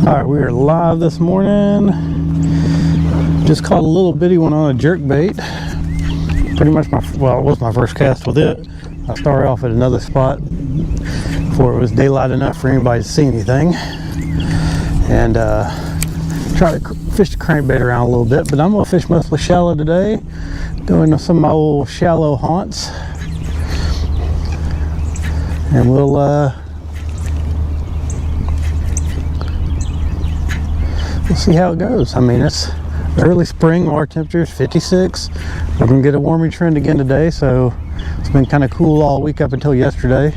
Alright, we are live this morning. Just caught a little bitty one on a jerk bait. Pretty much it was my first cast with it. I started off at another spot before it was daylight enough for anybody to see anything. And try to fish the crankbait around a little bit, but I'm going to fish mostly shallow today. Go into some of my old shallow haunts. And we'll see how it goes. I mean, it's early spring, water temperature is 56. We're going to get a warming trend again today, so it's been kind of cool all week up until yesterday.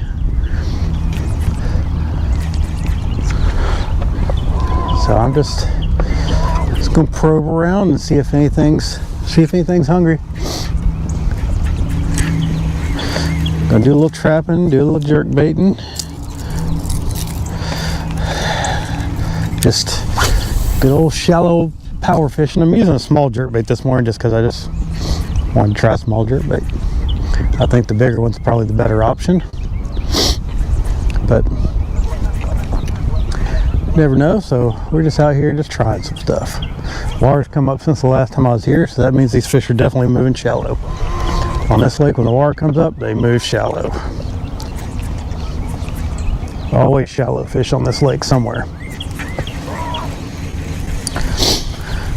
So I'm just going to probe around and see if anything's hungry. Gonna do a little trapping, do a little jerk baiting. Just good old shallow power fishing. I'm using a small jerk bait this morning just because I just wanted to try small jerk bait. I think the bigger one's probably the better option, but you never know. So we're just out here just trying some stuff. Water's come up since the last time I was here, so that means these fish are definitely moving shallow. On this lake, when the water comes up, they move shallow. Always shallow fish on this lake somewhere.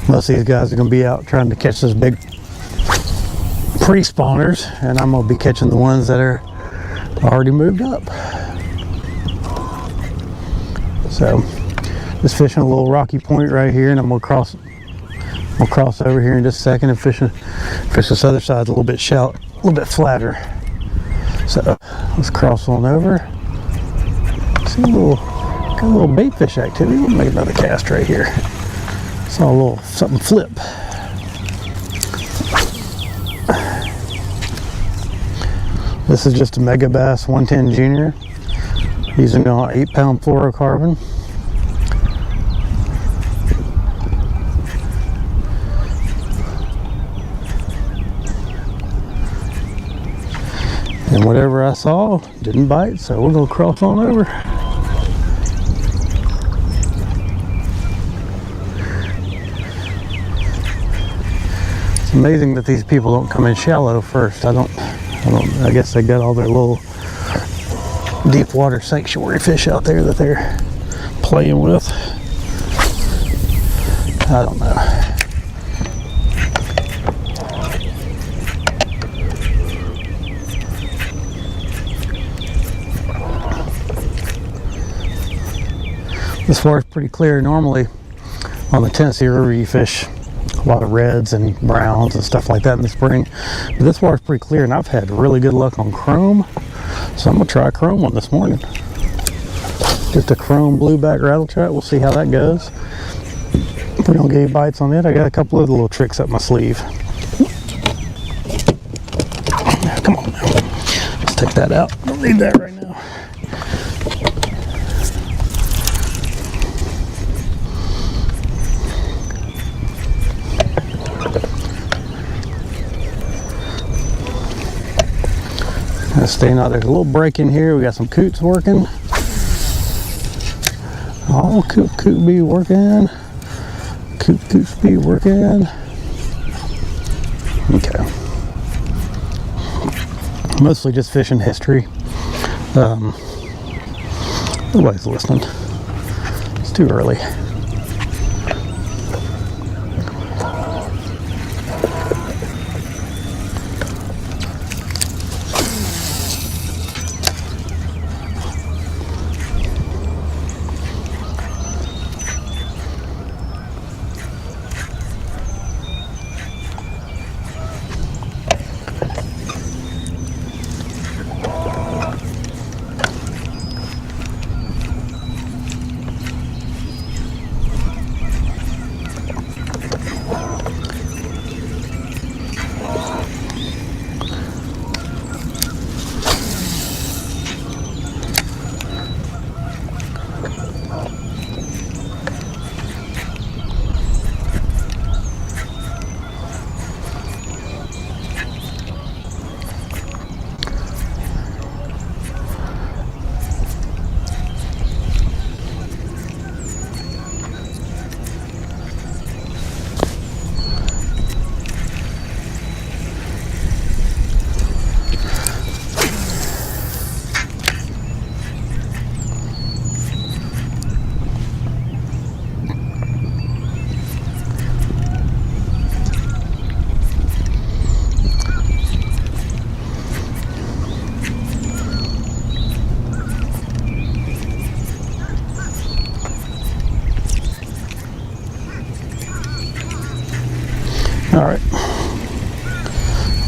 Most of these guys are going to be out trying to catch those big pre-spawners, and I'm going to be catching the ones that are already moved up. So, just fishing a little rocky point right here, and I'm going to cross over here in just a second and fish this other side a little bit shallow, a little bit flatter. So let's cross on over. See got a little bait fish activity. We'll make another cast right here. Saw a little something flip. This is just a Mega Bass 110 Junior using an 8-pound fluorocarbon. And whatever I saw didn't bite, so we're going to cross on over. It's amazing that these people don't come in shallow first. I guess they got all their little deep water sanctuary fish out there that they're playing with. I don't know. This water's pretty clear. Normally on the Tennessee River you fish a lot of reds and browns and stuff like that in the spring, but this water's pretty clear, and I've had really good luck on chrome, so I'm gonna try a chrome one this morning. Just a chrome blueback rattle trap. We'll see how that goes. If we don't get any bites on it, I got a couple of little tricks up my sleeve. Come on now, let's take that out. Don't need that right now. Staying out, there's a little break in here. We got some coots working. Oh, coot be working. Coots be working. Okay. Mostly just fishing history. Nobody's listening. It's too early.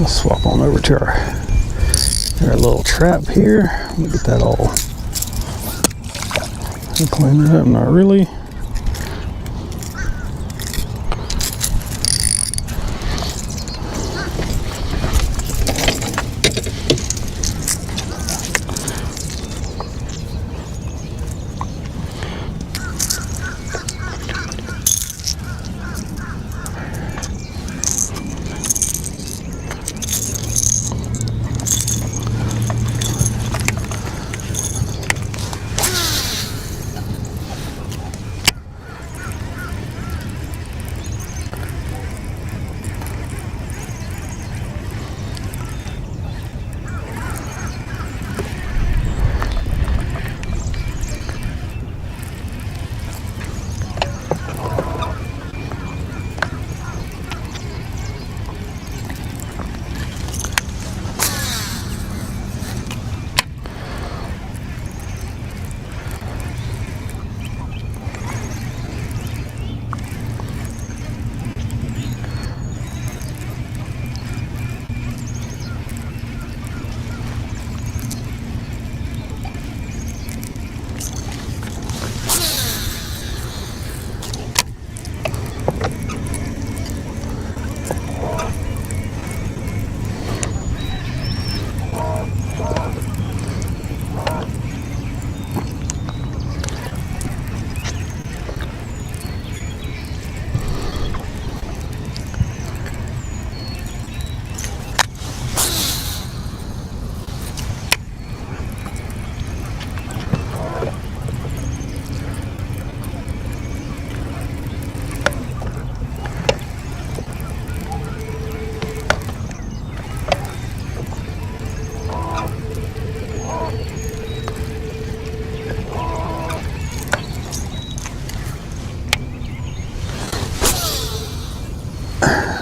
Let's swap on over to our little trap here. Let me get that all clean it up. Not really.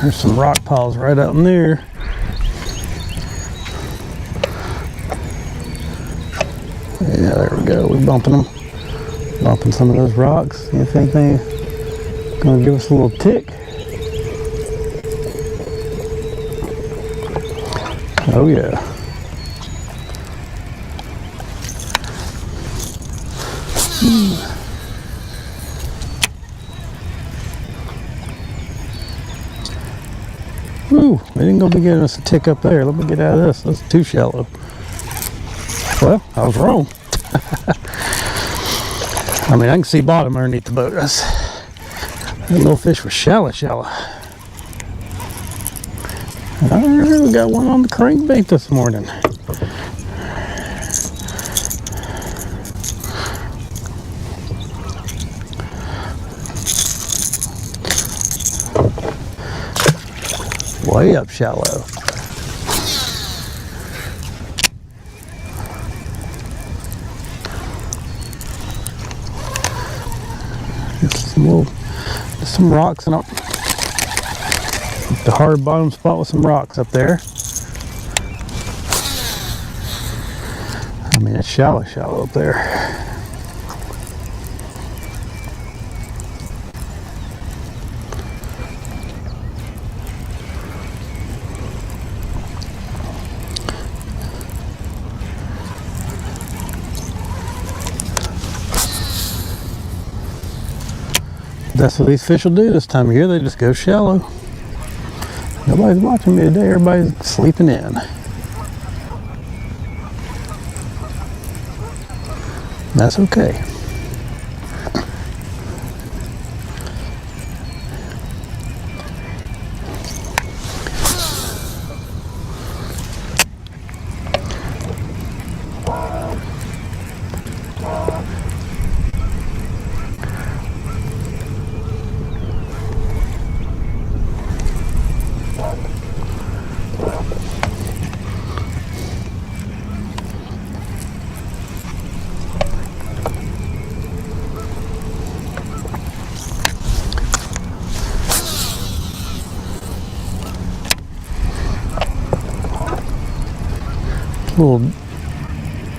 There's some rock piles right out in there. Yeah, there we go. We're bumping them. Bumping some of those rocks. See if anything gonna give us a little tick. Oh yeah. Ooh, they didn't go be getting us a tick up there. Let me get out of this. That's too shallow. Well, I was wrong. I mean, I can see bottom underneath the boat. That little fish was shallow. Alright, we got one on the crankbait this morning. Way up shallow. Just some rocks and the hard bottom spot with some rocks up there. I mean, it's shallow up there. That's what these fish will do this time of year. They just go shallow. Nobody's watching me today. Everybody's sleeping in. That's okay.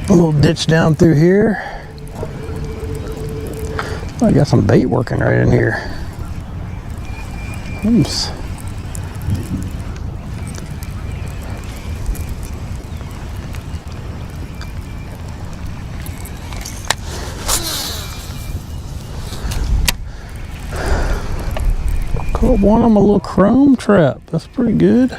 Little ditch down through here. Oh, I got some bait working right in here. Oops. Caught one on my little chrome trap. That's pretty good.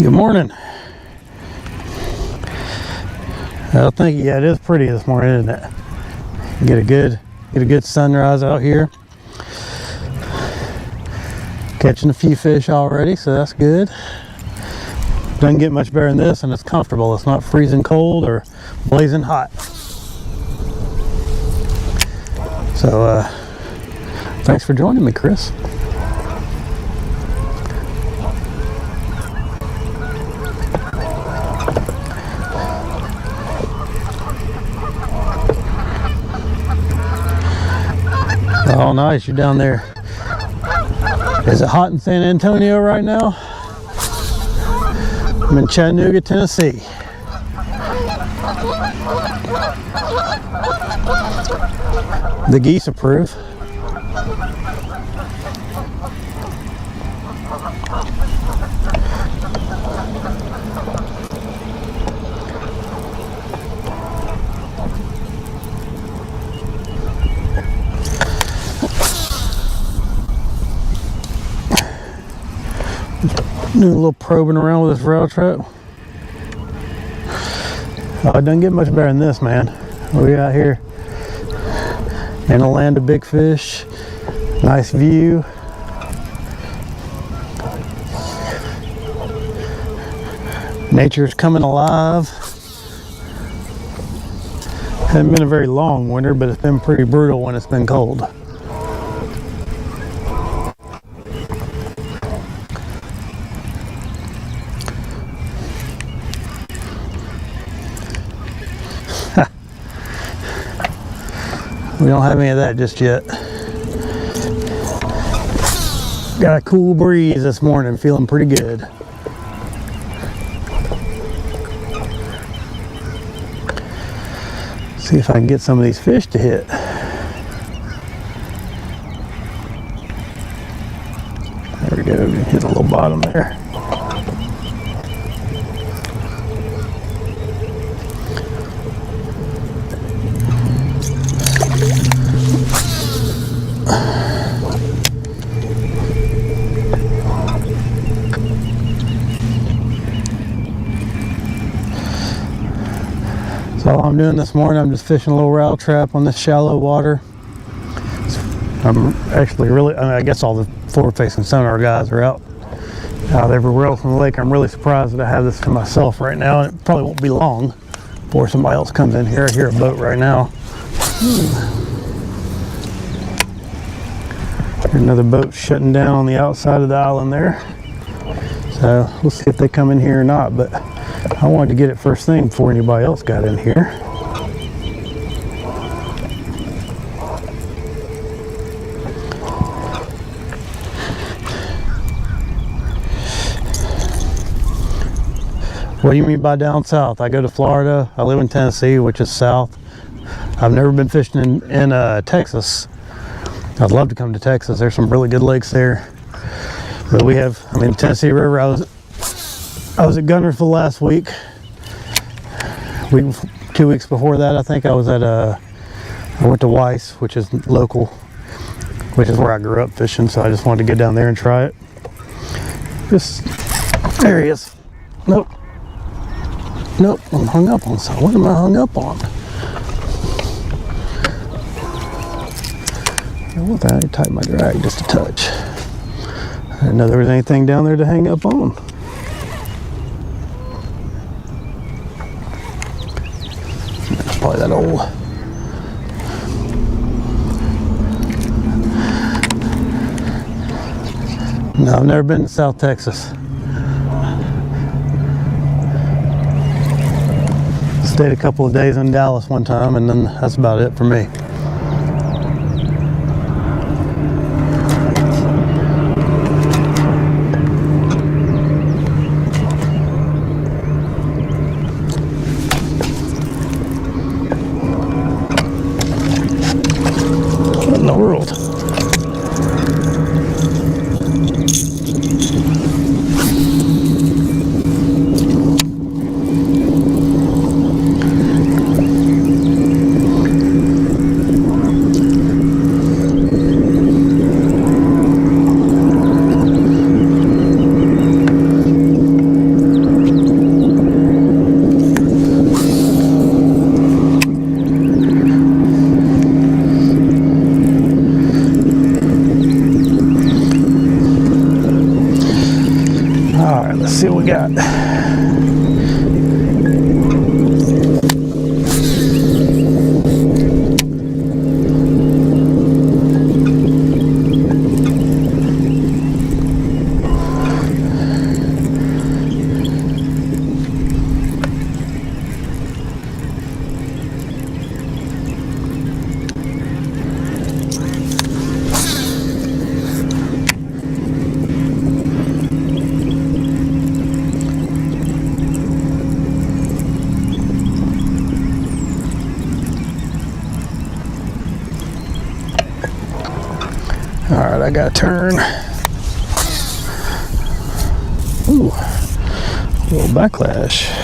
Good morning. I think, yeah, it is pretty this morning, isn't it? Get a good sunrise out here. Catching a few fish already, so that's good. Doesn't get much better than this, and it's comfortable. It's not freezing cold or blazing hot. So, thanks for joining me, Chris. Oh, nice, you're down there. Is it hot in San Antonio right now? I'm in Chattanooga, Tennessee. The geese approve. Doing a little probing around with this rail trap. Oh, it doesn't get much better than this, man. We out here in a land of big fish. Nice view. Nature's coming alive. Hasn't been a very long winter, but it's been pretty brutal when it's been cold. We don't have any of that just yet. Got a cool breeze this morning, feeling pretty good. See if I can get some of these fish to hit. There we go, hit a little bottom there. So all I'm doing this morning, I'm just fishing a little rail trap on this shallow water. I'm actually I guess all the forward-facing sonar guys are out everywhere else in the lake. I'm really surprised that I have this to myself right now, and it probably won't be long before somebody else comes in here. I hear a boat right now. Another boat shutting down on the outside of the island there. So we'll see if they come in here or not, but I wanted to get it first thing before anybody else got in here. What do you mean by down south? I go to Florida. I live in Tennessee, which is south. I've never been fishing in Texas. I'd love to come to Texas. There's some really good lakes there. But we have, Tennessee River. I was at Guntersville last week. 2 weeks before that, I think I was at I went to Weiss, which is local, which is where I grew up fishing. So I just wanted to get down there and try it. There he is. Nope, I'm hung up on something. What am I hung up on? What the hell? I tighten my drag just a touch. I didn't know there was anything down there to hang up on. It's probably that old. No, I've never been to South Texas. Stayed a couple of days in Dallas one time, and then that's about it for me. What in the world? Alright, let's see what we got. Alright, I gotta turn. Ooh, a little backlash.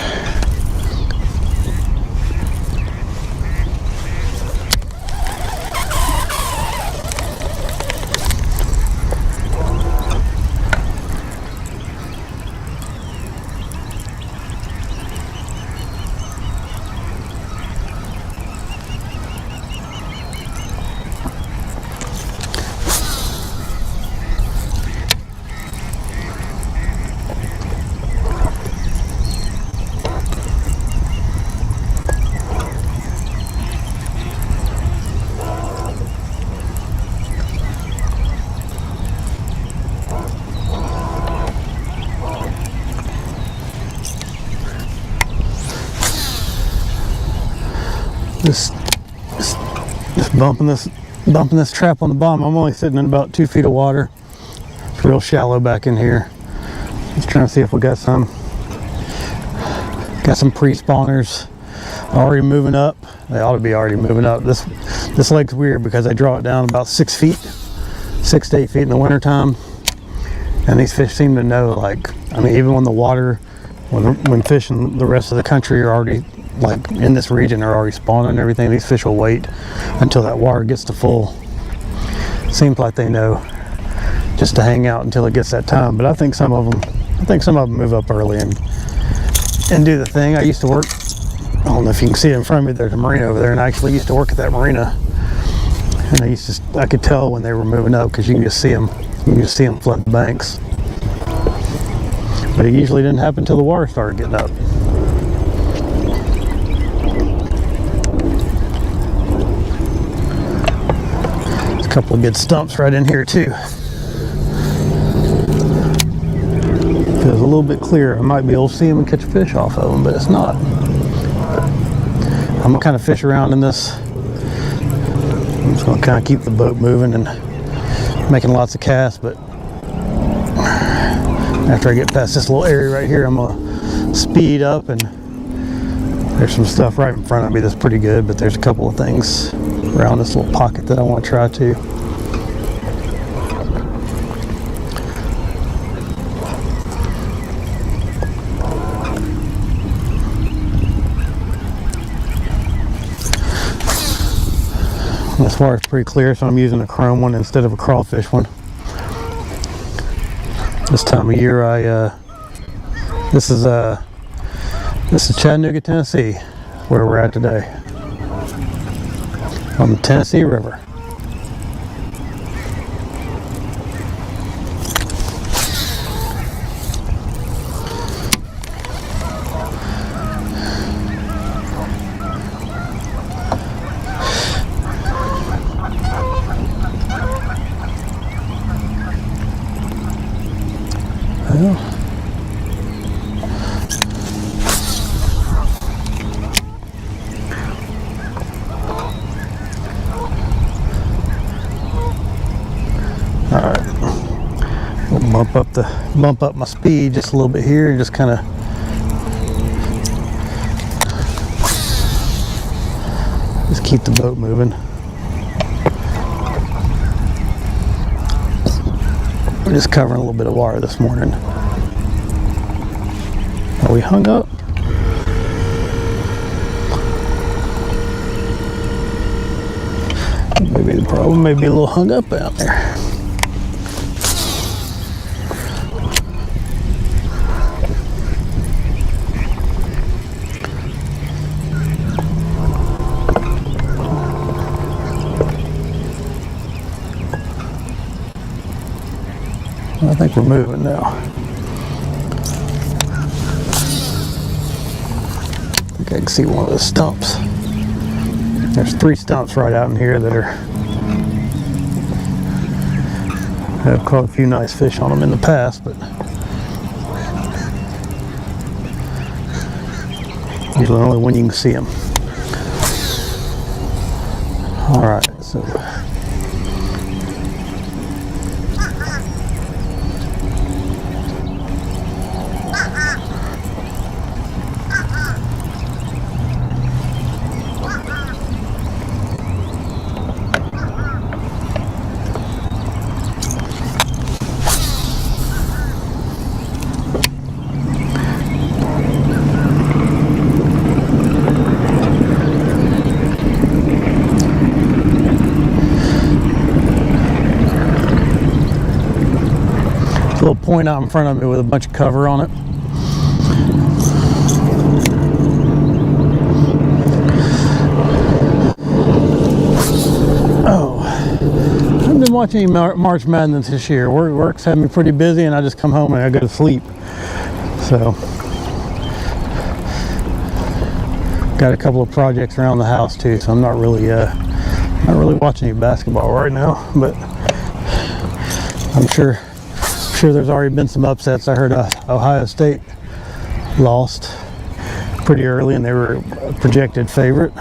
Just bumping this trap on the bottom. I'm only sitting in about 2 feet of water. It's real shallow back in here. Just trying to see if we got some pre-spawners already moving up. They ought to be already moving up. This lake's weird because I draw it down about 6 feet, 6 to 8 feet in the wintertime, and these fish seem to know. Like, I mean, even when the water, when fish in the rest of the country are already, like in this region, are already spawning and everything, these fish will wait until that water gets to full. Seems like they know just to hang out until it gets that time. But I think some of them move up early and do the thing. I used to work, I don't know if you can see it in front of me, there's a marina over there, and I actually used to work at that marina, and I could tell when they were moving up because you can just see them flood the banks. But it usually didn't happen until the water started getting up. Couple of good stumps right in here too. Feels a little bit clearer. I might be able to see them and catch a fish off of them, but it's not. I'm gonna kind of fish around in this. I'm just gonna kind of keep the boat moving and making lots of casts, but after I get past this little area right here, I'm gonna speed up, and there's some stuff right in front of me that's pretty good, but there's a couple of things around this little pocket that I want to try to. This water's pretty clear, so I'm using a chrome one instead of a crawfish one. This time of year, this is Chattanooga, Tennessee, where we're at today, on the Tennessee River. bump up my speed just a little bit here and just kind of just keep the boat moving. We're just covering a little bit of water this morning. Are we hung up? Maybe the problem may be a little hung up out there. I think we're moving now. I think I can see one of the stumps. There's 3 stumps right out in here that have caught a few nice fish on them in the past, but usually only when you can see them. All right, so. Little point out in front of me with a bunch of cover on it. Oh, I haven't been watching any March Madness this year. Work's had me pretty busy, and I just come home and I go to sleep. So, got a couple of projects around the house too. So I'm not really watching any basketball right now, but I'm sure there's already been some upsets. I heard Ohio State lost pretty early and they were a projected favorite.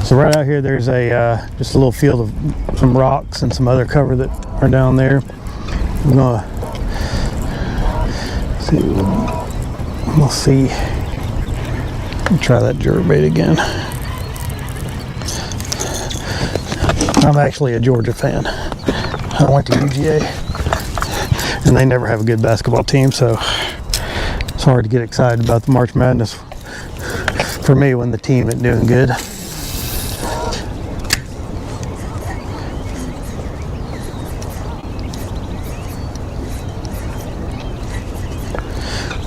So right out here there's just a little field of some rocks and some other cover that are down there. I'm gonna we'll see. Try that jerkbait again. I'm actually a Georgia fan. I went to UGA, and they never have a good basketball team, so it's hard to get excited about the March Madness for me when the team isn't doing good.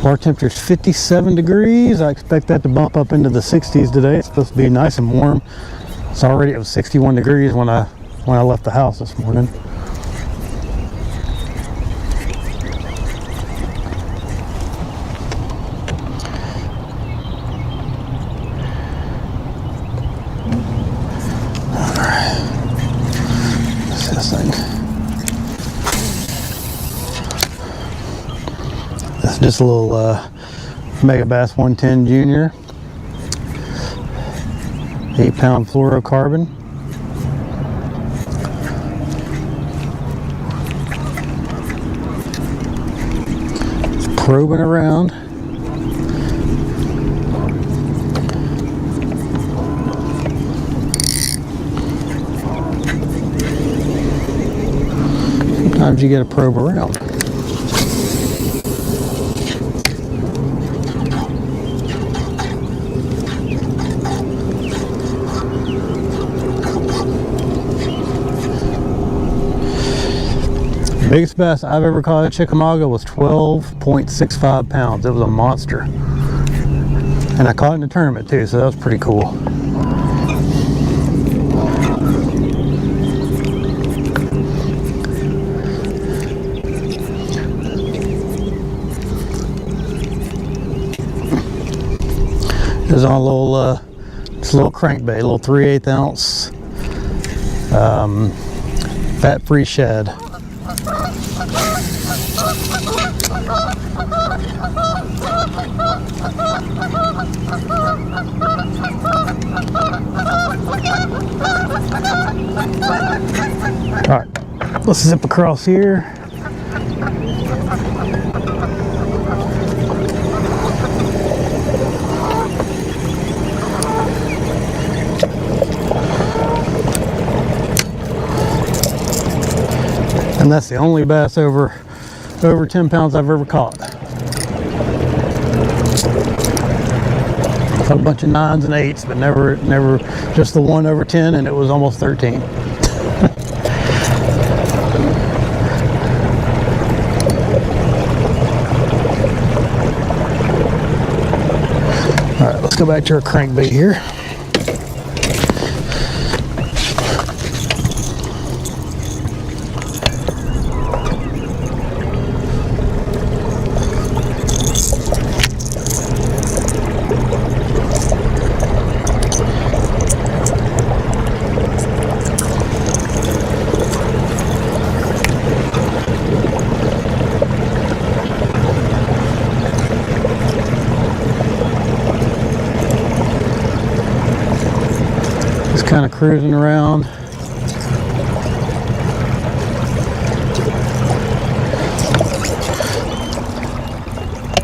Water temperature is 57 degrees. I expect that to bump up into the 60s today. It's supposed to be nice and warm. It was 61 degrees when I left the house this morning. All right. What's this thing? That's just a little Mega Bass 110 Junior, 8-pound fluorocarbon. It's probing around. Sometimes you get a probe around. The biggest bass I've ever caught at Chicamauga was 12.65 pounds. It was a monster. And I caught it in the tournament too, so that was pretty cool. It was on a little, just a little crankbait, a little 3/8 ounce fat-free shad. All right, let's zip across here. And that's the only bass over 10 pounds I've ever caught. Caught a bunch of 9s and 8s, but never just the one over 10, and it was almost 13. All right, let's go back to our crankbait here. Kind of cruising around.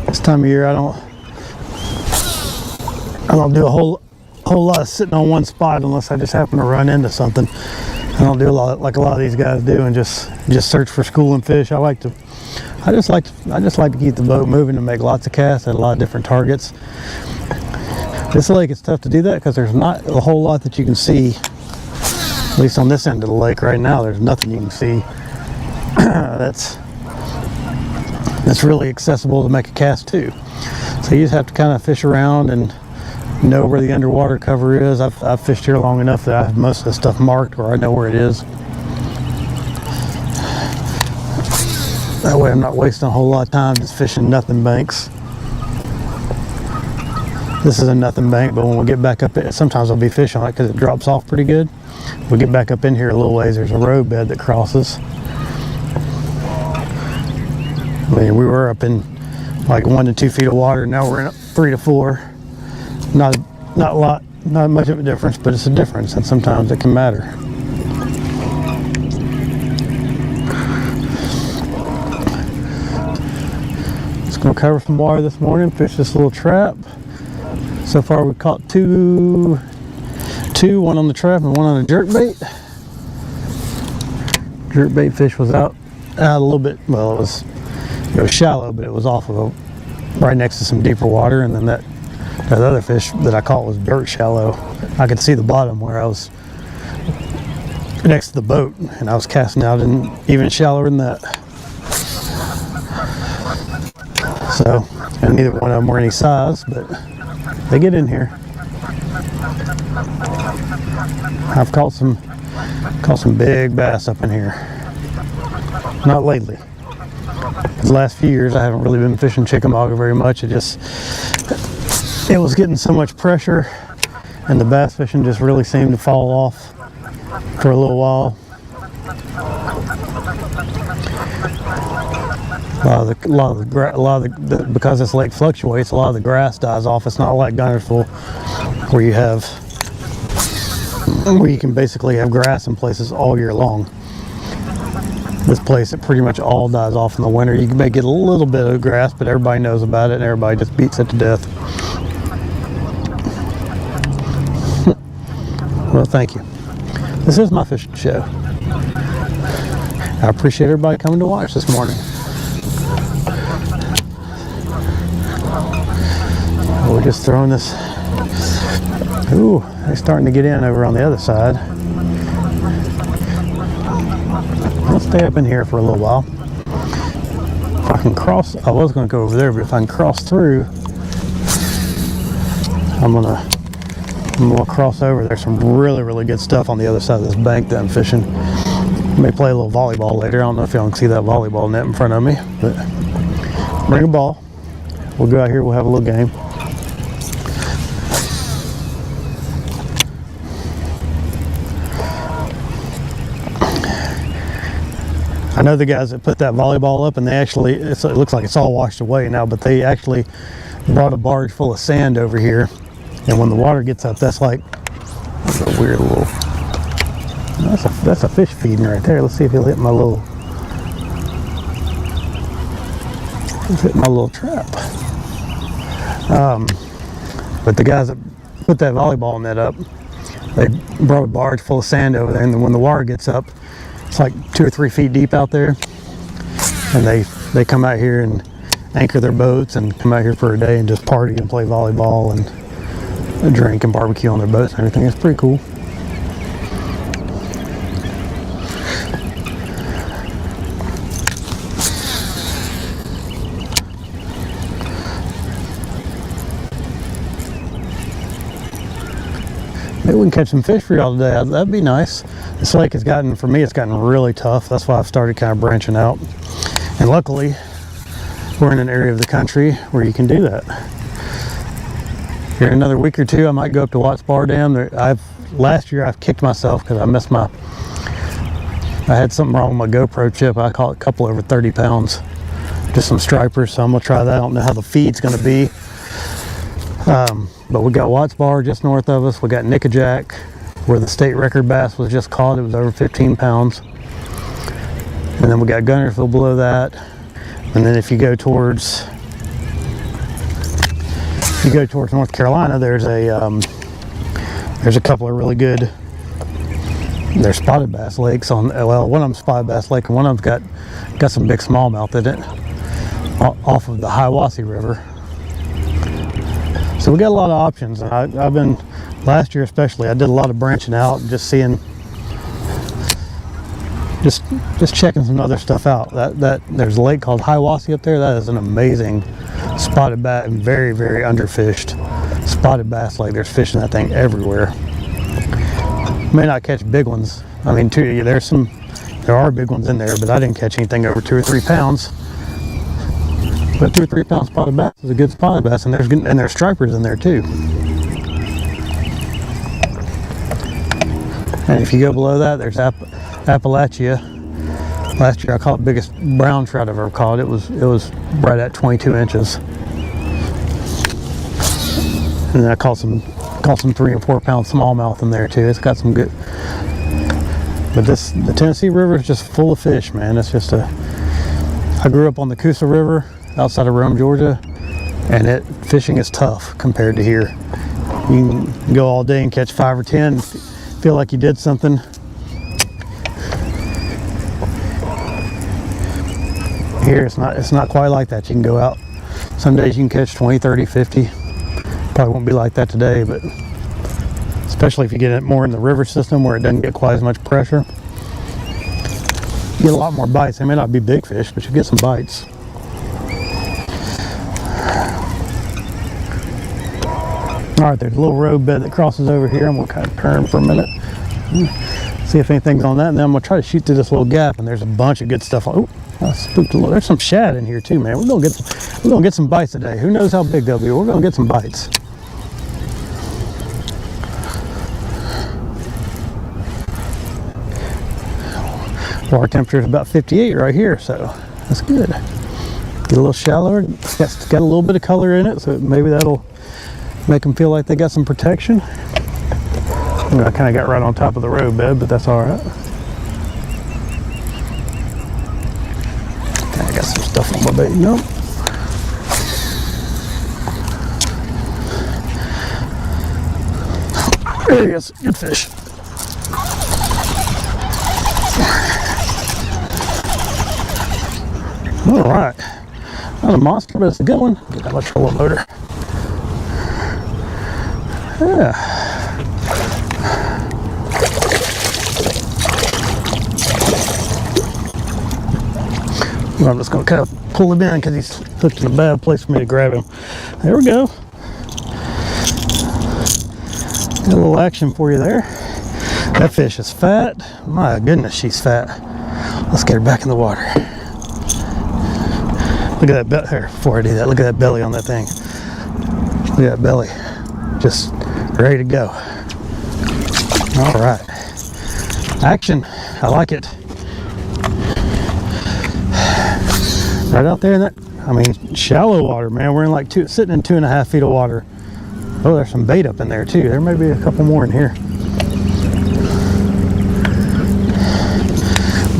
This time of year, I don't do a whole lot of sitting on one spot unless I just happen to run into something. I don't do a lot like a lot of these guys do and just search for schooling fish. I just like to keep the boat moving and make lots of casts at a lot of different targets. This lake, it's tough to do that because there's not a whole lot that you can see. At least on this end of the lake right now, there's nothing you can see that's really accessible to make a cast to. So you just have to kind of fish around and know where the underwater cover is. I've fished here long enough that I have most of the stuff marked where I know where it is. That way I'm not wasting a whole lot of time just fishing nothing banks. This is a nothing bank, but when we get back up, sometimes I'll be fishing on it because it drops off pretty good. We get back up in here a little ways, there's a road bed that crosses. I mean, we were up in like 1 to 2 feet of water. Now we're in 3 to 4. Not much of a difference, but it's a difference, and sometimes it can matter. Just gonna cover some water this morning, fish this little trap. So far we caught two, one on the trap and one on a jerkbait. Jerkbait fish was out a little bit. Well, it was shallow, but it was off of right next to some deeper water. And then that other fish that I caught was dirt shallow. I could see the bottom where I was next to the boat, and I was casting out in even shallower than that. So, and neither one of them were any size, but they get in here. I've caught some big bass up in here. Not lately. The last few years I haven't really been fishing Chicamauga very much. It was getting so much pressure, and the bass fishing just really seemed to fall off for a little while. Because this lake fluctuates, a lot of the grass dies off. It's not like Guntersville where you can basically have grass in places all year long. This place, it pretty much all dies off in the winter. You may get a little bit of grass, but everybody knows about it and everybody just beats it to death. Well, thank you. This is my fishing show. I appreciate everybody coming to watch this morning. We're just throwing this. Ooh, they're starting to get in over on the other side. I'll stay up in here for a little while. If I can cross, I was going to go over there, but if I can cross through, I'm gonna cross over. There's some really, really good stuff on the other side of this bank that I'm fishing. I may play a little volleyball later. I don't know if y'all can see that volleyball net in front of me, but bring a ball. We'll go out here, we'll have a little game. I know the guys that put that volleyball up, and they actually, it looks like it's all washed away now, but they actually brought a barge full of sand over here, and when the water gets up, that's like a weird little, that's a fish feeding right there. Let's see if he'll hit my little, trap. But the guys that put that volleyball net up, they brought a barge full of sand over there, and then when the water gets up, it's like 2 or 3 feet deep out there, and they come out here and anchor their boats and come out here for a day and just party and play volleyball and drink and barbecue on their boats and everything. It's pretty cool. Maybe we can catch some fish for y'all today. That'd be nice. This lake has gotten, for me, it's gotten really tough. That's why I've started kind of branching out. And luckily, we're in an area of the country where you can do that. Here in another week or two, I might go up to Watts Bar Dam. Last year I've kicked myself because I had something wrong with my GoPro chip. I caught a couple over 30 pounds. Just some stripers, so I'm gonna try that. I don't know how the feed's gonna be. But we got Watts Bar just north of us. We got Nickajack, where the state record bass was just caught. It was over 15 pounds. And then we got Gunnersville below that. And then if you go towards North Carolina, there's a couple of really good, there's spotted bass lakes on, well, one of them's spotted bass lake, and one of them's got some big smallmouth in it off of the Hiwassee River. So we got a lot of options. I've been, last year especially, I did a lot of branching out and just seeing, just checking some other stuff out. There's a lake called Hiwassee up there. That is an amazing spotted bass, very, very underfished spotted bass lake. There's fish in that thing everywhere. May not catch big ones. I mean, there are big ones in there, but I didn't catch anything over 2 or 3 pounds. But 2 or 3 pound spotted bass is a good spotted bass, and there's stripers in there too. And if you go below that, there's Appalachia. Last year I caught the biggest brown trout I've ever caught. It was right at 22 inches. And then I caught some 3 and 4 pound smallmouth in there too. It's got some good. But the Tennessee River is just full of fish, man. It's just I grew up on the Coosa River outside of Rome, Georgia, and fishing is tough compared to here. You can go all day and catch 5 or 10, feel like you did something. Here it's not quite like that. You can go out, some days you can catch 20, 30, 50. Probably won't be like that today, but especially if you get it more in the river system where it doesn't get quite as much pressure. You get a lot more bites. They may not be big fish, but you get some bites. All right, there's a little road bed that crosses over here. I'm gonna kind of turn for a minute, see if anything's on that, and then I'm gonna try to shoot through this little gap. And there's a bunch of good stuff. Oh, I spooked a little. There's some shad in here too, man. We're gonna get some bites today. Who knows how big they'll be? We're gonna get some bites. Water temperature is about 58 right here, so that's good. Get a little shallower. It's got a little bit of color in it, so maybe that'll make them feel like they got some protection. I kind of got right on top of the road bed, but that's all right. Okay, I got some stuff on my bait. Nope. There he is. Good fish. All right. Not a monster, but it's a good one. Get that much roller motor. Yeah. Well, I'm just going to kind of pull him in because he's hooked in a bad place for me to grab him. There we go. Got a little action for you there. That fish is fat. My goodness, she's fat. Let's get her back in the water. Look at that belly. Here, before I do that, look at that belly on that thing. Look at that belly. Just ready to go. All right. Action. I like it. Right out there in that, I mean, shallow water, man. We're in like sitting in 2.5 feet of water. Oh, there's some bait up in there too. There may be a couple more in here.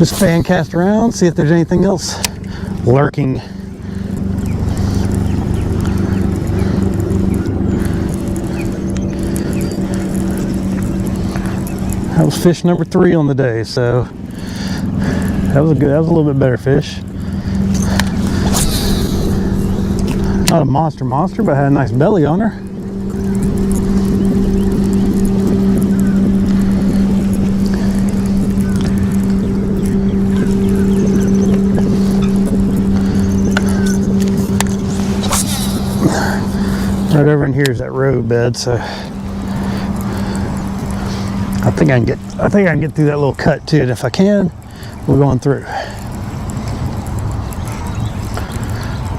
Just fan cast around, see if there's anything else lurking. That was fish number 3 on the day, so that was a little bit better fish. Not a monster, but had a nice belly on her. Right over in here is that road bed, so I think I can get through that little cut too, and if I can, we're going through.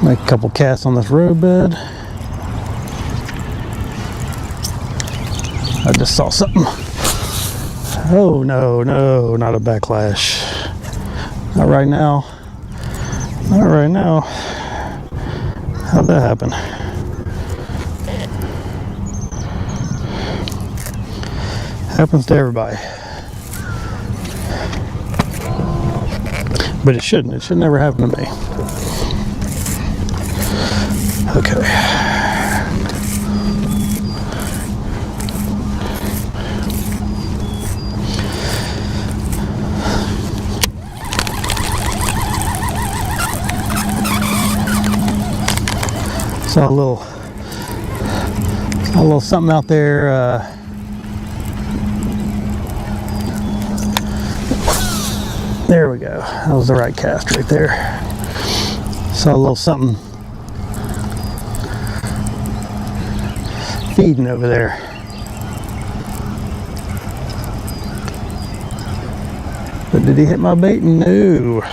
Make a couple casts on this road bed. I just saw something. Oh no, not a backlash. Not right now. Not right now. How'd that happen? Happens to everybody. But it shouldn't. It should never happen to me. Okay. Saw a little something out there. There we go. That was the right cast right there. Saw a little something feeding over there. But did he hit my bait? No. I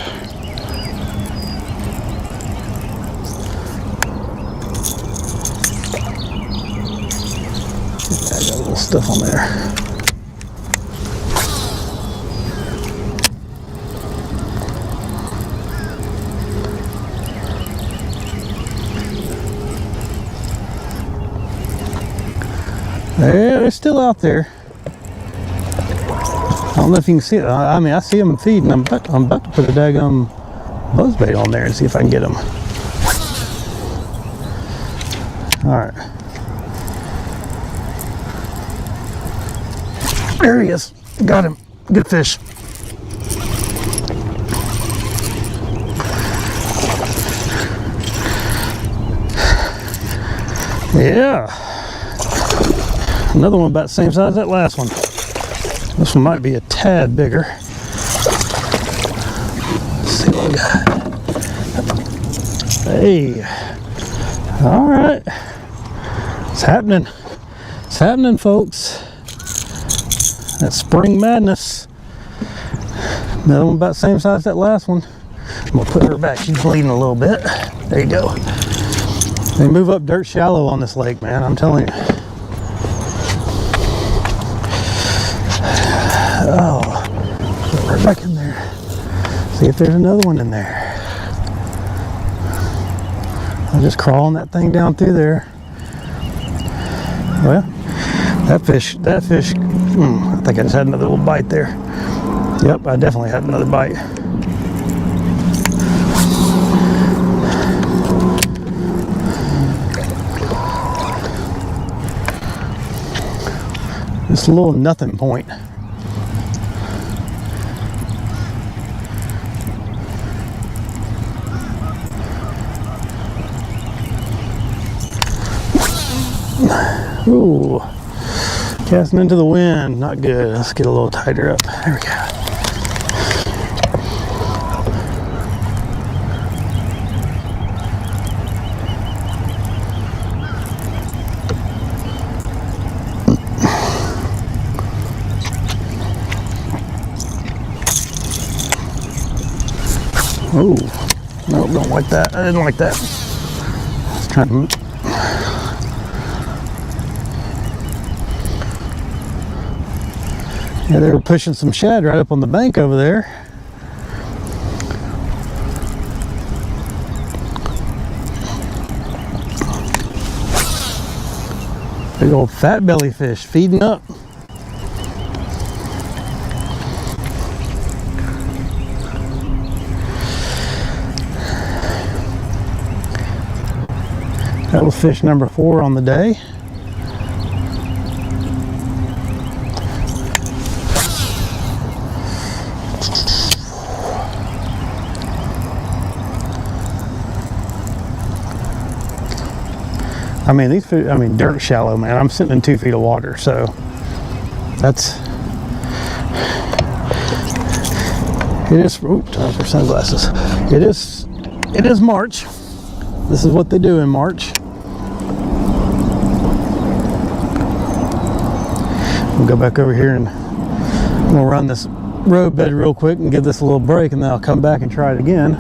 got a little stuff on there. They're still out there. I don't know if you can see it. I mean, I see them feeding. I'm about to put a daggum buzzbait on there and see if I can get them. All right. There he is. Got him. Good fish. Yeah. Another one about the same size as that last one. This one might be a tad bigger. Let's see what we got. Hey. All right. It's happening. It's happening, folks. That's spring madness. Another one about the same size as that last one. I'm gonna put her back. She's bleeding a little bit. There you go. They move up dirt shallow on this lake, man. I'm telling you. Oh, put her back in there. See if there's another one in there. I'm just crawling that thing down through there. Well, that fish, I think I just had another little bite there. Yep, I definitely had another bite. Just a little nothing point. Ooh, casting into the wind, not good. Let's get a little tighter up. There we go. Oh, no, don't like that. I didn't like that. I was trying to. Yeah, they were pushing some shad right up on the bank over there. Big old fat belly fish feeding up. That was fish number 4 on the day. I mean, these fish, dirt shallow, man. I'm sitting in 2 feet of water, so that's, it is, ooh, time for sunglasses. It is March. This is what they do in March. We'll go back over here and we'll run this road bed real quick and give this a little break, and then I'll come back and try it again.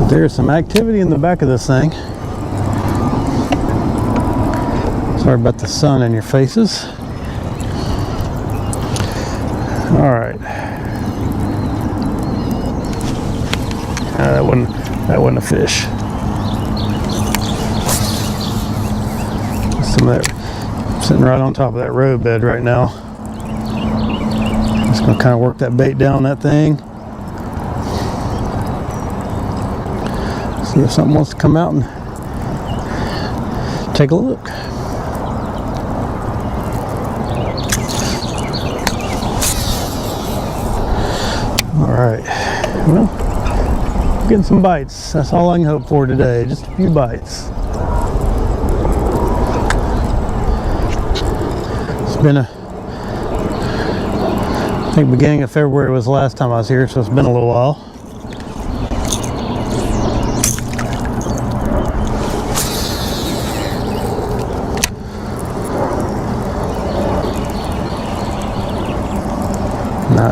There's some activity in the back of this thing. Sorry about the sun in your faces. All right. That wasn't a fish. Some of that sitting right on top of that road bed right now. Just gonna kind of work that bait down that thing. See if something wants to come out and take a look. All right, well, getting some bites. That's all I can hope for today, just a few bites. It's been I think beginning of February was the last time I was here, so it's been a little while.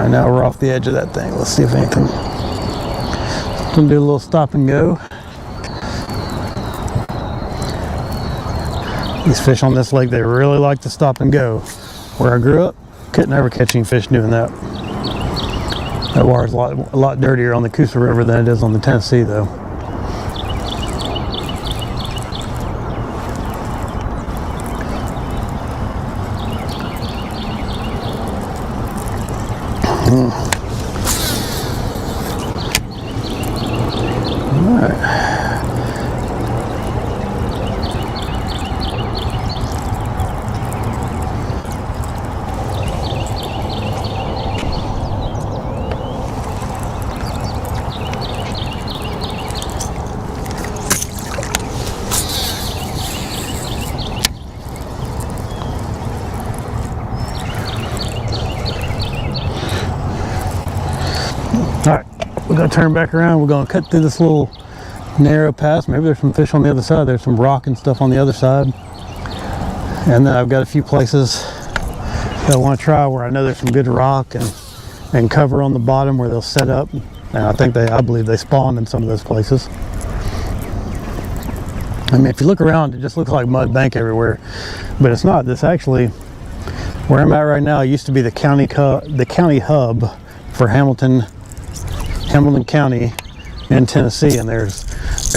Now we're off the edge of that thing. Let's see if anything. Gonna do a little stop and go. These fish on this lake, they really like to stop and go. Where I grew up, couldn't ever catch any fish doing that. That water's a lot dirtier on the Coosa River than it is on the Tennessee, though. Alright, we're going to turn back around. We're going to cut through this little narrow pass. Maybe there's some fish on the other side. There's some rock and stuff on the other side. And then I've got a few places that I want to try where I know there's some good rock and cover on the bottom where they'll set up. And I believe they spawn in some of those places. I mean, if you look around, it just looks like mud bank everywhere. But it's not. This actually, where I'm at right now, it used to be the county hub for Hamilton County in Tennessee, and there's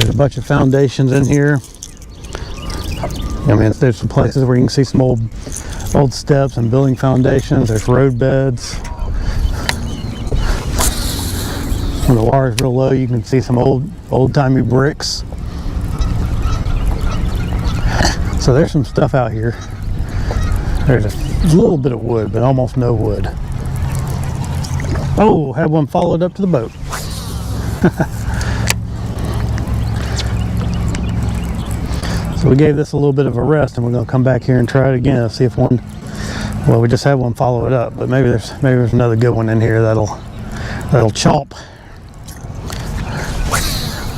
a bunch of foundations in here. I mean, there's some places where you can see some old steps and building foundations. There's road beds. When the water's real low, you can see some old-timey bricks. So there's some stuff out here. There's a little bit of wood, but almost no wood. Oh, had one followed up to the boat. So we gave this a little bit of a rest, and we're going to come back here and try it again. See if one. Well, we just had one follow it up, but maybe there's another good one in here that'll chomp.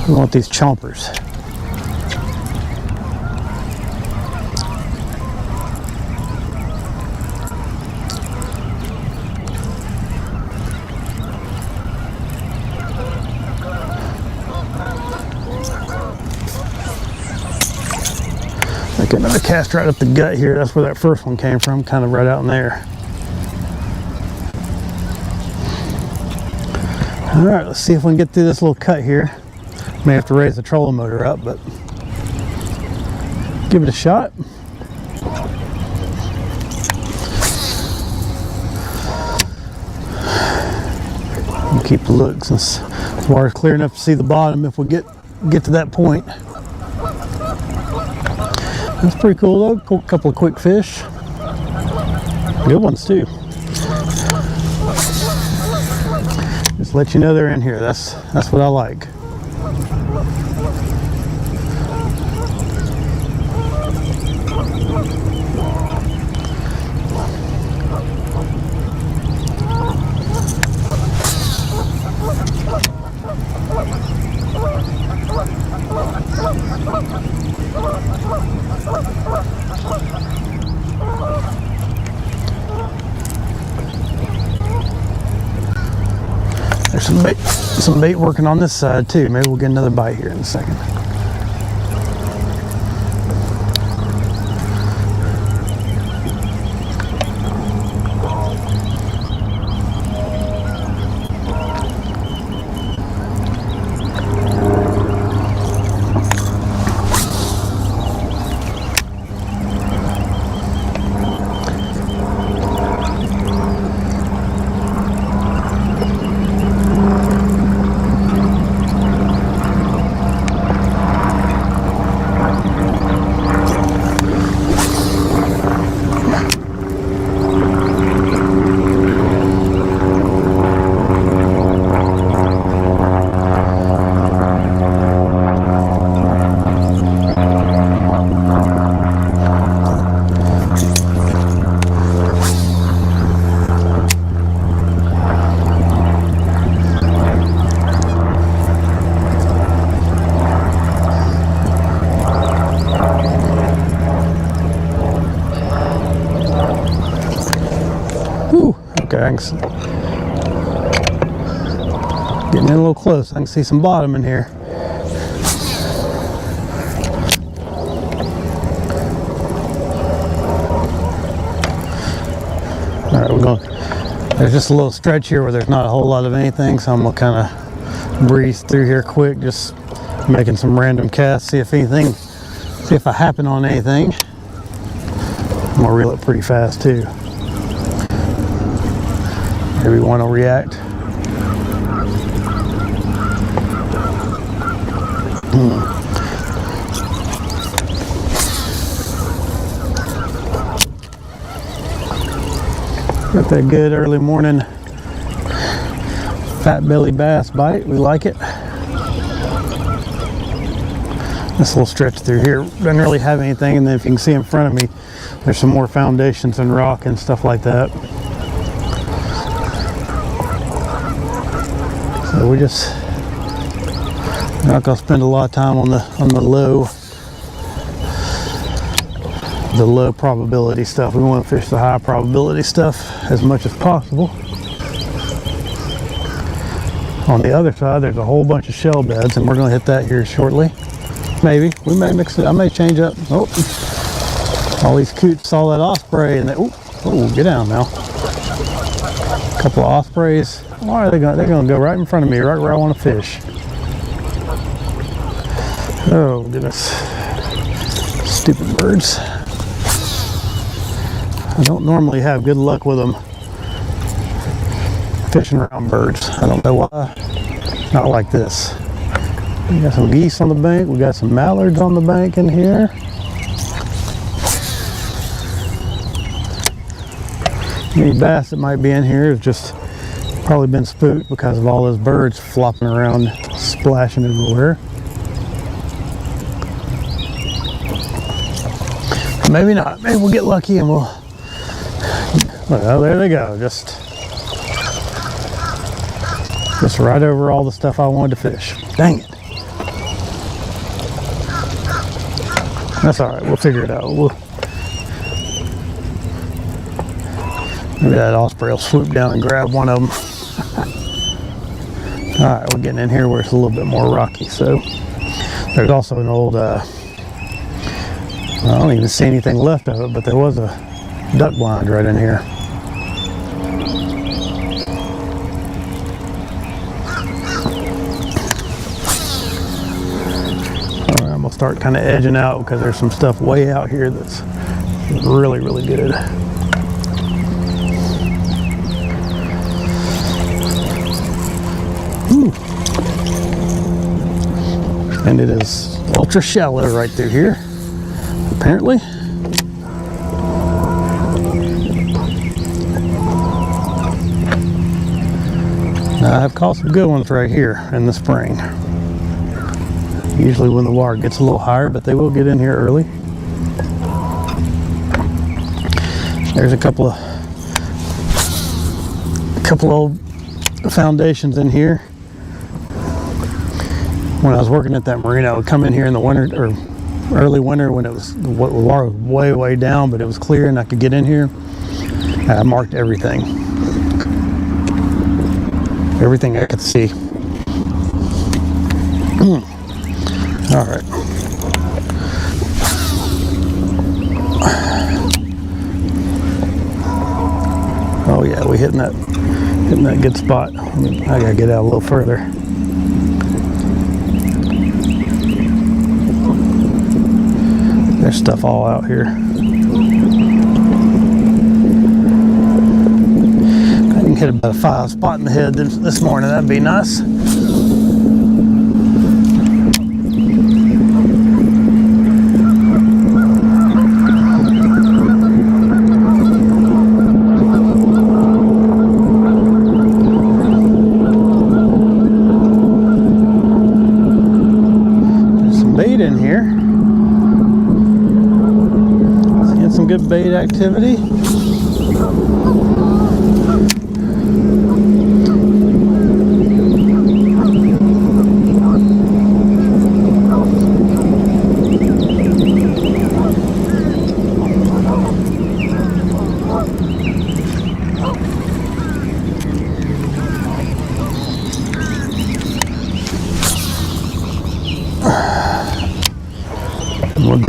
We want these chompers. Get another cast right up the gut here. That's where that first one came from, kind of right out in there. All right, let's see if we can get through this little cut here. May have to raise the trolling motor up, but give it a shot. We'll keep a look since the water's clear enough to see the bottom if we get to that point. That's pretty cool though. Cool, couple of quick fish. Good ones too. Just let you know they're in here. That's what I like. There's some bait working on this side too. Maybe we'll get another bite here in a second. Okay, getting in a little close. I can see some bottom in here. All right, we're going. There's just a little stretch here where there's not a whole lot of anything, so I'm gonna kind of breeze through here quick, just making some random casts, see if I happen on anything. I'm gonna reel it pretty fast too. Maybe one will react. Got that good early morning fat belly bass bite. We like it. This little stretch through here doesn't really have anything, and then if you can see in front of me, there's some more foundations and rock and stuff like that. So we're just not gonna spend a lot of time on the low probability stuff. We want to fish the high probability stuff as much as possible. On the other side, there's a whole bunch of shell beds, and we're going to hit that here shortly. Maybe we may mix it. I may change up. Oh, all these coots saw that osprey, and they, oh, get down now. A couple of ospreys. Why are they going? They're going to go right in front of me, right where I want to fish. Oh goodness, stupid birds. I don't normally have good luck with them fishing around birds. I don't know why. Not like this. We got some geese on the bank. We got some mallards on the bank in here. Any bass that might be in here has just probably been spooked because of all those birds flopping around, splashing everywhere. Maybe not. Maybe we'll get lucky and we'll. Well, there they go. Just right over all the stuff I wanted to fish. Dang it. That's all right. We'll figure it out. Maybe that osprey will swoop down and grab one of them. All right, we're getting in here where it's a little bit more rocky. So there's also an old. I don't even see anything left of it, but there was a duck blind right in here. start kind of edging out because there's some stuff way out here that's really, really good. Ooh. And it is ultra shallow right through here, apparently. Now, I've caught some good ones right here in the spring. Usually when the water gets a little higher, but they will get in here early. There's a couple old foundations in here. When I was working at that marina, I would come in here in the winter or early winter when it was the water was way down, but it was clear and I could get in here. I marked everything I could see. All right. Oh yeah, we hitting that good spot. I gotta get out a little further. There's stuff all out here. I can hit about a 5 spot in the head this morning. That'd be nice. There's some bait in here. Seeing some good bait activity.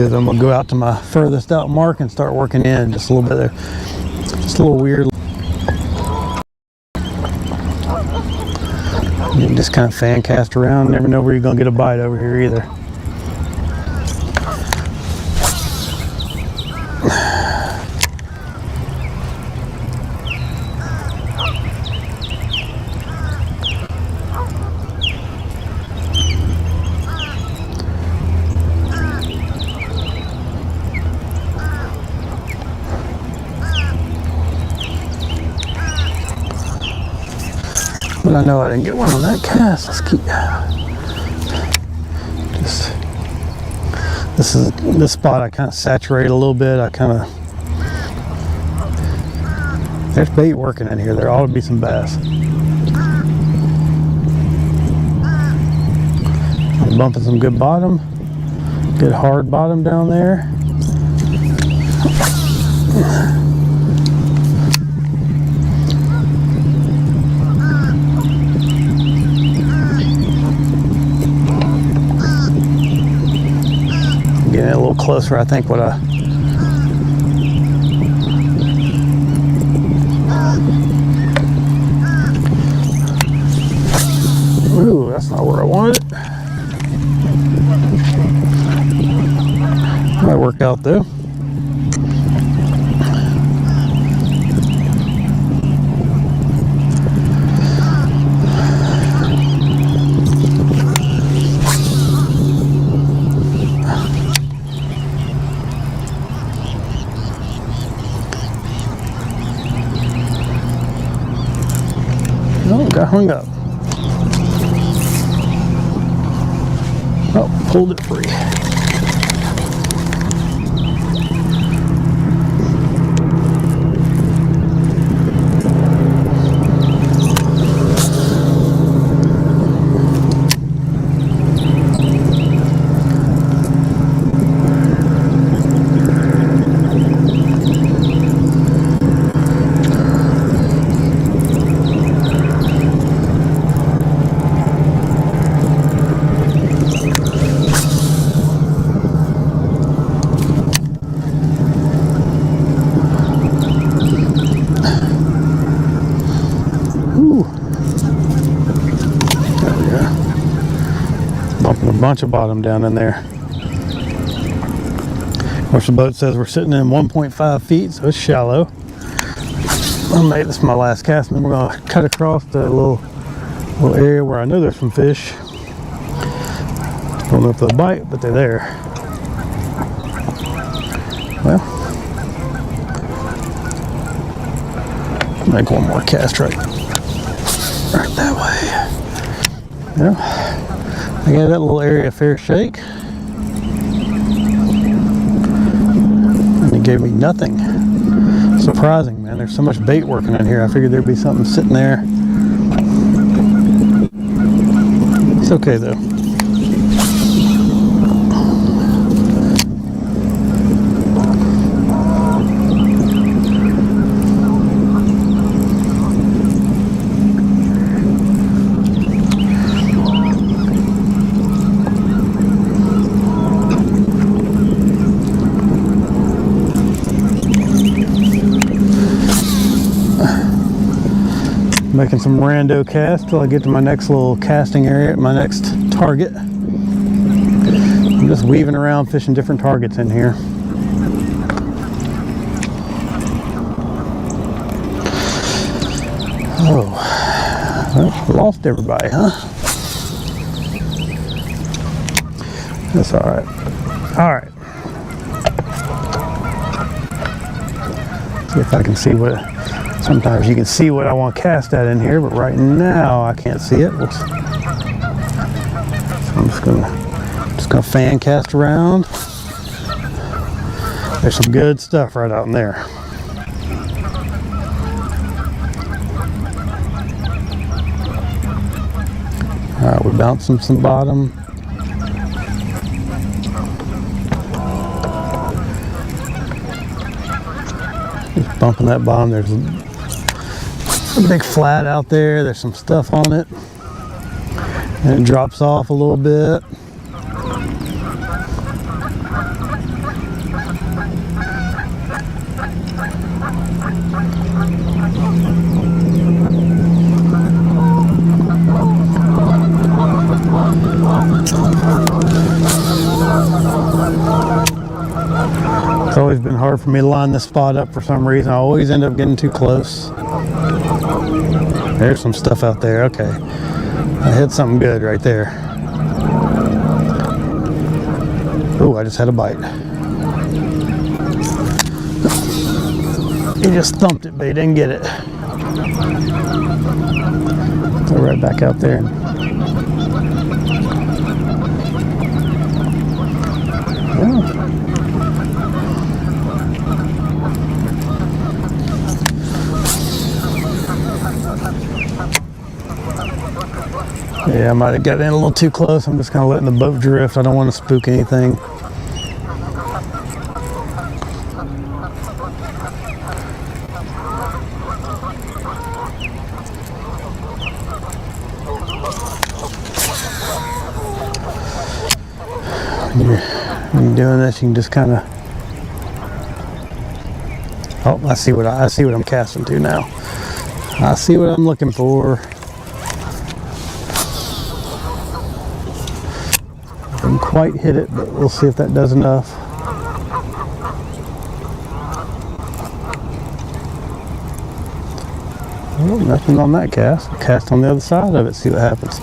I'm gonna go out to my furthest out mark and start working in just a little bit there. It's a little weird. You can just kind of fan cast around. Never know where you're gonna get a bite over here either. But I know I didn't get one on that cast. Let's keep this spot. I kind of saturate a little bit. There's bait working in here. There ought to be some bass. I'm bumping some good bottom, good hard bottom down there. Getting a little closer, I think. Ooh, that's not where I wanted it. Might work out though. Oh, got hung up. Oh, pulled it free. Bumping a bunch of bottom down in there. course, the boat says we're sitting in 1.5 feet, so it's shallow. This is my last cast, and then we're going to cut across the little area where I know there's some fish. Don't know if they'll bite, but they're there. Well, make one more cast right that way. Yeah, I gave that little area a fair shake, and it gave me nothing. Surprising, man. There's so much bait working in here. I figured there'd be something sitting there. It's okay though. Making some rando casts till I get to my next little casting area, my next target. I'm just weaving around fishing different targets in here. Oh, well, lost everybody, huh? That's all right. All right. See if I can see what. Sometimes you can see what I want to cast at in here, but right now I can't see it. So I'm just gonna fan cast around. There's some good stuff right out in there. All right, we're bouncing some bottom. Just bumping that bottom. There's a big flat out there. There's some stuff on it, and it drops off a little bit. It's always been hard for me to line this spot up for some reason. I always end up getting too close. There's some stuff out there. Okay, I hit something good right there. Oh, I just had a bite. He just thumped it, but he didn't get it. Go right back out there. Yeah. Yeah, I might have got in a little too close. I'm just kind of letting the boat drift. I don't want to spook anything. When you're doing this, you can just kind of. Oh, I see what I'm casting to now. I see what I'm looking for. Didn't quite hit it, but we'll see if that does enough. Oh, nothing on that cast. Cast on the other side of it, see what happens.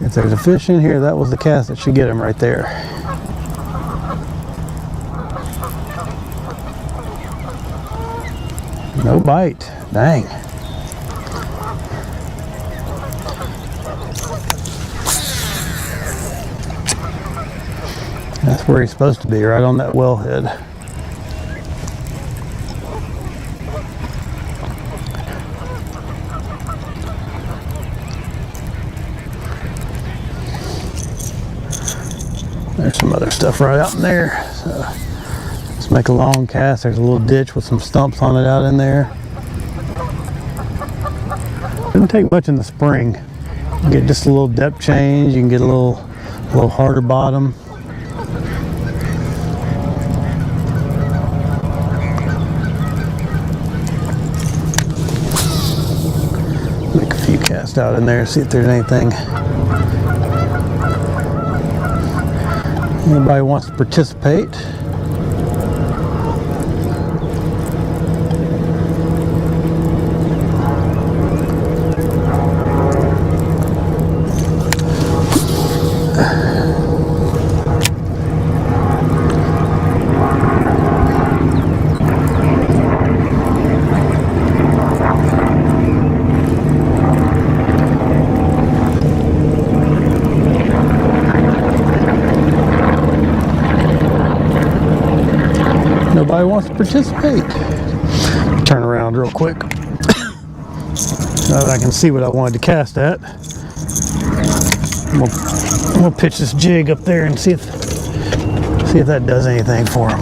If there's a fish in here, that was the cast that should get him right there. No bite. Dang. That's where he's supposed to be, right on that wellhead. There's some other stuff right out in there. So let's make a long cast. There's a little ditch with some stumps on it out in there. Doesn't take much in the spring. You get just a little depth change. You can get a little harder bottom. Make a few casts out in there, see if there's anything. Anybody wants to participate? Nobody wants to participate. Turn around real quick. Now that I can see what I wanted to cast at. We'll pitch this jig up there and see if that does anything for him.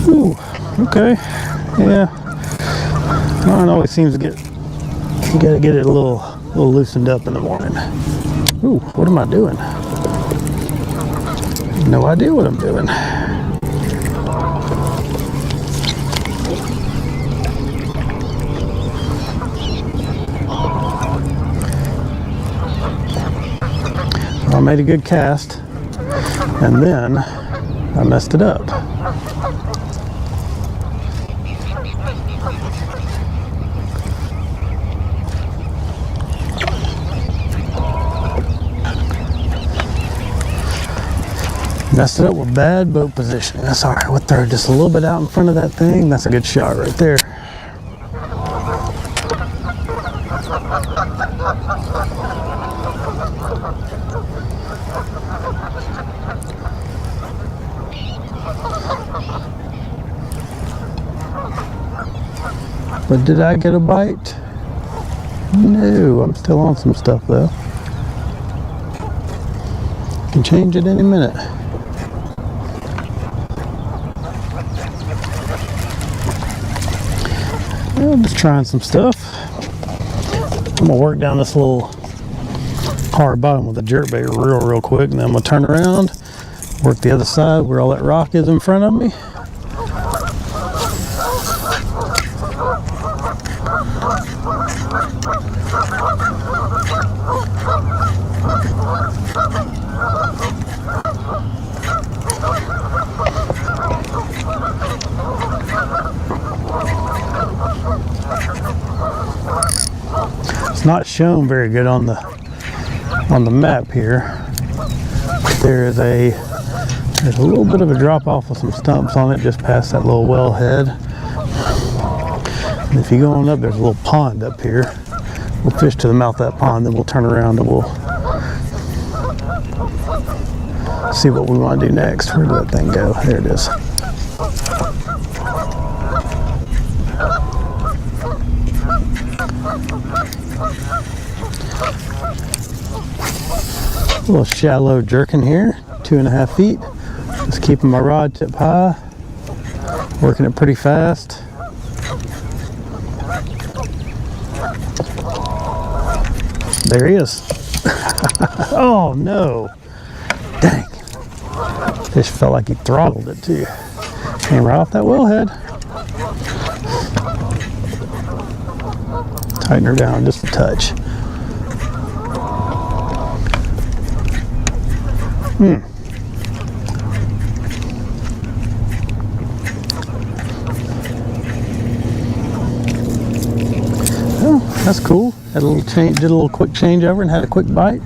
Ooh, okay. Yeah. Mine always seems to get, you gotta get it a little loosened up in the morning. Ooh, what am I doing? No idea what I'm doing. I made a good cast, and then I messed it up. Messed it up with bad boat position. That's all right. We'll throw just a little bit out in front of that thing. That's a good shot right there. But did I get a bite? No, I'm still on some stuff though. Can change it any minute. I'm just trying some stuff. I'm gonna work down this little hard bottom with a jerkbait real quick, and then I'm gonna turn around, work the other side where all that rock is in front of me. Not shown very good on the map here. There's a little bit of a drop off with some stumps on it just past that little wellhead. And if you go on up, there's a little pond up here. We'll fish to the mouth of that pond, then we'll turn around and we'll see what we want to do next. Where did that thing go? There it is. A little shallow jerking here, 2.5 feet. Just keeping my rod tip high, working it pretty fast. There he is. Oh no! Dang! Fish felt like he throttled it too. Came right off that wellhead. Tighten her down just a touch. Oh, that's cool. Had a little change, did a little quick change over and had a quick bite.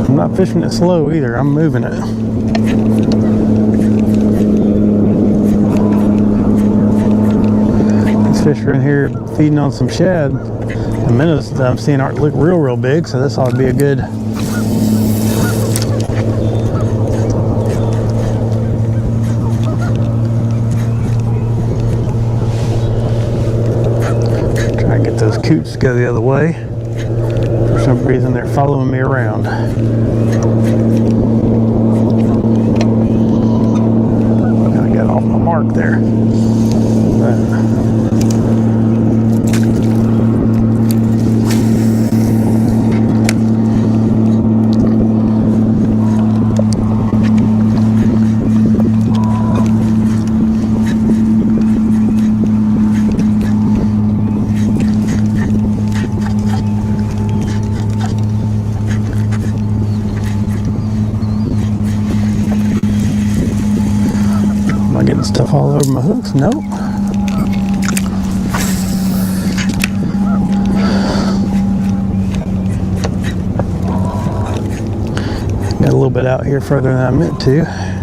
I'm not fishing it slow either. I'm moving it. Fish are in here feeding on some shad. The minnows that I'm seeing aren't look real big, so this ought to be a good. Try and get those coots to go the other way. For some reason, they're following me around. I got off my mark there. Getting stuff all over my hooks. Nope. Got a little bit out here further than I meant to.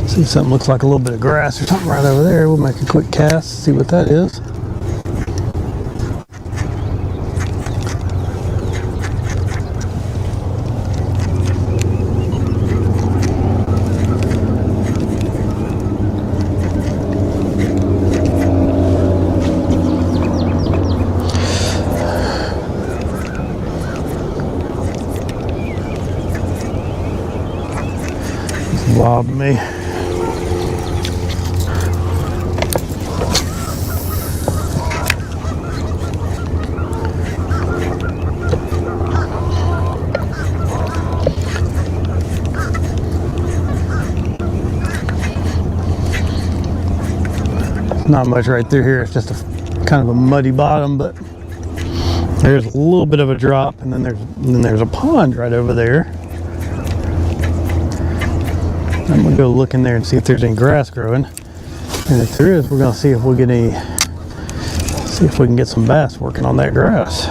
See if something looks like a little bit of grass or something right over there. We'll make a quick cast, see what that is. It's lobbed me. Not much right through here. It's just a kind of a muddy bottom, but there's a little bit of a drop, and then there's a pond right over there. I'm gonna go look in there and see if there's any grass growing, and if there is, we're gonna see if we can get some bass working on that grass.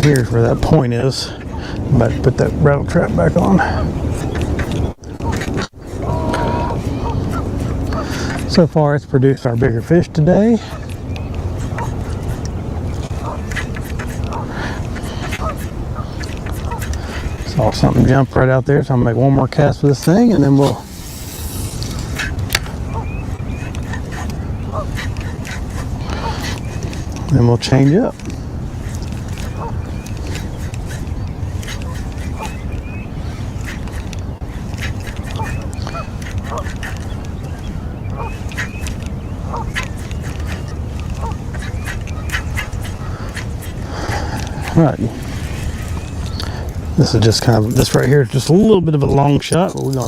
Here's where that point is. I'm about to put that rattle trap back on. So far, it's produced our bigger fish today. Saw something jump right out there, so I'm gonna make one more cast with this thing, and then we'll change up. Right. This is just kind of, this right here is just a little bit of a long shot, but we're gonna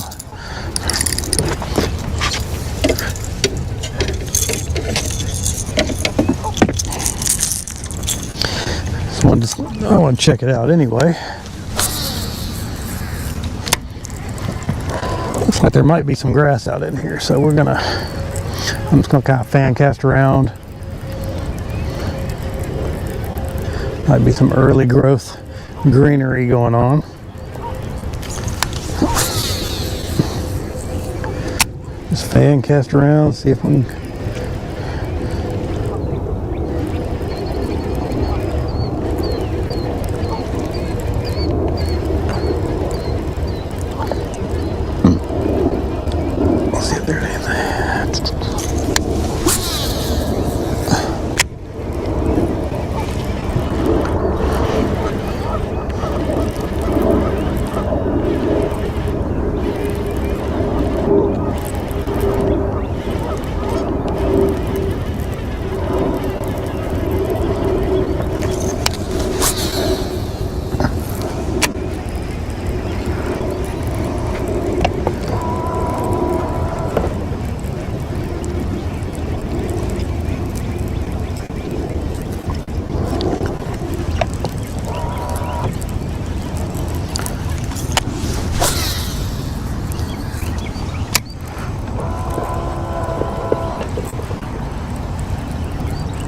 I want to check it out anyway. Looks like there might be some grass out in here, so I'm just gonna kind of fan cast around. Might be some early growth greenery going on. Just fan cast around, see if we can. Let's see if there's anything.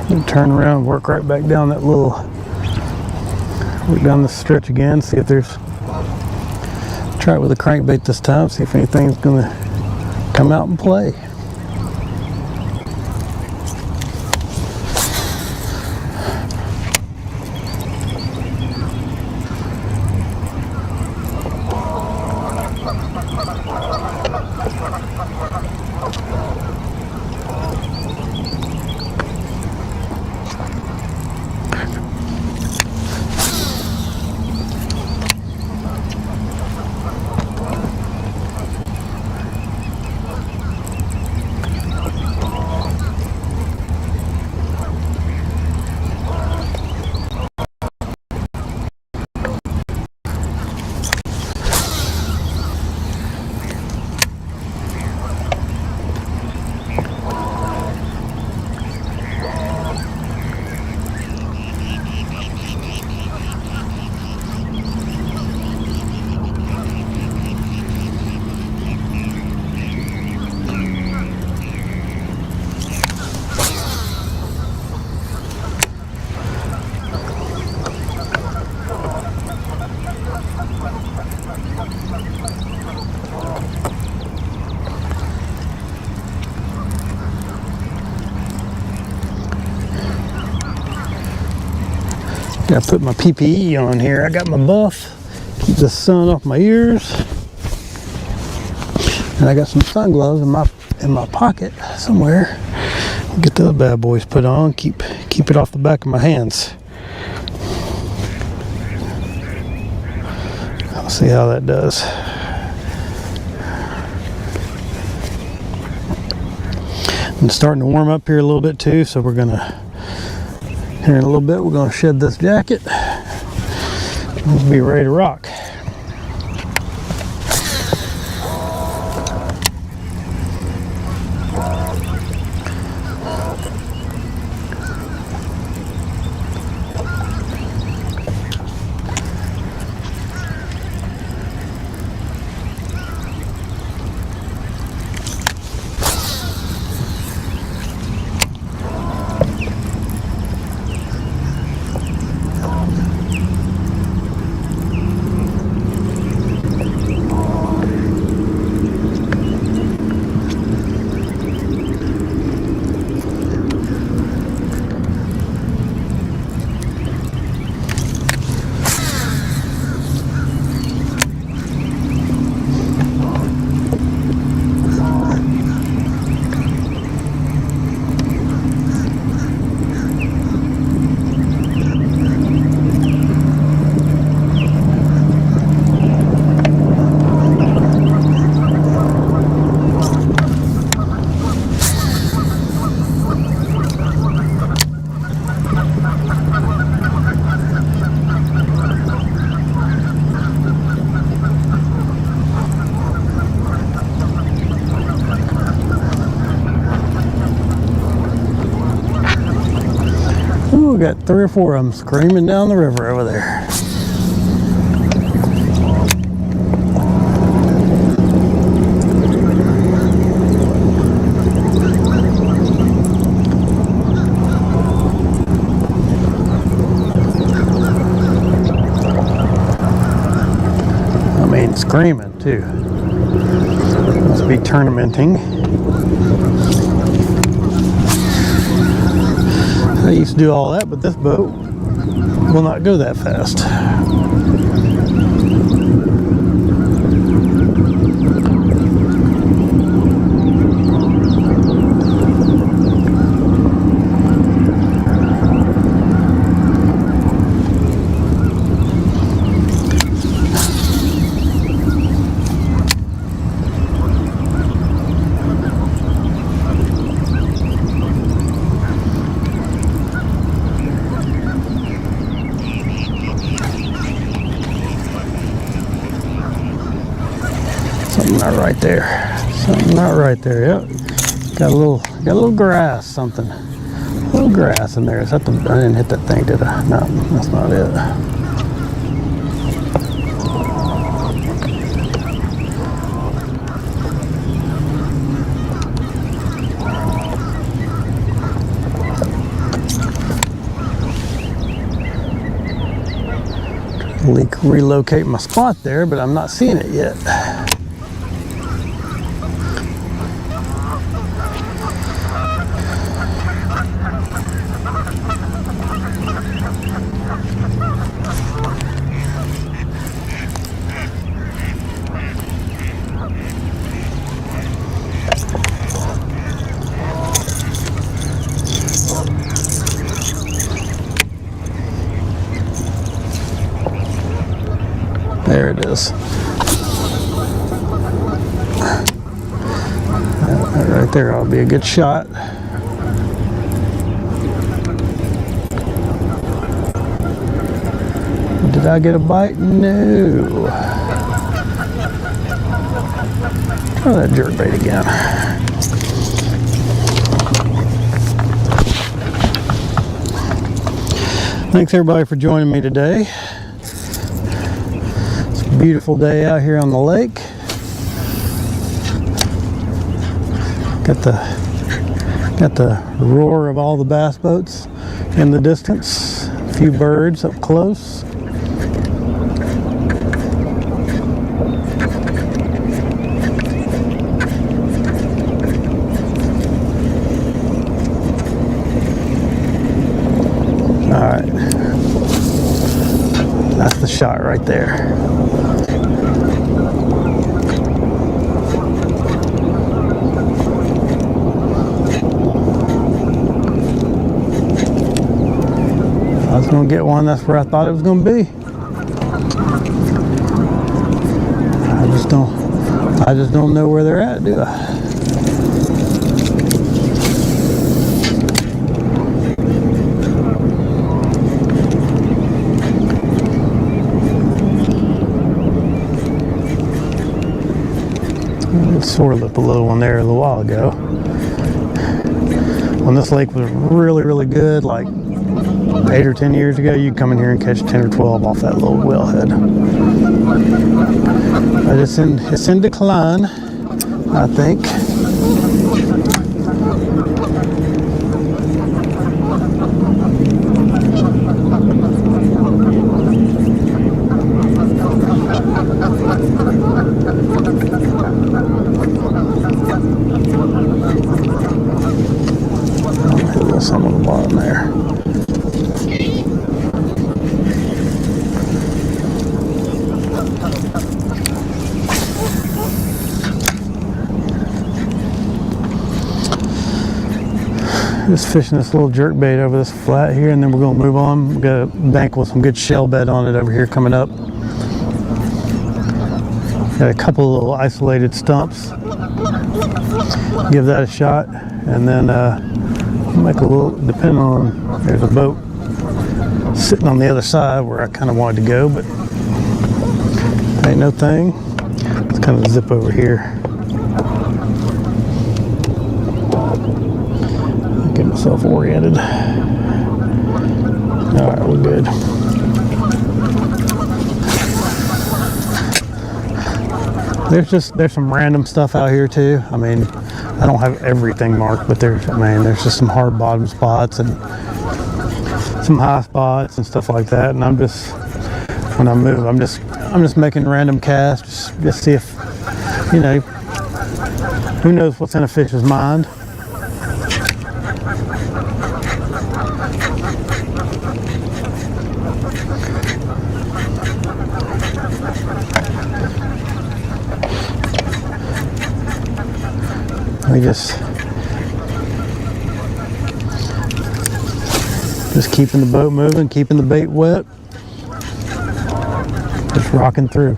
And turn around, work right back down that little, work down the stretch again, see if there's, try it with a crankbait this time, see if anything's gonna come out and play. Gotta put my PPE on here. I got my buff, keep the sun off my ears, and I got some sun gloves in my pocket somewhere. Get those bad boys put on. Keep it off the back of my hands. I'll see how that does. And it's starting to warm up here a little bit too, so we're gonna. Here in a little bit, we're going to shed this jacket. We'll be ready to rock. Ooh, we got 3 or 4 of them screaming down the river over there. I mean, screaming too. Must be tournamenting. I used to do all that, but this boat will not go that fast. Something not right there. Something not right there. Yep. Got a little grass. Something. A little grass in there. Is that the? I didn't hit that thing, did I? No, that's not it. relocate my spot there, but I'm not seeing it yet. There it is. Right there ought to be a good shot. Did I get a bite? No. Try that jerkbait again. Thanks everybody for joining me today. Beautiful day out here on the lake. Got the roar of all the bass boats in the distance. A few birds up close. All right, that's the shot right there. I was going to get one. That's where I thought it was going to be. I just don't know where they're at, do I? I sort of looked a little one there a little while ago. When this lake was really, really good, like 8 or 10 years ago, you'd come in here and catch 10 or 12 off that little whalehead. But it's in decline, I think. A little something on the bottom there. Just fishing this little jerk bait over this flat here, and then we're going to move on. We've got a bank with some good shell bed on it over here coming up. Got a couple of little isolated stumps. Give that a shot, and then make a little, depending on, there's a boat sitting on the other side where I kind of wanted to go, but ain't no thing. Let's kind of zip over here. Get myself oriented. All right, we're good. There's some random stuff out here too. I mean, I don't have everything marked, but there's just some hard bottom spots and some high spots and stuff like that. And when I move, I'm just making random casts, just see if, who knows what's in a fish's mind. We just keeping the boat moving, keeping the bait wet, just rocking through.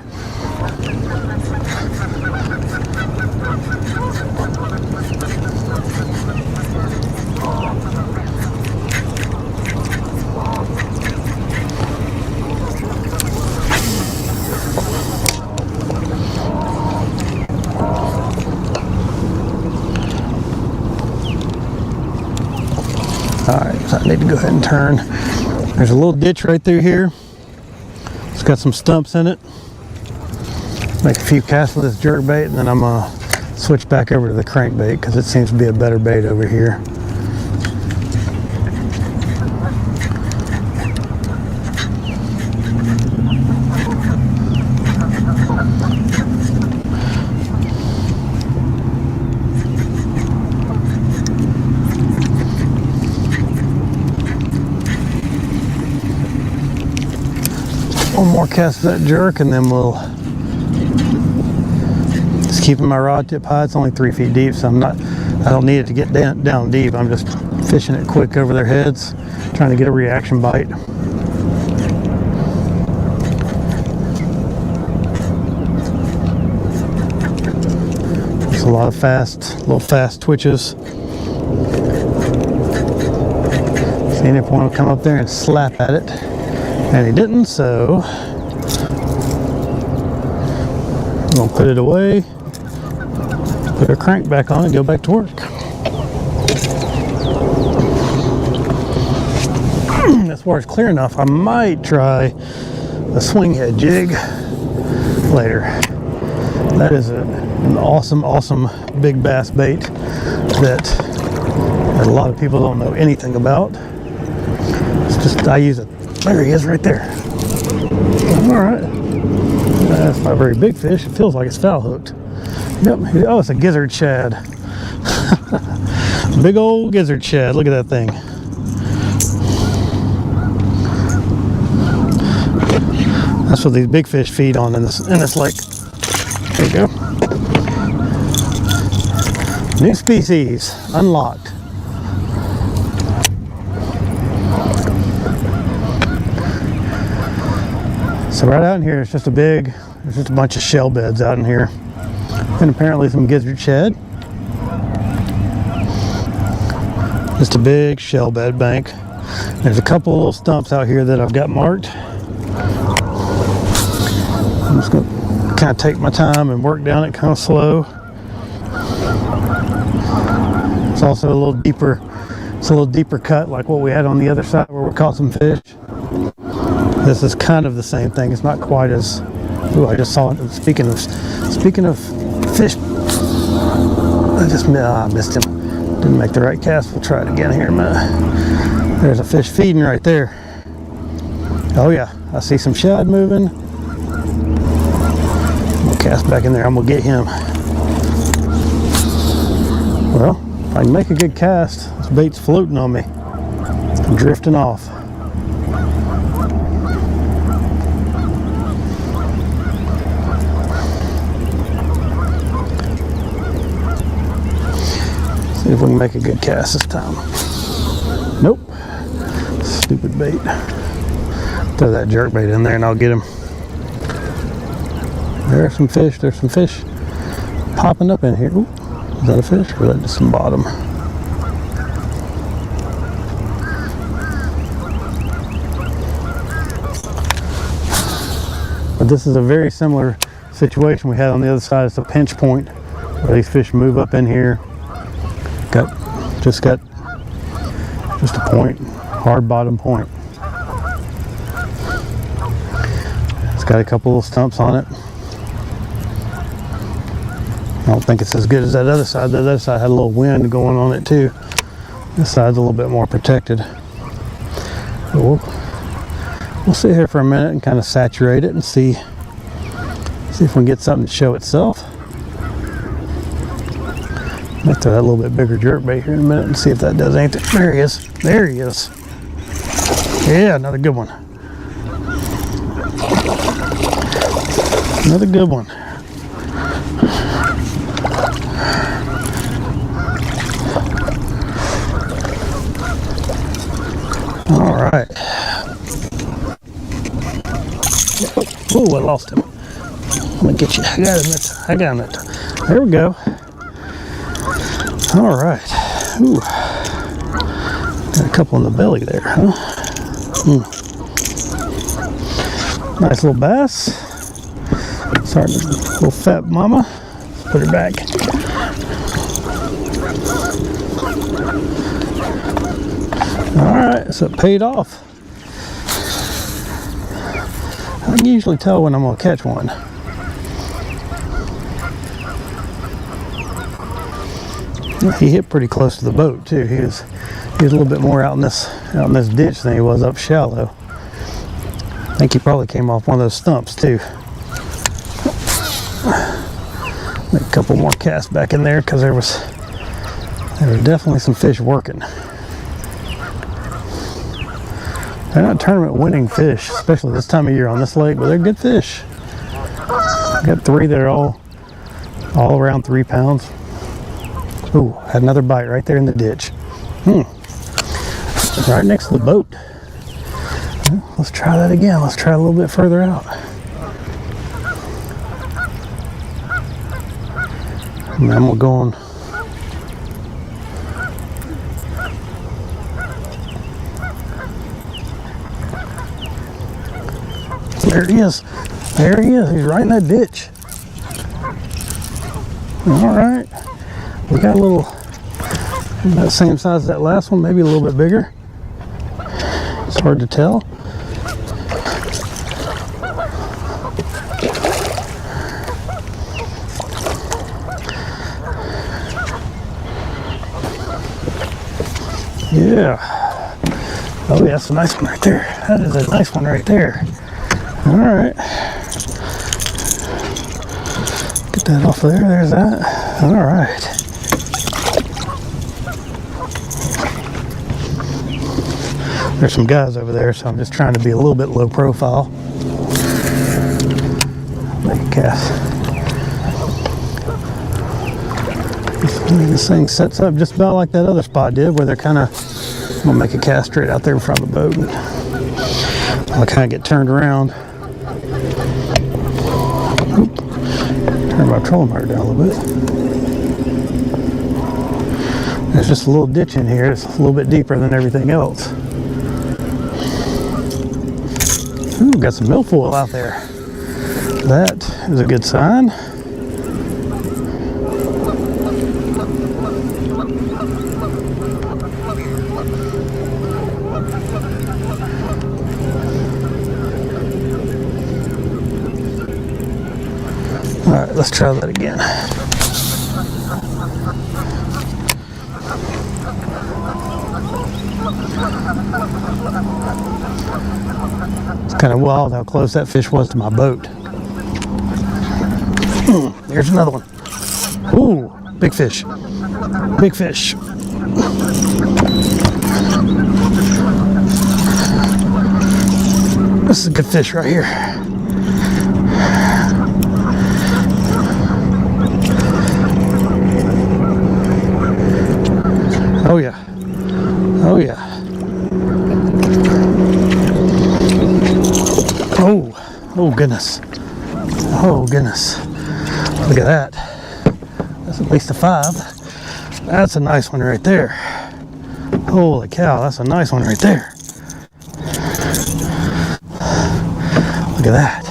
Alright, so I need to go ahead and turn. There's a little ditch right through here. It's got some stumps in it. Make a few casts with this jerk bait, and then I'm going to switch back over to the crankbait because it seems to be a better bait over here. One more cast of that jerk, and then we'll just keeping my rod tip high. It's only 3 feet deep, so I don't need it to get down deep. I'm just fishing it quick over their heads, trying to get a reaction bite. There's a lot of little fast twitches. Seeing if one will come up there and slap at it, and he didn't, so I'm gonna put it away, put a crank back on, and go back to work. As far as clear enough, I might try a swing head jig later. That is an awesome big bass bait that a lot of people don't know anything about. It's just, I use it. There he is right there. All right. That's not a very big fish. It feels like it's foul hooked. Yep. Oh, it's a gizzard shad. Big old gizzard shad. Look at that thing. That's what these big fish feed on in this lake. There you go. New species unlocked. So right out in here, it's just there's just a bunch of shell beds out in here, and apparently some gizzard shad. Just a big shell bed bank. There's a couple little stumps out here that I've got marked. I'm just going to kind of take my time and work down it kind of slow. It's also a little deeper. It's a little deeper cut like what we had on the other side where we caught some fish. This is kind of the same thing. It's not quite as. Ooh, I just saw it. Speaking of fish, I missed him. Didn't make the right cast. We'll try it again here in a minute. There's a fish feeding right there. Oh yeah, I see some shad moving. We'll cast back in there. I'm gonna get him. Well, if I can make a good cast, this bait's floating on me. I'm drifting off. See if we can make a good cast this time. Nope. Stupid bait. Throw that jerk bait in there and I'll get him. There's some fish. There's some fish popping up in here. Ooh, is that a fish or is that just some bottom? But this is a very similar situation we had on the other side. It's a pinch point where these fish move up in here. Just a point, hard bottom point. It's got a couple little stumps on it. I don't think it's as good as that other side. That other side had a little wind going on it too. This side's a little bit more protected. We'll sit here for a minute and kind of saturate it and see if we can get something to show itself. I'll throw that little bit bigger jerkbait here in a minute and see if that does anything. There he is. There he is. Yeah, another good one. Another good one. All right. Oh, I lost him. I'm gonna get you. I got him. There we go. All right. Ooh. Got a couple in the belly there, huh? Nice little bass. Sorry, little fat mama. Let's put her back. All right, so it paid off. I can usually tell when I'm gonna catch one. He hit pretty close to the boat too. He was a little bit more out in this ditch than he was up shallow. I think he probably came off one of those stumps too. Make a couple more casts back in there because there was definitely some fish working. They're not tournament winning fish, especially this time of year on this lake, but they're good fish. Got 3 that are all around 3 pounds. Ooh, had another bite right there in the ditch. Right next to the boat. Let's try that again. Let's try a little bit further out. And then we're going. There he is. There he is. He's right in that ditch. All right. We got a little, about the same size as that last one, maybe a little bit bigger. It's hard to tell. Yeah. Oh, yeah, that's a nice one right there. That is a nice one right there. All right. Get that off there. There's that. All right. There's some guys over there, so I'm just trying to be a little bit low profile. Make a cast. This thing sets up just about like that other spot did, where they're kind of, I'm gonna make a cast straight out there in front of the boat. I'll kind of get turned around. Oop. Turn my trolling motor down a little bit. There's just a little ditch in here. It's a little bit deeper than everything else. Ooh, got some milfoil out there. That is a good sign. All right, let's try that again. It's kind of wild how close that fish was to my boat. There's another one. Ooh, big fish. Big fish. This is a good fish right here. Oh yeah. Oh yeah. Oh goodness. Oh goodness. Look at that. That's at least a 5. That's a nice one right there. Holy cow, that's a nice one right there. Look at that.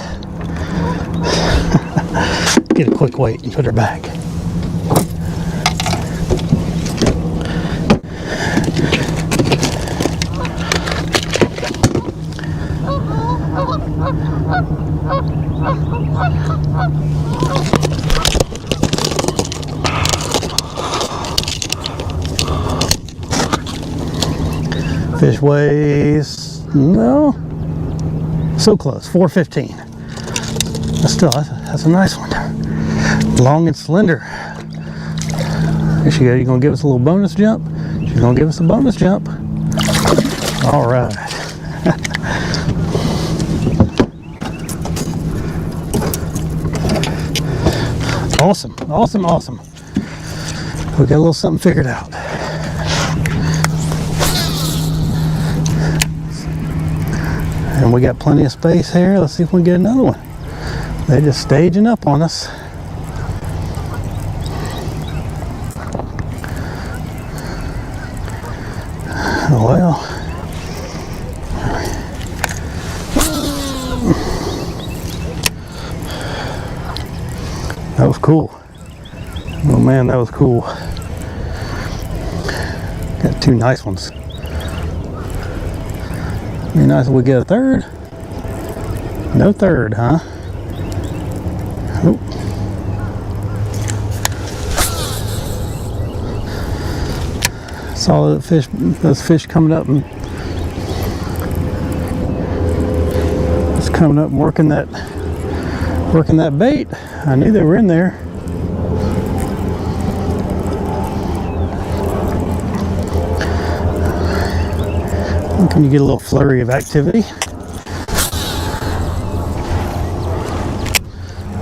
Get a quick weight and put her back. Fish weighs, no, so close, 415. But still, that's a nice one. Long and slender. There she goes. You gonna give us a little bonus jump? She's gonna give us a bonus jump. All right. Awesome, awesome, awesome. We got a little something figured out. And we got plenty of space here. Let's see if we can get another one. They're just staging up on us. Well, that was cool. Oh man, that was cool. Got 2 nice ones. Be nice if we get a third. No third, huh? Oh. Saw that fish, those fish coming up and it's coming up and working that bait. I knew they were in there. Can you get a little flurry of activity?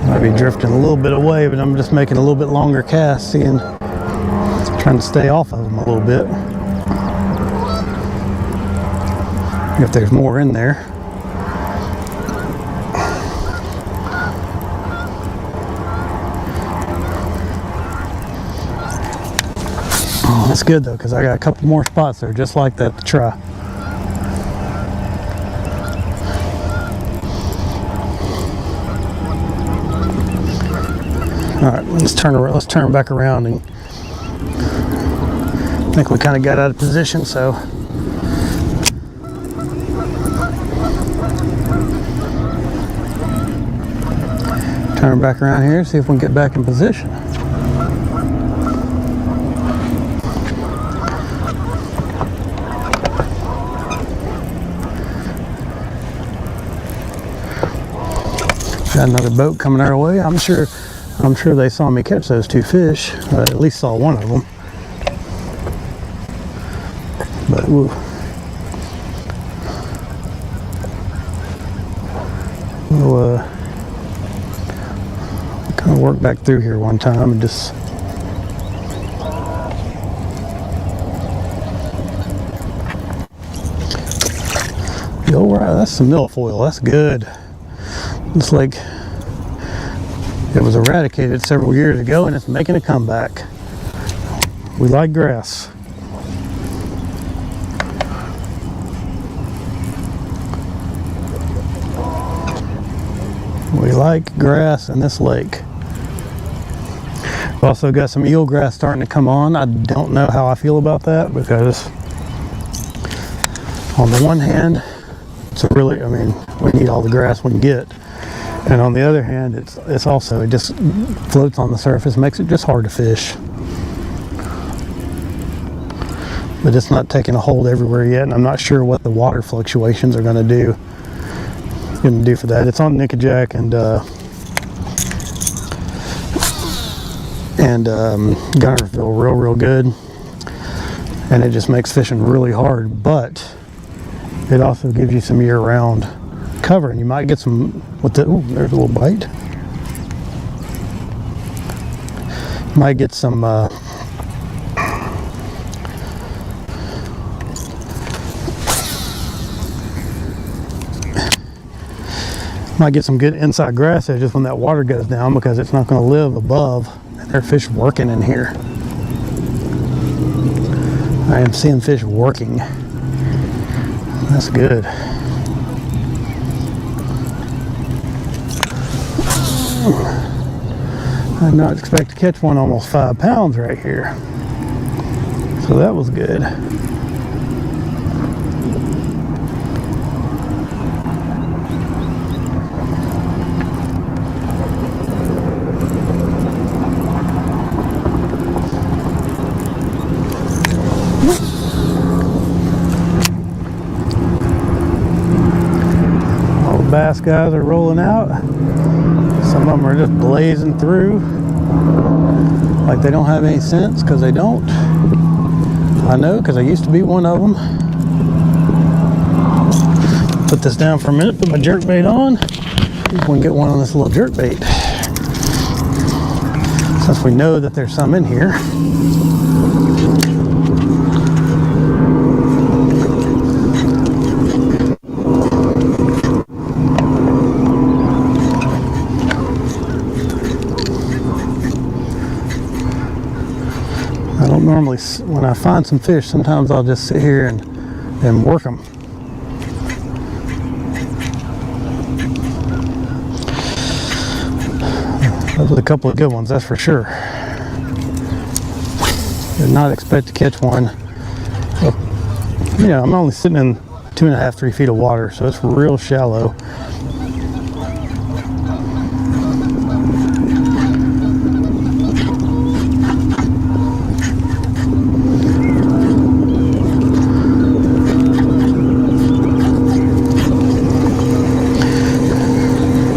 Might be drifting a little bit away, but I'm just making a little bit longer cast, trying to stay off of them a little bit. If there's more in there. Oh, that's good though, because I got a couple more spots there just like that to try. All right, let's turn back around, and I think we kind of got out of position, so turn back around here, see if we can get back in position. Got another boat coming our way. I'm sure they saw me catch those two fish. I at least saw one of them. But ooh. We'll kind of work back through here one time and just go right. That's some milfoil. That's good. It's like it was eradicated several years ago and it's making a comeback. We like grass. We like grass in this lake. We've also got some eelgrass starting to come on. I don't know how I feel about that, because on the one hand, it's really, I mean, we need all the grass we can get. And on the other hand, it's also, it just floats on the surface, makes it just hard to fish. But it's not taking a hold everywhere yet, and I'm not sure what the water fluctuations are going to do for that. It's on nickajack and Gunnersville real good, and it just makes fishing really hard. But it also gives you some year-round cover, and you might get some with the, ooh, there's a little bite. Might get some might get some good inside grass edges when that water goes down, because it's not going to live above. There are fish working in here. I am seeing fish working. That's good. I did not expect to catch one almost 5 pounds right here. So that was good. All the bass guys are rolling out. Some of them are just blazing through like they don't have any sense, because they don't. I know, because I used to be one of them. Put this down for a minute, put my jerkbait on. See if we can get one on this little jerkbait, since we know that there's some in here. Normally, when I find some fish, sometimes I'll just sit here and work them. Those are a couple of good ones, that's for sure. Did not expect to catch one. Well, you know, I'm only sitting in 2.5, 3 feet of water, so it's real shallow.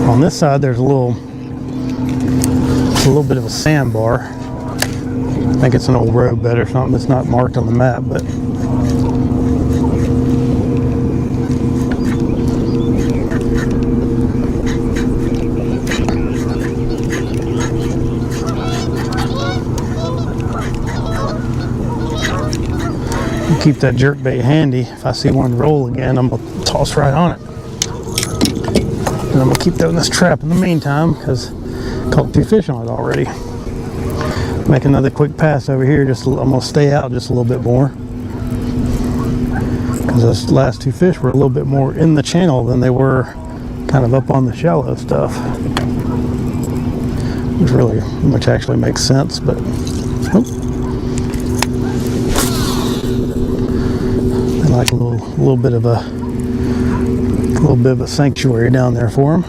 On this side, there's a little bit of a sandbar. I think it's an old road bed or something. It's not marked on the map, but keep that jerk bait handy. If I see one roll again, I'm gonna toss right on it. And I'm gonna keep that in this trap in the meantime because I caught 2 fish on it already. Make another quick pass over here. I'm gonna stay out just a little bit more because those last 2 fish were a little bit more in the channel than they were kind of up on the shallow stuff, which actually makes sense. But I like a little bit of a sanctuary down there for them.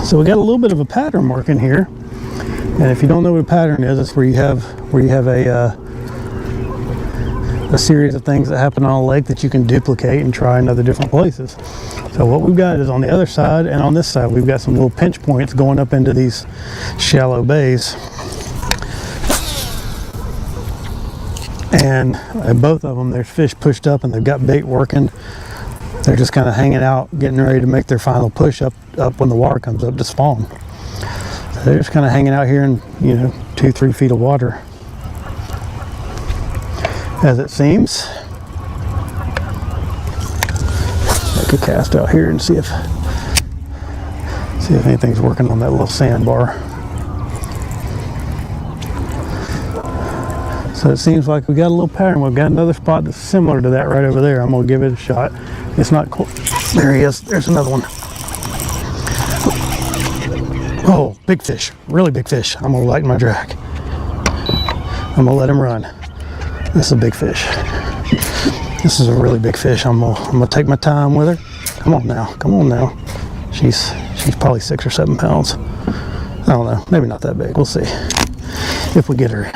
So we got a little bit of a pattern mark in here, and if you don't know what a pattern is, it's where you have a series of things that happen on a lake that you can duplicate and try in other different places. So what we've got is on the other side and on this side, we've got some little pinch points going up into these shallow bays. And at both of them, there's fish pushed up and they've got bait working. They're just kind of hanging out, getting ready to make their final push up when the water comes up to spawn. So they're just kind of hanging out here in, 2-3 feet of water, as it seems. Make a cast out here and see if anything's working on that little sandbar. So it seems like we got a little pattern. We've got another spot that's similar to that right over there. I'm gonna give it a shot. It's not cool. There he is. There's another one. Oh, big fish. Really big fish. I'm gonna lighten my drag. I'm gonna let him run. This is a big fish. This is a really big fish. I'm gonna take my time with her. Come on now. Come on now. She's probably 6 or 7 pounds. I don't know. Maybe not that big. We'll see if we get her in.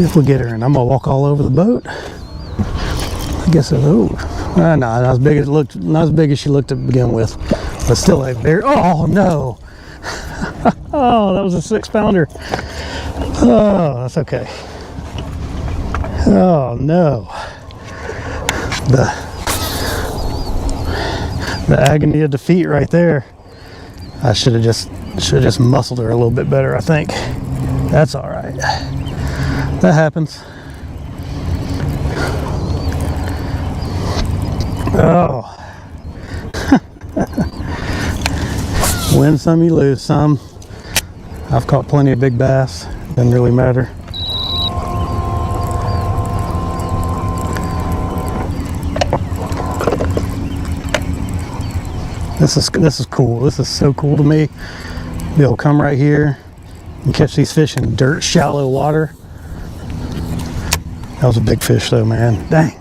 If we get her in, I'm gonna walk all over the boat. I guess not as big as it looked. Not as big as she looked to begin with, but still a very. Oh no! Oh, that was a 6-pounder. Oh, that's okay. Oh no! The agony of defeat right there. I should have just muscled her a little bit better. I think that's all right. That happens. Oh. Win some, you lose some. I've caught plenty of big bass. Doesn't really matter. This is cool. This is so cool to me. Be able to come right here and catch these fish in dirt, shallow water. That was a big fish though, man. Dang.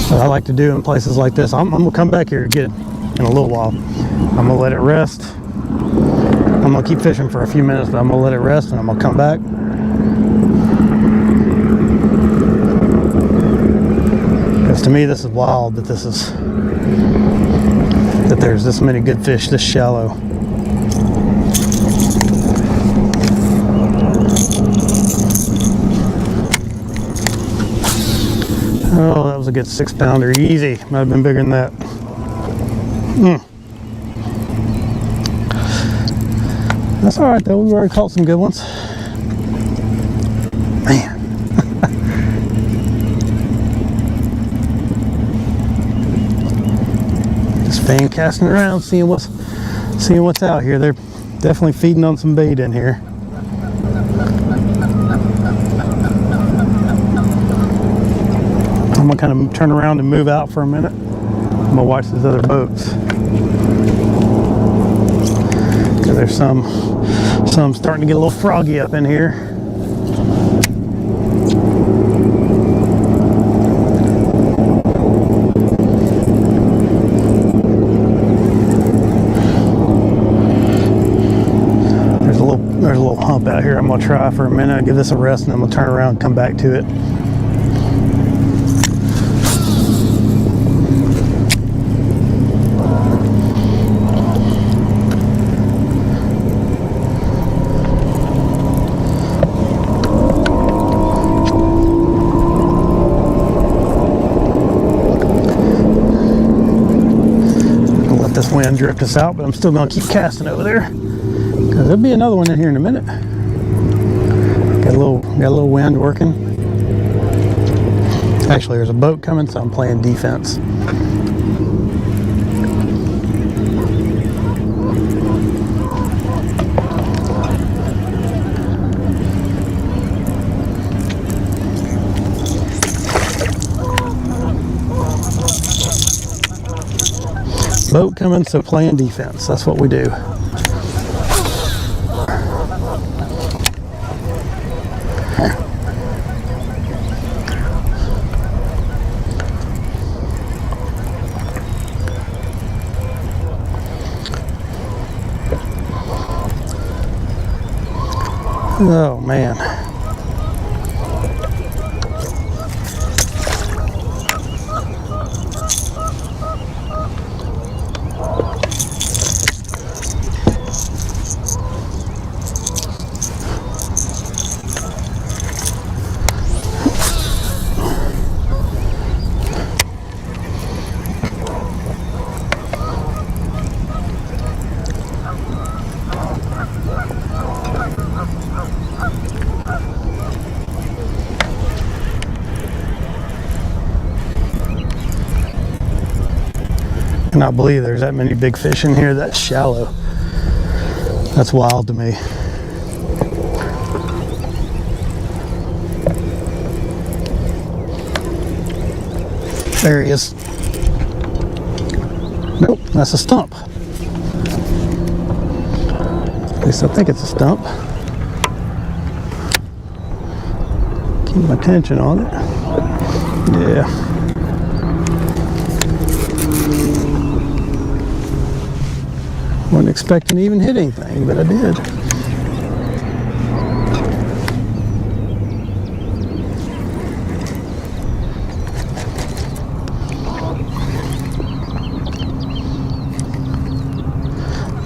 What I like to do in places like this, I'm gonna come back here again in a little while. I'm gonna let it rest. I'm gonna keep fishing for a few minutes, but I'm gonna let it rest and I'm gonna come back. Because to me, this is wild that there's this many good fish this shallow. Oh, that was a good 6-pounder, easy. Might have been bigger than that. That's all right though. We've already caught some good ones. Man. Just fan casting around, seeing what's out here. They're definitely feeding on some bait in here. I'm gonna kind of turn around and move out for a minute. I'm gonna watch these other boats. There's some starting to get a little froggy up in here. There's a little hump out here. I'm we'll try for a minute, give this a rest, and then we'll turn around and come back to it. This wind drift us out, but I'm still going to keep casting over there because there'll be another one in here in a minute. Got a little wind working. Actually, there's a boat coming, so I'm playing defense. Boat coming, so playing defense. That's what we do. Oh man. I cannot believe there's that many big fish in here that's shallow. That's wild to me. There he is. Nope, that's a stump. At least I think it's a stump. Keep my attention on it. Yeah. Wasn't expecting to even hit anything, but I did.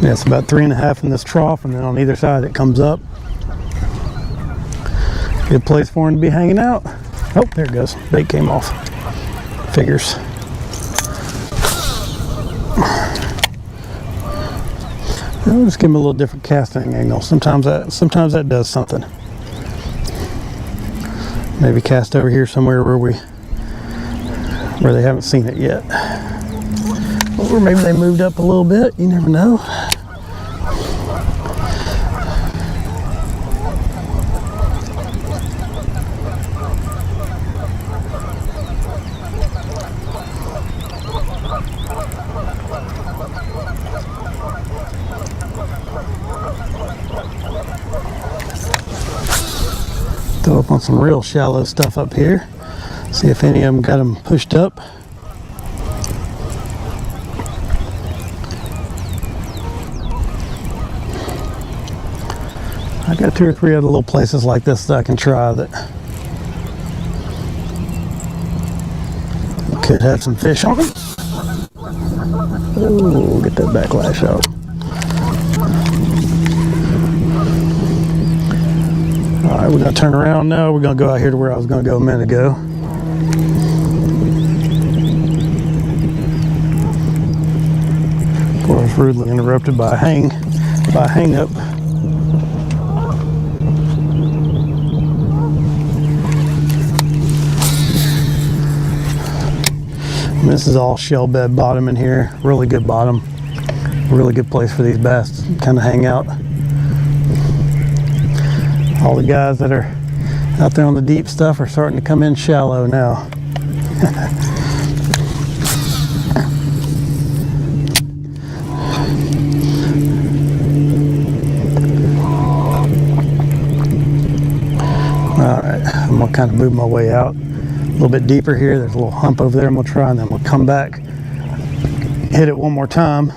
Yeah, it's about 3.5 in this trough, and then on either side it comes up. Good place for him to be hanging out. Oh, there it goes. Bait came off. Figures. I'll just give him a little different casting angle. Sometimes that does something. Maybe cast over here somewhere where they haven't seen it yet. Or maybe they moved up a little bit. You never know. Throw up on some real shallow stuff up here. See if any of them got them pushed up. I got 2 or 3 other little places like this that I can try that could have some fish on them. Oh, get that backlash out. Alright, we're going to turn around now. We're going to go out here to where I was going to go a minute ago. Before I was rudely interrupted by a hang up. And this is all shell bed bottom in here. Really good bottom. Really good place for these bass to kind of hang out. All the guys that are out there on the deep stuff are starting to come in shallow now. Alright, I'm going to kind of move my way out. A little bit deeper here. There's a little hump over there I'm going to try, and then we'll come back, hit it one more time.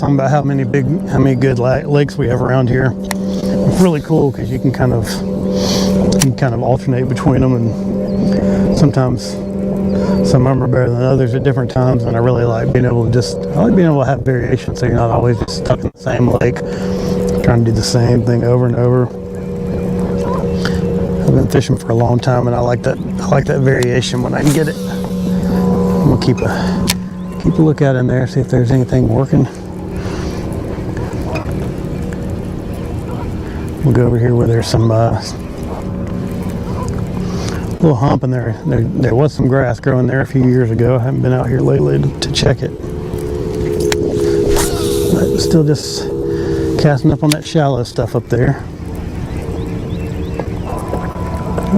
talking about how many good lakes we have around here. It's really cool because you can kind of alternate between them, and sometimes some of them are better than others at different times. And I really like being able to have variation, so you're not always just stuck in the same lake trying to do the same thing over and over. I've been fishing for a long time, and I like that variation when I can get it. I'm gonna keep a look out in there, see if there's anything working. We'll go over here where there's some little hump in there. There was some grass growing there a few years ago. I haven't been out here lately to check it. But still just casting up on that shallow stuff up there.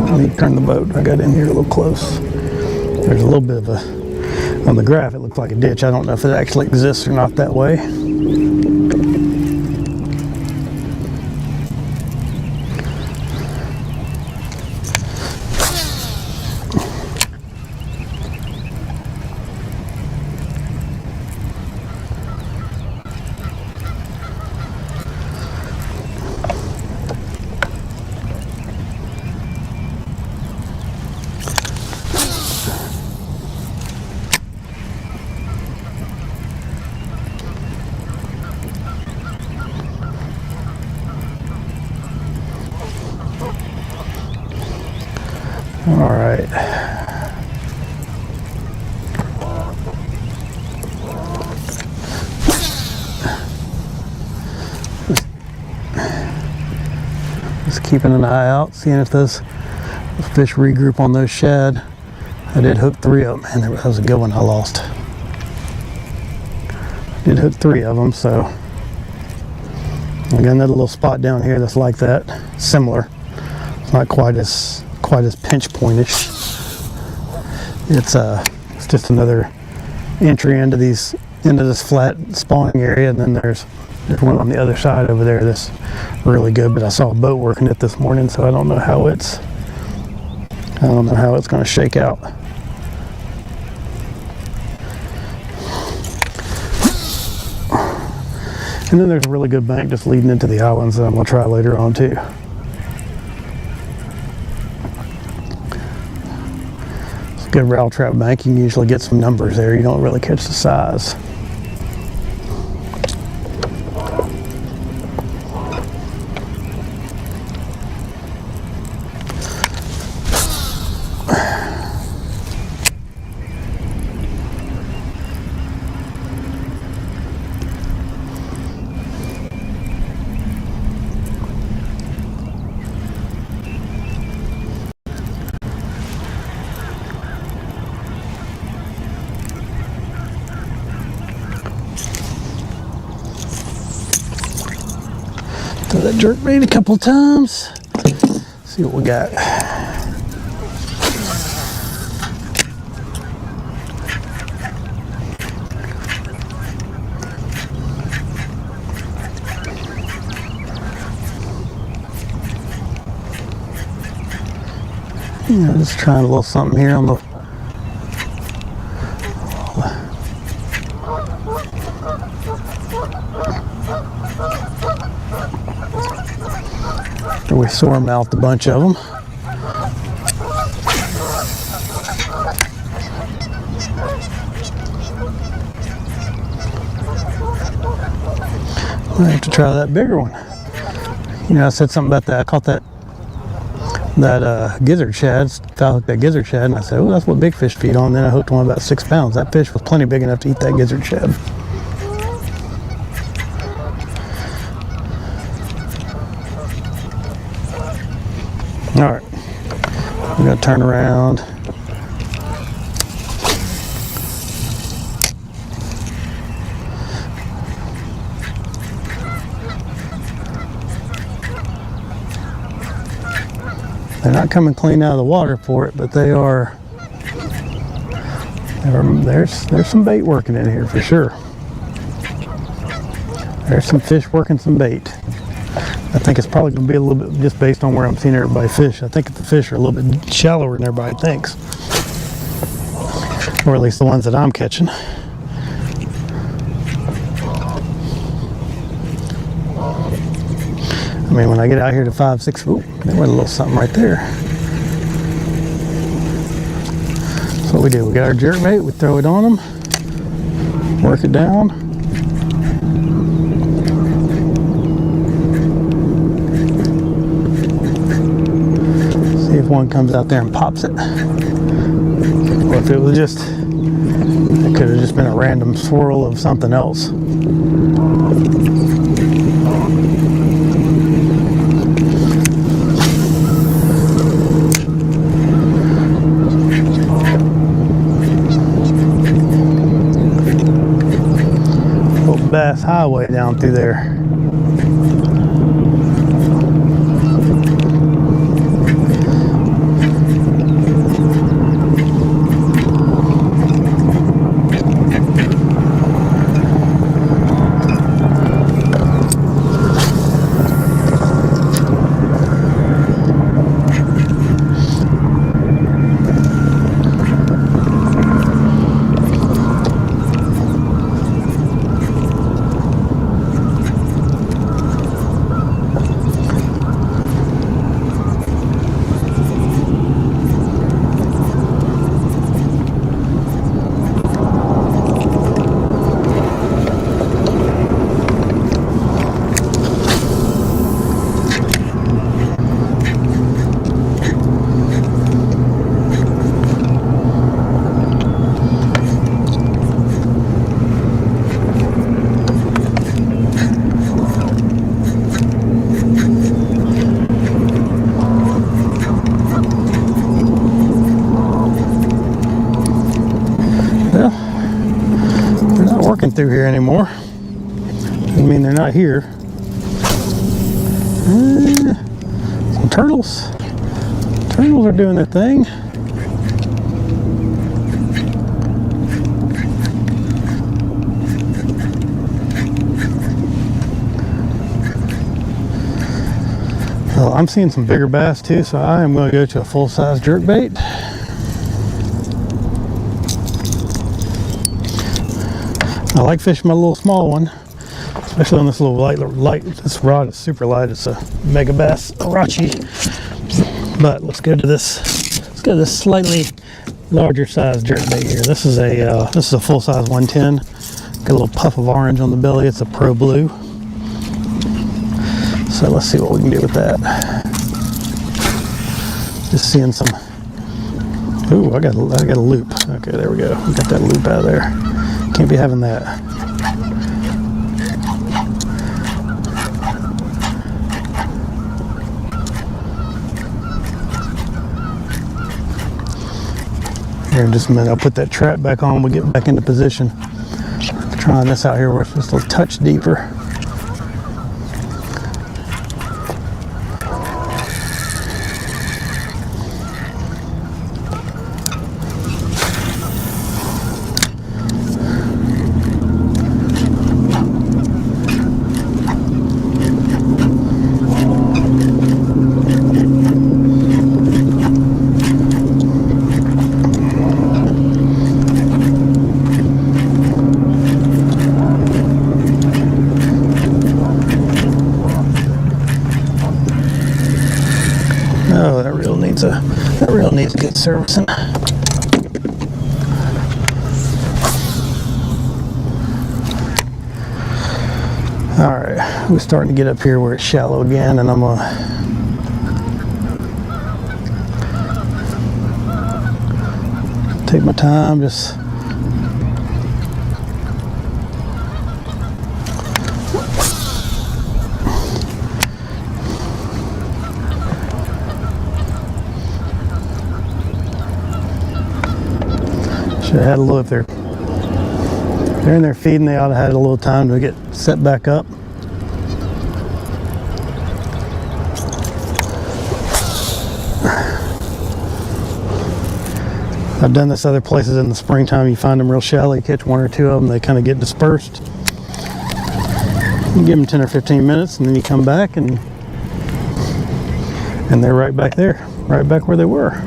Let me turn the boat. I got in here a little close. There's a little bit of on the graph it looks like a ditch. I don't know if it actually exists or not that way. All right. Just keeping an eye out, seeing if those fish regroup on those shad. I did hook 3 of them, and that was a good one I lost. Did hook 3 of them, so I got another little spot down here that's like that, similar. It's not quite as pinch pointish. It's just another entry into this flat spawning area, and then there's one on the other side over there that's really good. But I saw a boat working it this morning, so I don't know how it's going to shake out. And then there's a really good bank just leading into the islands that I'm going to try later on too. Good rattle trap bank. You can usually get some numbers there. You don't really catch the size. Throw that jerk bait a couple times. See what we got. Just trying a little something here on the we sore mouthed a bunch of them. I have to try that bigger one. I said something about that. I caught that gizzard shad. I hooked that gizzard shad, and I said, "Oh, that's what big fish feed on." Then I hooked one about 6 pounds. That fish was plenty big enough to eat that gizzard shad. All right, I'm gonna turn around. They're not coming clean out of the water for it, but they are. There's some bait working in here for sure. There's some fish working some bait. I think it's probably going to be a little bit just based on where I'm seeing everybody fish. I think the fish are a little bit shallower than everybody thinks, or at least the ones that I'm catching. mean, when I get out here to 5, 6, ooh, there went a little something right there. That's what we do. We get our jerkbait, we throw it on them, work it down. See if one comes out there and pops it. Or if it was just, it could have just been a random swirl of something else. Bass Highway down through there. Through here anymore. Doesn't mean they're not here. Some turtles. Turtles are doing their thing. Well, I'm seeing some bigger bass too, so I am going to go to a full-size jerkbait. I like fishing my little small one, especially on this little light. This rod is super light. It's a Mega Bass Arachi. But let's go to this. Let's go to this slightly larger size jerkbait here. This is a full size 110. Got a little puff of orange on the belly. It's a Pro Blue. So let's see what we can do with that. Just seeing some. Ooh, I got a loop. Okay, there we go. We got that loop out of there. Can't be having that. Here in just a minute, I'll put that trap back on. We'll get back into position. Trying this out here where it's just a touch deeper. Oh, that reel needs a good servicing. All right, we're starting to get up here where it's shallow again, and I'm gonna take my time, just should have had a little, if they're in there feeding, they ought to have had a little time to get set back up. I've done this other places in the springtime. You find them real shallow, you catch one or two of them, they kind of get dispersed. You give them 10 or 15 minutes and then you come back and they're right back there, right back where they were.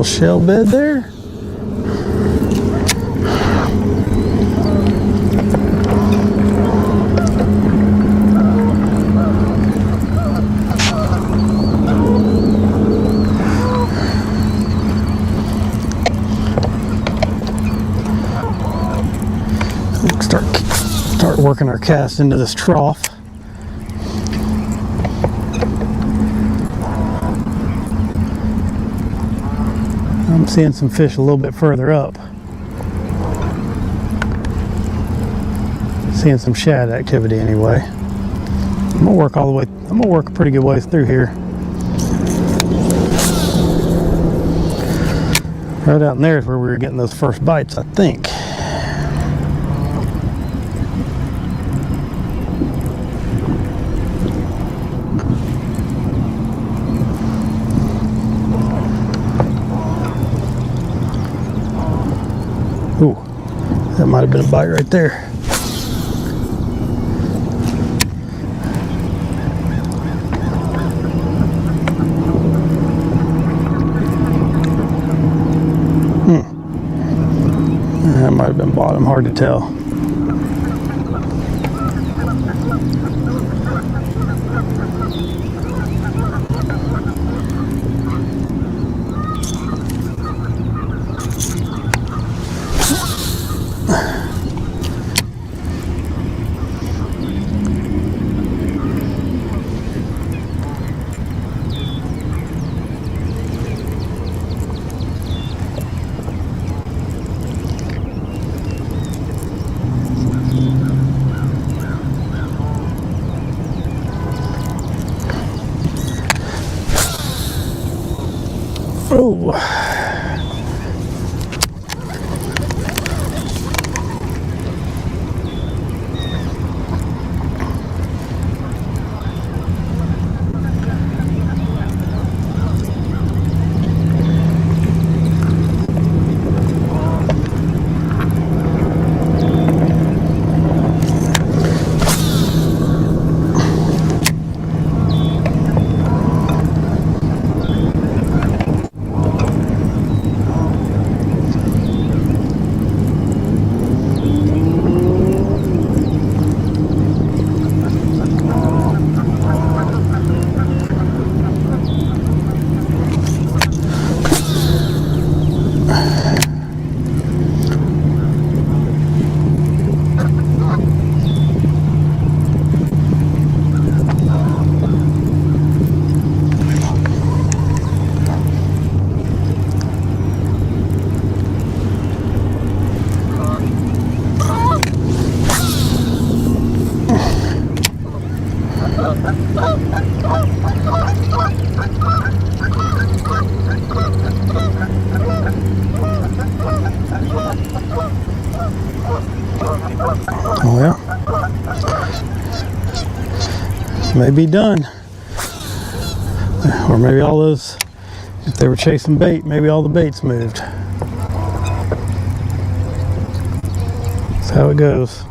shell bed there. Start working our cast into this trough. I'm seeing some fish a little bit further up. Seeing some shad activity anyway. I'm gonna work all the way. I'm gonna work a pretty good ways through here. Right out in there is where we were getting those first bites, I think. Ooh, that might have been a bite right there. That might have been bottom, hard to tell. Oh. Well, may be done. Or maybe all those, if they were chasing bait, maybe all the baits moved. That's how it goes.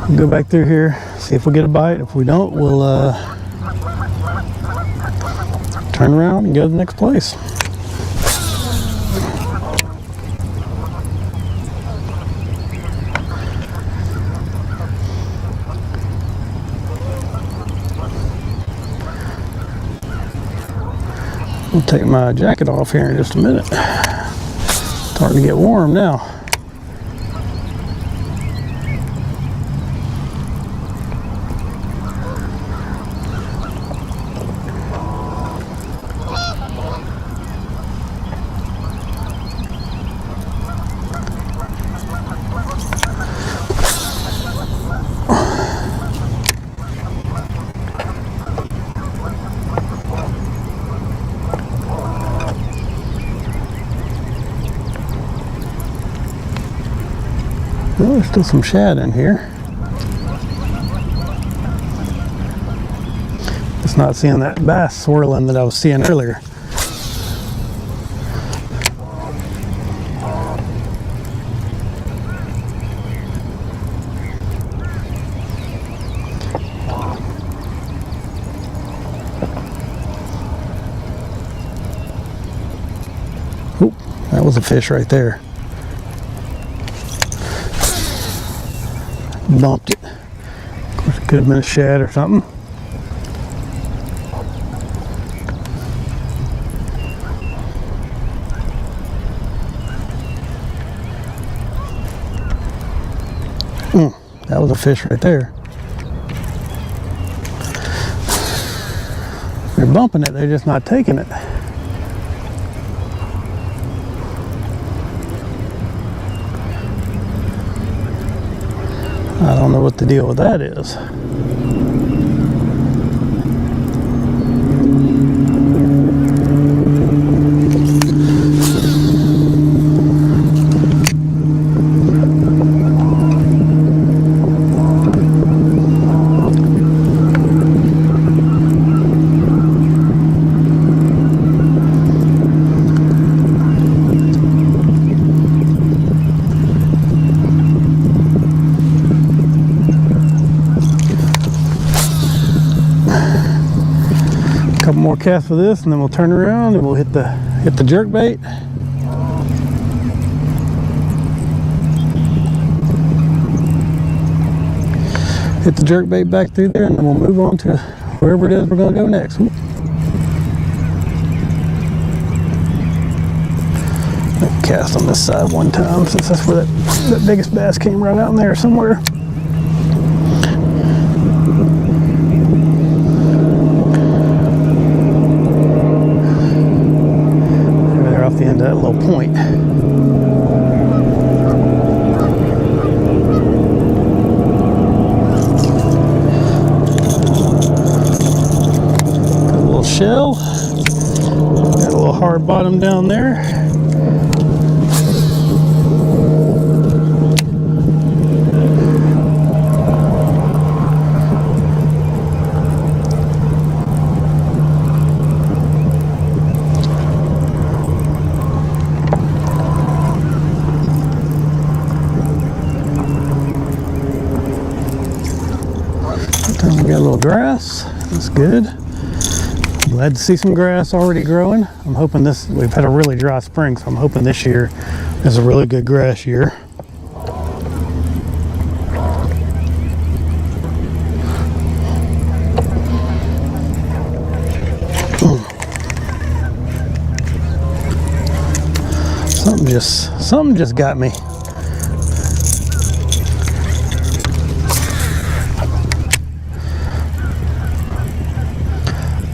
We'll go back through here, see if we get a bite. If we don't, we'll turn around and go to the next place. I'll take my jacket off here in just a minute. It's starting to get warm now. Well, there's still some shad in here. Just not seeing that bass swirling that I was seeing earlier. That was a fish right there. Bumped it. Of course, it could have been a shad or something. That was a fish right there. They're bumping it, they're just not taking it. I don't know what the deal with that is. Couple more casts for this, and then we'll turn around and we'll hit the jerk bait. Hit the jerk bait back through there, and then we'll move on to wherever it is we're going to go next. Cast on this side one time, since that's where that biggest bass came right out in there somewhere. There off the end of that little point. Got a little shell. Got a little hard bottom down there. We got a little grass. That's good. I'm glad to see some grass already growing. I'm hoping we've had a really dry spring, so I'm hoping this year is a really good grass year. Something just got me.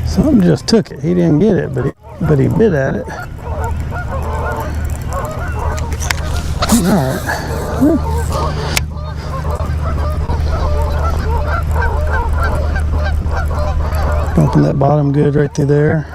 Something just took it. He didn't get it, but he bit at it. All right. Bumping that bottom good right through there.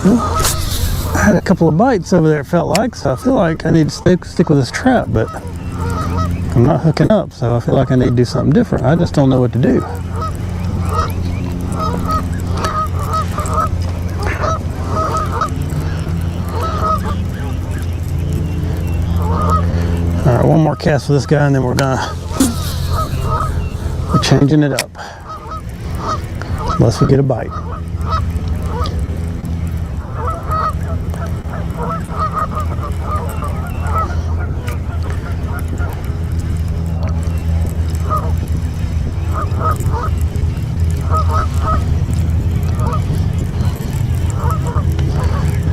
I had a couple of bites over there, it felt like, so I feel like I need to stick with this trap, but I'm not hooking up, so I feel like I need to do something different. I just don't know what to do. All right, one more cast for this guy, and then we're changing it up, unless we get a bite.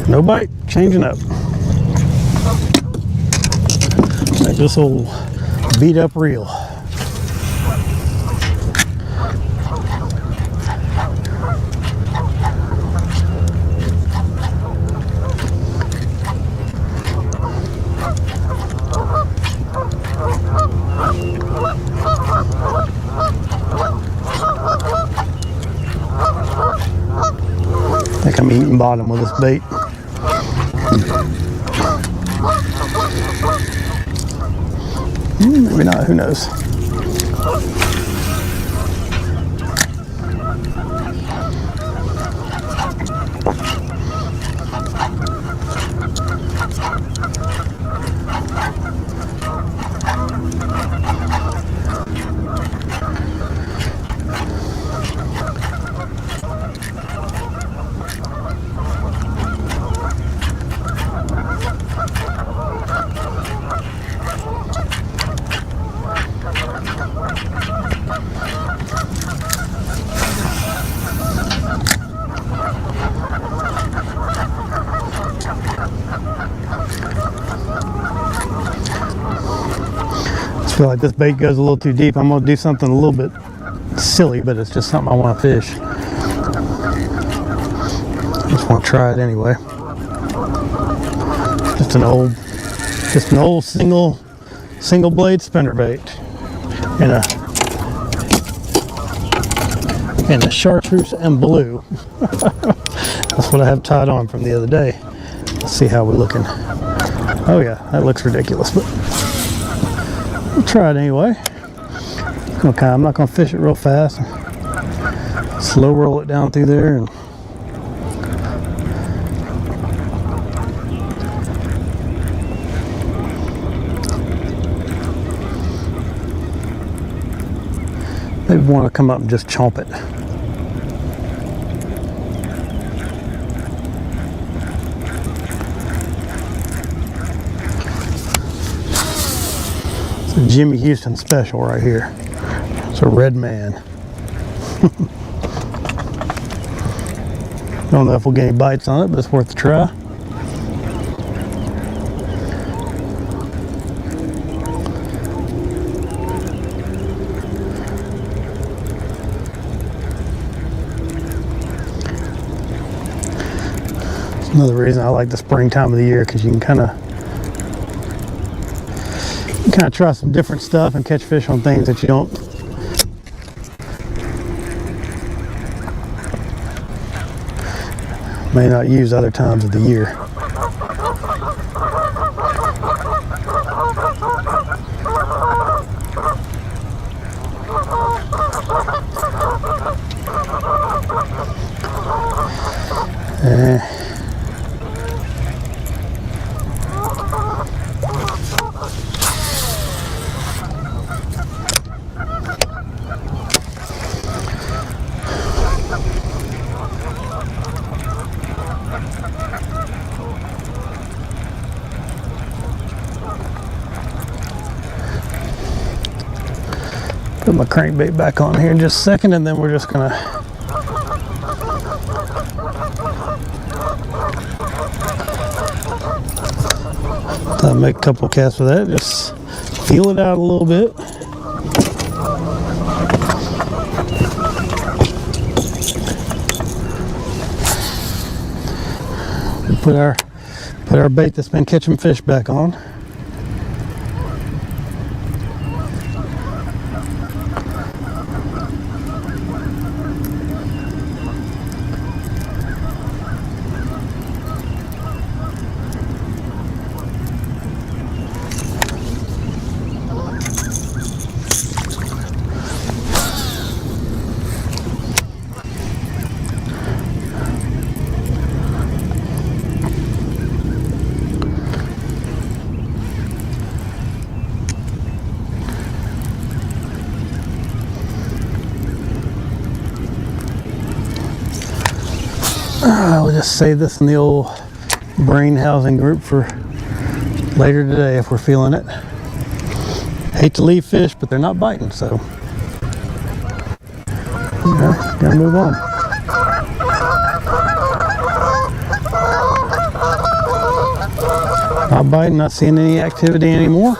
No bite, changing up. Like this old beat up reel. I think I I'm eating bottom with this bait. Maybe not, who knows? I feel like this bait goes a little too deep. I'm gonna do something a little bit silly, but it's just something I want to fish. Just want to try it anyway. Just an old single blade spinner bait in a chartreuse and blue. That's what I have tied on from the other day. Let's see how we're looking. Oh yeah, that looks ridiculous, but we'll try it anyway. Okay, I'm not going to fish it real fast. Slow roll it down through there. And maybe want to come up and just chomp it. It's a Jimmy Houston special right here. It's a red man. Don't know if we'll get any bites on it, but it's worth a try. It's another reason I like the spring time of the year, because you can kind of try some different stuff and catch fish on things that you don't may not use other times of the year. Put my crankbait back on here in just a second, and then we're just gonna make a couple casts with that. Just feel it out a little bit. Put our bait that's been catching fish back on. We'll just save this in the old brain housing group for later today if we're feeling it. Hate to leave fish, but they're not biting, so gotta move on. Not biting, not seeing any activity anymore.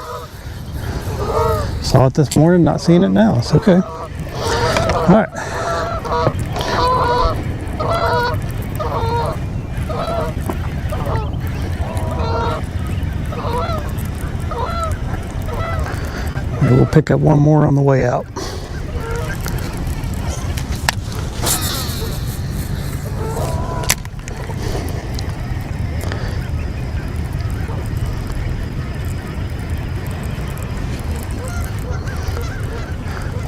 Saw it this morning, not seeing it now. It's okay. All right. We'll pick up one more on the way out.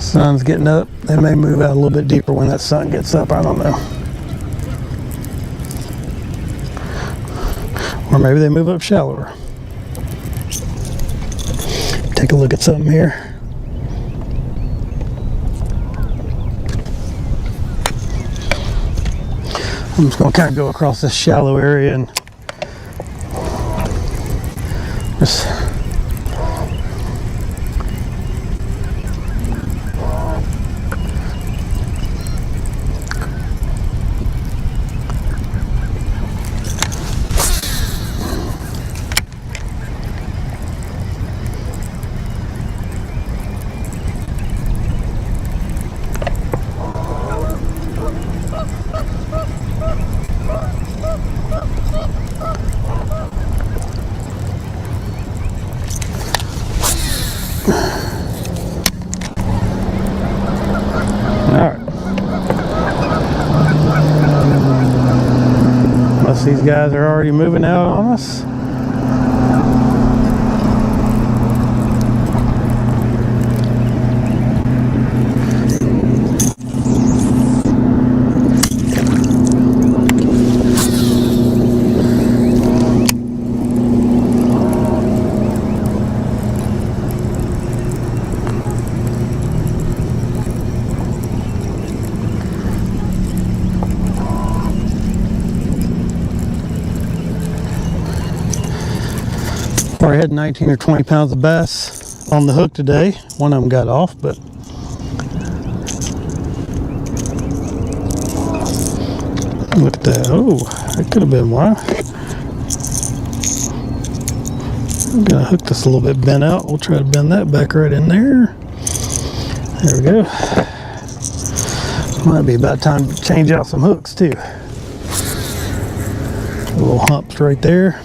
Sun's getting up. They may move out a little bit deeper when that sun gets up. I don't know. Or maybe they move up shallower. Take a look at something here. I'm just going to kind of go across this shallow area and just these guys are already moving out on us. Probably had 19 or 20 pounds of bass on the hook today. One of them got off, but look at that. Oh, that could have been one. I'm gonna hook this a little bit bent out. We'll try to bend that back right in there. There we go. Might be about time to change out some hooks too. Little humps right there.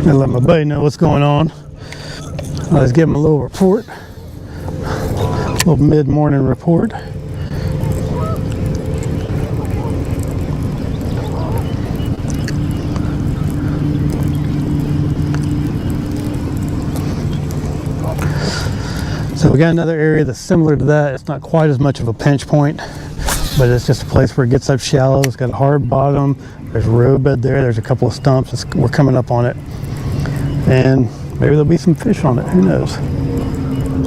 And let my buddy know what's going on. I just give him a little report, a little mid-morning report. So we got another area that's similar to that. It's not quite as much of a pinch point, but it's just a place where it gets up shallow. It's got a hard bottom. There's a roadbed there. There's a couple of stumps. We're coming up on it. And maybe there'll be some fish on it. Who knows?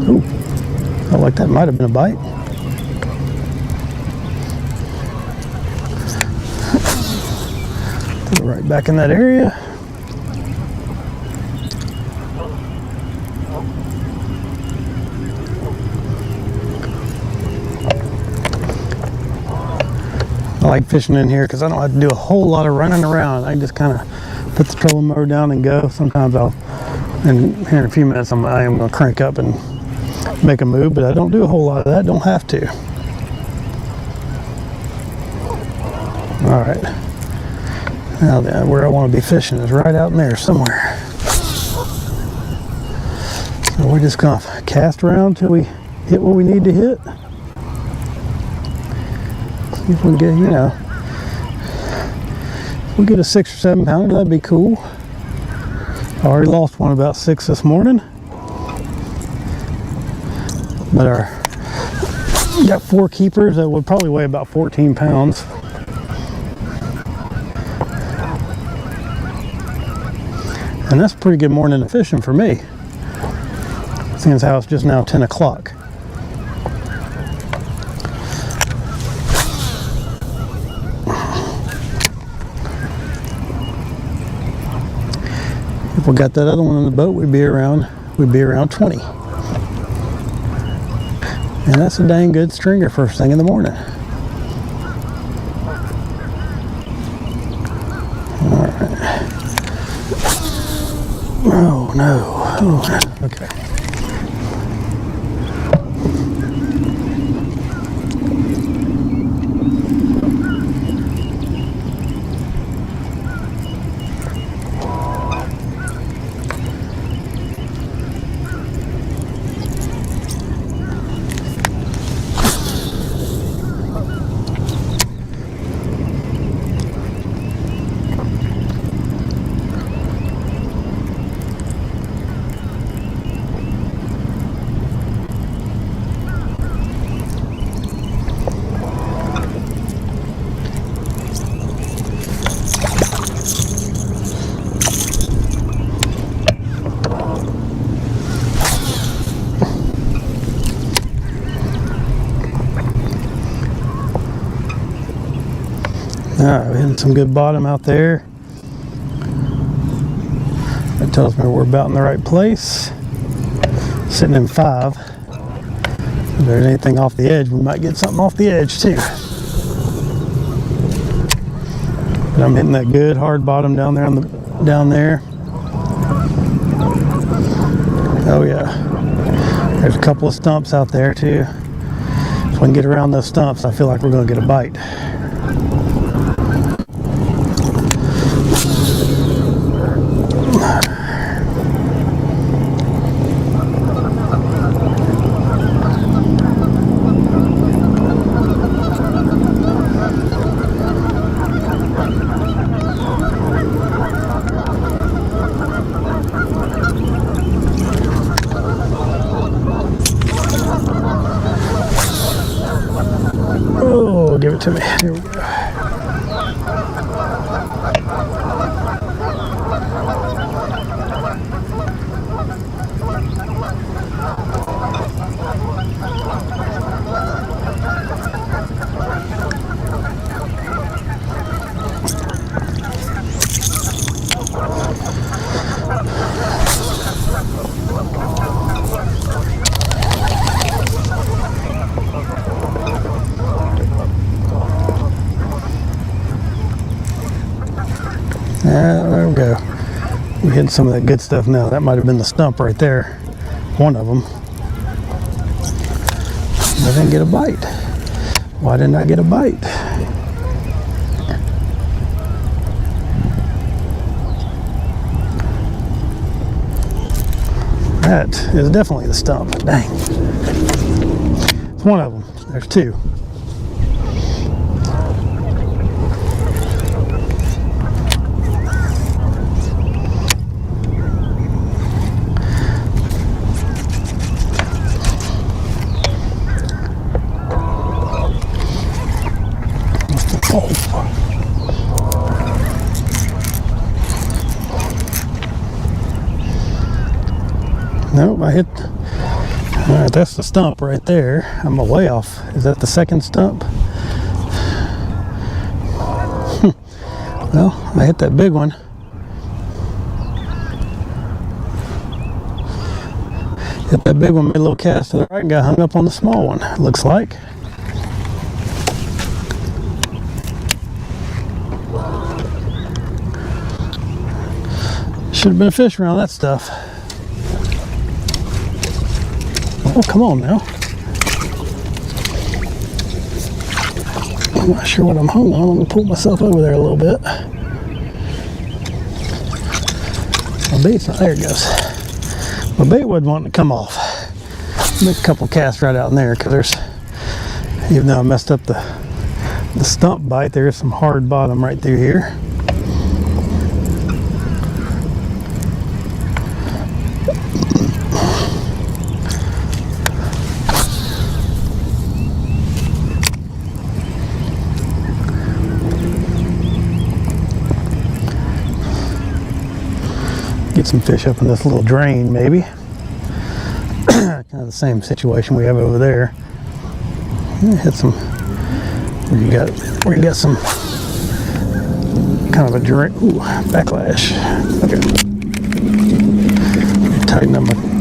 Ooh, felt like that might have been a bite. Put it right back in that area. I like fishing in here because I don't have to do a whole lot of running around. I can just kind of put the trolling motor down and go. Sometimes and here in a few minutes I am going to crank up and make a move, but I don't do a whole lot of that. Don't have to. All right. Now then, where I want to be fishing is right out in there somewhere. So we're just going to cast around till we hit what we need to hit. See if we can get, We'll get a 6 or 7 pounder, that'd be cool. I already lost one about 6 this morning. But we got 4 keepers that would probably weigh about 14 pounds. And that's a pretty good morning of fishing for me. Seeing as how it's just now 10 o'clock. If we got that other one in the boat, we'd be around 20. And that's a dang good stringer first thing in the morning. All right. Oh no. Oh, okay. Alright, we're hitting some good bottom out there. That tells me we're about in the right place. Sitting in 5. If there's anything off the edge, we might get something off the edge too. But I'm hitting that good hard bottom down there down there. Oh yeah. There's a couple of stumps out there too. If we can get around those stumps, I feel like we're going to get a bite. Oh, give it to me. Here we go. There we go. We're hitting some of that good stuff now. That might have been the stump right there. One of them. I didn't get a bite. Why didn't I get a bite? That is definitely the stump. Dang. It's one of them. There's 2. Nope, I hit. All right, that's the stump right there. I'm way off. Is that the second stump? Well, I hit that big one. Hit that big one, made a little cast to the right and got hung up on the small one, it looks like. Should have been a fish around that stuff. Oh, come on now. I'm not sure what I'm hung on. I'm going to pull myself over there a little bit. My bait's not, there it goes. My bait wasn't wanting to come off. Make a couple casts right out in there because there's, even though I messed up the stump bite, there is some hard bottom right through here. get some fish up in this little drain, maybe. Kind of the same situation we have over there. Hit some where you got some kind of a drain. Ooh, backlash. Okay. Tighten up my.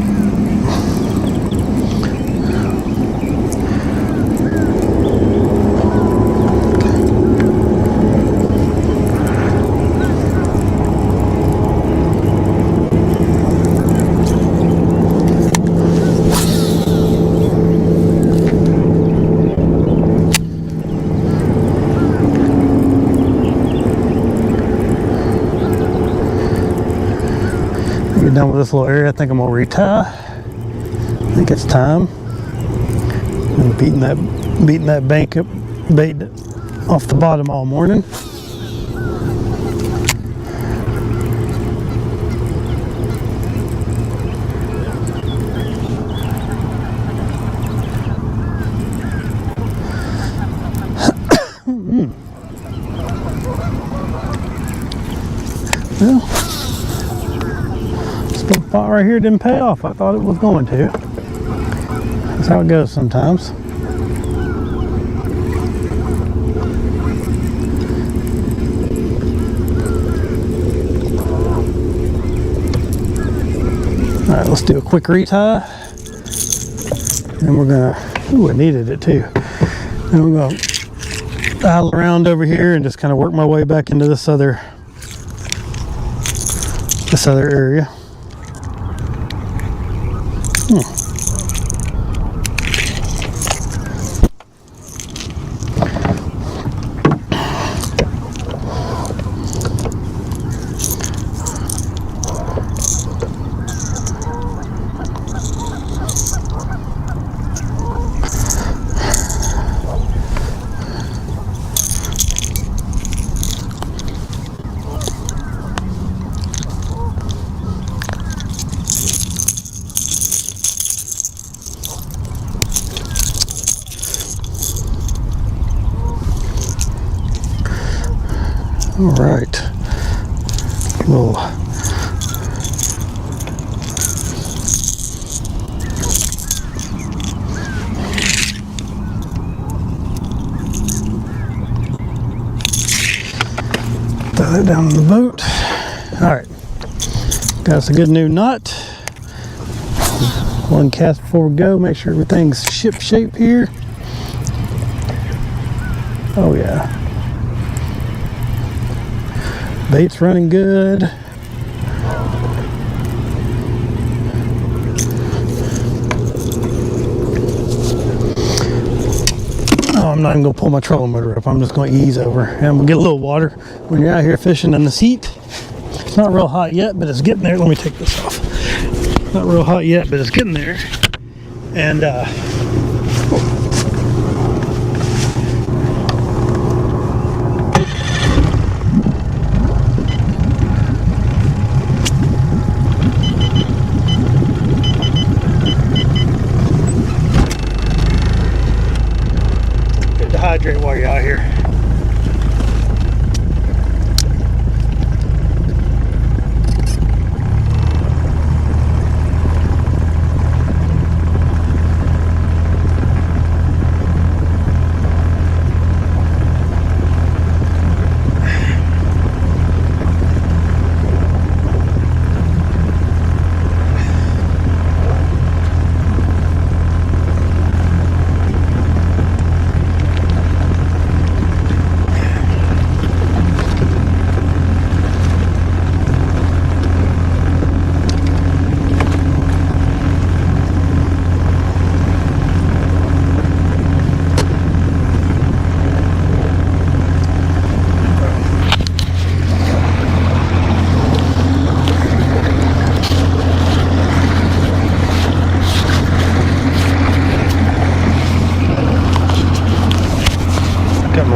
Done with this little area. I think I'm gonna retie. I think it's time. I'm beating that bank up, bait off the bottom all morning. Well, spot right here didn't pay off. I thought it was going to. That's how it goes sometimes. All right, let's do a quick retie. And we're gonna, ooh, I needed it too. And I'm gonna dial around over here and just kind of work my way back into this other area. All right, little throw that down in the boat. All right, got us a good new knot. One cast before we go. Make sure everything's ship shape here. Oh yeah. Bait's running good. Oh, I'm not even gonna pull my trolling motor up. I'm just gonna ease over and I'm gonna get a little water. When you're out here fishing in this heat, it's not real hot yet, but it's getting there. Let me take this off. Not real hot yet, but it's getting there. And hydrate while you're out here.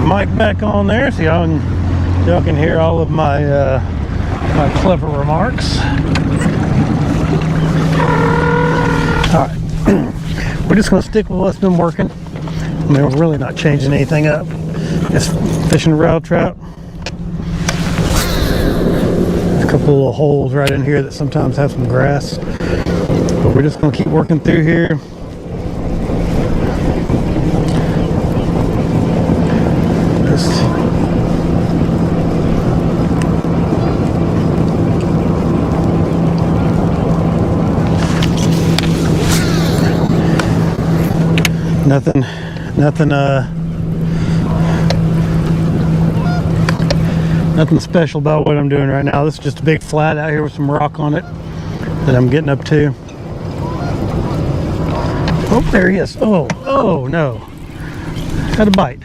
Mic back on there so y'all can hear all of my my clever remarks. All right, we're just gonna stick with what's been working. I mean, we're really not changing anything up. Just fishing rail trout, a couple little holes right in here that sometimes have some grass. But we're just going to keep working through here. Nothing special about what I'm doing right now. This is just a big flat out here with some rock on it that I'm getting up to. Oh, there he is. Oh no. Had a bite.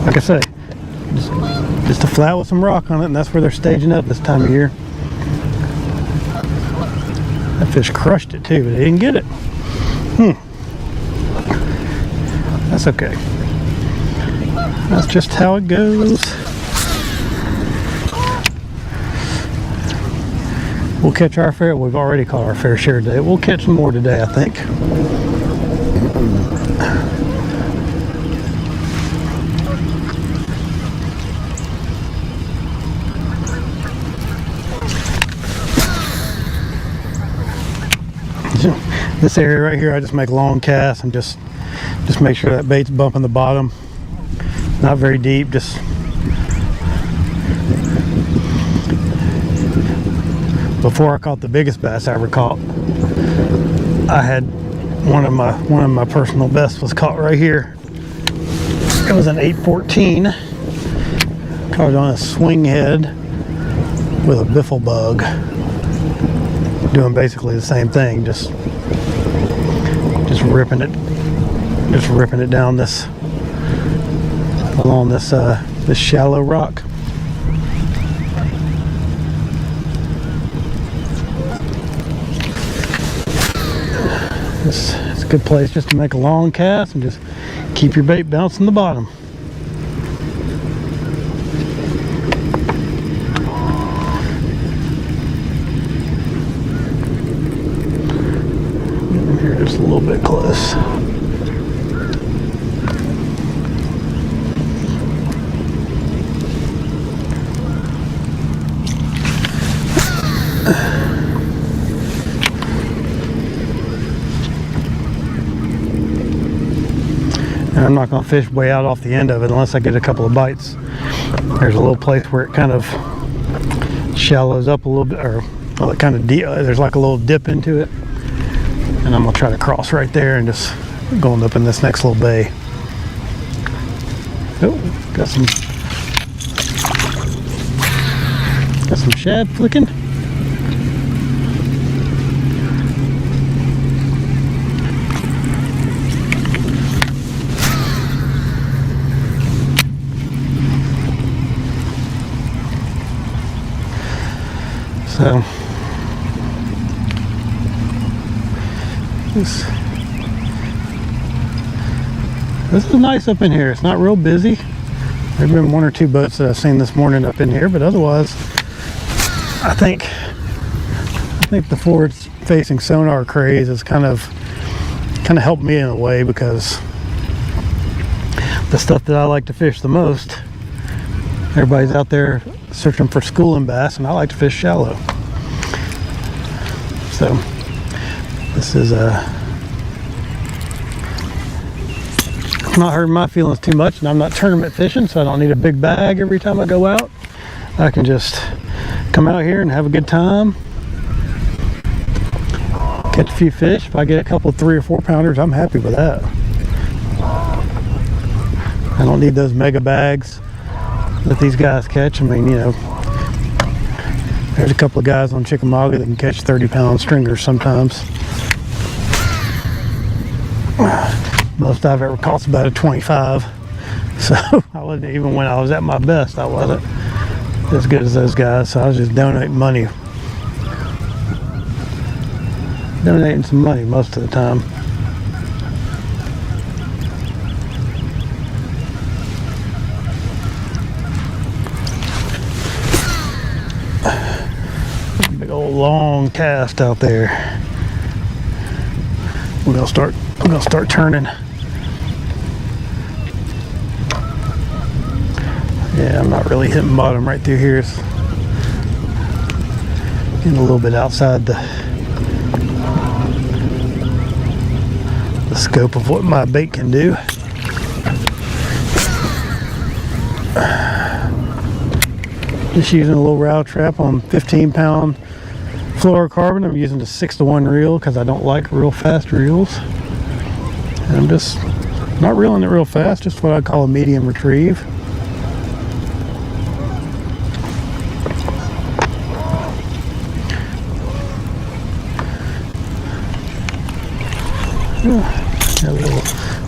Like I say, just a flat with some rock on it, and that's where they're staging up this time of year. That fish crushed it too, but they didn't get it. That's okay. That's just how it goes. We'll catch our fair. We've already caught our fair share today. We'll catch some more today, I think. This area right here, I just make long casts and just make sure that bait's bumping the bottom. Not very deep, just before I caught the biggest bass I ever caught, I had one of my personal bests was caught right here. It was an 814. Caught it on a swing head with a biffle bug. Doing basically the same thing, just ripping it down this along this this shallow rock. It's a good place just to make a long cast and just keep your bait bouncing the bottom. Here, just a little bit close. And I'm not going to fish way out off the end of it unless I get a couple of bites. There's a little place where it kind of shallows up a little bit, or well, it kind of there's like a little dip into it. And I'm going to try to cross right there and just going up in this next little bay. Oh, got some shad flicking. So this is nice up in here. It's not real busy. There's been one or two boats that I've seen this morning up in here, but otherwise I think the forward facing sonar craze has kind of helped me in a way, because the stuff that I like to fish the most, everybody's out there searching for schooling bass, and I like to fish shallow. So this is not hurting my feelings too much, and I'm not tournament fishing, so I don't need a big bag every time I go out. I can just come out here and have a good time, catch a few fish. If I get a couple of 3 or 4 pounders, I'm happy with that. I don't need those mega bags that these guys catch. I mean, you know, there's a couple of guys on Chicamauga that can catch 30-pound stringers sometimes. Most I've ever caught's about a 25. So I wasn't, even when I was at my best, I wasn't as good as those guys. So I was just donating some money most of the time. Big old long cast out there. We're gonna start turning. Yeah, I'm not really hitting bottom right through here. Getting a little bit outside the scope of what my bait can do. Just using a little row trap on 15-pound fluorocarbon. I'm using a 6-to-1 reel because I don't like real fast reels. And I'm just not reeling it real fast, just what I call a medium retrieve.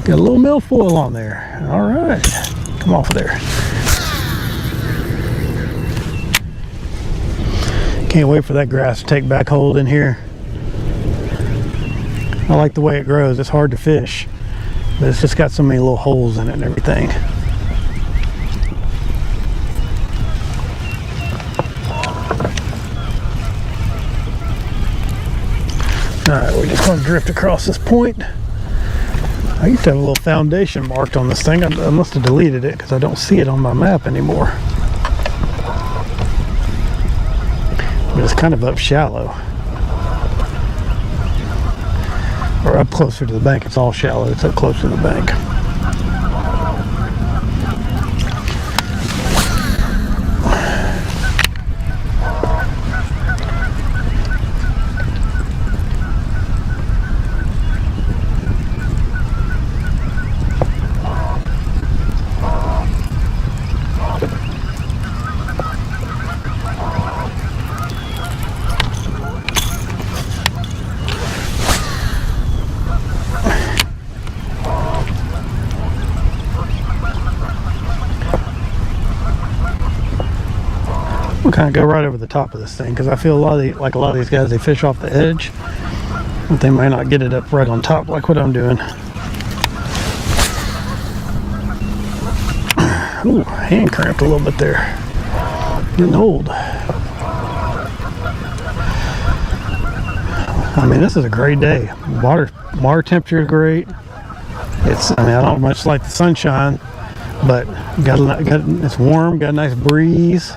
Got a little milfoil on there. All right, come off of there. Can't wait for that grass to take back hold in here. I like the way it grows. It's hard to fish, but it's just got so many little holes in it and everything. Alright, we're just going to drift across this point. I used to have a little foundation marked on this thing. I must have deleted it because I don't see it on my map anymore. But it's kind of up shallow. Or up closer to the bank. It's all shallow. It's up closer to the bank. We'll kind of go right over the top of this thing because I feel a lot of these guys, they fish off the edge, but they might not get it up right on top like what I'm doing. Ooh, hand cramped a little bit there. Getting old. I mean, this is a great day. Water temperature is great. I don't much like the sunshine, but it's warm. Got a nice breeze.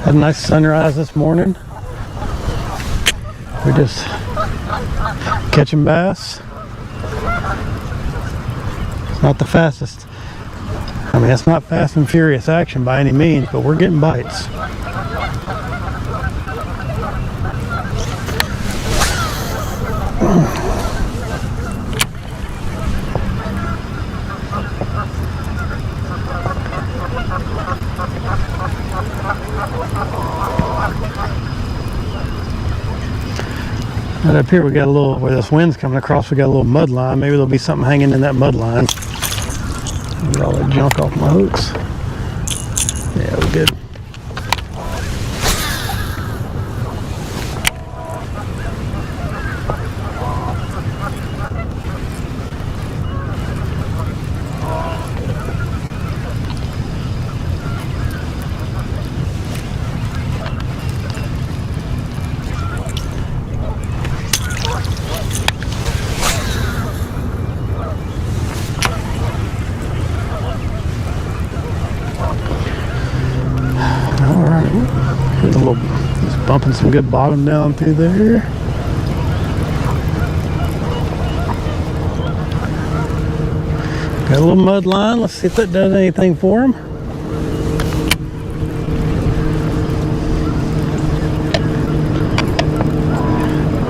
Had a nice sunrise this morning. We're just catching bass. It's not the fastest. I mean, it's not fast and furious action by any means, but we're getting bites. Right up here we got a little, where this wind's coming across, we got a little mud line. Maybe there'll be something hanging in that mud line. Get all that junk off my hooks. Yeah, we're good. Just bumping some good bottom down through there. Got a little mud line. Let's see if that does anything for him.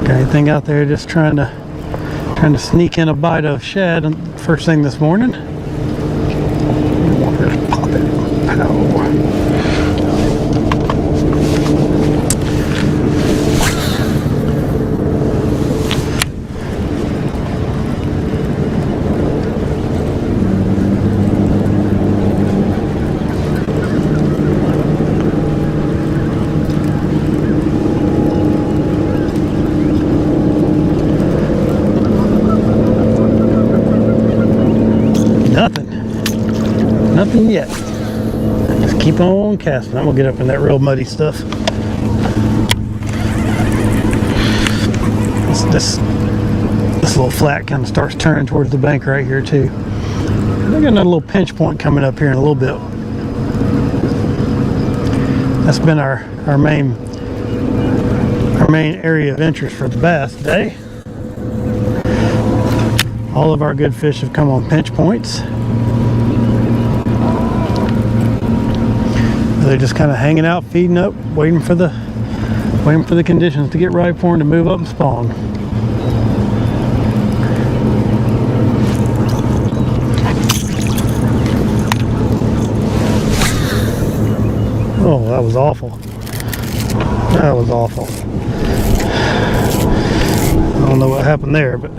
Got anything out there just trying to sneak in a bite of shad first thing this morning. Just pop it. Pow. Nothing yet. Just keep on casting. I'm gonna get up in that real muddy stuff. This little flat kind of starts turning towards the bank right here too. I got another little pinch point coming up here in a little bit. That's been our main our main area of interest for the bass today. All of our good fish have come on pinch points. They're just kind of hanging out, feeding up, waiting for the conditions to get right for them to move up and spawn. Oh, that was awful. That was awful. I don't know what happened there, but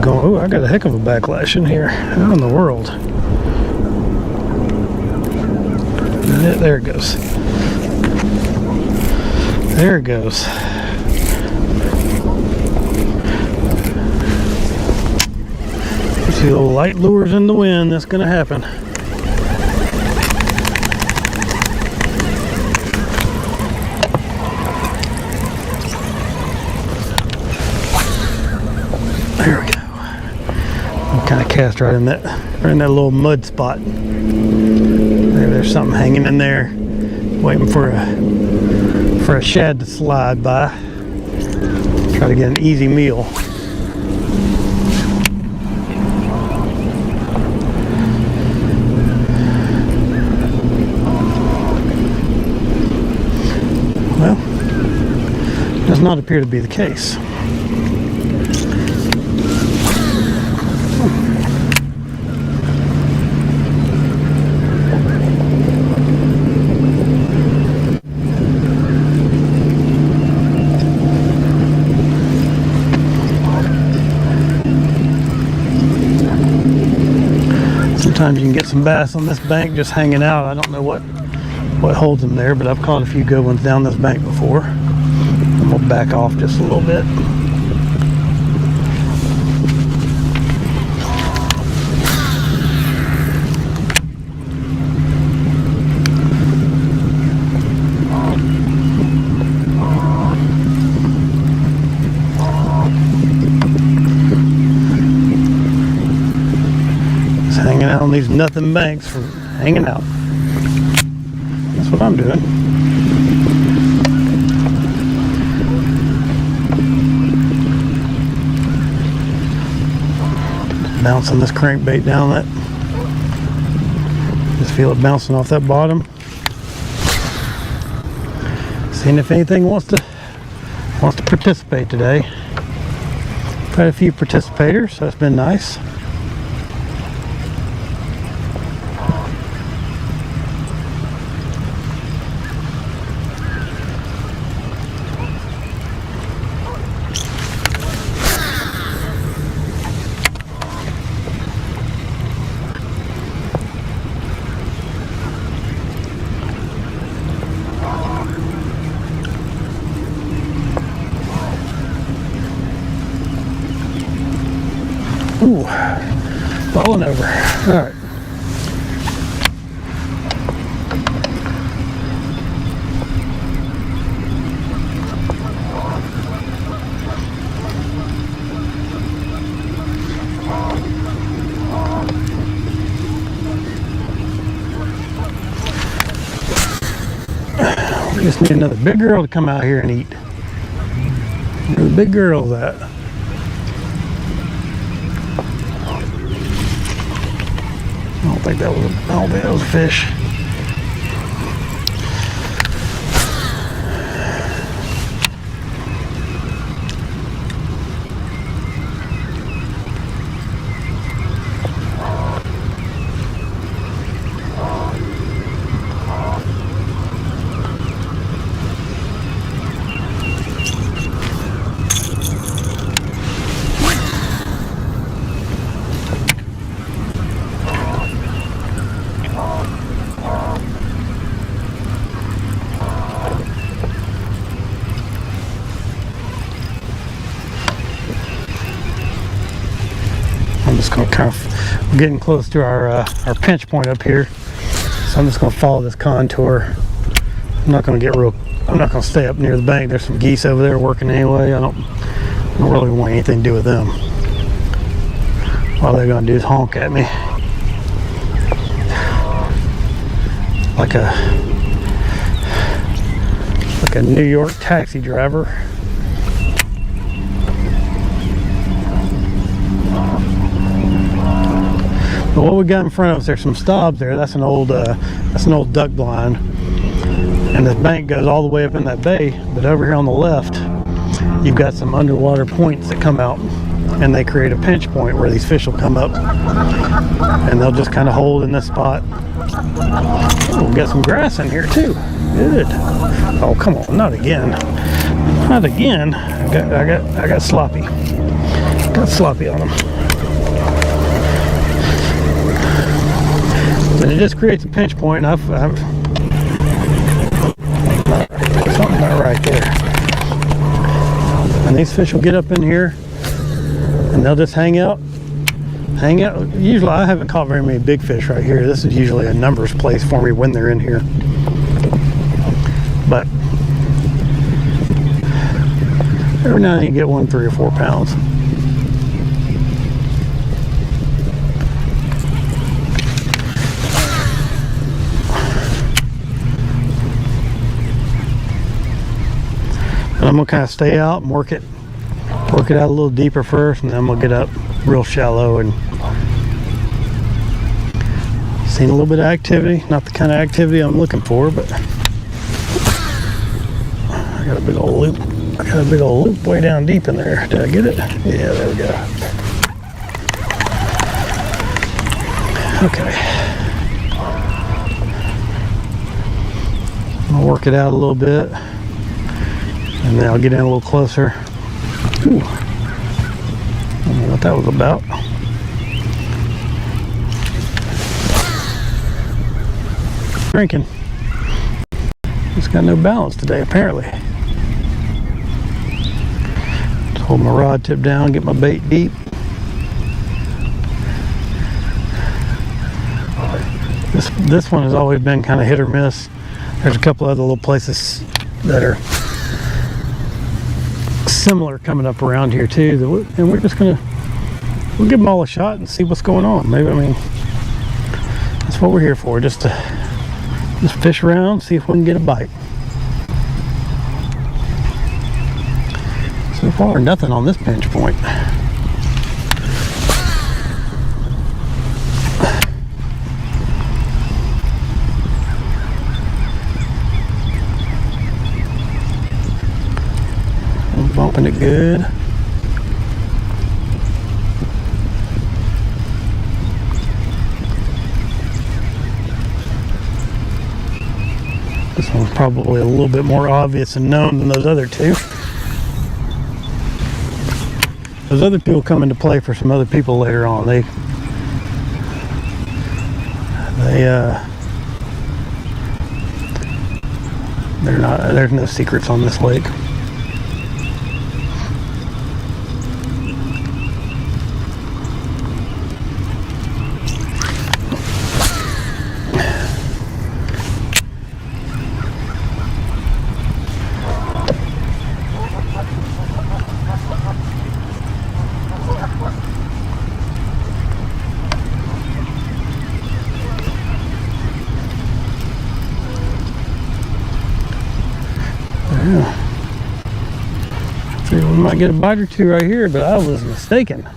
oh, I got a heck of a backlash in here. How in the world? There it goes. There it goes. You see little light lures in the wind, that's going to happen. There we go. Kind of cast right in that little mud spot. There's something hanging in there, waiting for a shad to slide by. Try to get an easy meal. Well, does not appear to be the case. Sometimes you can get some bass on this bank just hanging out. I don't know what holds them there, but I've caught a few good ones down this bank before. I'm gonna back off just a little bit. Hanging out on these nothing banks for hanging out. That's what I'm doing. Bouncing this crankbait down that. Just feel it bouncing off that bottom. Seeing if anything wants to participate today. Quite a few participators, so it's been nice. Ooh, falling over. All right. We just need another big girl to come out here and eat. Where the big girl's at? I don't think that was a fish. I'm just going to we're getting close to our pinch point up here, so I'm just going to follow this contour. I'm not going to get real I'm not going to stay up near the bank. There's some geese over there working anyway. I don't really want anything to do with them. All they're going to do is honk at me like a New York taxi driver. But what we got in front of us, there's some stobs there. That's an old duck blind, and this bank goes all the way up in that bay. But over here on the left, you've got some underwater points that come out, and they create a pinch point where these fish will come up, and they'll just kind of hold in this spot. We'll get some grass in here too. Good. Oh, come on, not again. Not again. I got sloppy. Got sloppy on them. And it just creates a pinch point, and I've something not right there. And these fish will get up in here, and they'll just hang out. Usually I haven't caught very many big fish right here. This is usually a numbers place for me when they're in here. But every now and then you get one 3 or 4 pounds. And I'm gonna kind of stay out and work it out a little deeper first, and then we'll get up real shallow. And seen a little bit of activity, not the kind of activity I'm looking for, but I got a big old loop. I got a big old loop way down deep in there. Did I get it? Yeah, there we go. Okay. I'm gonna work it out a little bit, and then I'll get in a little closer. Ooh. I don't know what that was about. Drinking. It's got no balance today, apparently. Just hold my rod tip down, get my bait deep. This one has always been kind of hit or miss. There's a couple other little places that are similar coming up around here too, and we'll give them all a shot and see what's going on. Maybe, I mean, that's what we're here for, just fish around, see if we can get a bite. So far, nothing on this pinch point. I'm bumping it good. This one's probably a little bit more obvious and known than those other two. Those other people come into play for some other people later on. There's no secrets on this lake. Yeah. See, we might get a bite or two right here, but I was mistaken.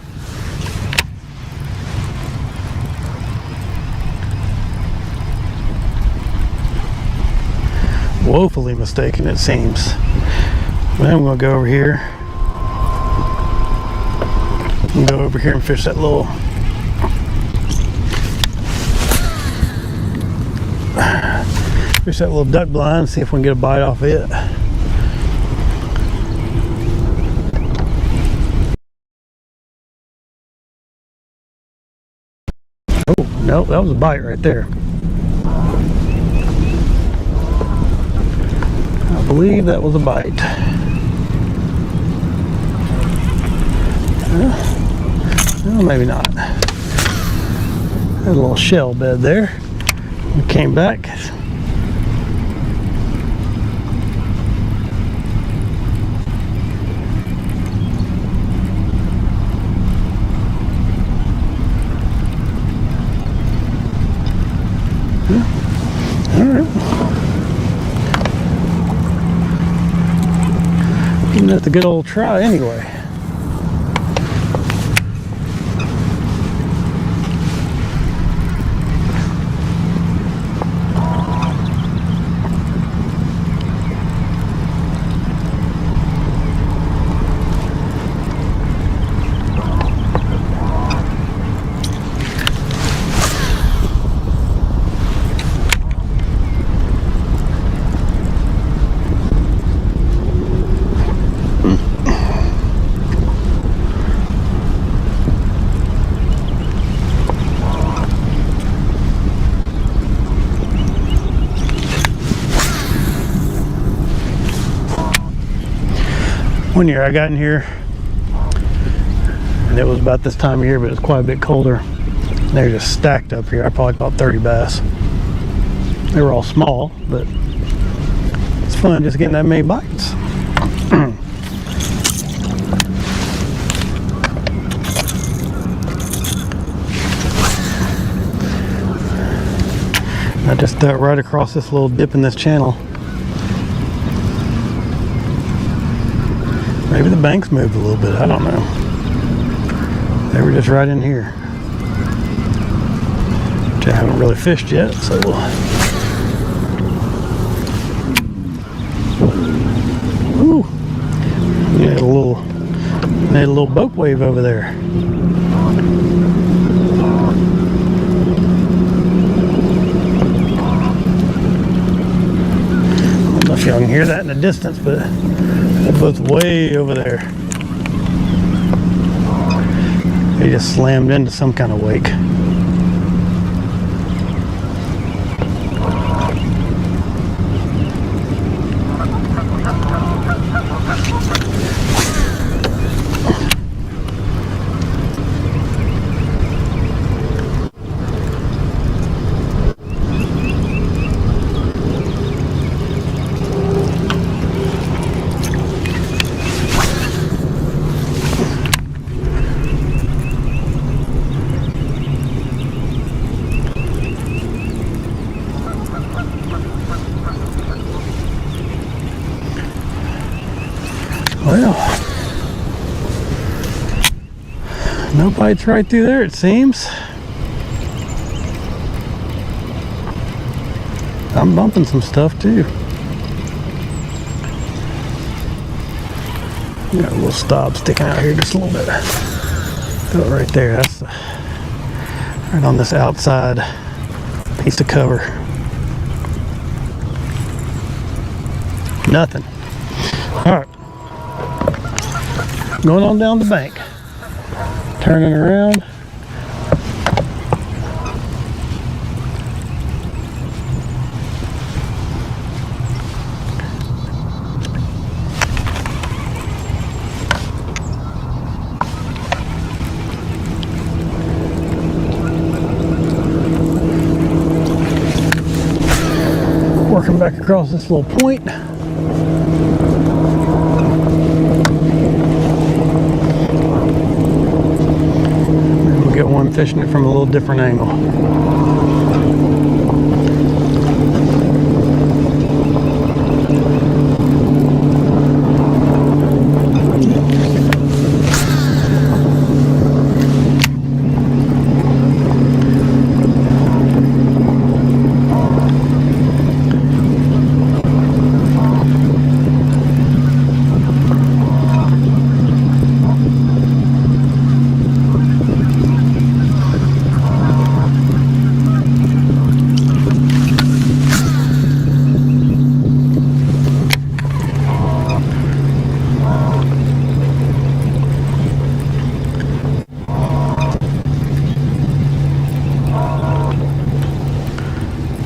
Woefully mistaken, it seems. But I'm going to go over here. And go over here and fish that little duck blind, see if we can get a bite off it. Oh, no, that was a bite right there. I believe that was a bite. Well, maybe not. Had a little shell bed there. We came back. worth a good old try anyway. One year I got in here, and it was about this time of year, but it was quite a bit colder. They were just stacked up here. I probably caught 30 bass. They were all small, but it's fun just getting that many bites. I just right across this little dip in this channel. Maybe the banks moved a little bit, I don't know. They were just right in here. Which I haven't really fished yet, so ooh. We had a little boat wave over there. I don't know if y'all can hear that in the distance, but that boat's way over there. He just slammed into some kind of wake. Well, no bites right through there, it seems. I'm bumping some stuff too. Got a little stop sticking out here just a little bit. Go right there. That's right on this outside piece of cover. Nothing. All right. Going on down the bank, turning around. Working back across this little point. Get one fishing it from a little different angle.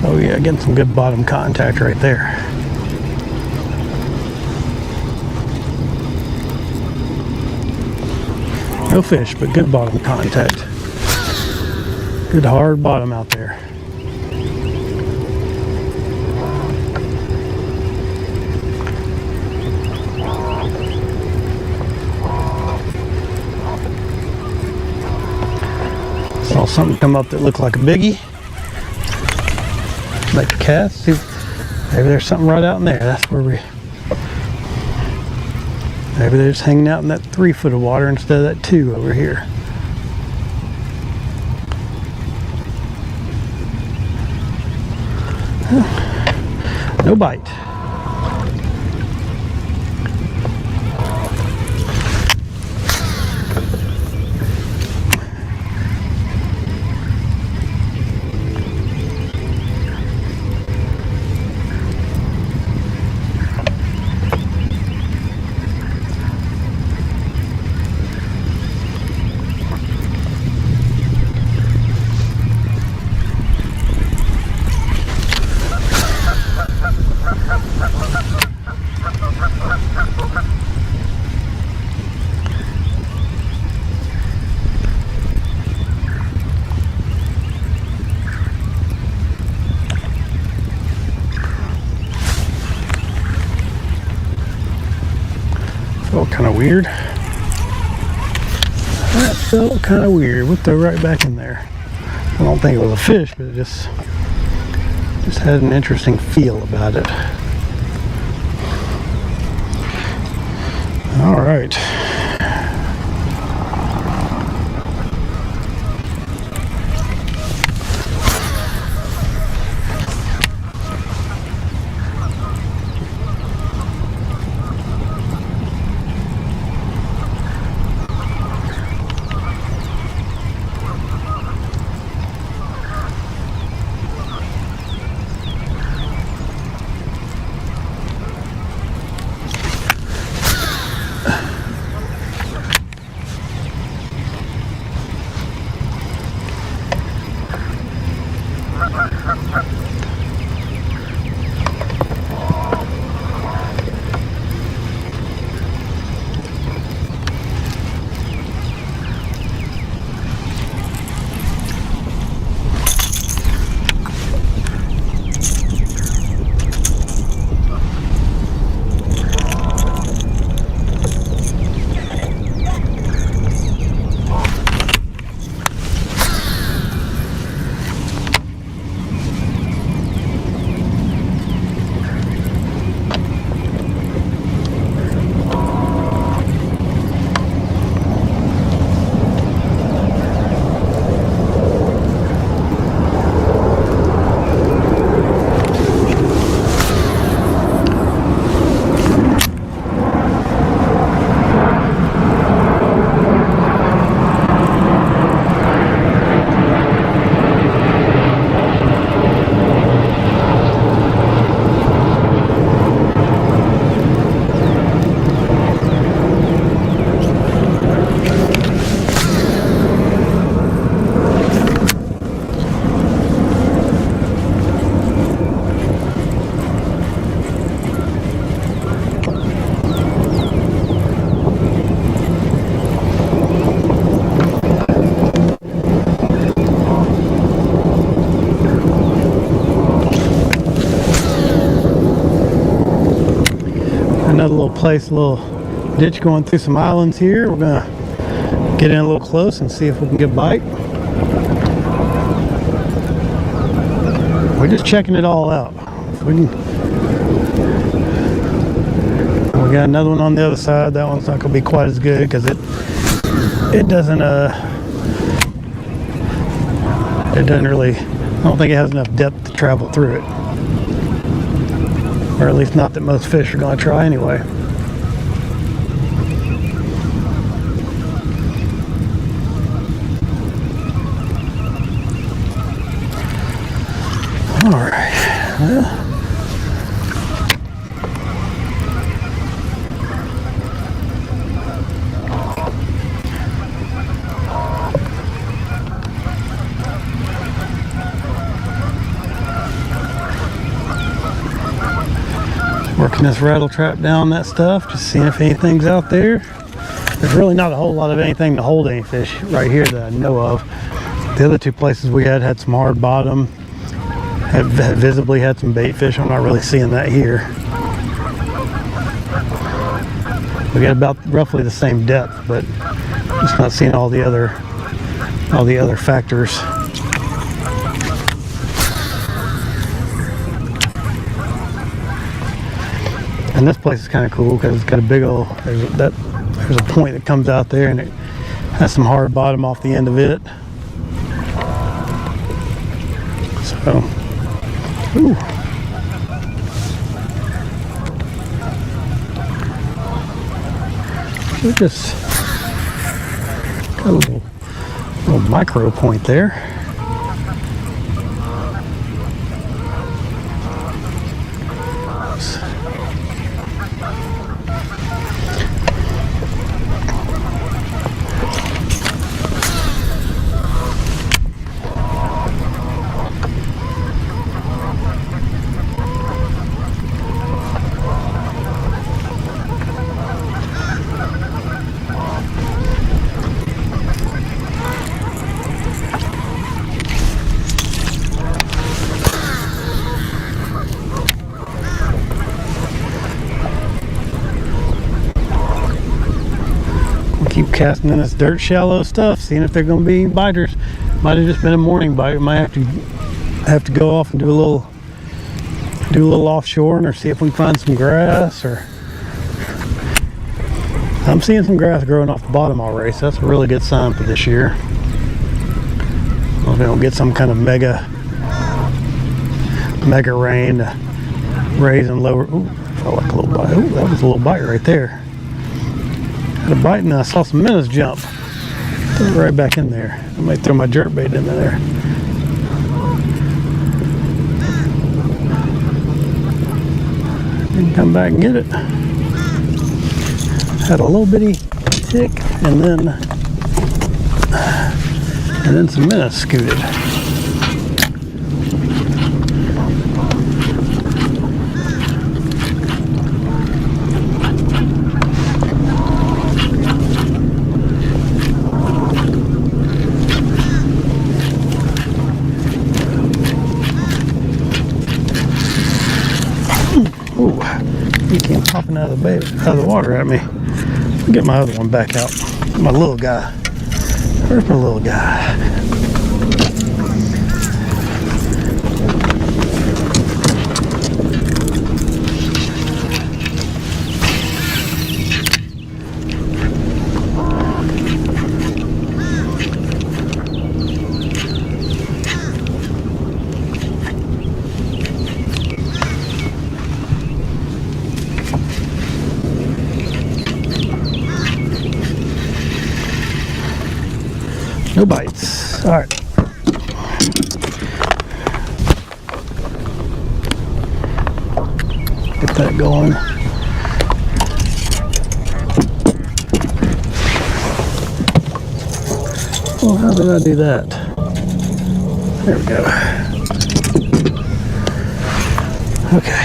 Oh yeah, getting some good bottom contact right there. No fish, but good bottom contact. Good hard bottom out there. Saw something come up that looked like a biggie. Make a cast. See, maybe there's something right out in there. That's where Maybe they're just hanging out in that 3 foot of water instead of that 2 over here. No bite. Felt kind of weird. That felt kind of weird. We'll throw right back in there. I don't think it was a fish, but it just had an interesting feel about it. All right. Another little place, a little ditch going through some islands here. We're gonna get in a little close and see if we can get a bite. We're just checking it all out. We got another one on the other side. That one's not gonna be quite as good because it doesn't really, I don't think it has enough depth to travel through it. Or at least not that most fish are going to try anyway. All right. Well, working this rattle trap down that stuff, just seeing if anything's out there. There's really not a whole lot of anything to hold any fish right here that I know of. The other 2 places we had some hard bottom, have visibly had some bait fish. I'm not really seeing that here. We got about roughly the same depth, but just not seeing all the other factors. And this place is kind of cool because it's got a big old, there's a point that comes out there and it has some hard bottom off the end of it. So, ooh. We just got a little micro point there. Keep casting in this dirt shallow stuff, seeing if they're going to be biters. Might have just been a morning bite. Might have to go off and do a little offshore or see if we can find some grass. Or I'm seeing some grass growing off the bottom already, so that's a really good sign for this year. If we don't get some kind of mega rain to raise and lower. Ooh, felt like a little bite. Ooh, that was a little bite right there. A bite, and I saw some minnows jump. Throw it right back in there. I might throw my jerk bait in there. And come back and get it. Had a little bitty tick, and then some minnows scooted. Ooh, he came popping out of the water at me. I'll get my other one back out. My little guy. Where's my little guy? No bites. All right. Get that going. Well, how did I do that? There we go. Okay.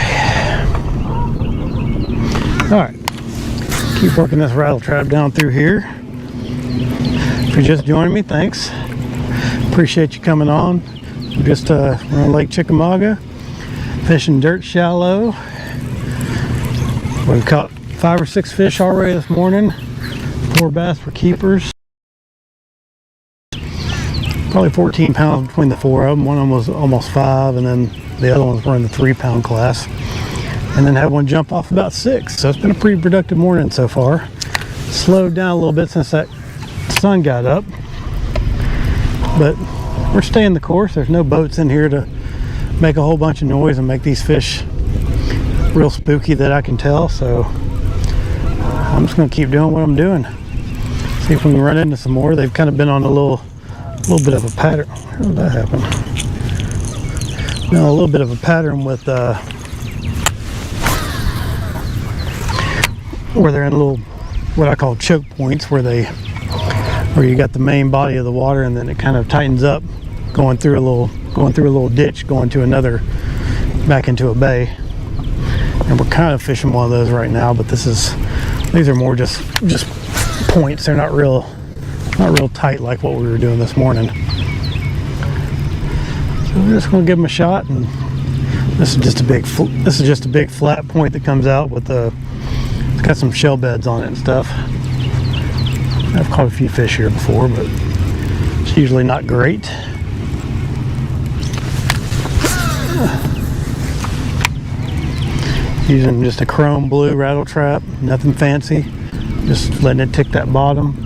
All right. Keep working this rattle trap down through here. If you're just joining me, thanks. Appreciate you coming on. We're on Lake Chicamauga, fishing dirt shallow. We've caught 5 or 6 fish already this morning. 4 bass for keepers. Probably 14 pounds between the 4 of them. One of them was almost 5, and then the other ones were in the 3-pound class. And then had one jump off about 6. So it's been a pretty productive morning so far. Slowed down a little bit since that sun got up, but we're staying the course. There's no boats in here to make a whole bunch of noise and make these fish real spooky that I can tell, so I'm just going to keep doing what I'm doing. See if we can run into some more. They've kind of been on a little bit of a pattern. How did that happen? No, a little bit of a pattern with where they're in little, what I call choke points, where you got the main body of the water and then it kind of tightens up, going through a little ditch, going to another, back into a bay. And we're kind of fishing one of those right now, but these are more just points. They're not real tight like what we were doing this morning. So we're just going to give them a shot, and this is just a big flat point that comes out with it's got some shell beds on it and stuff. I've caught a few fish here before, but it's usually not great. Using just a chrome blue rattle trap, nothing fancy, just letting it tick that bottom.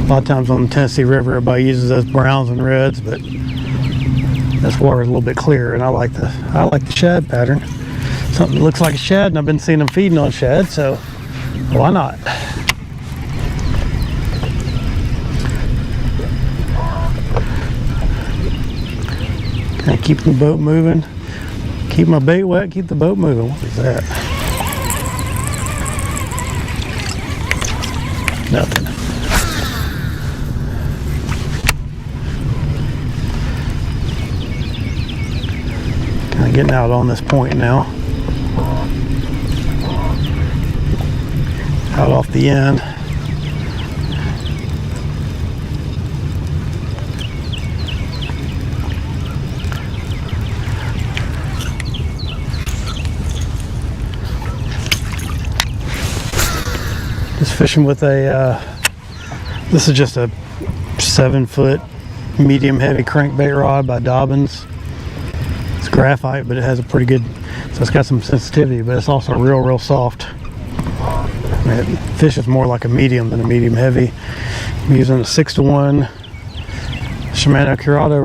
A lot of times on the Tennessee River, everybody uses those browns and reds, but this water is a little bit clearer, and I like the shad pattern. Something that looks like a shad, and I've been seeing them feeding on shad, so why not? Kind of keep the boat moving. Keep my bait wet, keep the boat moving. What is that? Nothing. Kind of getting out on this point now. Out off the end. Just fishing with a, this is just a 7-foot medium heavy crankbait rod by Dobbins. It's graphite, but it has a pretty good, so it's got some sensitivity, but it's also real soft. It fishes more like a medium than a medium heavy. I'm using a 6-to-1 Shimano Curado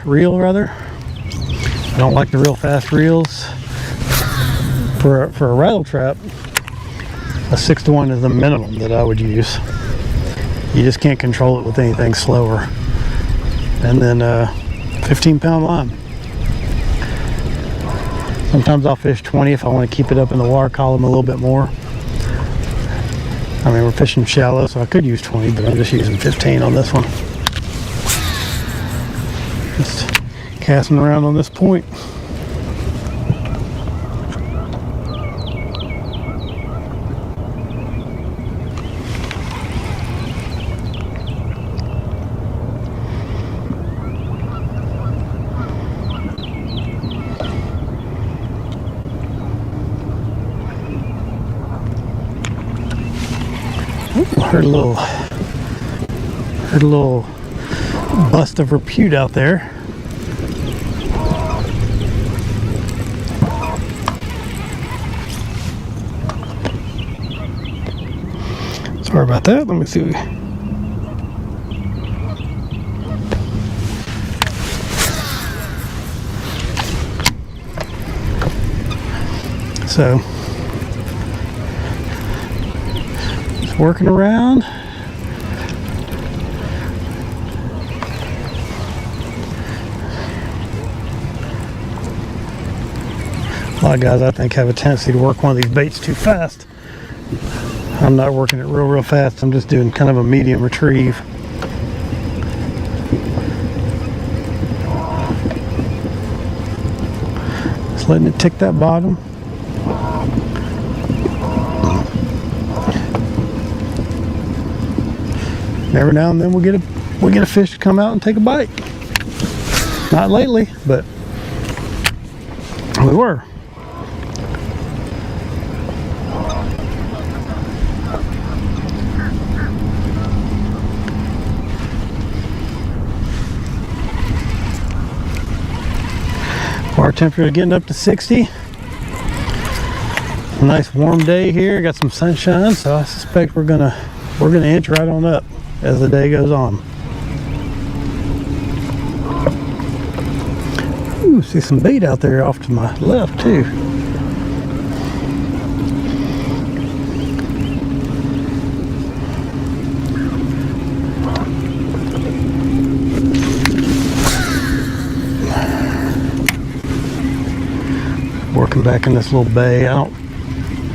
reel rather. I don't like the real fast reels. For a rattle trap, a 6-to-1 is the minimum that I would use. You just can't control it with anything slower. And then 15-pound line. Sometimes I'll fish 20 if I want to keep it up in the water column a little bit more. I mean, we're fishing shallow, so I could use 20, but I'm just using 15 on this one. Just casting around on this point. Heard a little bust of repute out there. Sorry about that. Let me see. So working around. A lot of guys, I think, have a tendency to work one of these baits too fast. I'm not working it real fast. I'm just doing kind of a medium retrieve. Just letting it tick that bottom. Every now and then we'll get a fish to come out and take a bite. Not lately, but we were. Water temperature getting up to 60. A nice warm day here. Got some sunshine, so I suspect we're gonna inch right on up as the day goes on. Ooh, see some bait out there off to my left too. Working back in this little bay. I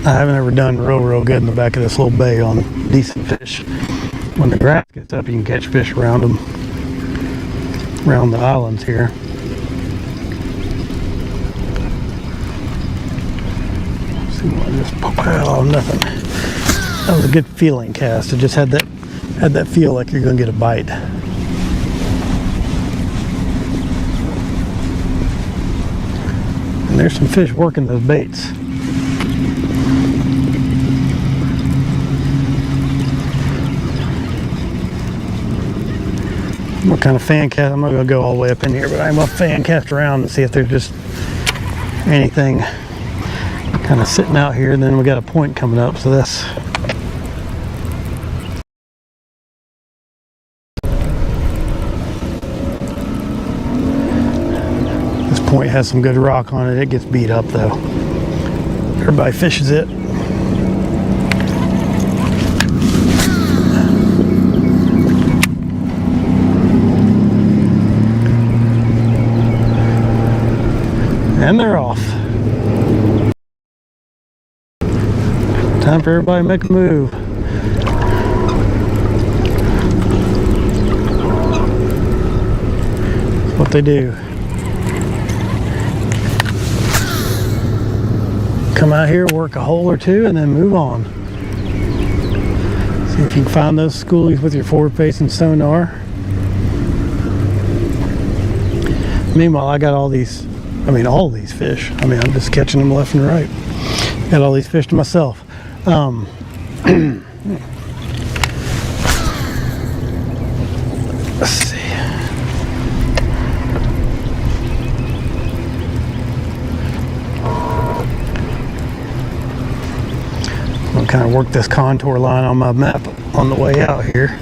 haven't ever done real good in the back of this little bay on decent fish. When the grass gets up, you can catch fish around them, around the islands here. Let's see what I just poke out. Oh, nothing. That was a good feeling cast. It just had that feel like you're gonna get a bite. And there's some fish working those baits. What kind of fan cast? I'm not going to go all the way up in here, but I'm going to fan cast around and see if there's just anything kind of sitting out here. And then we got a point coming up, so this point has some good rock on it. It gets beat up though. Everybody fishes it. And they're off. Time for everybody to make a move. That's what they do. Come out here, work a hole or two, and then move on. See if you can find those schoolies with your forward-facing sonar. Meanwhile, I got all these fish. I'm just catching them left and right. Got all these fish to myself. Let's see. I'll kind of work this contour line on my map on the way out here.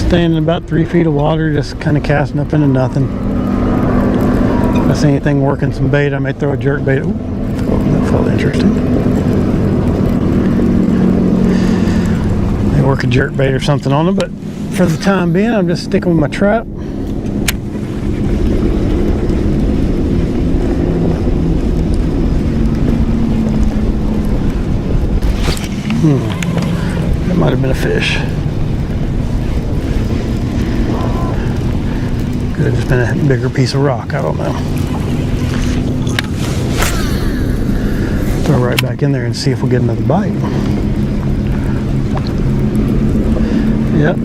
Staying in about 3 feet of water, just kind of casting up into nothing. If I see anything working some bait, I may throw a jerk bait. Ooh, that felt interesting. May work a jerk bait or something on them, but for the time being, I'm just sticking with my trap. That might have been a fish. Could have just been a bigger piece of rock, I don't know. Throw right back in there and see if we'll get another bite. Yep.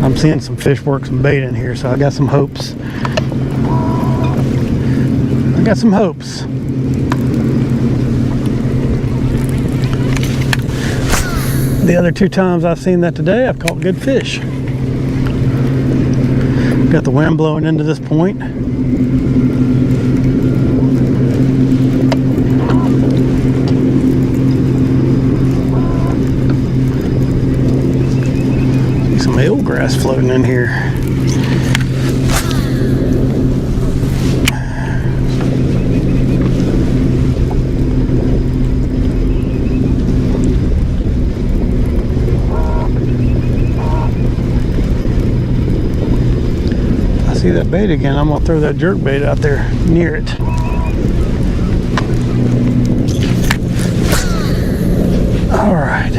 I'm seeing some fish work some bait in here, so I got some hopes. The other 2 times I've seen that today, I've caught good fish. Got the wind blowing into this point. See some eelgrass floating in here. See that bait again, I'm gonna throw that jerk bait out there near it. All right,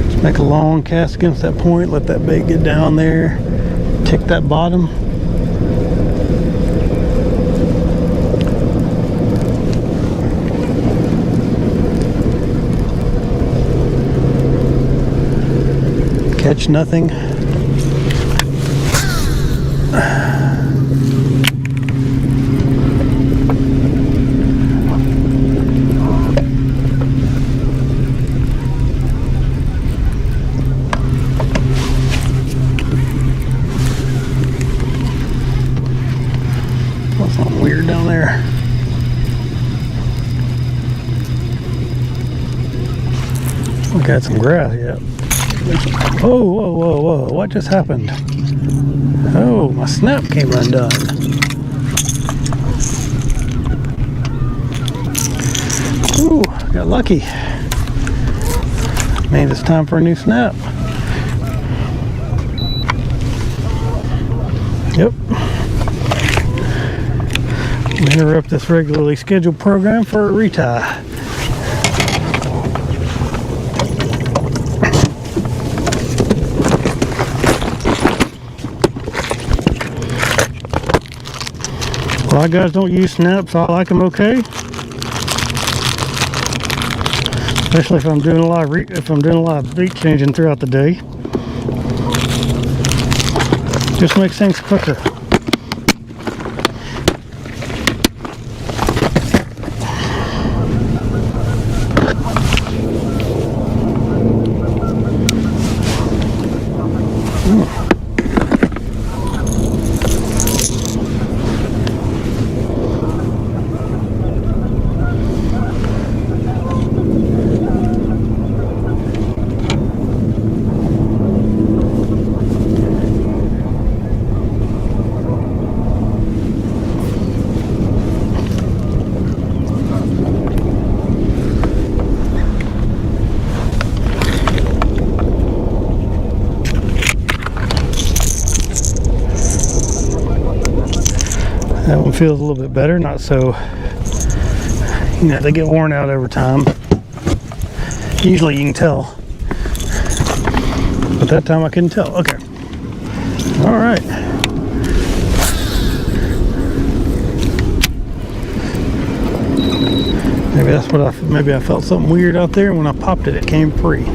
just make a long cast against that point, let that bait get down there, tick that bottom. Catch nothing. Something weird down there. We got some grass yet. Oh, whoa, whoa, whoa! What just happened? Oh, my snap came undone. Ooh, got lucky. Maybe it's time for a new snap. Yep. Interrupt this regularly scheduled program for a retie. A lot of guys don't use snaps. I like them okay. especially if I'm doing a lot of bait changing throughout the day. Just makes things quicker. That one feels a little bit better, not so, they get worn out over time. Usually you can tell, but that time I couldn't tell. Okay. All right. Maybe I felt something weird out there, and when I popped it, it came free.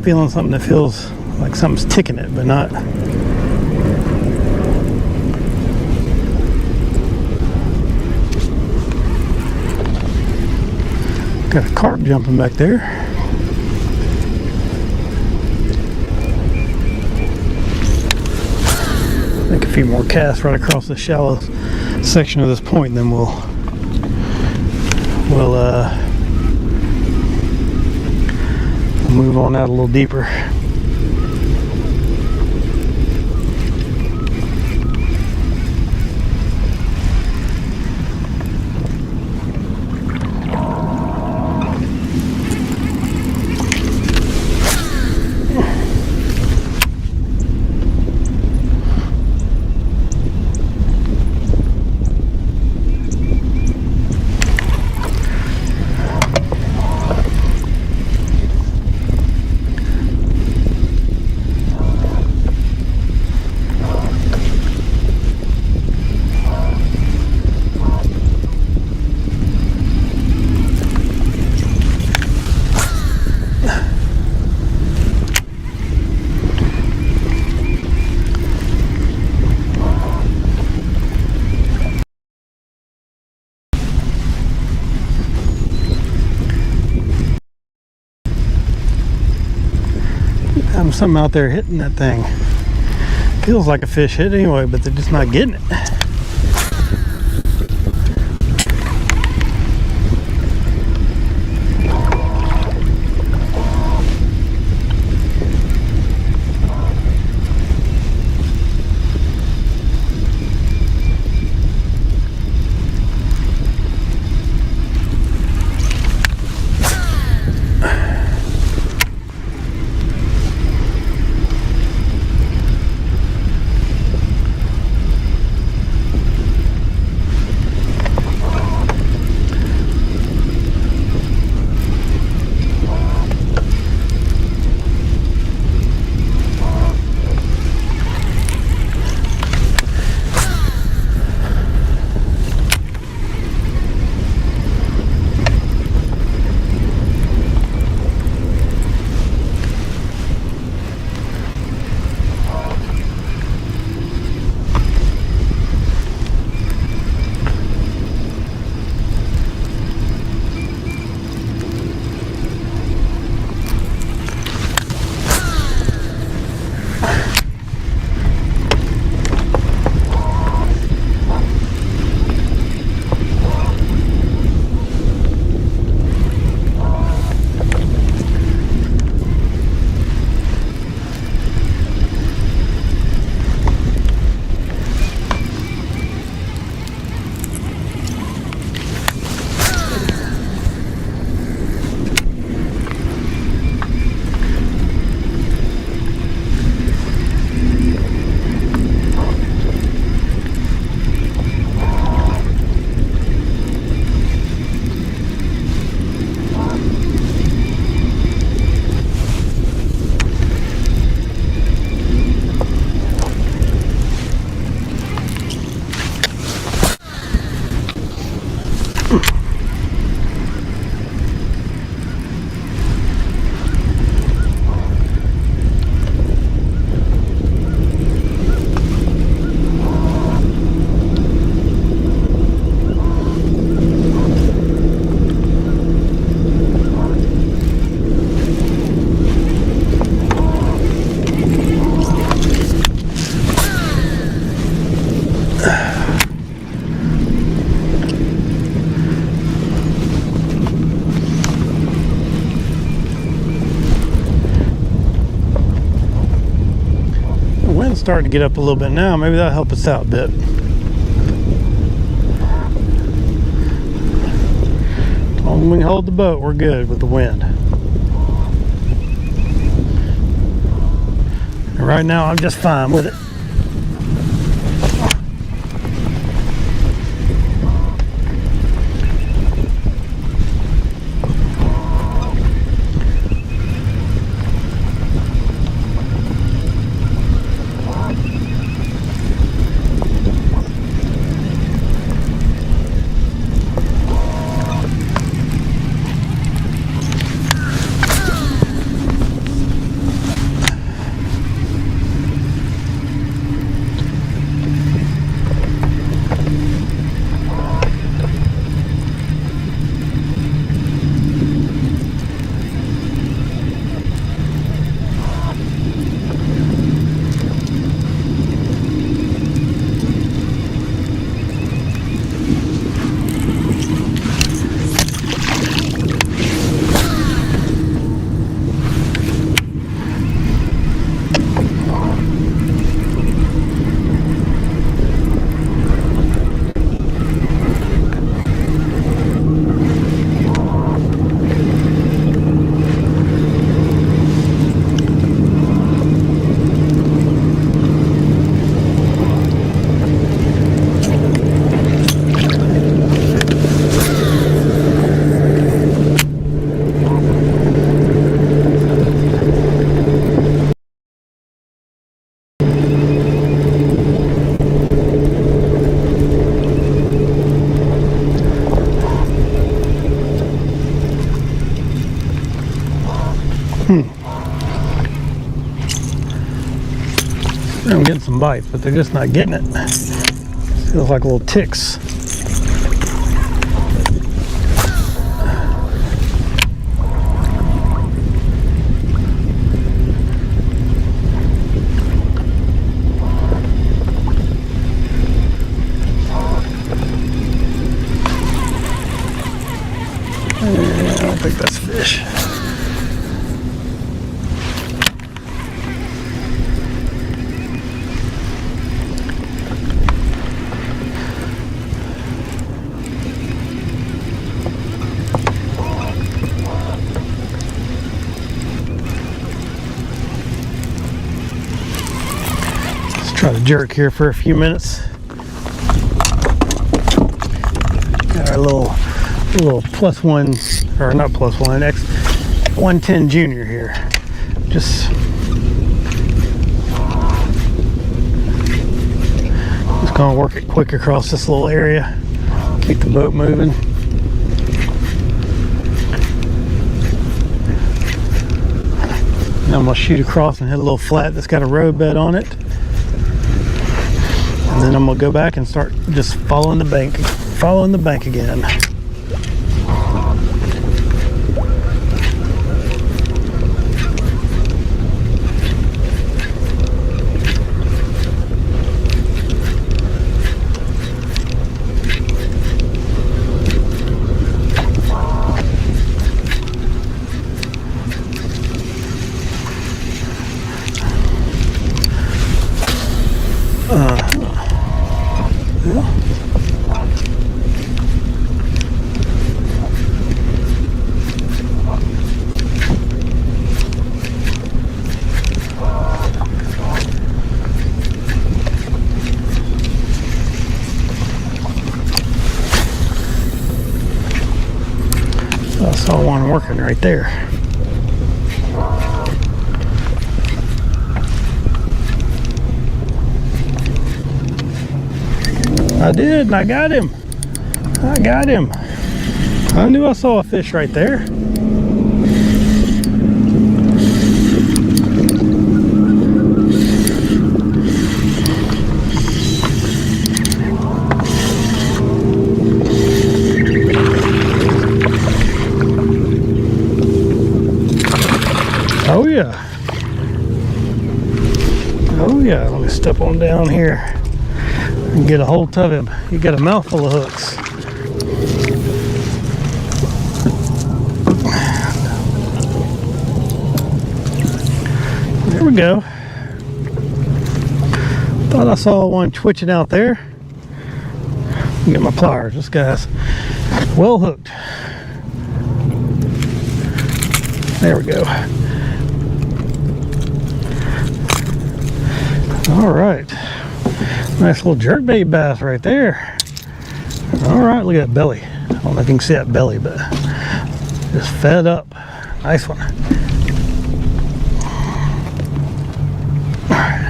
Feeling something that feels like something's ticking it, but not. Got a carp jumping back there. Make a few more casts right across the shallow section of this point, then we'll move on out a little deeper. Having something out there hitting that thing. Feels like a fish hit anyway, but they're just not getting it. starting to get up a little bit now. Maybe that'll help us out a bit. As long as we can hold the boat, we're good with the wind. And right now, I'm just fine with it. I'm getting some bites, but they're just not getting it. Feels like little ticks. I don't think that's fish. Try to jerk here for a few minutes. Got our little +1, or not +1, X 110 Junior here. Just gonna work it quick across this little area. Keep the boat moving. Now I'm gonna shoot across and hit a little flat that's got a road bed on it. And then I'm gonna go back and start just following the bank again. I saw one working right there. I did, and I got him. I knew I saw a fish right there. Oh yeah. Oh yeah, let me step on down here and get a hold of him. He got a mouthful of hooks. There we go. Thought I saw one twitching out there. Get my pliers. This guy's well hooked. There we go. All right. Nice little jerkbait bass right there. All right, look at that belly. I don't know if you can see that belly, but just fed up. Nice one. All right.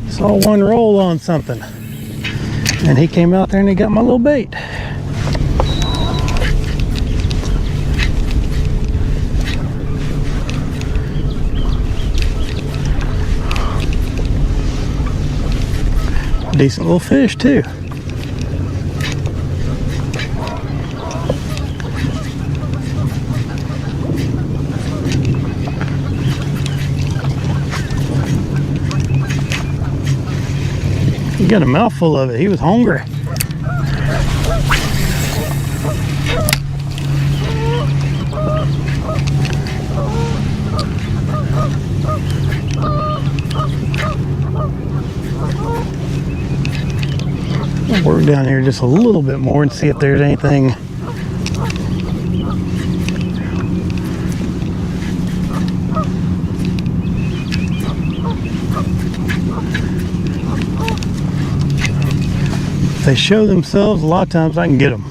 Saw one roll on something, and he came out there and he got my little bait. Decent little fish too. He got a mouthful of it. He was hungry. I'll work down here just a little bit more and see if there's anything. If they show themselves, a lot of times I can get them.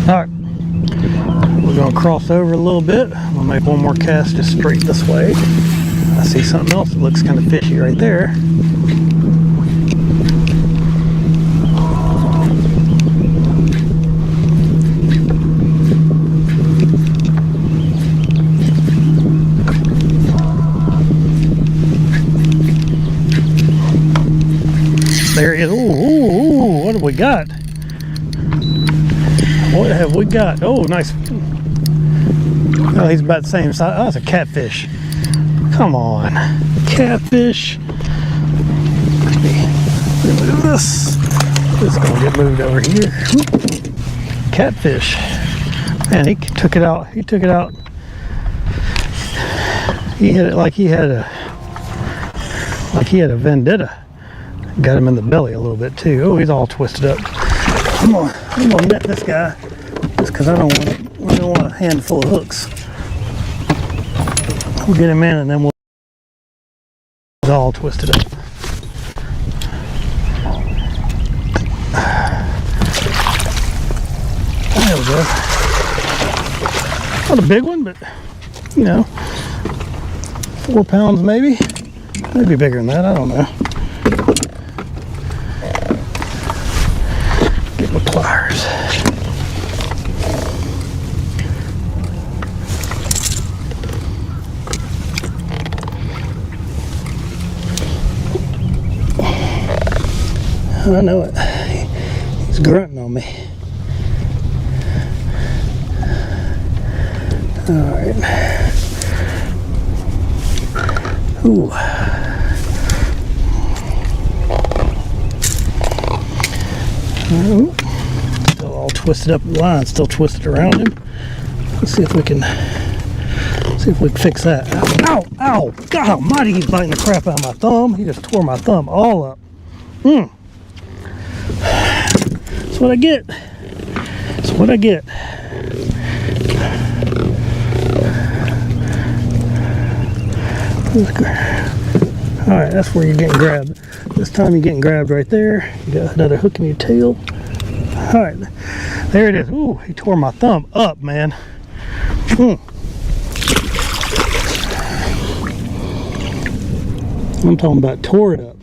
Alright, we're going to cross over a little bit. We'll make one more cast just straight this way. I see something else that looks kind of fishy right there. There it is. Ooh, what have we got? What have we got? Oh, nice. Oh, he's about the same size. Oh, that's a catfish. Come on. Catfish. Let me move this. This is going to get moved over here. Catfish. Man, he took it out. He took it out. He hit it like he had a vendetta. Got him in the belly a little bit too. Oh, he's all twisted up. I'm gonna net this guy just because I don't want a handful of hooks. We'll get him in and then he's all twisted up. There we go. Not a big one, but you know, 4 pounds maybe. Maybe bigger than that. I don't know. Get my pliers. I know it. He's grunting on me. All right. Ooh. Still all twisted up. The line's still twisted around him. Let's see if we can fix that. Ow! Ow! God almighty, he's biting the crap out of my thumb. He just tore my thumb all up. That's what I get. That's what I get. Alright, that's where you're getting grabbed. This time you're getting grabbed right there. You got another hook in your tail. Alright, there it is. Ooh, he tore my thumb up, man. I'm talking about tore it up.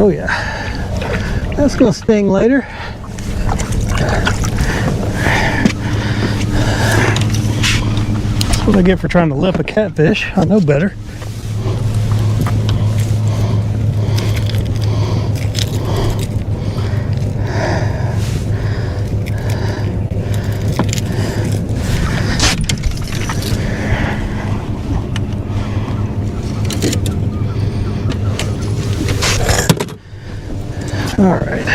Oh yeah, that's gonna sting later. That's what I get for trying to lip a catfish. I know better. All right,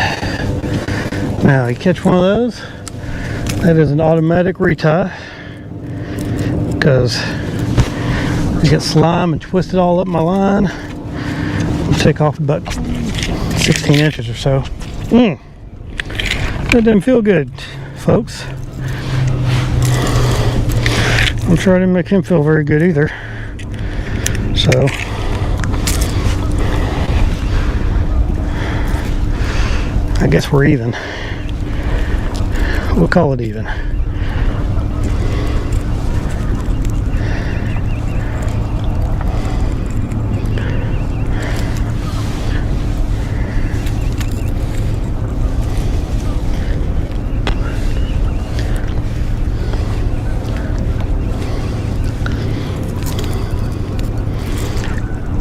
now you catch one of those, that is an automatic retie, because I get slime and twist it all up my line. It'll take off about 16 inches or so. That didn't feel good, folks. I'm sure I didn't make him feel very good either. So I guess we're even. We'll call it even.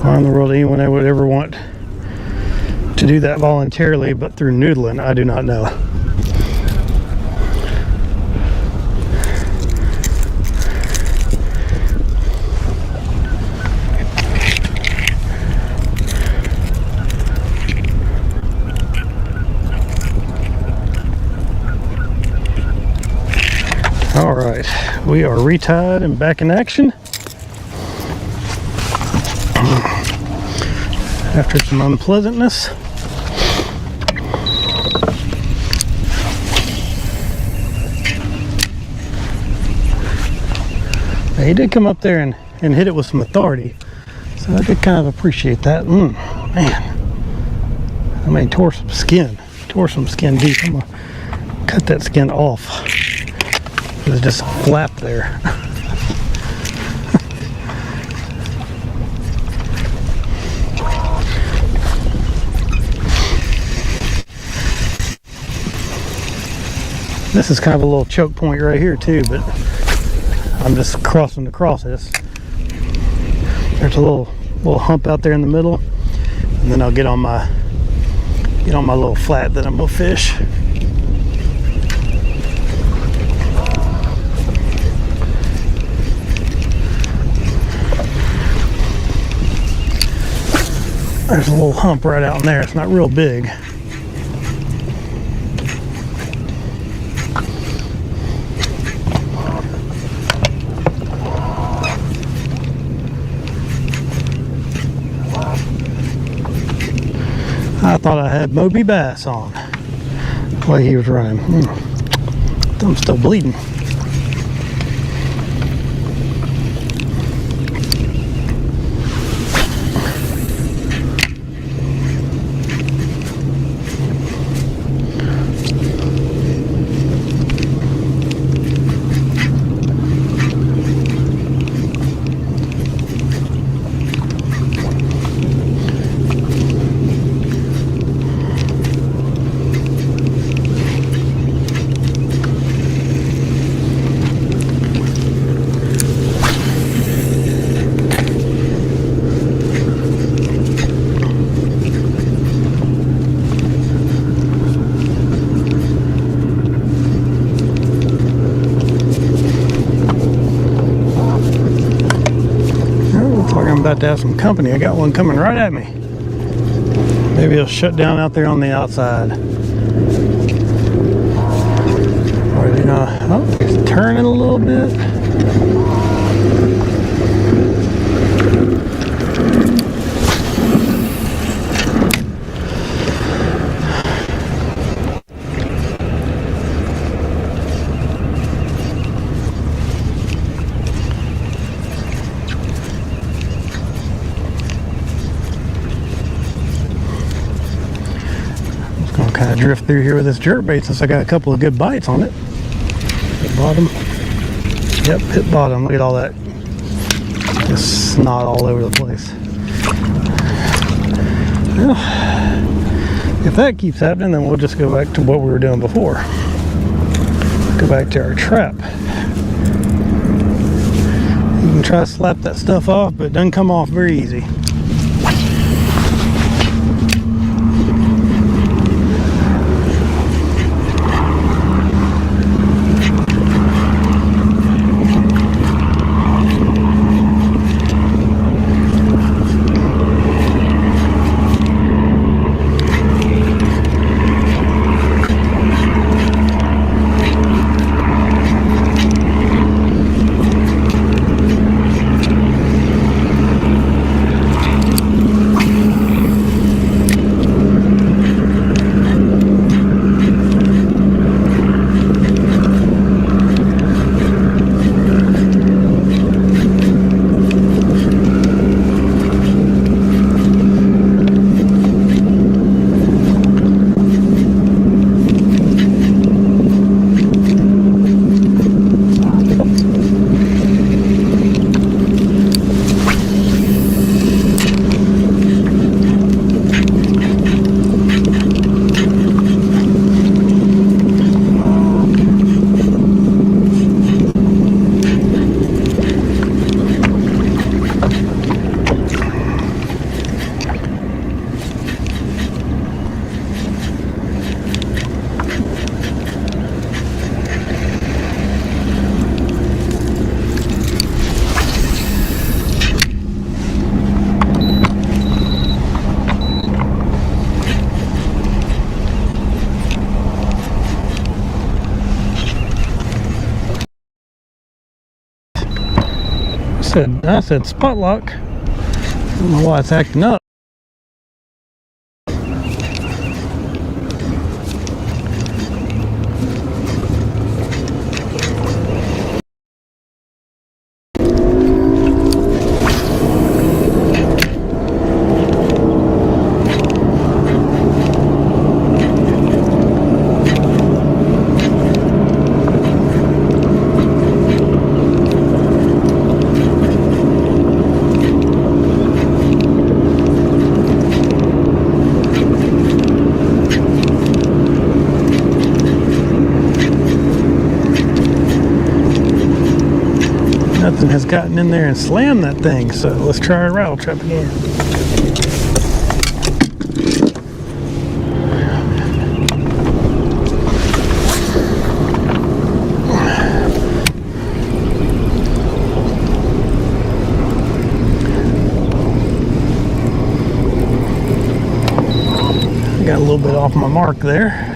Why in the world anyone would ever want to do that voluntarily, but through noodling, I do not know. All right, we are retied and back in action. After some unpleasantness. He did come up there and hit it with some authority, so I did kind of appreciate that. Man, I mean, tore some skin deep. I'm gonna cut that skin off. There's just a flap there. This is kind of a little choke point right here too, but I'm just crossing across this. There's a little hump out there in the middle, and then I'll get on my little flat that I'm gonna fish. There's a little hump right out in there. It's not real big. I thought I had Moby Bass on the way he was running. I'm still bleeding. About to have some company. I got one coming right at me. Maybe he'll shut down out there on the outside. Or, you know, oh, he's turning a little bit. Kind of drift through here with this jerkbait since I got a couple of good bites on it. Hit bottom. Yep, hit bottom. Look at all that. Just snot all over the place. Well, if that keeps happening, then we'll just go back to what we were doing before. Go back to our trap. You can try to slap that stuff off, but it doesn't come off very easy. I said spot lock. I don't know why it's acting up. Nothing has gotten in there and slammed that thing, so let's try our rattle trap again. Got a little bit off my mark there.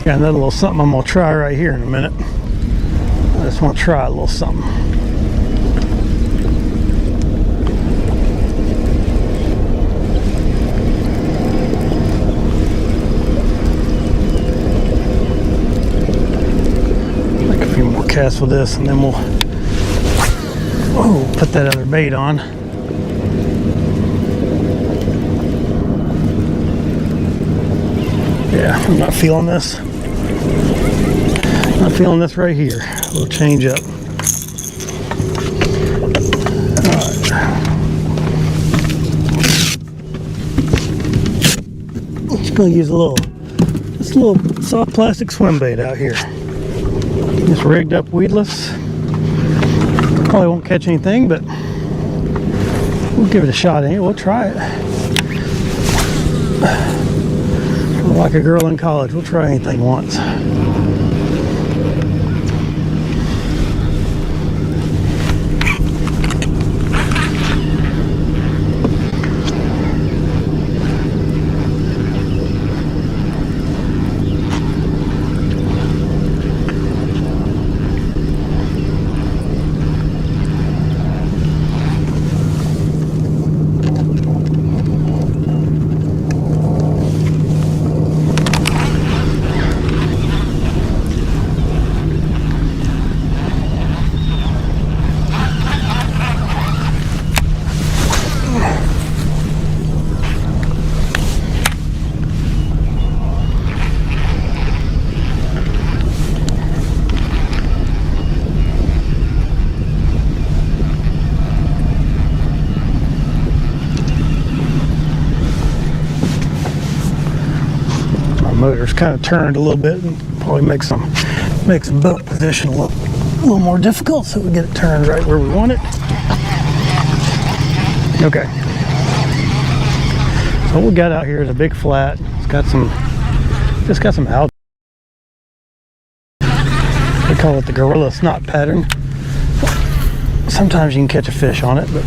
Got another little something I'm gonna try right here in a minute. I just want to try a little something. Make a few more casts with this, and then we'll put that other bait on. Yeah, I'm not feeling this. Not feeling this right here. We'll change up. Alright. Just gonna use this little soft plastic swim bait out here. Just rigged up weedless. Probably won't catch anything, but we'll give it a shot. We'll try it. Like a girl in college, we'll try anything once. Motor's kind of turned a little bit and probably makes boat position a little more difficult, so we get it turned right where we want it. Okay, so what we got out here is a big flat. It's got some algae. They call it the gorilla snot pattern. Sometimes you can catch a fish on it, but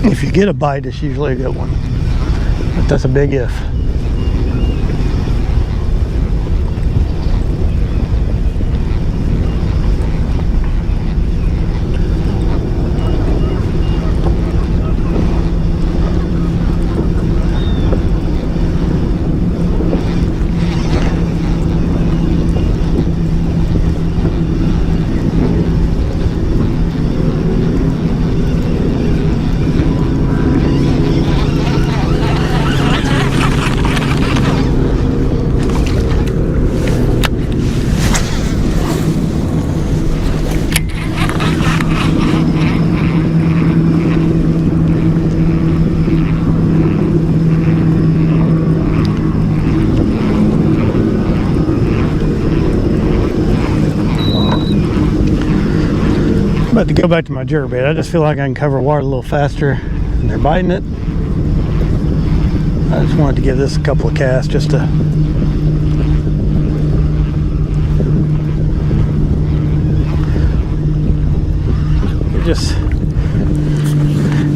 if you get a bite, it's usually a good one. But that's a big if. But to go back to my jerkbait, I just feel like I can cover water a little faster and they're biting it. I just wanted to give this a couple of casts just to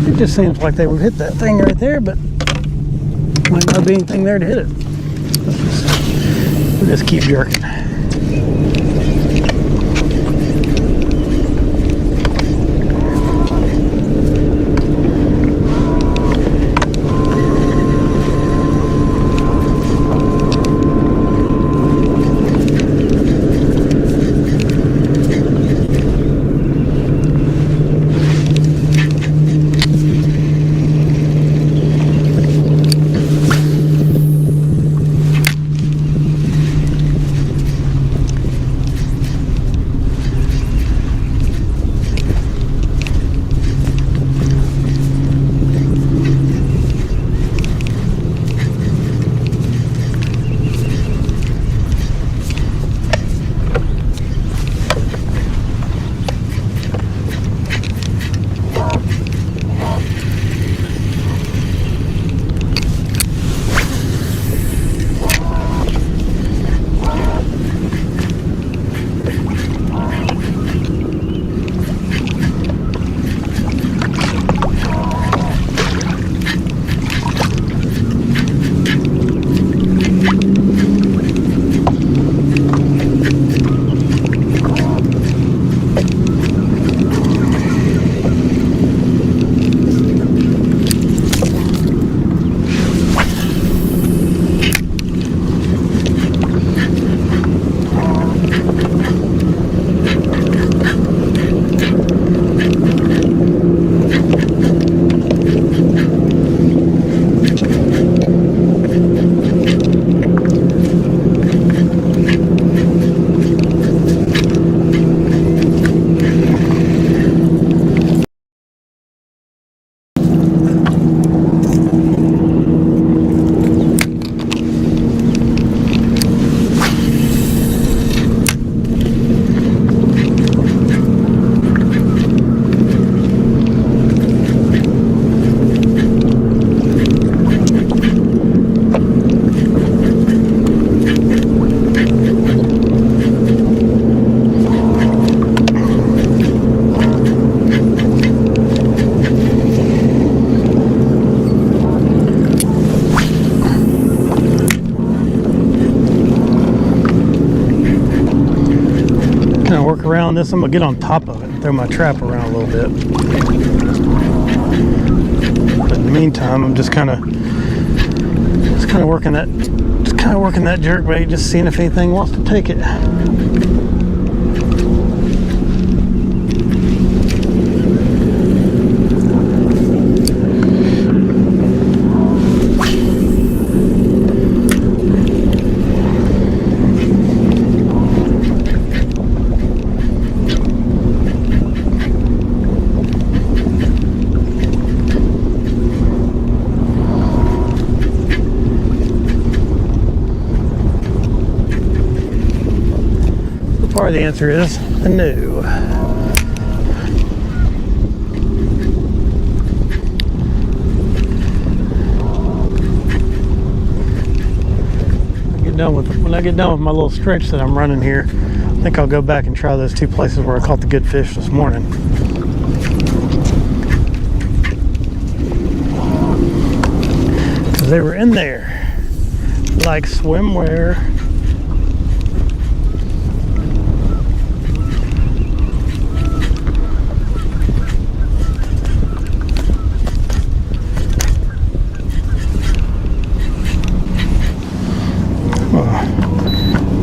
it just seems like they would hit that thing right there, but might not be anything there to hit it. We'll just keep jerking. work around this. I'm gonna get on top of it and throw my trap around a little bit. But in the meantime, I'm just kind of working that jerkbait, just seeing if anything wants to take it. Or the answer is no. When I get done with my little stretch that I'm running here, I think I'll go back and try those two places where I caught the good fish this morning. Because they were in there like swimwear.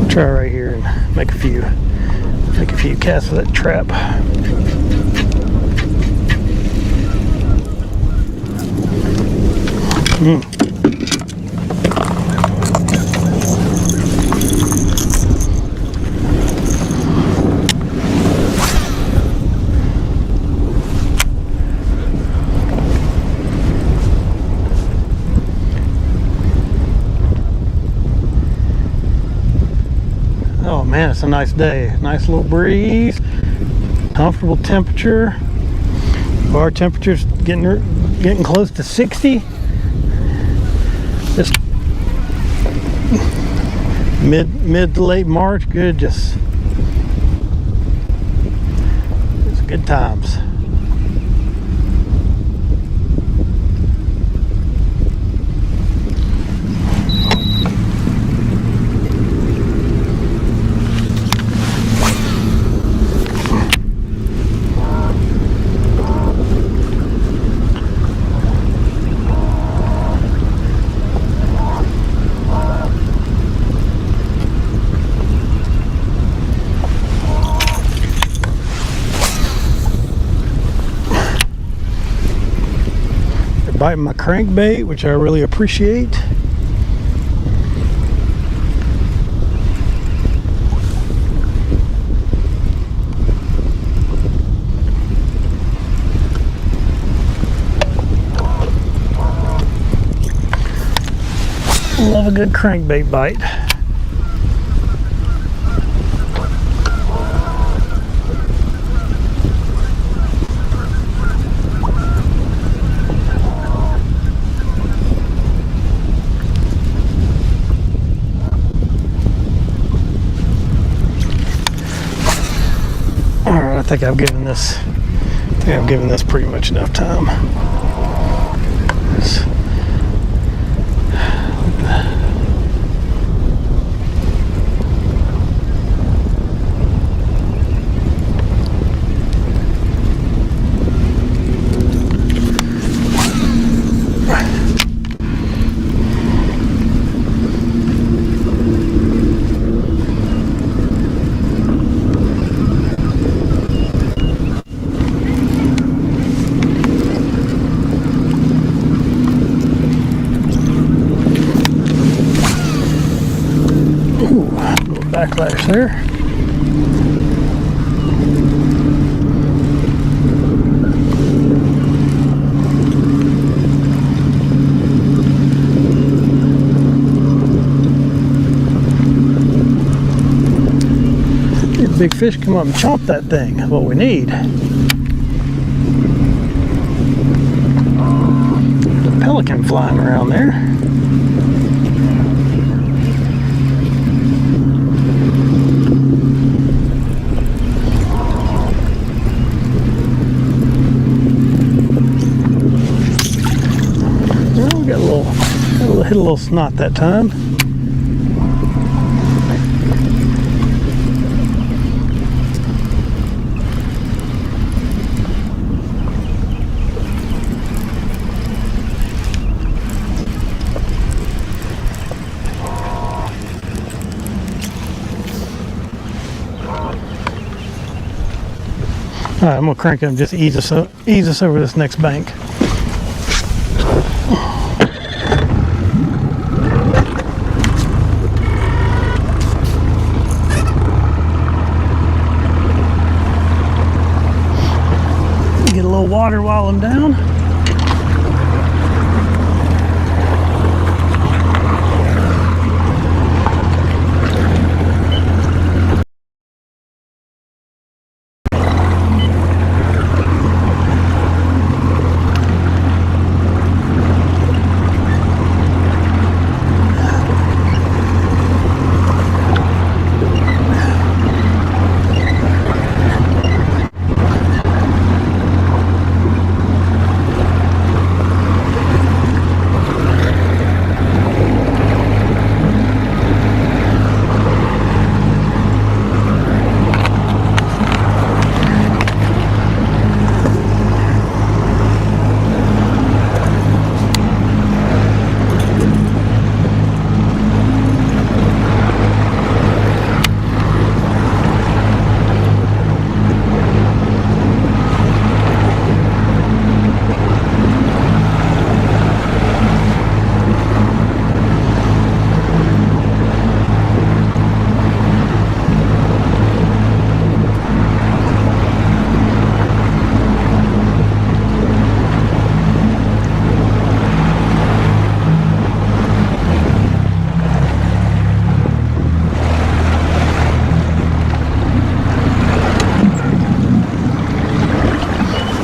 Try right here and make a few casts with that trap. Oh man, it's a nice day. Nice little breeze, comfortable temperature. Our temperature's getting close to 60. Just mid to late March. Good, just it's good times. Biting my crankbait, which I really appreciate. Love a good crankbait bite. I think I've given this pretty much enough time. Backlash there. These big fish come up and chomp that thing. That's what we need. The pelican flying around there. Hit a little snot that time. Alright, I'm gonna crank it and just ease us over this next bank. Get a little water while I'm down.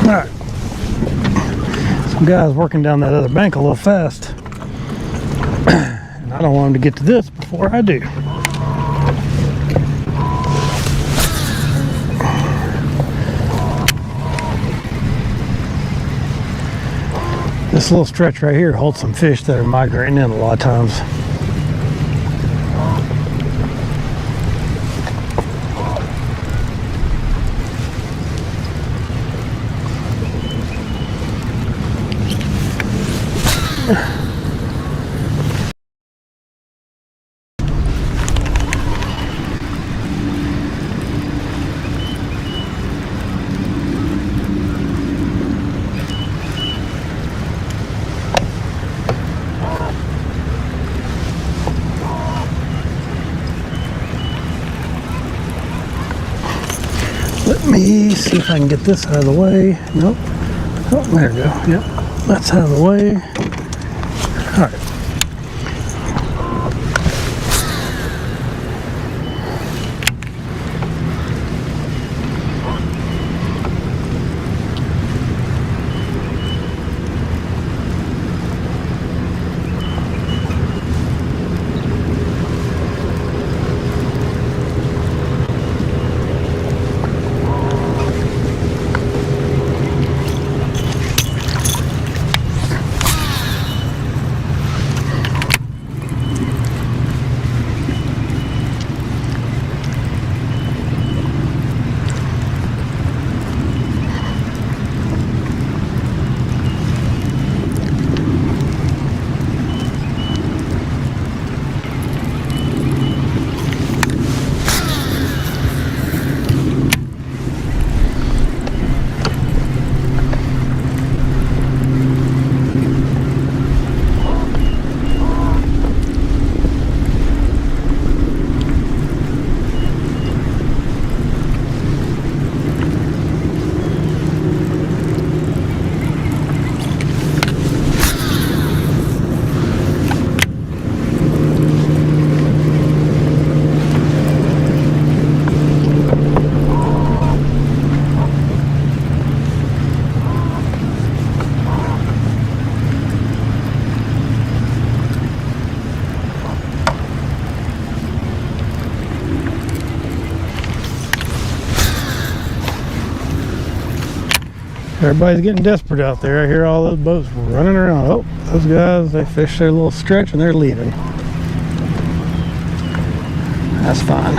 Alright. Some guys working down that other bank a little fast. And I don't want them to get to this before I do. This little stretch right here holds some fish that are migrating in a lot of times. Let me see if I can get this out of the way. Nope. Oh, there we go. Yep. That's out of the way. All right. Everybody's getting desperate out there. I hear all those boats running around. Oh, those guys, they fish their little stretch and they're leaving. That's fine.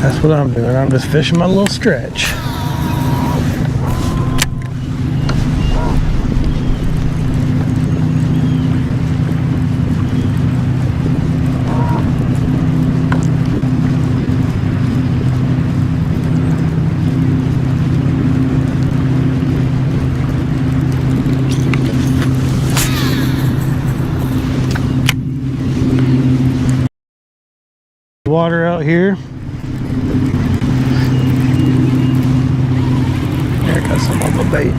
That's what I'm doing. I'm just fishing my little stretch. water out here. There, I got some on my bait.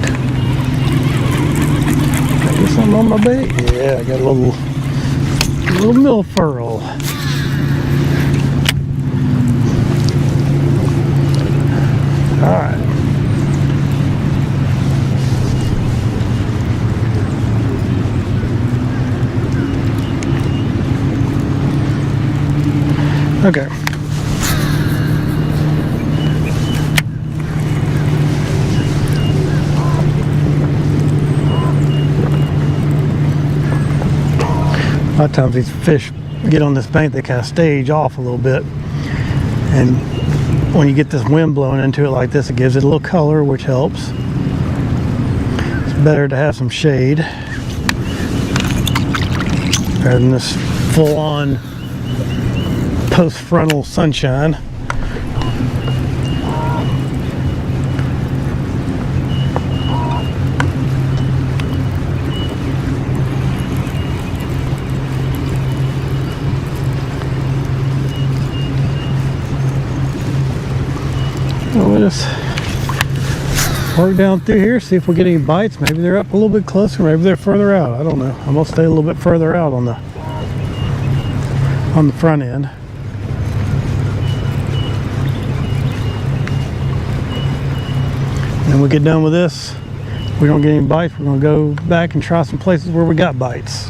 Got I get something on my bait? Yeah, I got a little milfurl. All right. Okay. A lot of times these fish get on this bank, they kind of stage off a little bit, and when you get this wind blowing into it like this, it gives it a little color, which helps. It's better to have some shade rather than this full-on post-frontal sunshine. We'll just work down through here, see if we get any bites. Maybe they're up a little bit closer, maybe they're further out. I don't know. I'm gonna stay a little bit further out on the front end. And we get done with this, we don't get any bites, we're gonna go back and try some places where we got bites.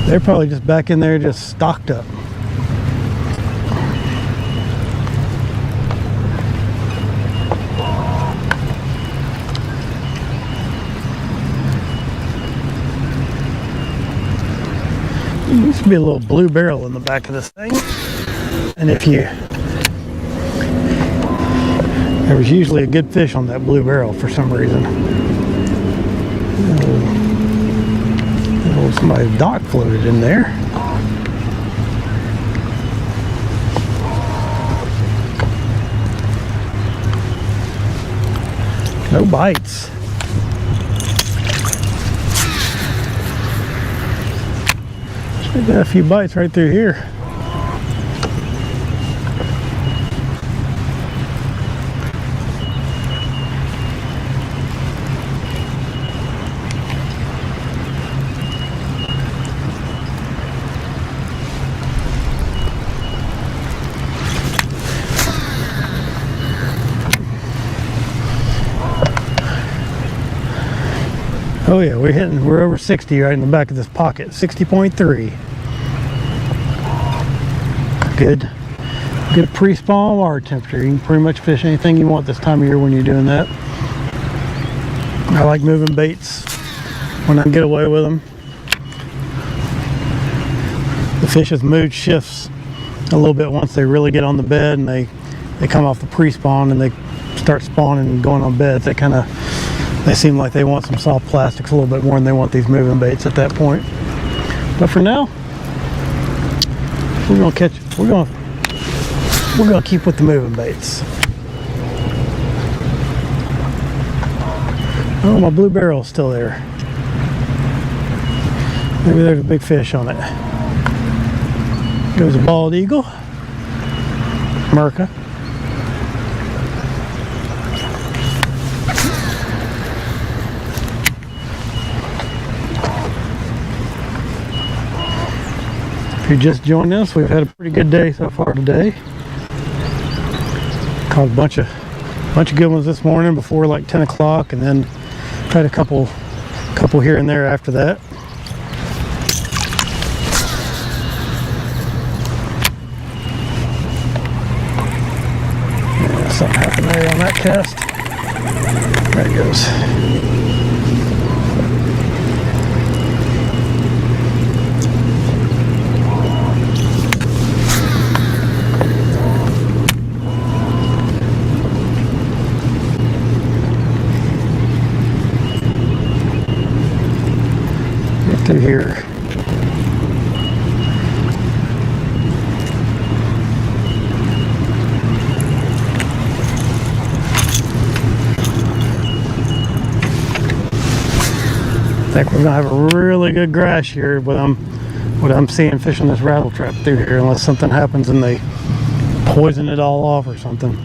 They're probably just back in there, just stocked up. There used to be a little blue barrel in the back of this thing, and there was usually a good fish on that blue barrel for some reason. Somebody's dock floated in there. No bites. Should got a few bites right through here. Oh yeah, we're over 60 right in the back of this pocket. 60.3. Good pre-spawn water temperature. You can pretty much fish anything you want this time of year when you're doing that. I like moving baits when I can get away with them. The fish's mood shifts a little bit once they really get on the bed and they come off the pre-spawn and they start spawning and going on beds. They seem like they want some soft plastics a little bit more than they want these moving baits at that point. But for now, we're gonna keep with the moving baits. Oh, my blue barrel's still there. Maybe there's a big fish on it. There's a bald eagle, Merca. If you just joined us, we've had a pretty good day so far today. Caught a bunch of good ones this morning before like 10 o'clock, and then tried a couple here and there after that. Yeah, something happened there on that cast. There it goes. Through here. think we're gonna have a really good grass here, what I'm seeing fishing this rattle trap through here, unless something happens and they poison it all off or something.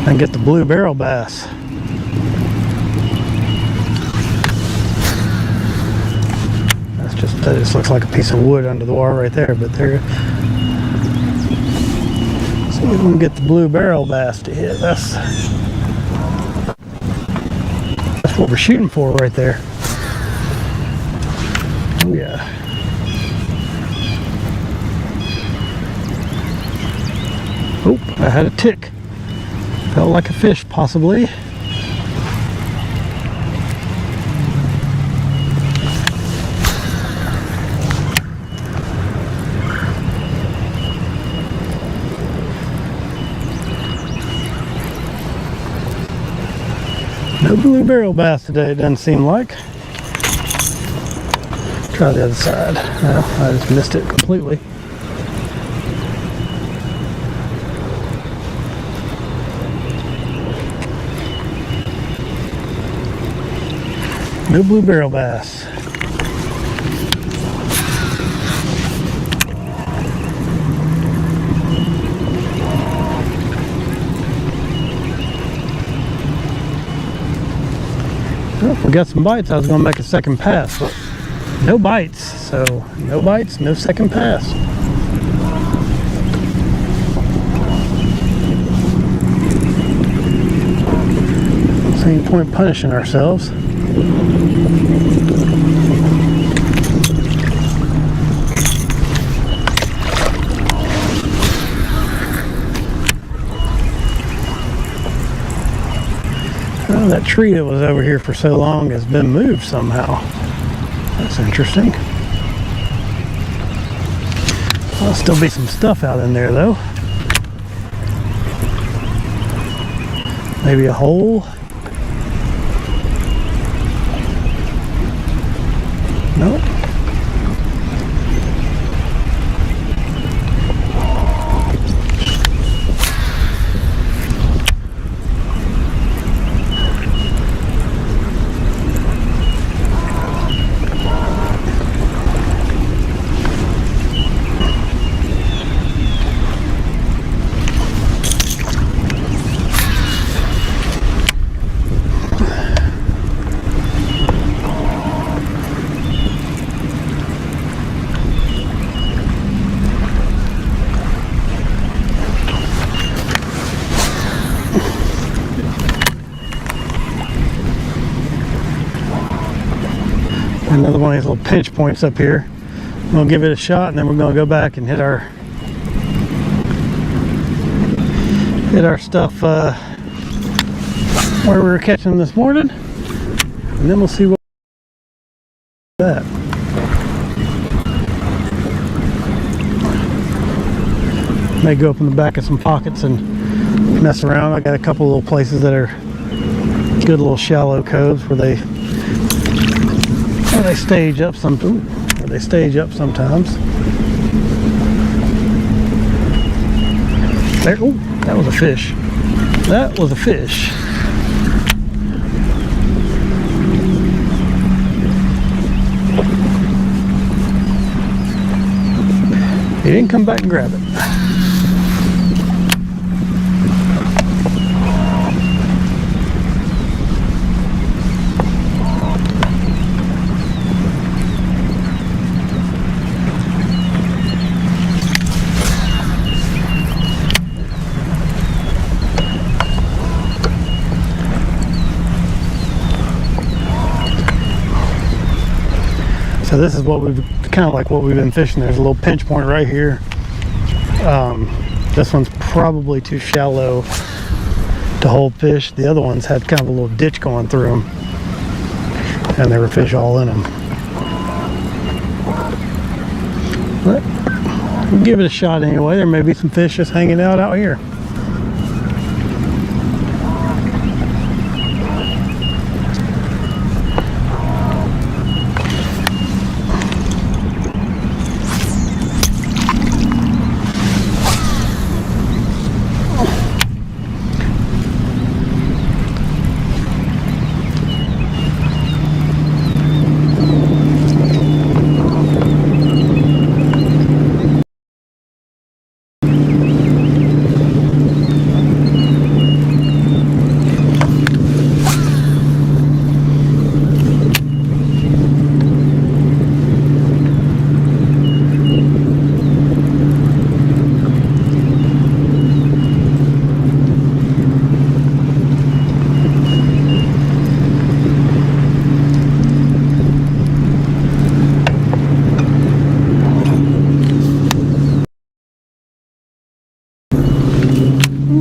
And get the blue barrel bass. That just looks like a piece of wood under the water right there, but there. See if we can get the blue barrel bass to hit. That's what we're shooting for right there. Oh yeah. Oh, I had a tick. Felt like a fish, possibly. No blue barrel bass today, it doesn't seem like. Try the other side. No, I just missed it completely. No blue barrel bass. Well, if we got some bites, I was going to make a second pass, but no bites. So, no bites, no second pass. Don't see any point punishing ourselves. Oh, that tree that was over here for so long has been moved somehow. That's interesting. There'll still be some stuff out in there though. Maybe a hole. Nope. Another one of these little pinch points up here. I'm gonna give it a shot, and then we're gonna go back and hit our stuff where we were catching them this morning, and then we'll see what that. May go up in the back of some pockets and mess around. I got a couple little places that are good little shallow coves where they stage up sometimes. There, oh, that was a fish. That was a fish. He didn't come back and grab it. So this is what we've kind of like what we've been fishing. There's a little pinch point right here. This one's probably too shallow to hold fish. The other ones had kind of a little ditch going through them, and there were fish all in them. But we'll give it a shot anyway. There may be some fish just hanging out here.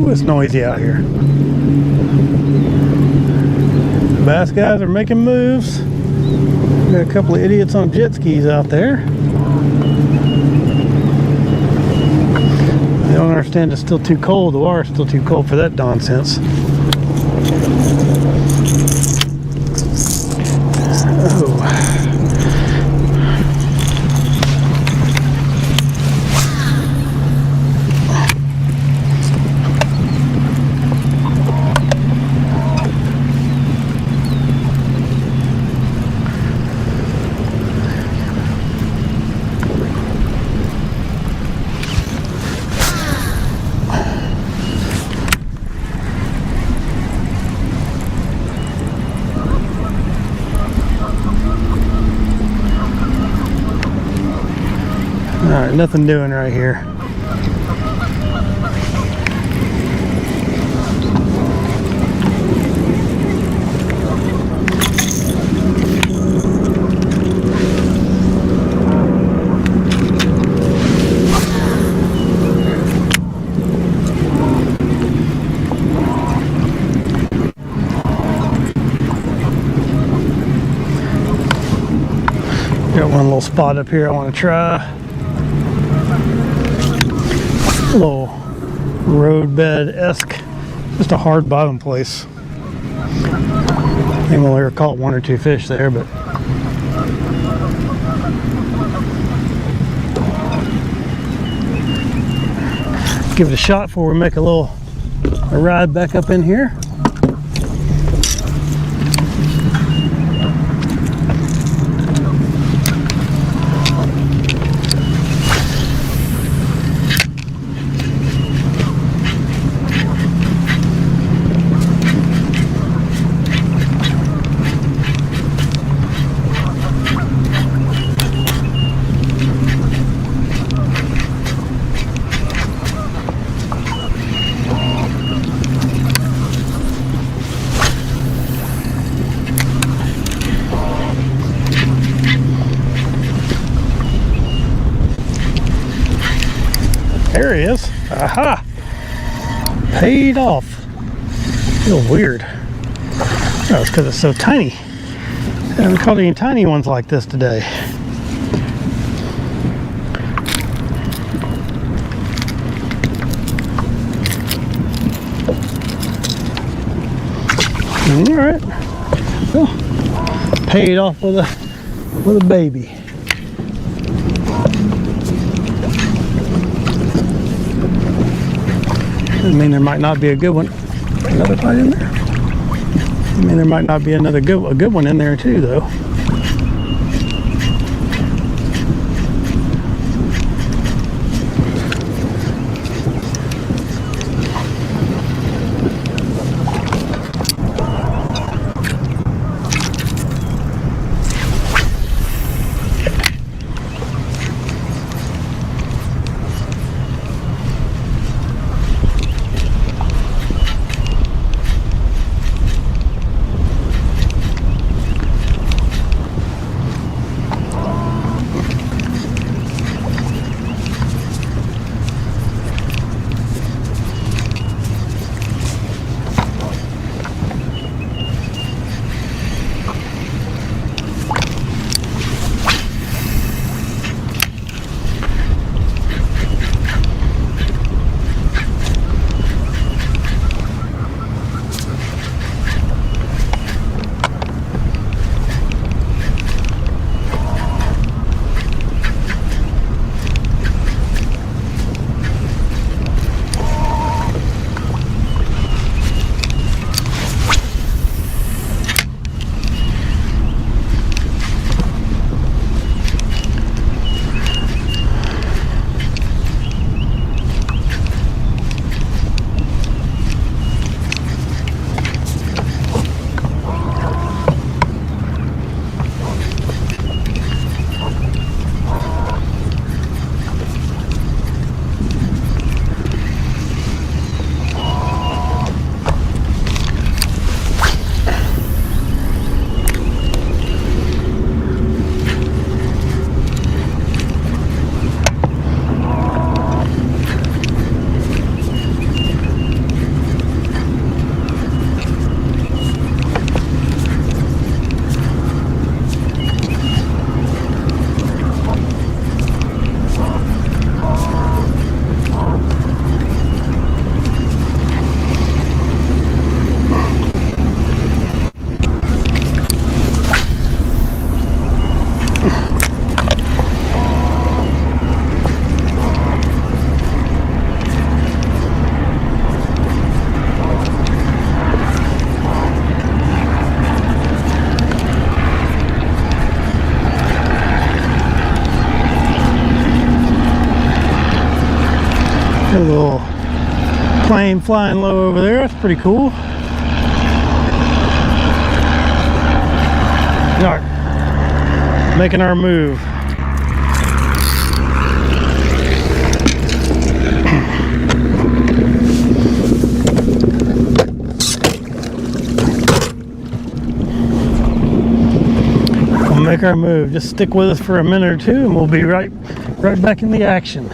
It's noisy out here. Bass guys are making moves. Got a couple of idiots on jet skis out there. I don't understand, it's still too cold. The water's still too cold for that nonsense. Oh. Alright, nothing doing right here. Got one little spot up here I want to try. Little roadbed-esque, just a hard bottom place. I think we'll ever caught one or two fish there, but give it a shot before we make a ride back up in here. There he is. Aha! Paid off. Feel weird. Oh, it's because it's so tiny. I haven't caught any tiny ones like this today. All right. Well, paid off with a baby. I mean, there might not be a good one. Another bite in there. I mean, there might not be a good one in there too, though. A little plane flying low over there. That's pretty cool. All right, making our move. We'll make our move. Just stick with us for a minute or two, and we'll be right back in the action.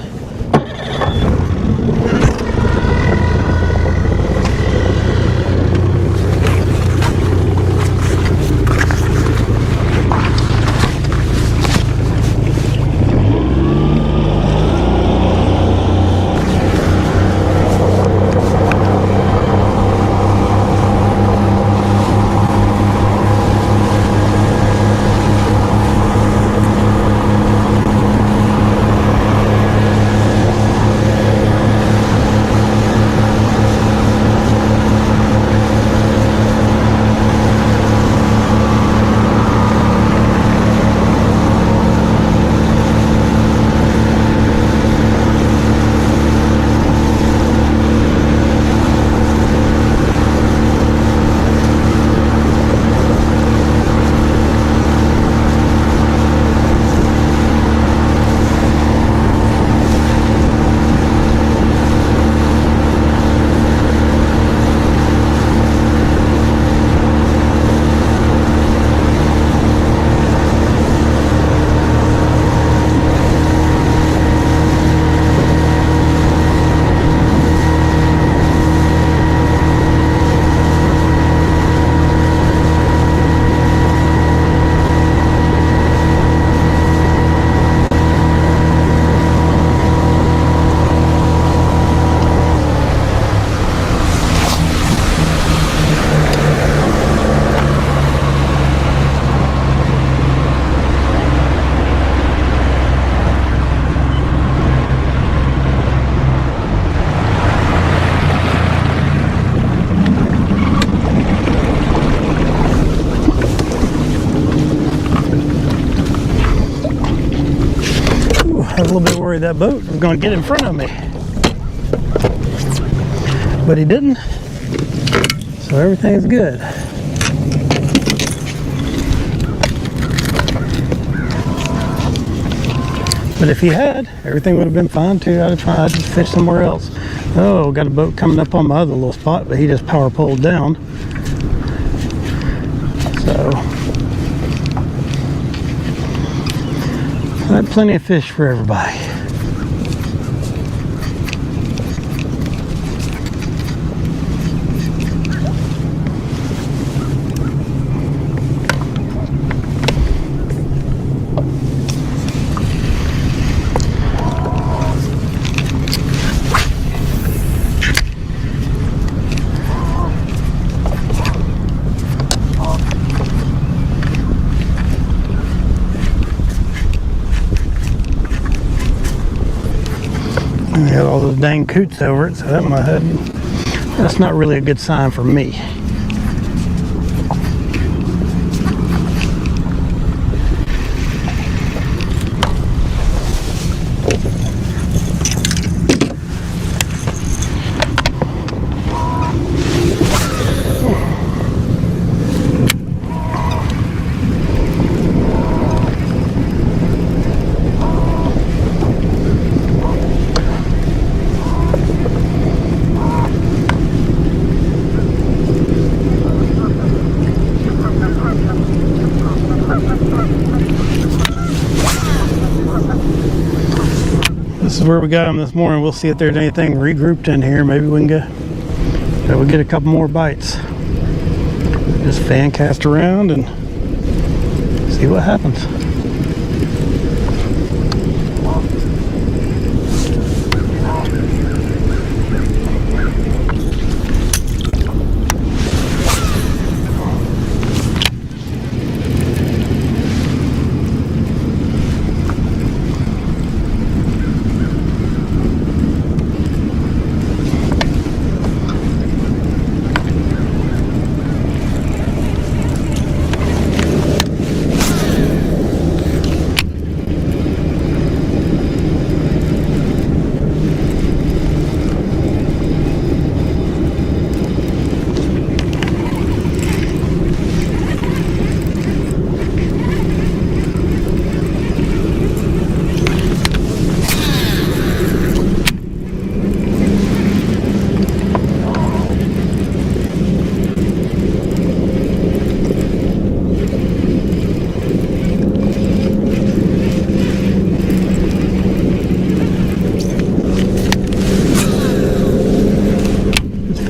I was a little bit worried that boat was going to get in front of me, but he didn't, so everything's good. But if he had, everything would have been fine too. I'd just fish somewhere else. Oh, got a boat coming up on my other little spot, but he just power pulled down. So I had plenty of fish for everybody. We got all those dang coots over it, so that's not really a good sign for me. This is where we got them this morning. We'll see if there's anything regrouped in here. Maybe we can go. We'll get a couple more bites. Just fan cast around and see what happens.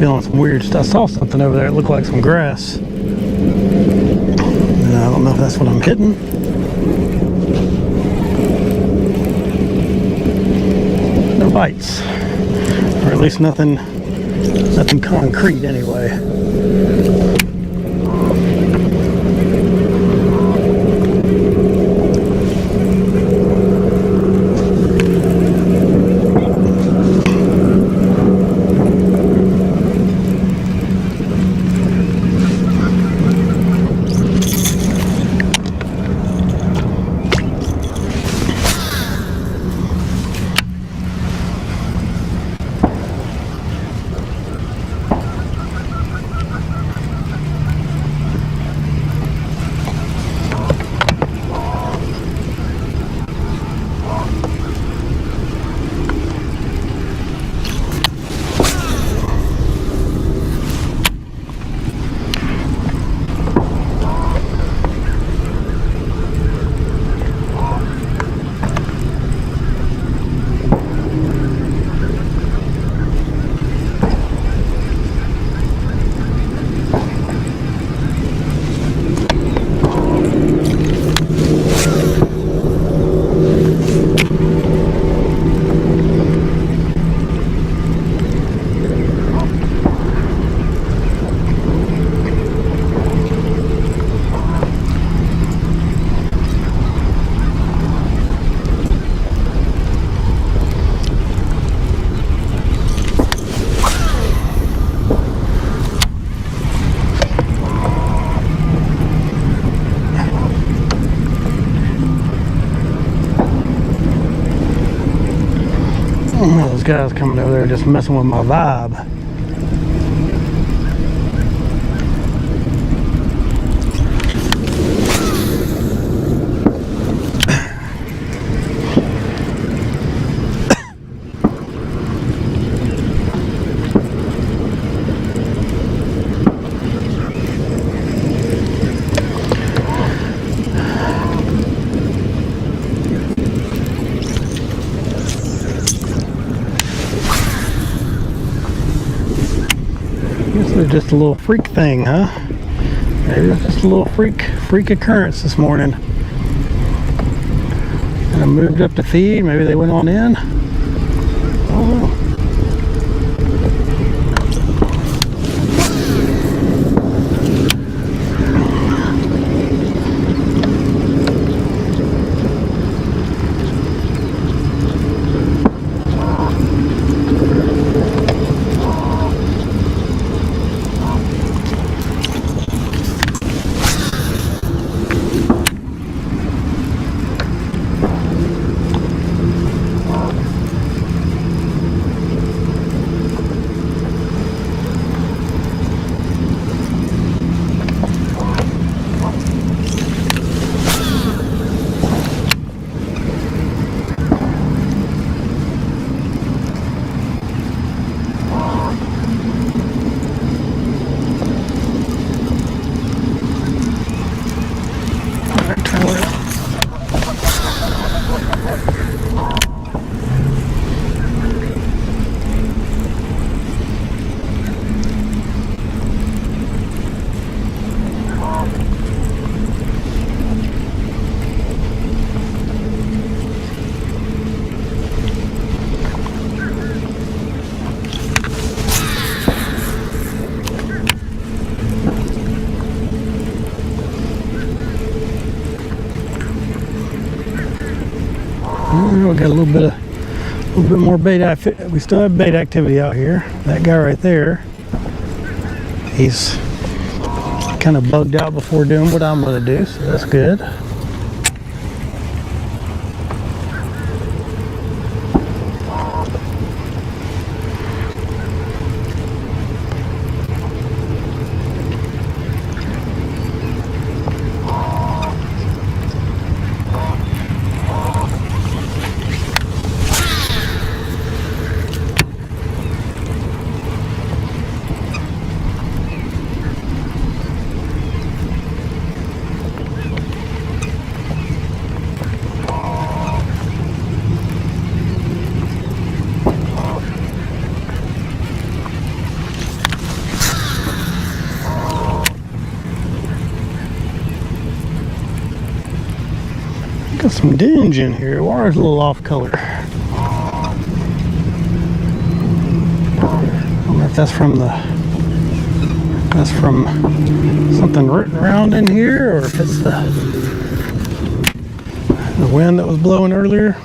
feeling some weird stuff. I saw something over there. It looked like some grass. And I don't know if that's what I'm hitting. No bites, or at least nothing concrete anyway. Those guys coming over there just messing with my vibe. They're just a little freak thing, huh? Maybe it's just a little freak occurrence this morning. And I moved up to feed. Maybe they went on in. I don't know. We got a little bit more bait. We still have bait activity out here. That guy right there, he's kind of bugged out before doing what I'm going to do, so that's good. Got some dinge in here. Water's a little off color. I don't know if that's from something rooting around in here, or if it's the wind that was blowing earlier.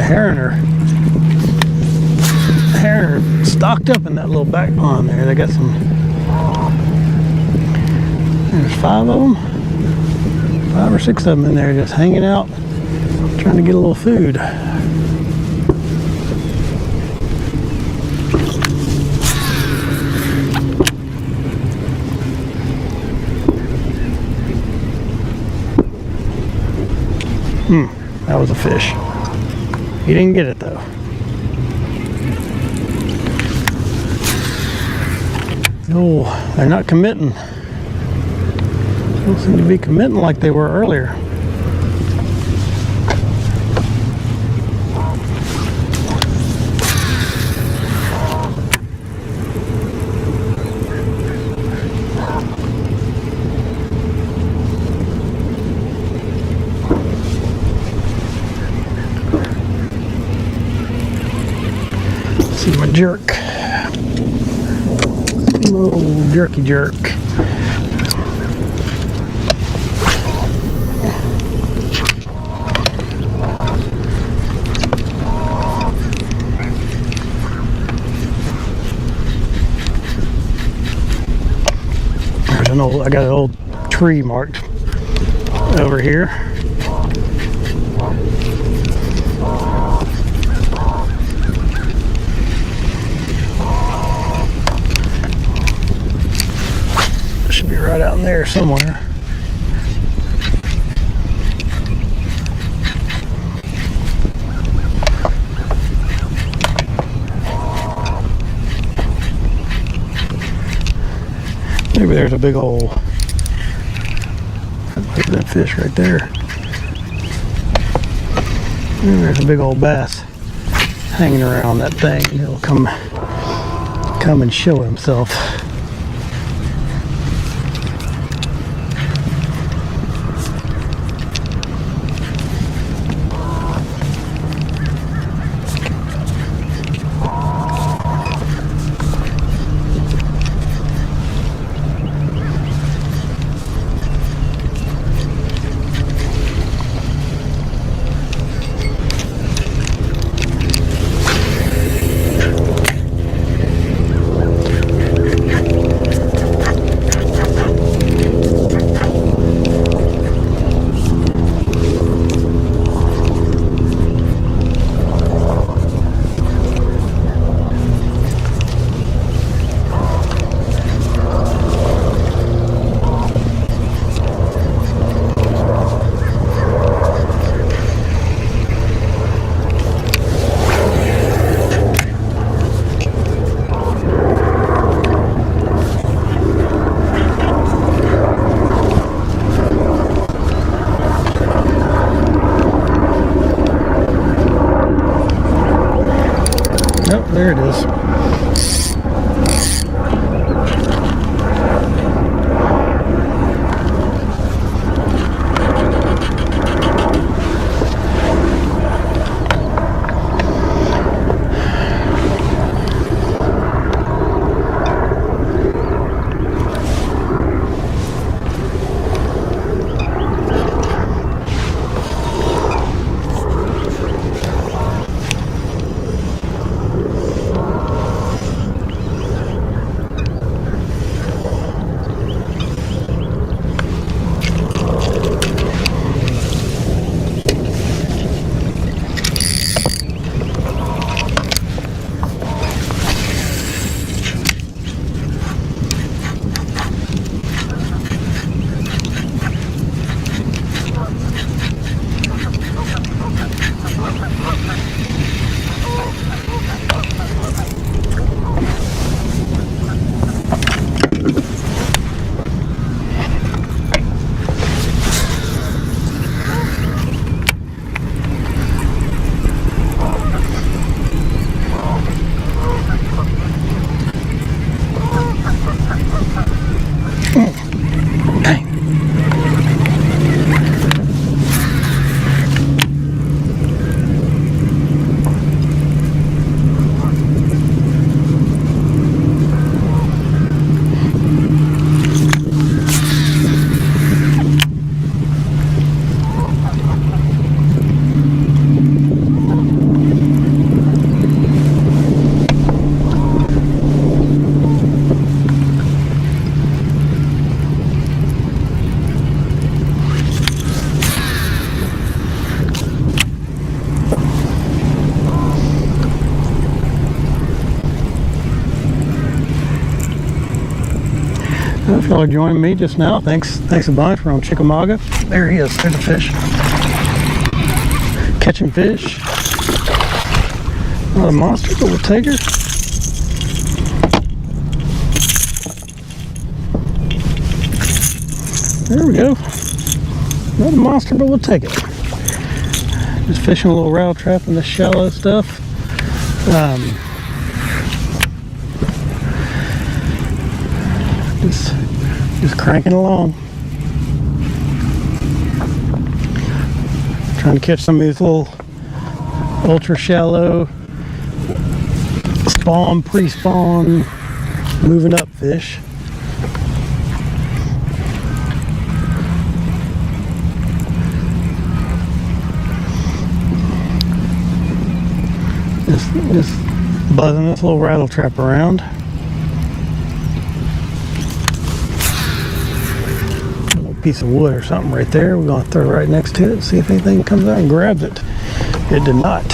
Herring are stocked up in that little back pond there. They got some. There's 5 of them, 5 or 6 of them in there, just hanging out, trying to get a little food. That was a fish. He didn't get it though. No, they're not committing. Don't seem to be committing like they were earlier. See my jerk. Little jerky jerk. There's an old, I got an old tree marked over here. Should be right out in there somewhere. Maybe there's a big old, look at that fish right there. Maybe there's a big old bass hanging around that thing. He'll come and show himself. Nope, there it is. If y'all are joining me just now, thanks a bunch. We're on Chicamauga. There he is. There's a fish. Catching fish. Not a monster, but we'll take her. There we go. Not a monster, but we'll take it. Just fishing a little rattle trap in the shallow stuff. Just cranking along. Trying to catch some of these little ultra shallow spawn, pre-spawn, moving up fish. Just buzzing this little rattle trap around. A little piece of wood or something right there. We're going to throw it right next to it, see if anything comes out and grabs it. It did not.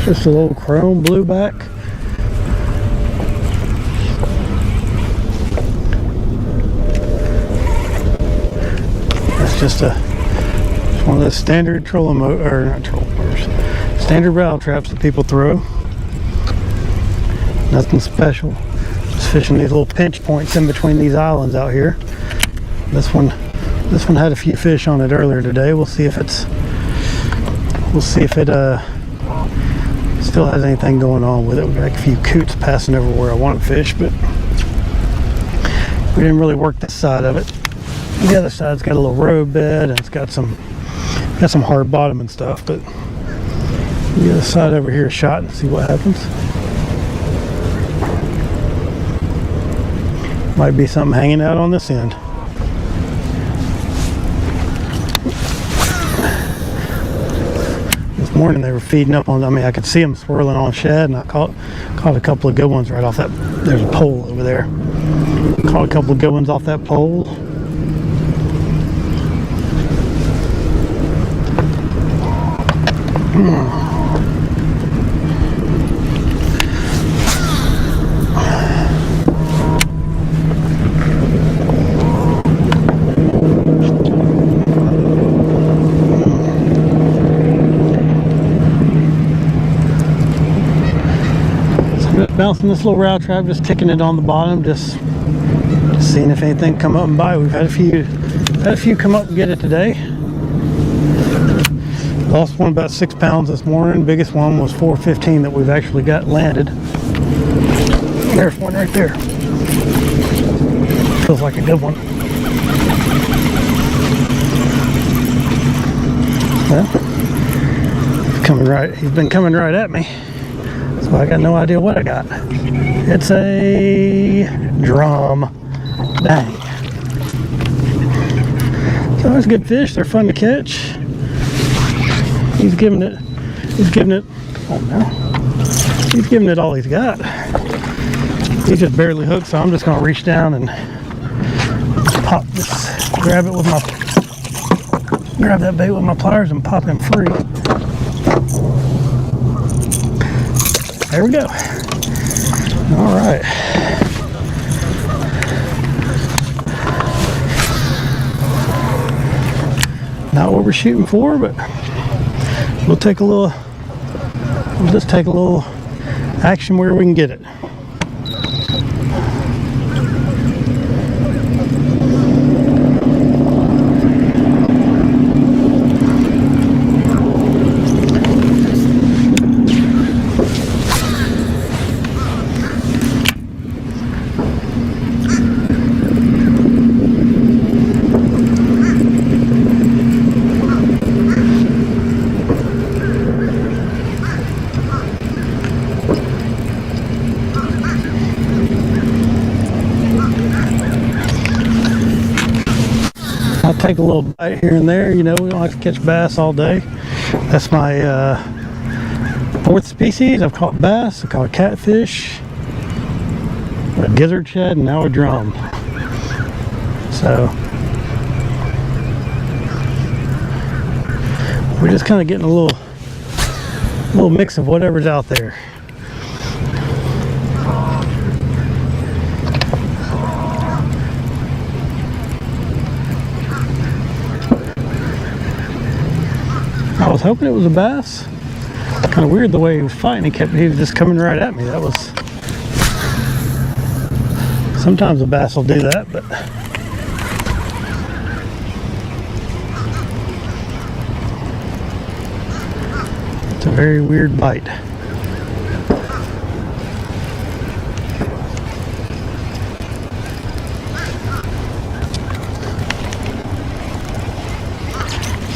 Just a little chrome blueback. That's just one of those standard trolling or not trolling motors, standard rattle traps that people throw. Nothing special. Just fishing these little pinch points in between these islands out here. This one had a few fish on it earlier today. We'll see if it still has anything going on with it. We got a few coots passing over where I want to fish, but we didn't really work this side of it. The other side's got a little road bed and it's got some hard bottom and stuff, but the other side over here is shot and see what happens. Might be something hanging out on this end. Morning they were feeding up on, I could see them swirling on shad, and I caught a couple of good ones right off that. There's a pole over there. Caught a couple of good ones off that pole. Bouncing this little rattle trap, just ticking it on the bottom, just seeing if anything come up and bite. We've had a few come up and get it today. Lost one about 6 pounds this morning. Biggest one was 415 that we've actually got landed. There's one right there. Feels like a good one. Well, he's been coming right at me. So I got no idea what I got. It's a drum. Dang. It's always good fish. They're fun to catch. He's giving it, oh no. He's giving it all he's got. He's just barely hooked, so I'm just gonna reach down and grab that bait with my pliers and pop him free. There we go. All right. Not what we're shooting for, but we'll just take a little action where we can get it. take a little bite here and there. You know, we don't have to catch bass all day. That's my fourth species. I've caught bass, I've caught catfish, a gizzard shad, and now a drum. So we're just kind of getting a little mix of whatever's out there. I was hoping it was a bass. Kind of weird the way he was fighting. He was just coming right at me. That was. Sometimes a bass will do that, but. It's a very weird bite.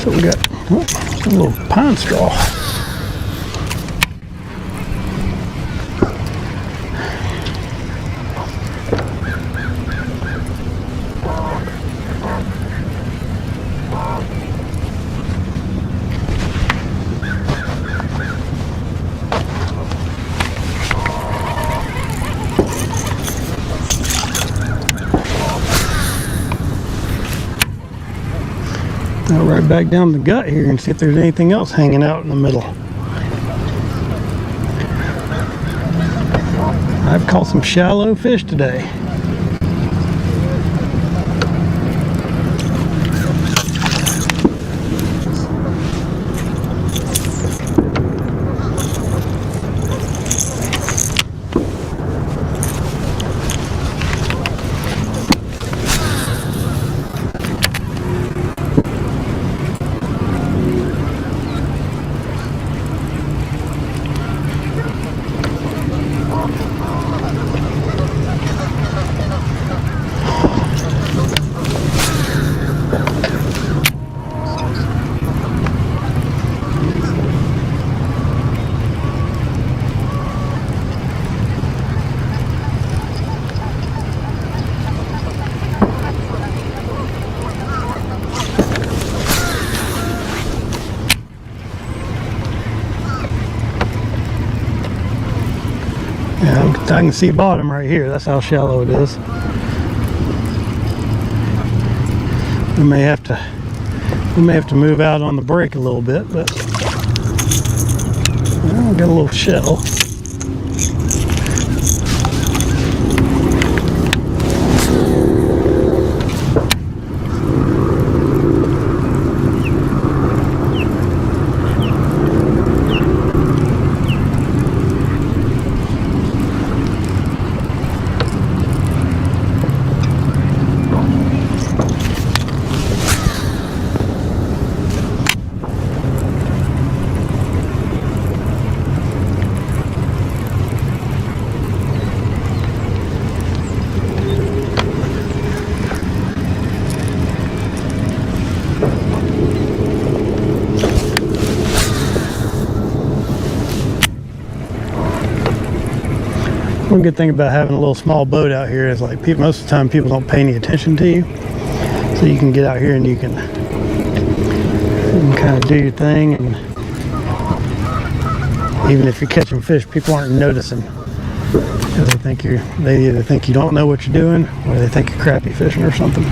So we got a little pine straw. Now right back down the gut here and see if there's anything else hanging out in the middle. I've caught some shallow fish today. Yeah, I can see bottom right here. That's how shallow it is. We may have to move out on the break a little bit, but well, got a little shell. One good thing about having a little small boat out here is like most of the time people don't pay any attention to you, so you can get out here and you can kind of do your thing, and even if you're catching fish, people aren't noticing because they either think you don't know what you're doing or they think you're crappy fishing or something.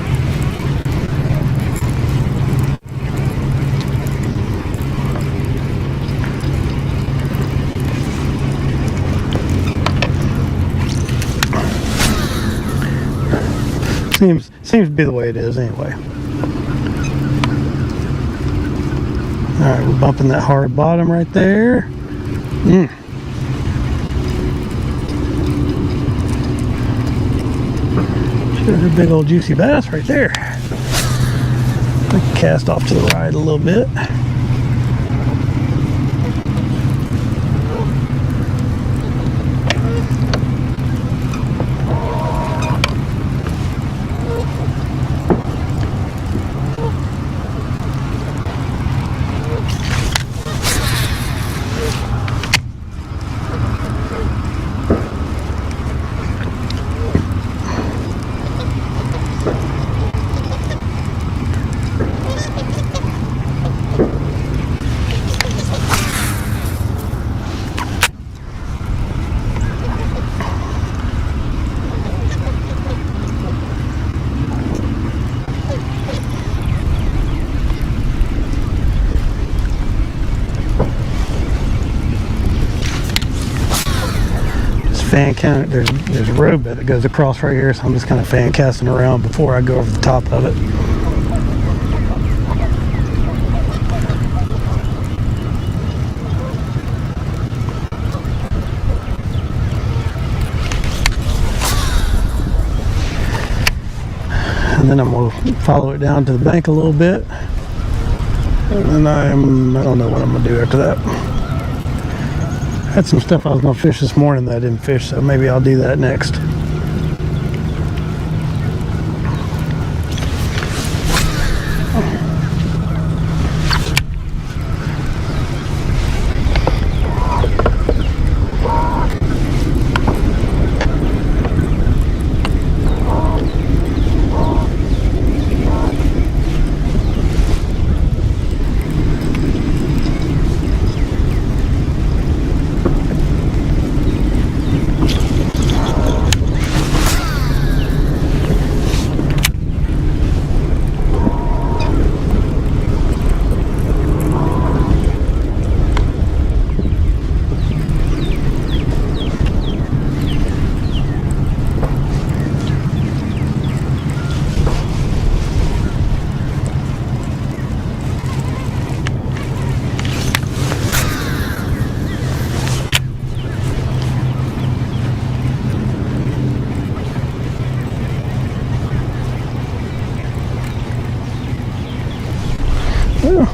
Seems to be the way it is anyway. Alright, we're bumping that hard bottom right there. There's a big old juicy bass right there. Cast off to the right a little bit. there's a road bed that goes across right here, so I'm just kind of fan casting around before I go over the top of it. And then I'm going to follow it down to the bank a little bit. And then I don't know what I'm going to do after that. I had some stuff I was going to fish this morning that I didn't fish, so maybe I'll do that next. Well,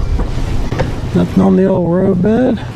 nothing on the old road bed.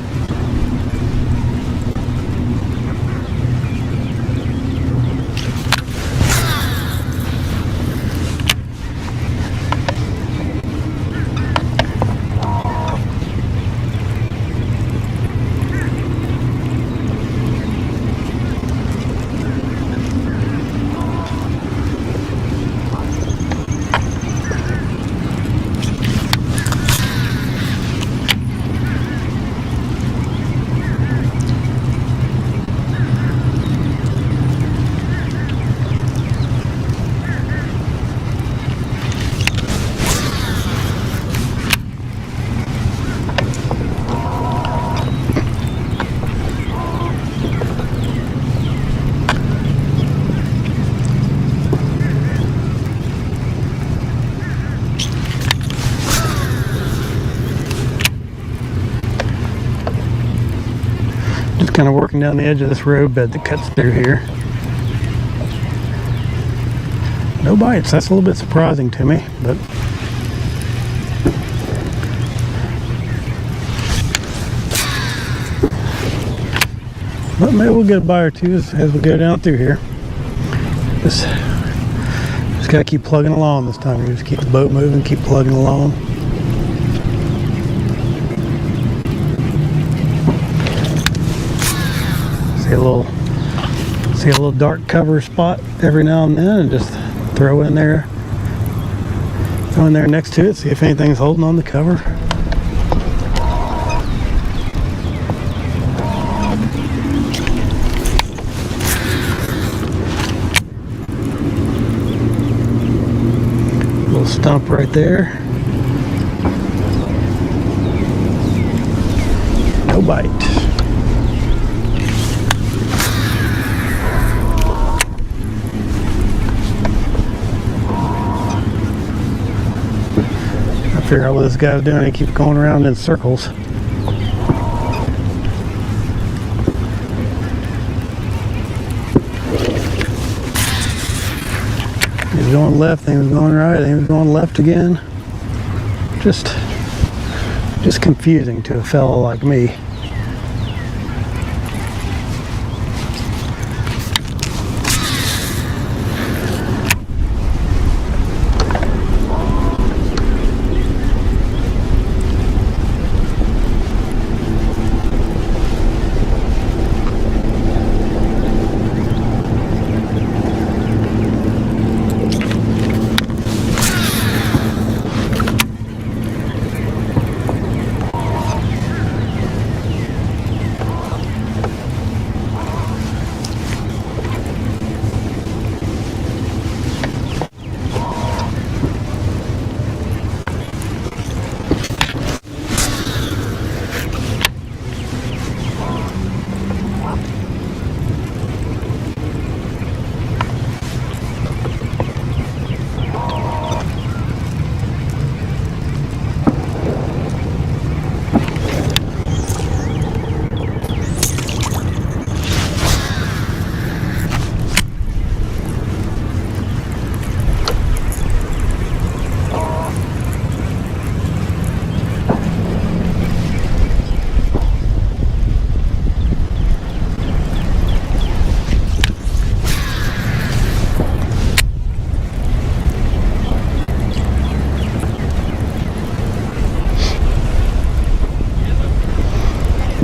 Kind of working down the edge of this road bed that cuts through here. No bites. That's a little bit surprising to me, but maybe we'll get a bite or two as we go down through here. Just gotta keep plugging along this time. You just keep the boat moving, keep plugging along. See a little dark cover spot every now and then, and just throw in there next to it, see if anything's holding on the cover. Little stump right there. No bite. Figure out what this guy's doing. He keeps going around in circles. He was going left, then he was going right, then he was going left again. Just confusing to a fellow like me.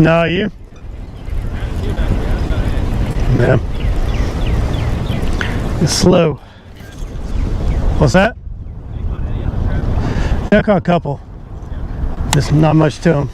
No, you? Yeah. It's slow. What's that? Yeah, I caught a couple. Just not much to them.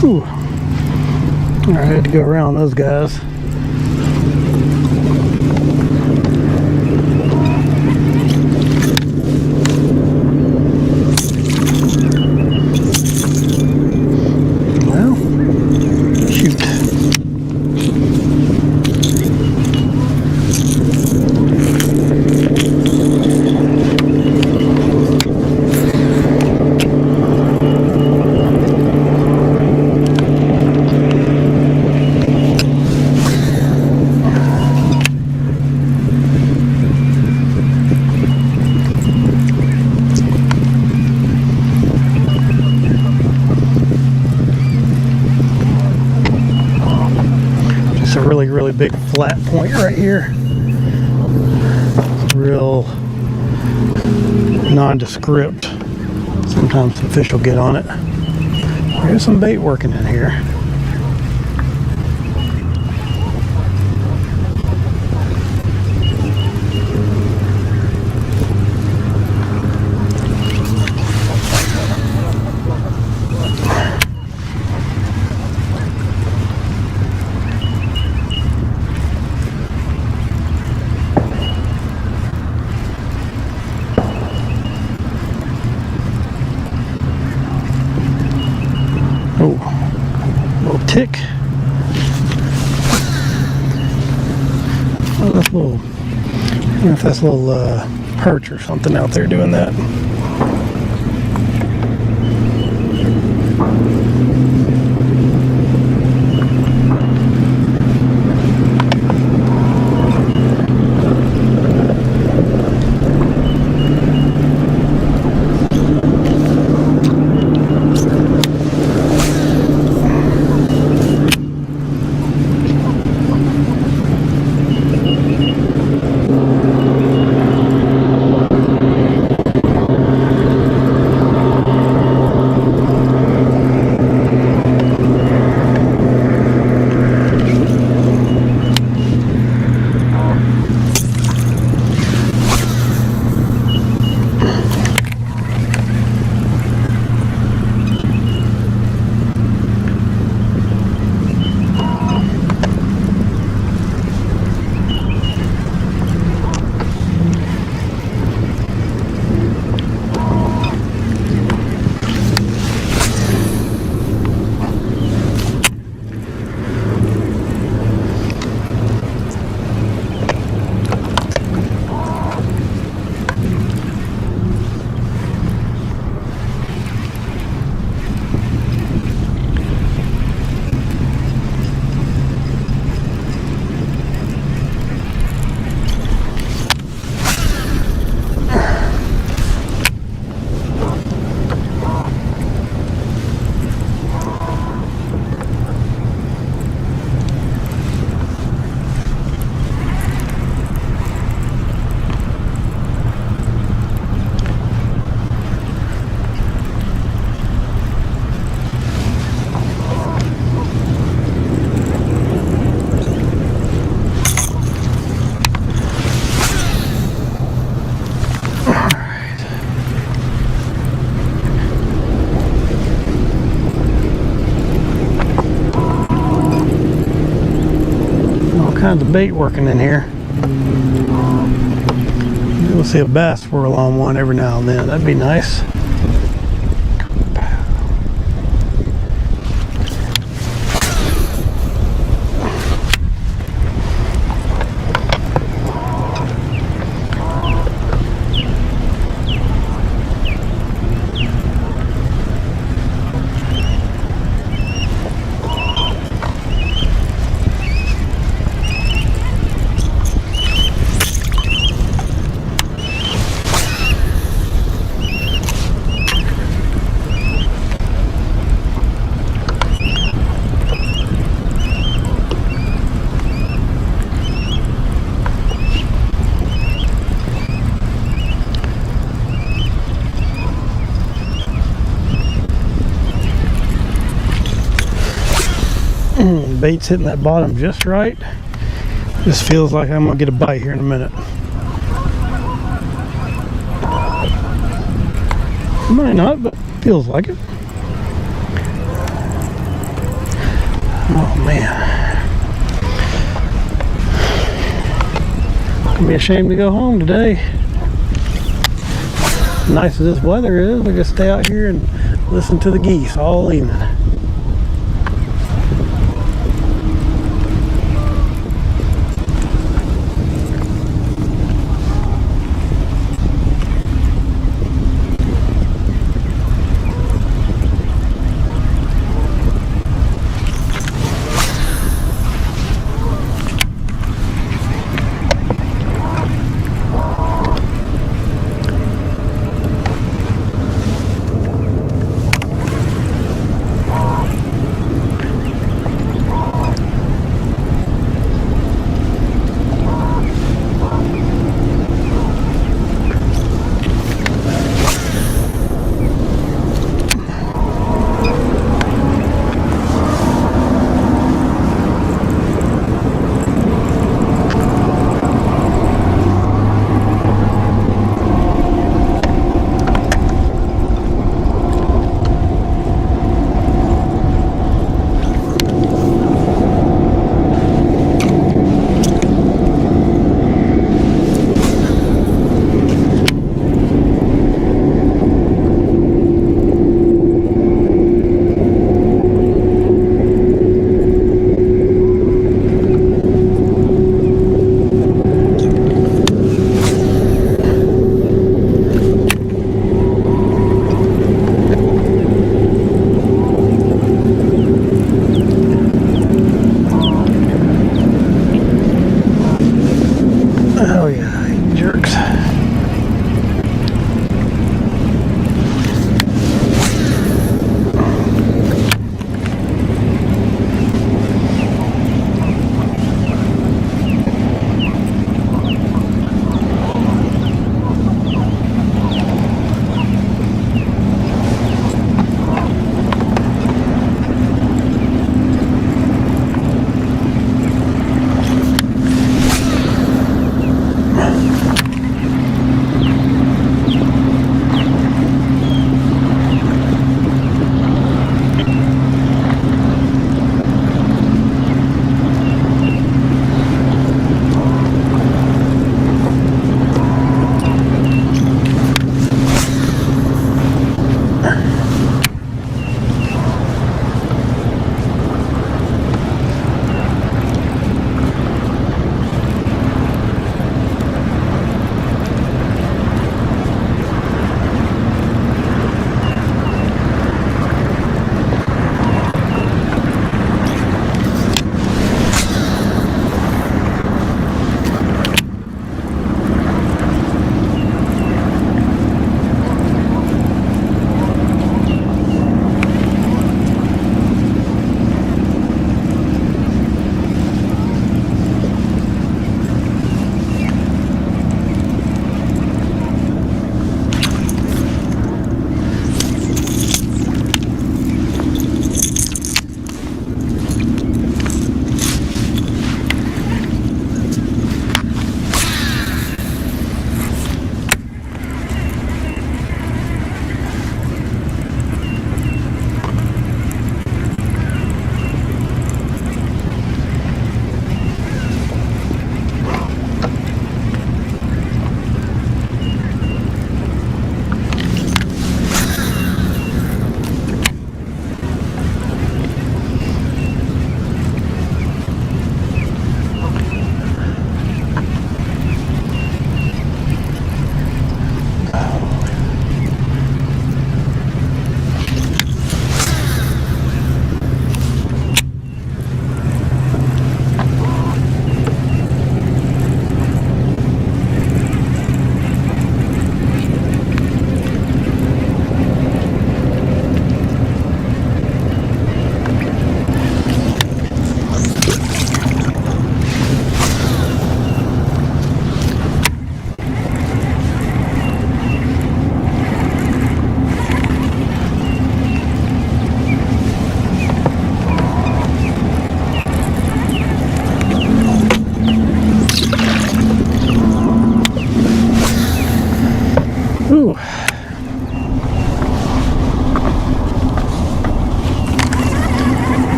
Whew. I had to go around those guys. Well, shoot. It's a really big flat point right here. Real nondescript. Sometimes the fish will get on it. There's some bait working in here. Oh, little tick. Oh, that's a little, I don't know if that's a little perch or something out there doing that. Kinds of bait working in here. We'll see a bass swirl on one every now and then. That'd be nice. Bait's hitting that bottom just right. Just feels like I'm gonna get a bite here in a minute. Might not, but feels like it. be ashamed to go home today. Nice as this weather is, we can stay out here and listen to the geese all evening.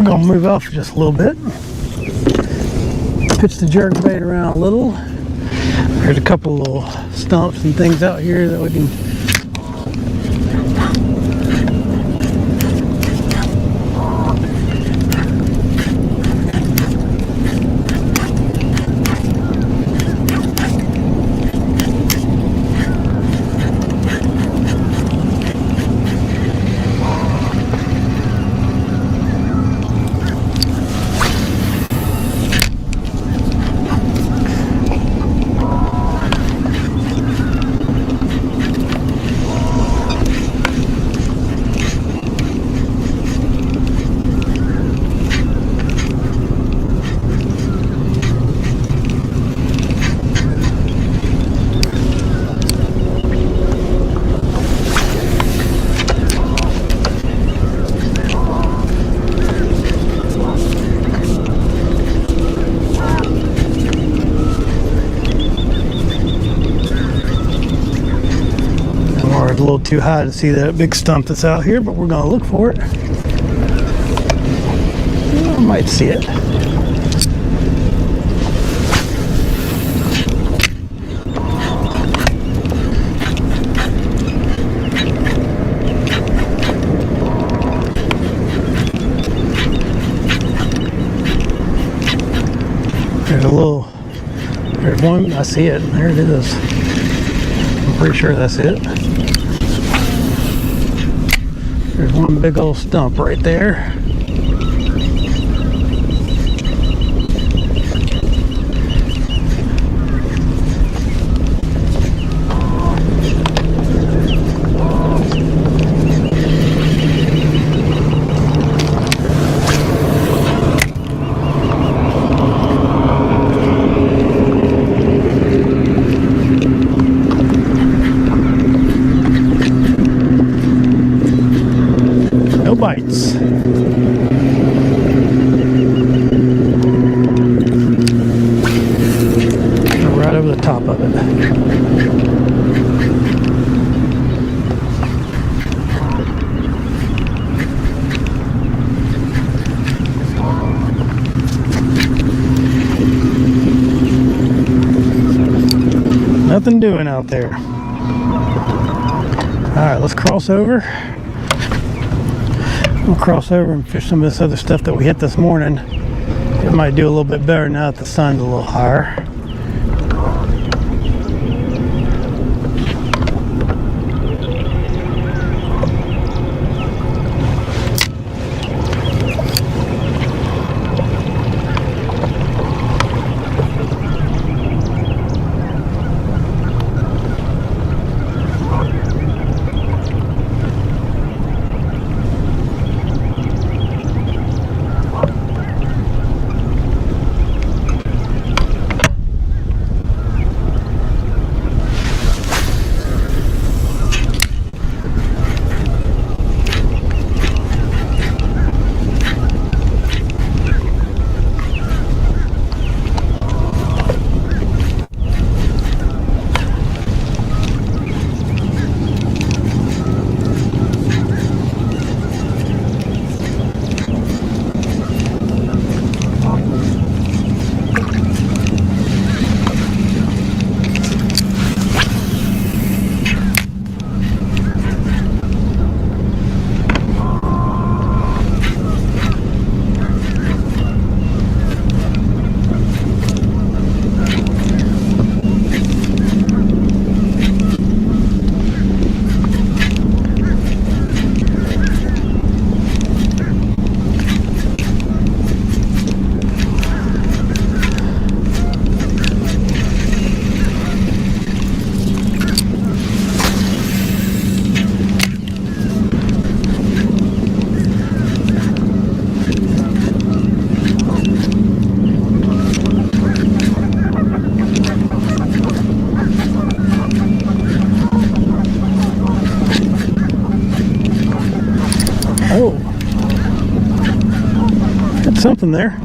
we're gonna move off just a little bit. Pitch the jerk bait around a little. There's a couple little stumps and things out here that we can a little too high to see that big stump that's out here, but we're gonna look for it. I might see it. There's one, I see it, there it is. I'm pretty sure that's it. There's one big old stump right there. No bites. Right over the top of it. Nothing doing out there. Alright, let's cross over. We'll cross over and fish some of this other stuff that we hit this morning. It might do a little bit better now that the sun's a little higher. Oh, got something there.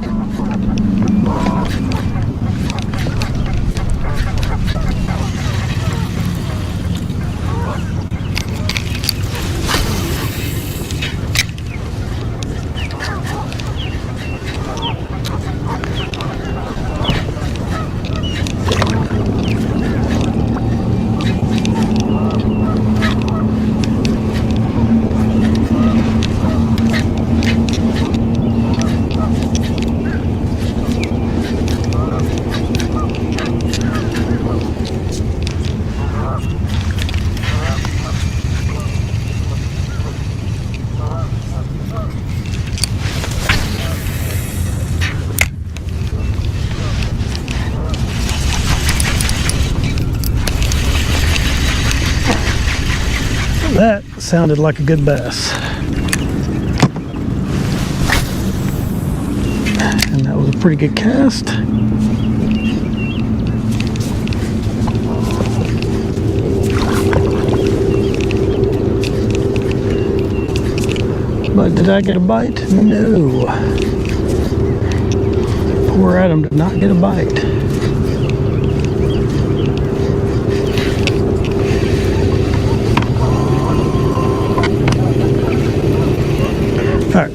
sounded like a good bass. And that was a pretty good cast. But did I get a bite? No. Poor Adam did not get a bite. Alright.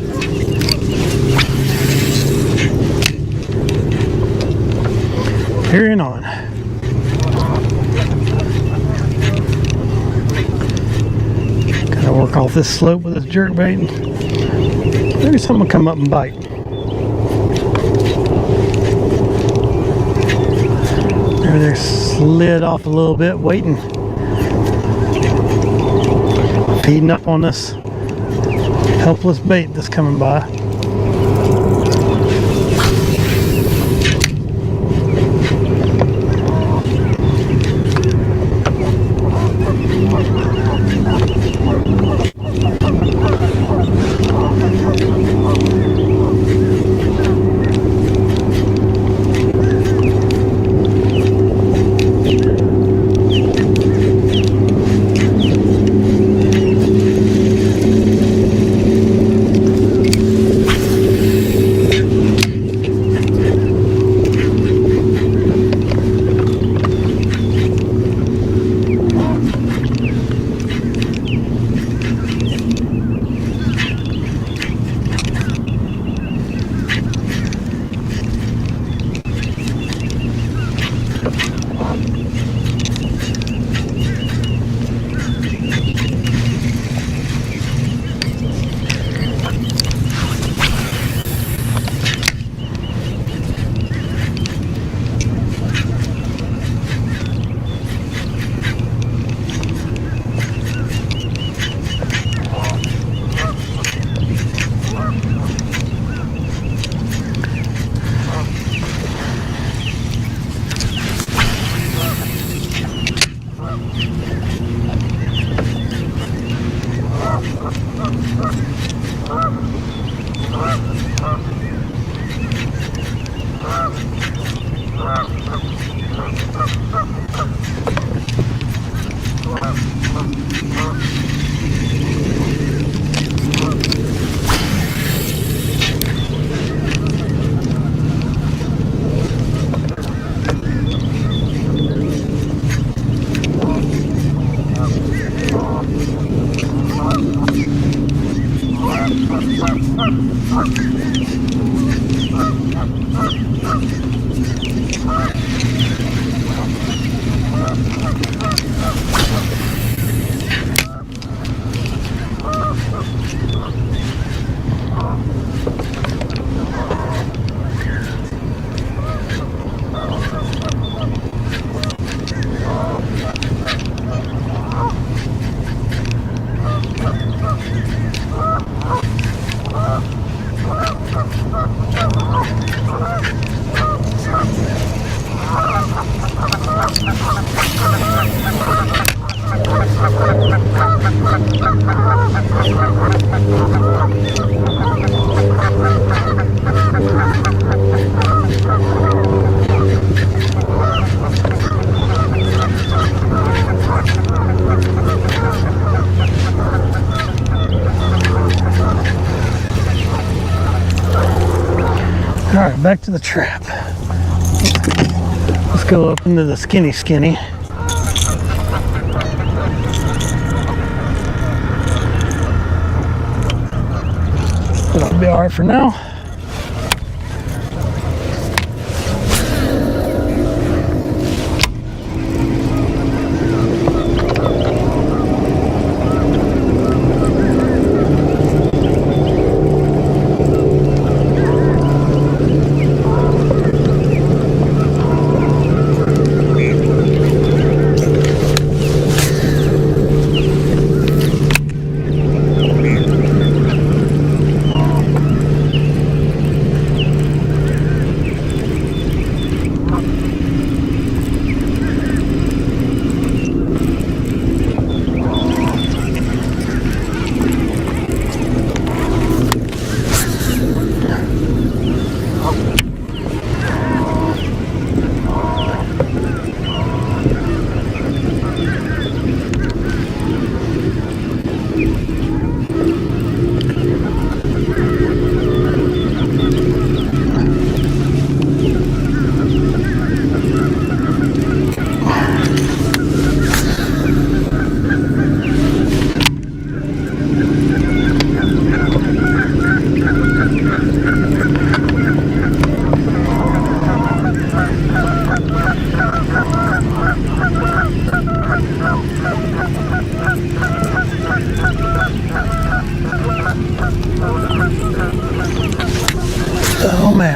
Carrying on. Gotta work off this slope with this jerkbait. Maybe something will come up and bite. There they slid off a little bit, waiting. Feeding up on this helpless bait that's coming by. Alright, back to the trap. Let's go up into the skinny. That'll be alright for now.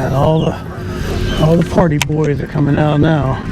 And all the party boys are coming out now.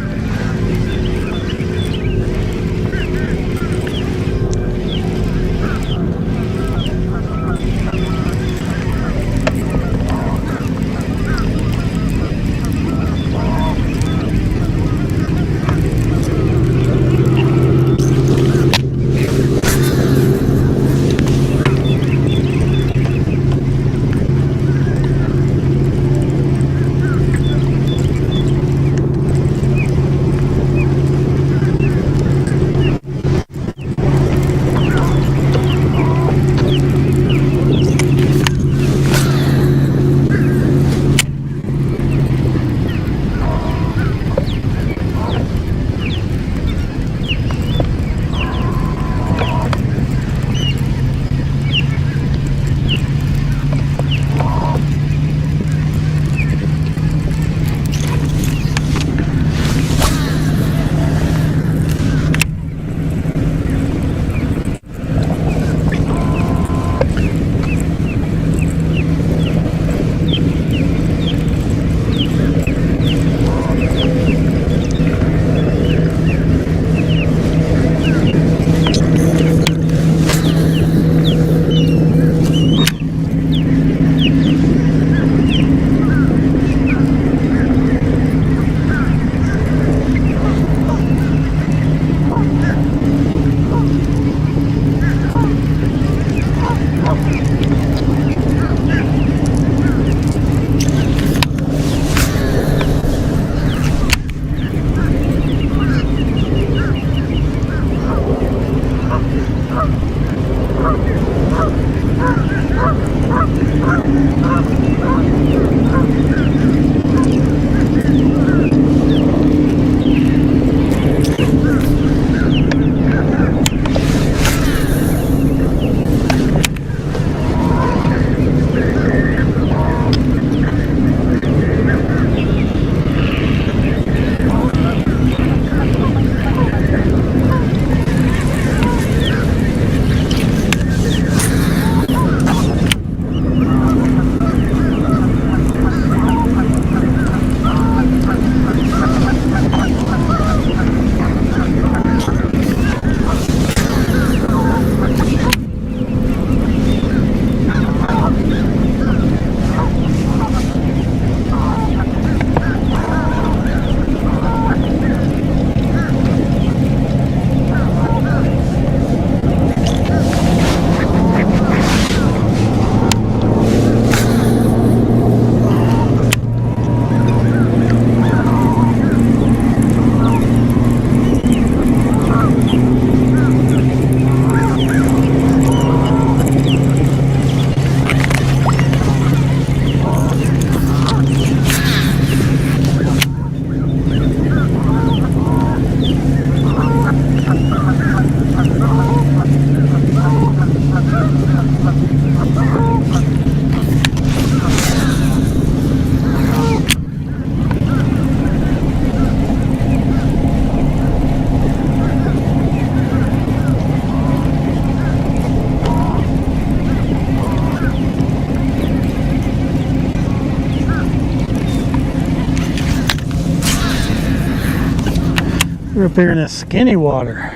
We're up here in this skinny water.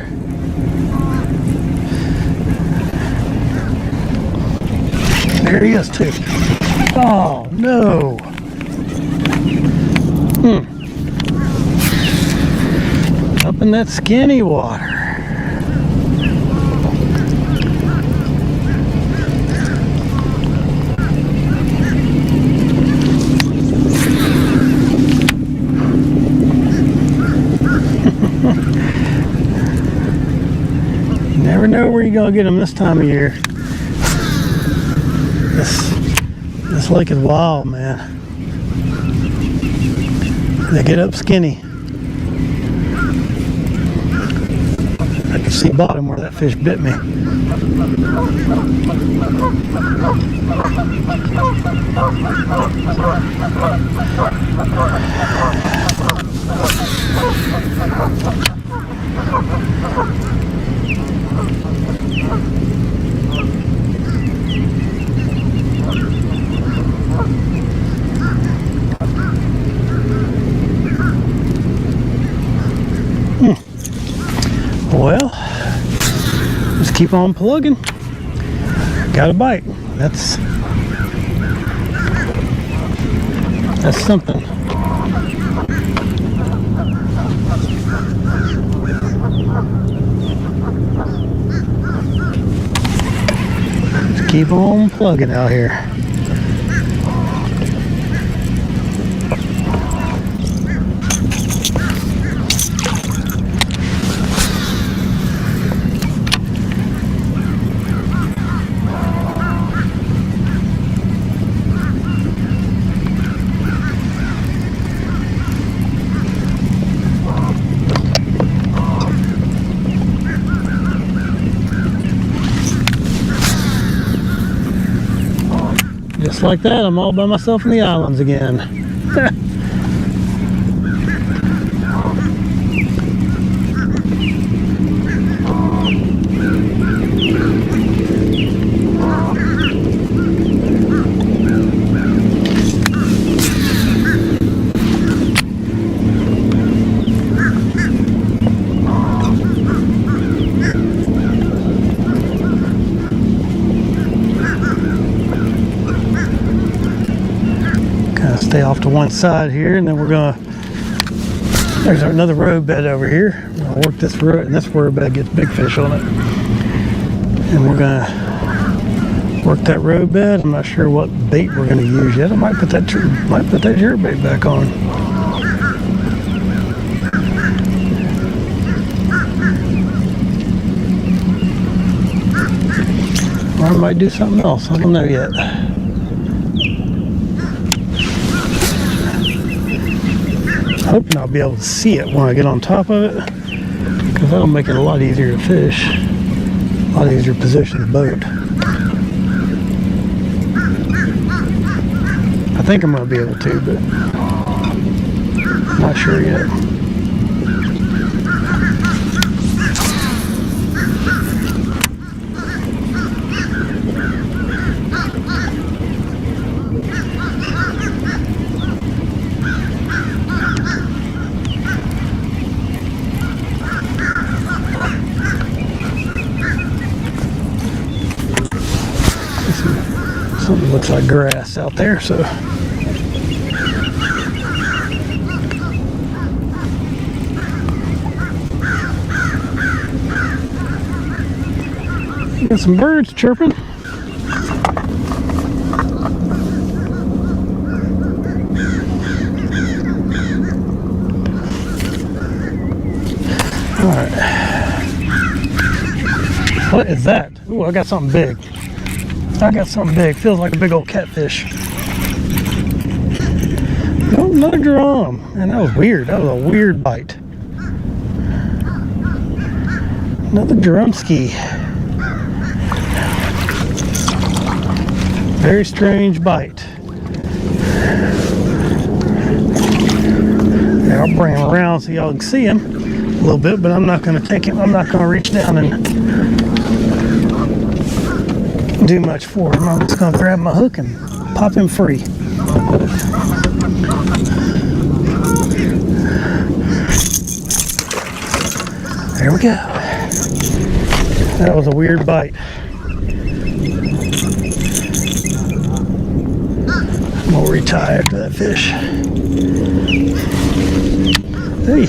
There he is too. Oh no. Up in that skinny water. You never know where you're gonna get them this time of year. This lake is wild, man. They get up skinny. I can see bottom where that fish bit me. keep on plugging. Got a bite. That's something. Just keep on plugging out here. Just like that, I'm all by myself in the islands again. Stay off to one side here, and then we're gonna, there's another road bed over here. We're gonna work this road, and this road bed gets big fish on it. And we're gonna work that road bed. I'm not sure what bait we're gonna use yet. I might put that jerk bait back on. Or I might do something else. I don't know yet. Hoping I'll be able to see it when I get on top of it, because that'll make it a lot easier to fish, a lot easier to position the boat. I think I'm going to be able to, but not sure yet. Something looks like grass out there, so got some birds chirping. All right, what is that? Ooh, I got something big. I got something big. Feels like a big old catfish. Oh, another drum. Man, that was weird. That was a weird bite. Another drumski. Very strange bite. Yeah, I'll bring him around so y'all can see him a little bit, but I'm not going to take him. I'm not going to reach down and do much for him. I'm just going to grab my hook and pop him free. There we go. That was a weird bite. I'm going to retie after that fish. Hey,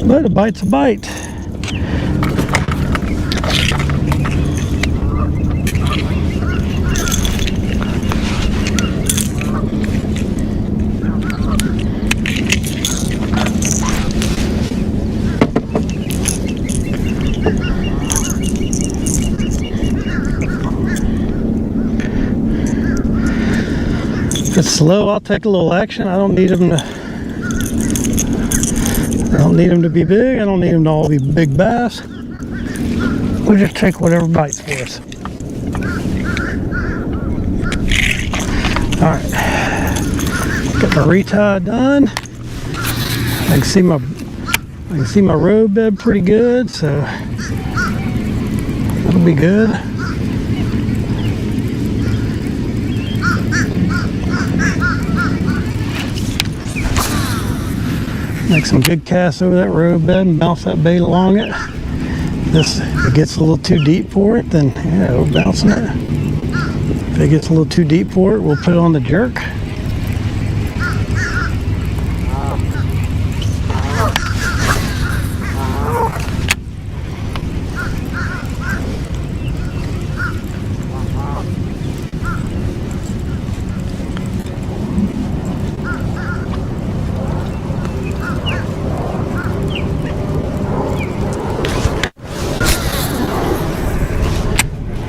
but a bite's a bite. If it's slow, I'll take a little action. I don't need them to be big. I don't need them to all be big bass. We'll just take whatever bites for us. All right, got the retie done. I can see my road bed pretty good, so that'll be good. Make some good casts over that road bed and bounce that bait along it. This, if it gets a little too deep for it, then yeah, we're bouncing it. If it gets a little too deep for it, we'll put it on the jerk.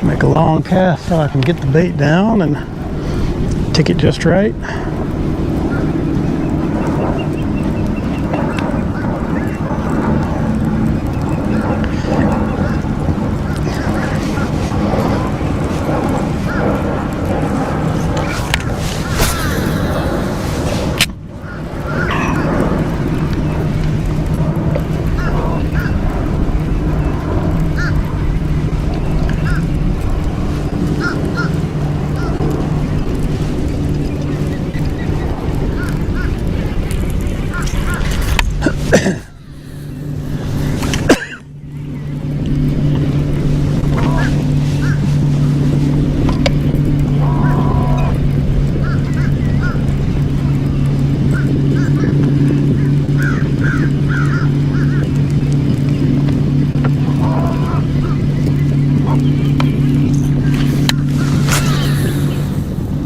Make a long cast so I can get the bait down and tick it just right.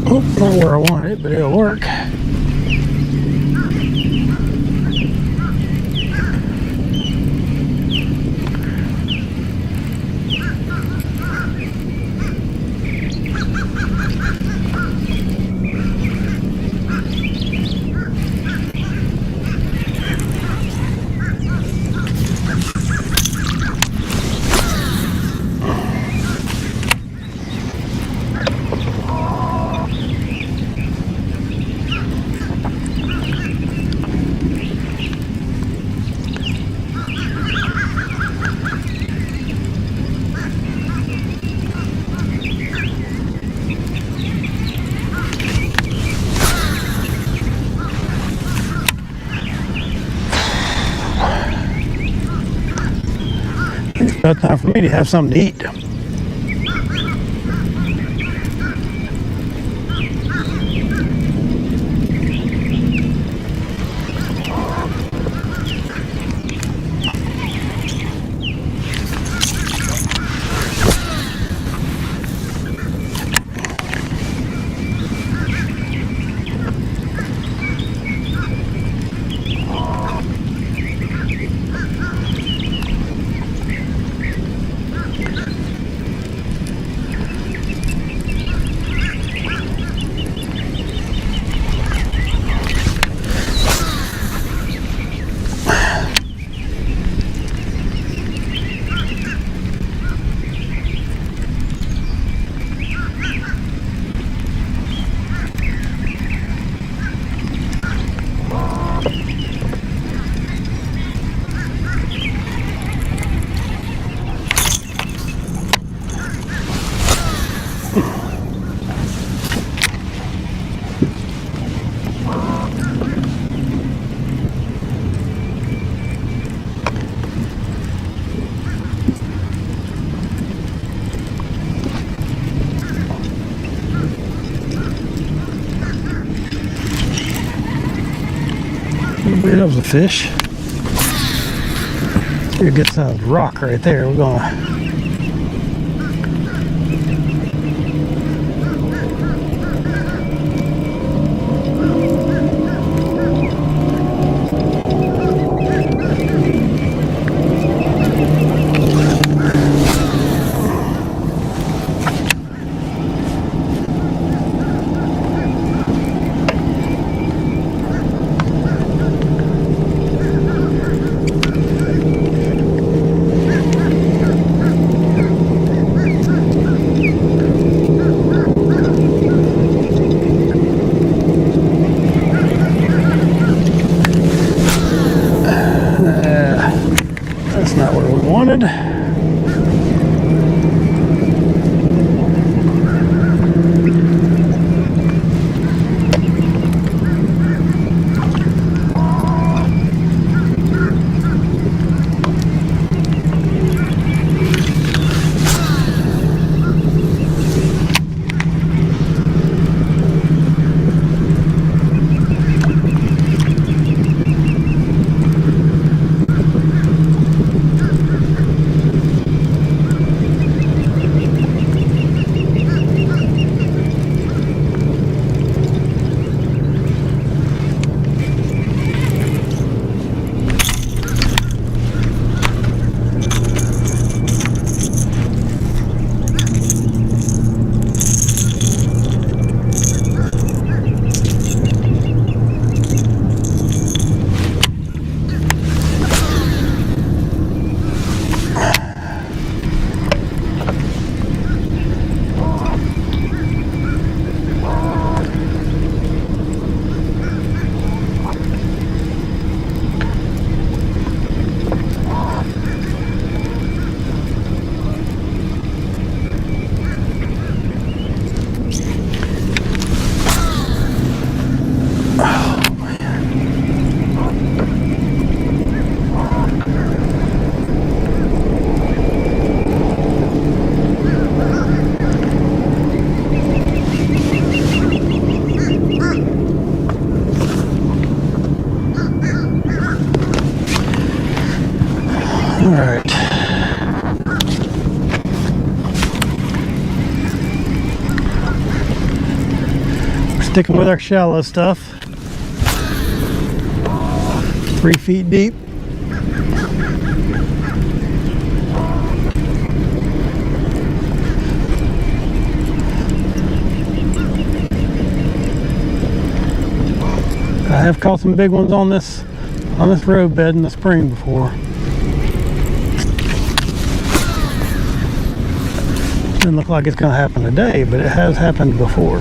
Oh, not where I want it, but it'll work. It's about time for me to have something to eat. That was a fish. Here, good sized rock right there. We're gonna not what we wanted. All right. We're sticking with our shallow stuff. 3 feet deep. I have caught some big ones on this road bed in the spring before. Doesn't look like it's going to happen today, but it has happened before.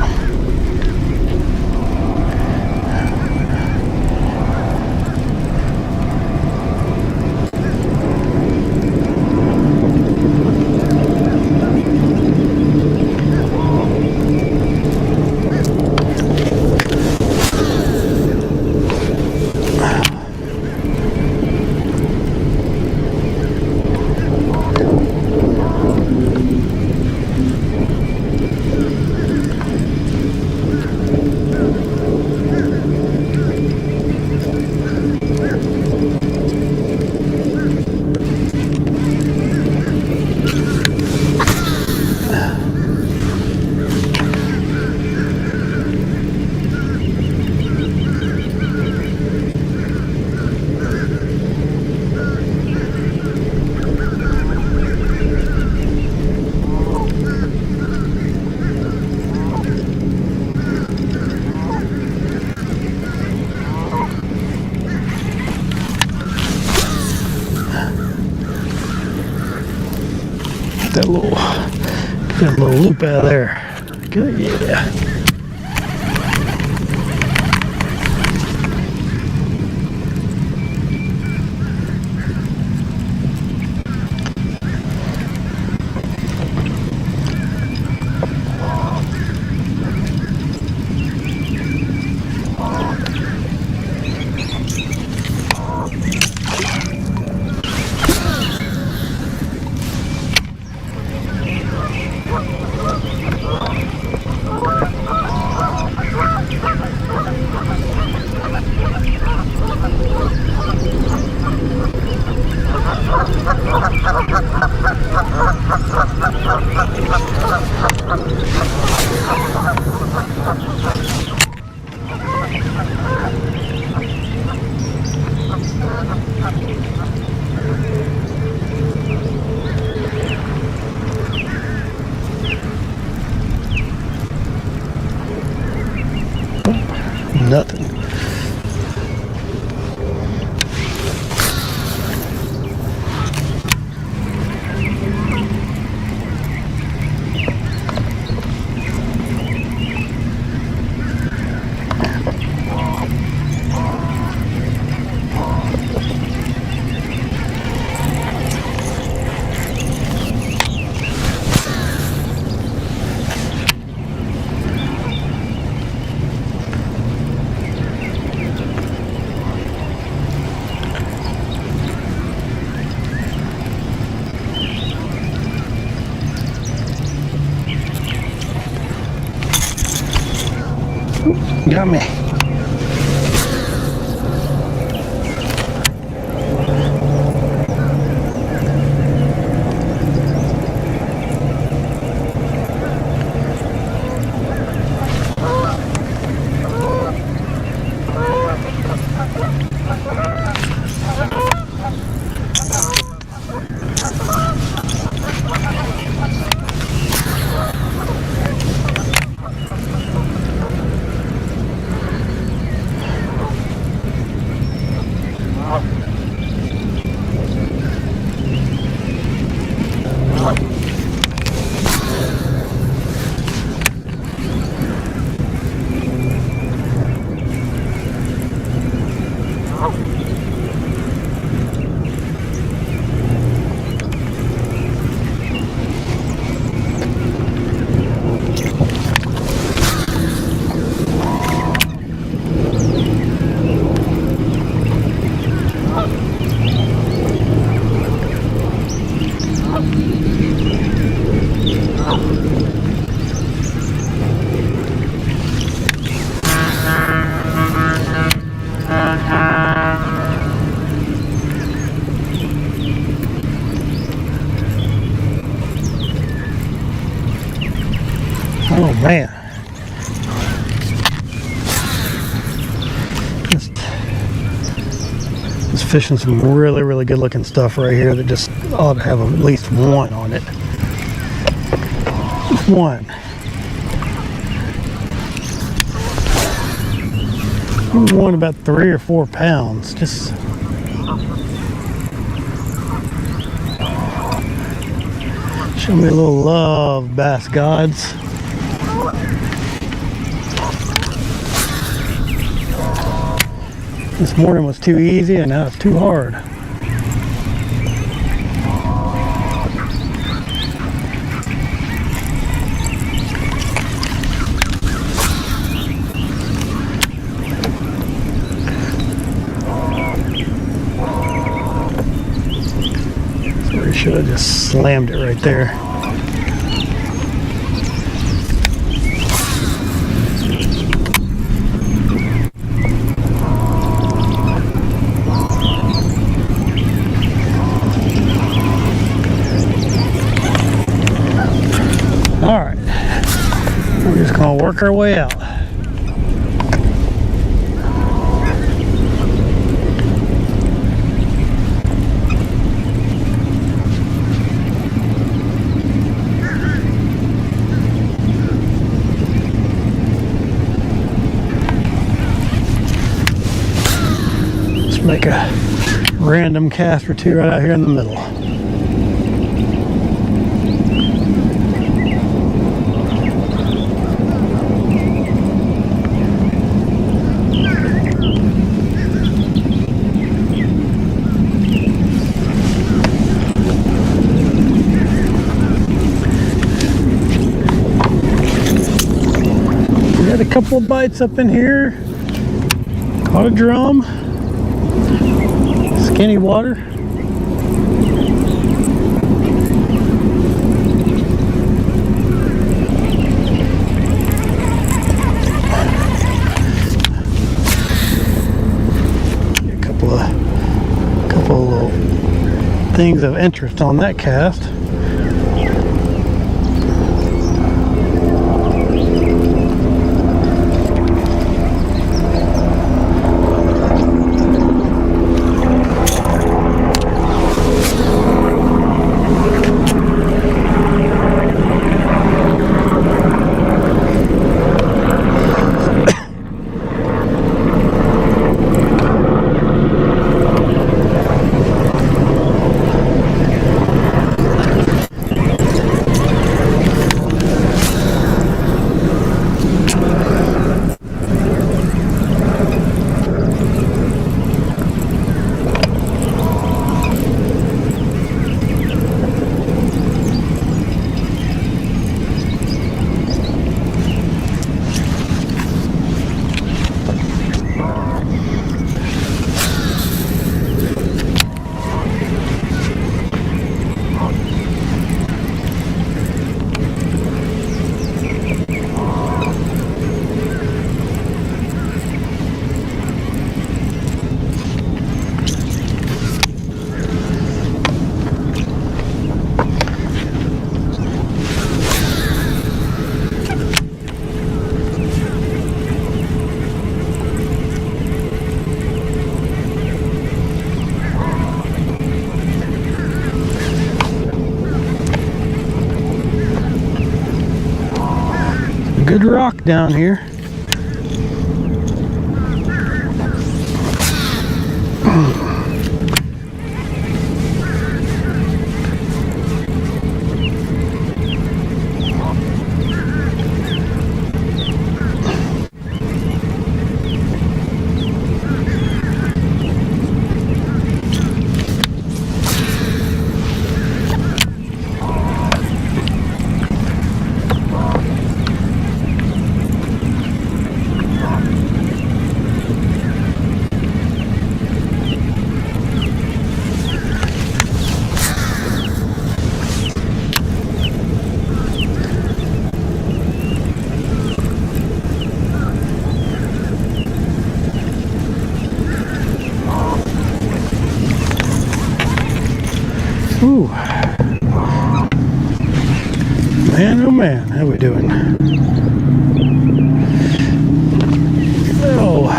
Get that little loop out of there. Good, yeah. Nothing. Got me. fishing some really, really good looking stuff right here that just ought to have at least one on it. Just one. One about 3 or 4 pounds. Just show me a little love, bass gods. This morning was too easy and now it's too hard. So we should have just slammed it right there. All right, we're just gonna work our way out. Let's make a random cast or two right out here in the middle. A couple of bites up in here. Caught a drum. Skinny water. A couple of little things of interest on that cast. Good rock down here. Ooh. Man, oh man, how we doing? Oh.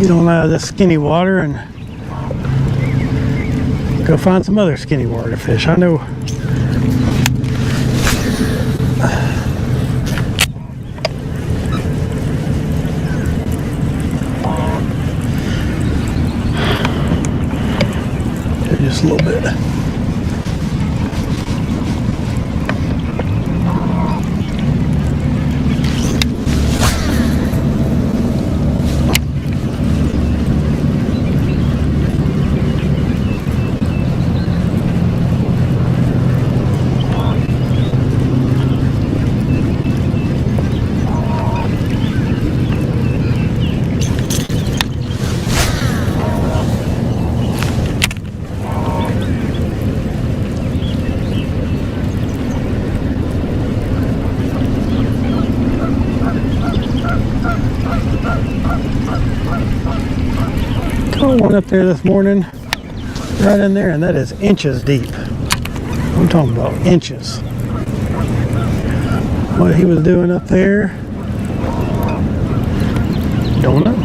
get on out of this skinny water and go find some other skinny water fish. I know just a little bit. One up there this morning, right in there, and that is inches deep. I'm talking about inches. What he was doing up there, don't know.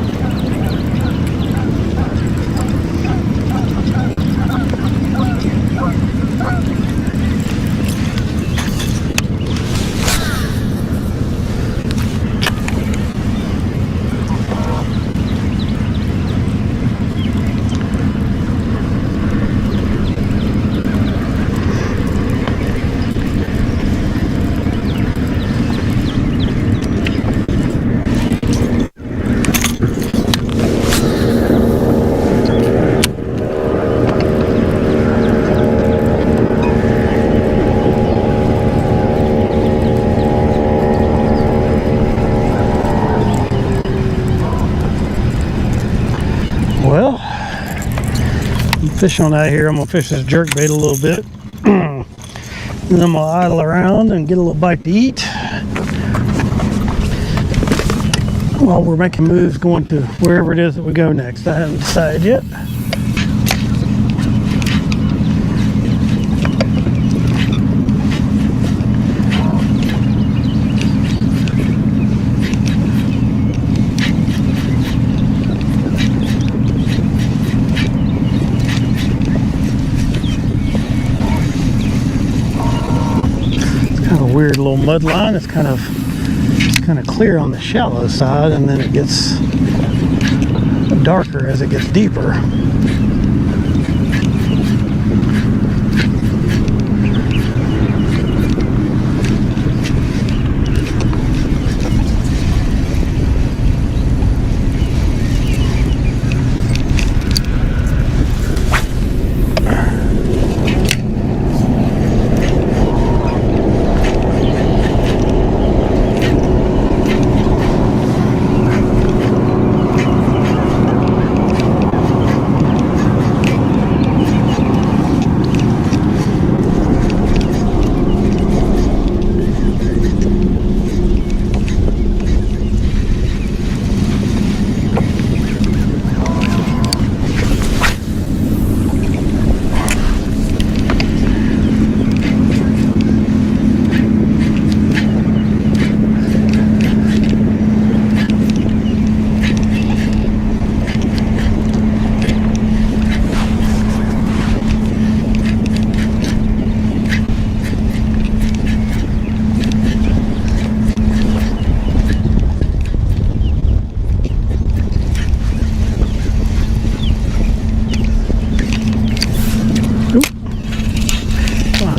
Well, I'm fishing on out here. I'm gonna fish this jerk bait a little bit. And then I'm gonna idle around and get a little bite to eat while we're making moves going to wherever it is that we go next. I haven't decided yet. Weird little mud line. It's kind of clear on the shallow side, and then it gets darker as it gets deeper.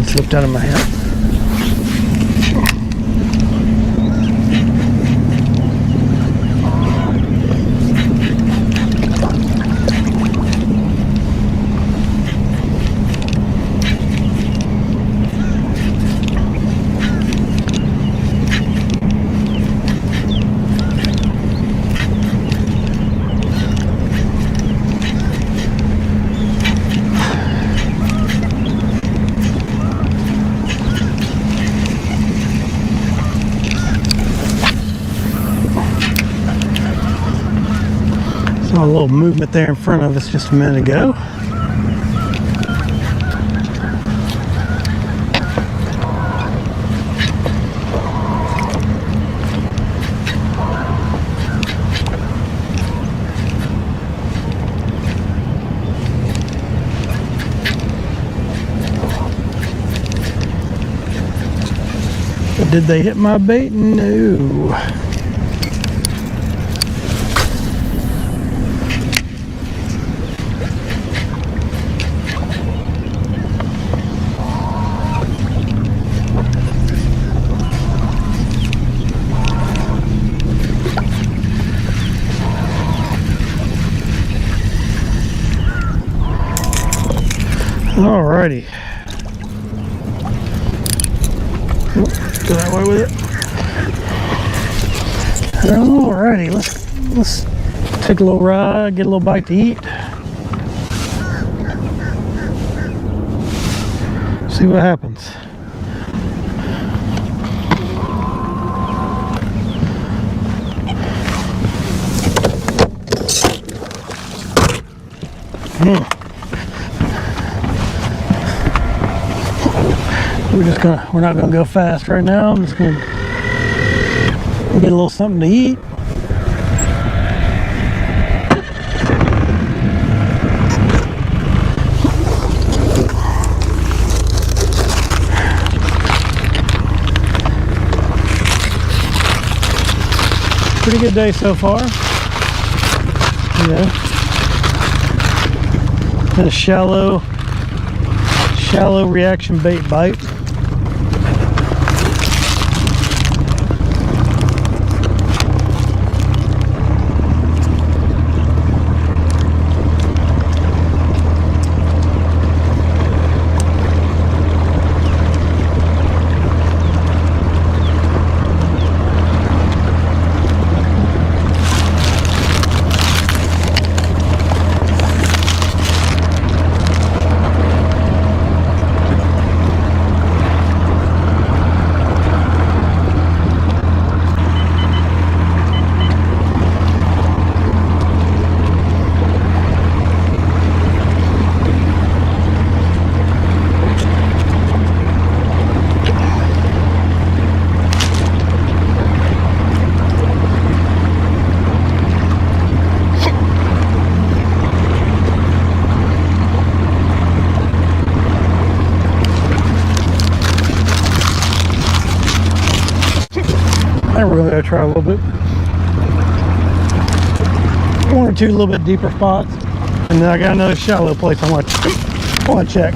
Slipped out of my hand. Saw a little movement there in front of us just a minute ago. But did they hit my bait? No. Alrighty. Go that way with it. Alrighty, let's take a little ride, get a little bite to eat. See what happens. We're not gonna go fast right now. I'm just gonna get a little something to eat. Pretty good day so far. Yeah. Had a shallow reaction bait bite. I think we're going to try a little bit. One or two little bit deeper spots. And then I got another shallow place I want to check.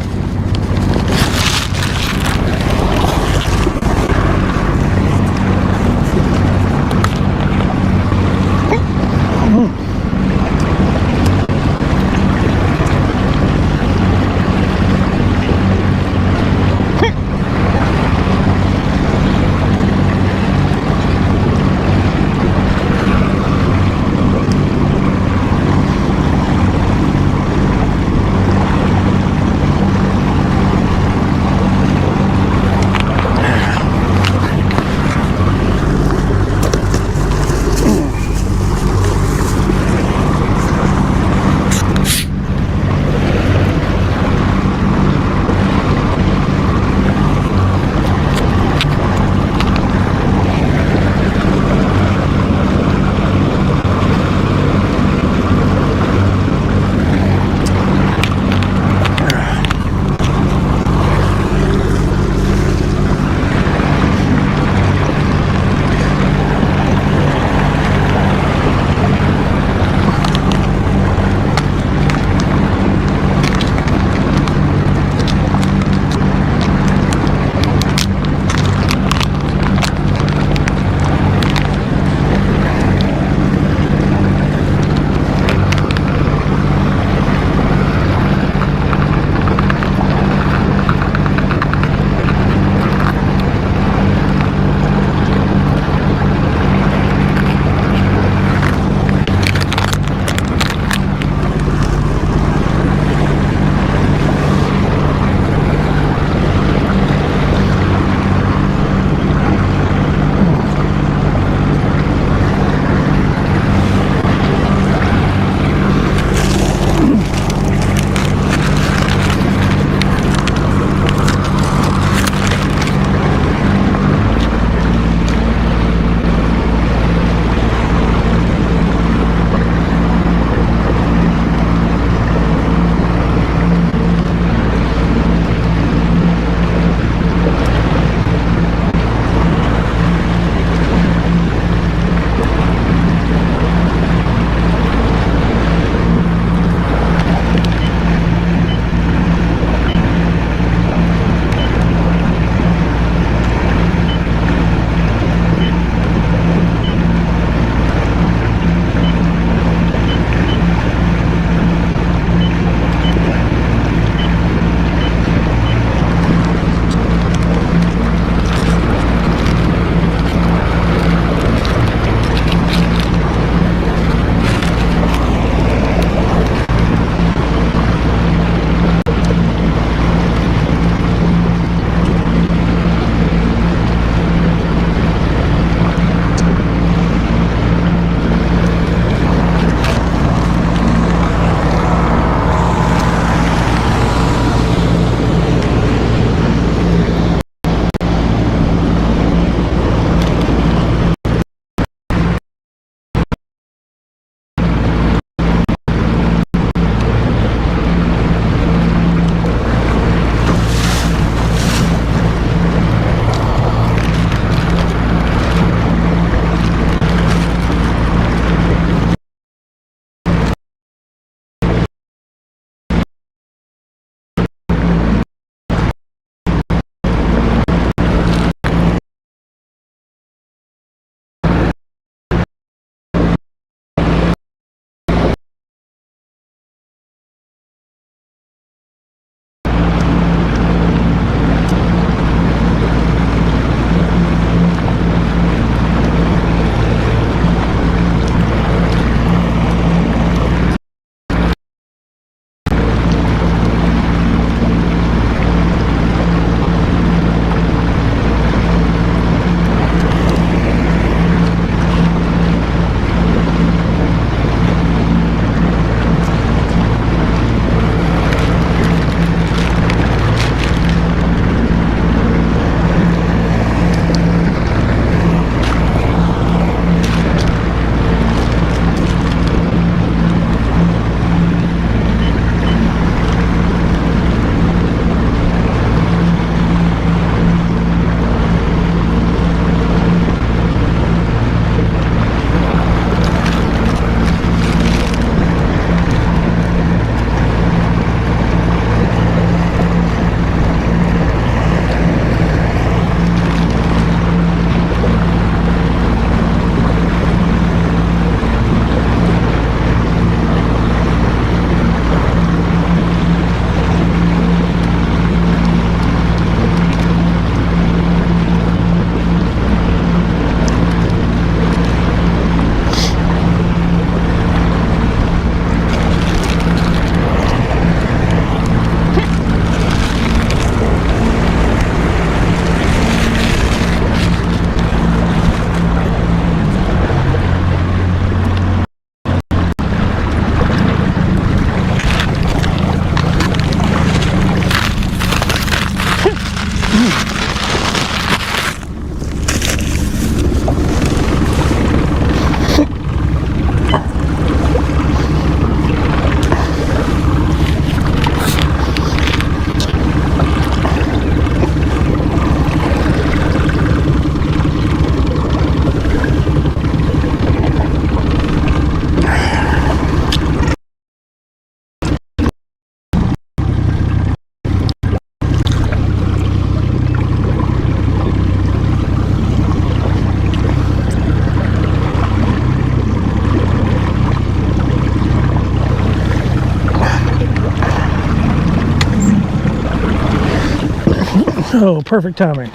Oh, perfect timing.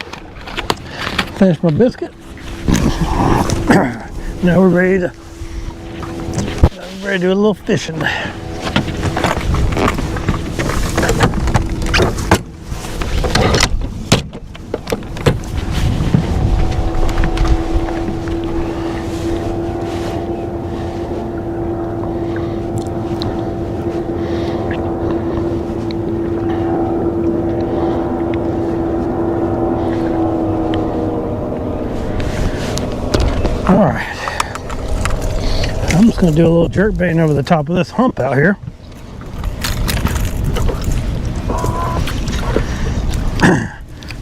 Finished my biscuit. Now we're ready to do a little fishing. All right, I'm just going to do a little jerk baiting over the top of this hump out here.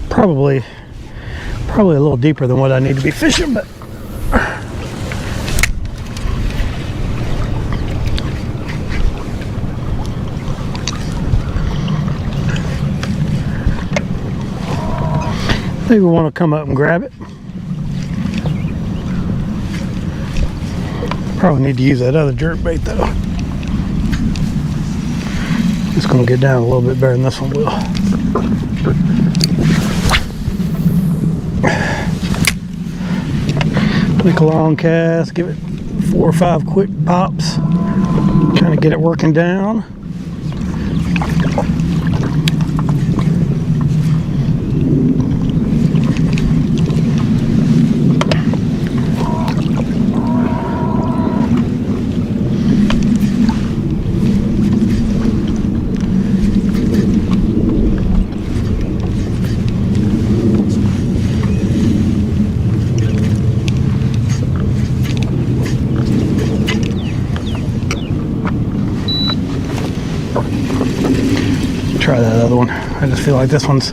Probably a little deeper than what I need to be fishing, but maybe we want to come up and grab it. Probably need to use that other jerk bait though. It's going to get down a little bit better than this one will. Make a long cast, give it 4 or 5 quick pops, kind of get it working down. Try that other one. I just feel like this one's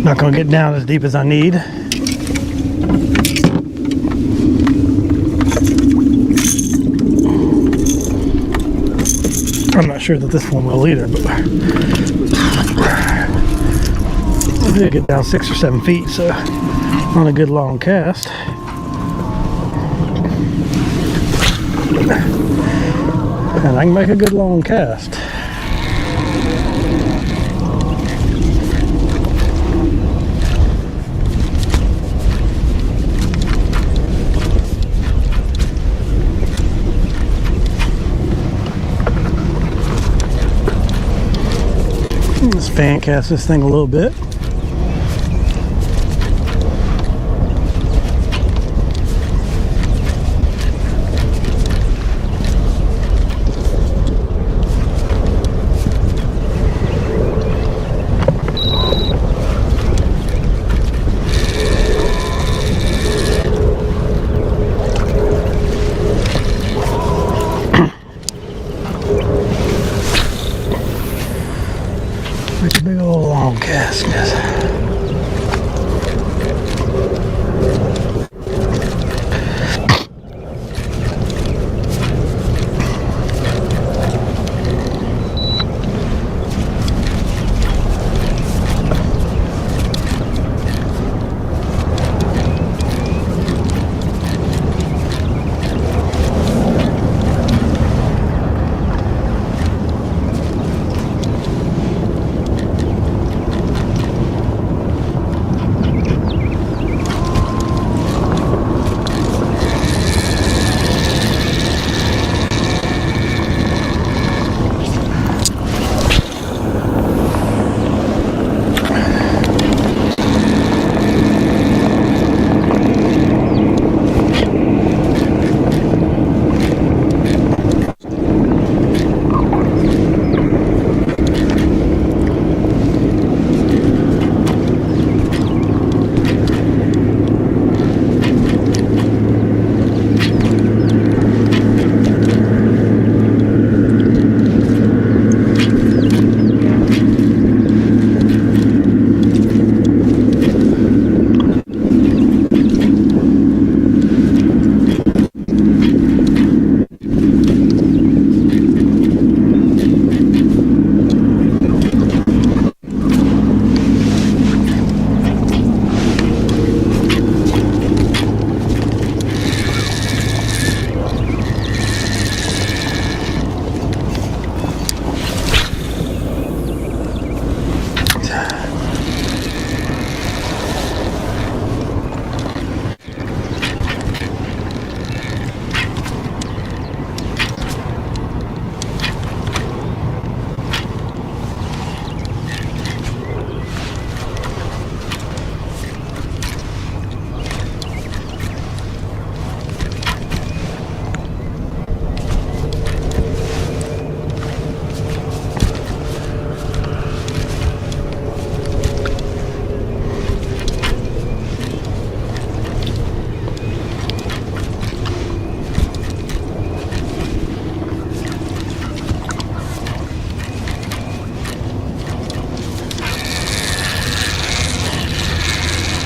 not going to get down as deep as I need. I'm not sure that this one will either, but I did get down 6 or 7 feet, so on a good long cast. And I can make a good long cast. Let's fan cast this thing a little bit. Make a big old long cast.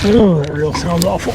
Oh, that reel sounds awful.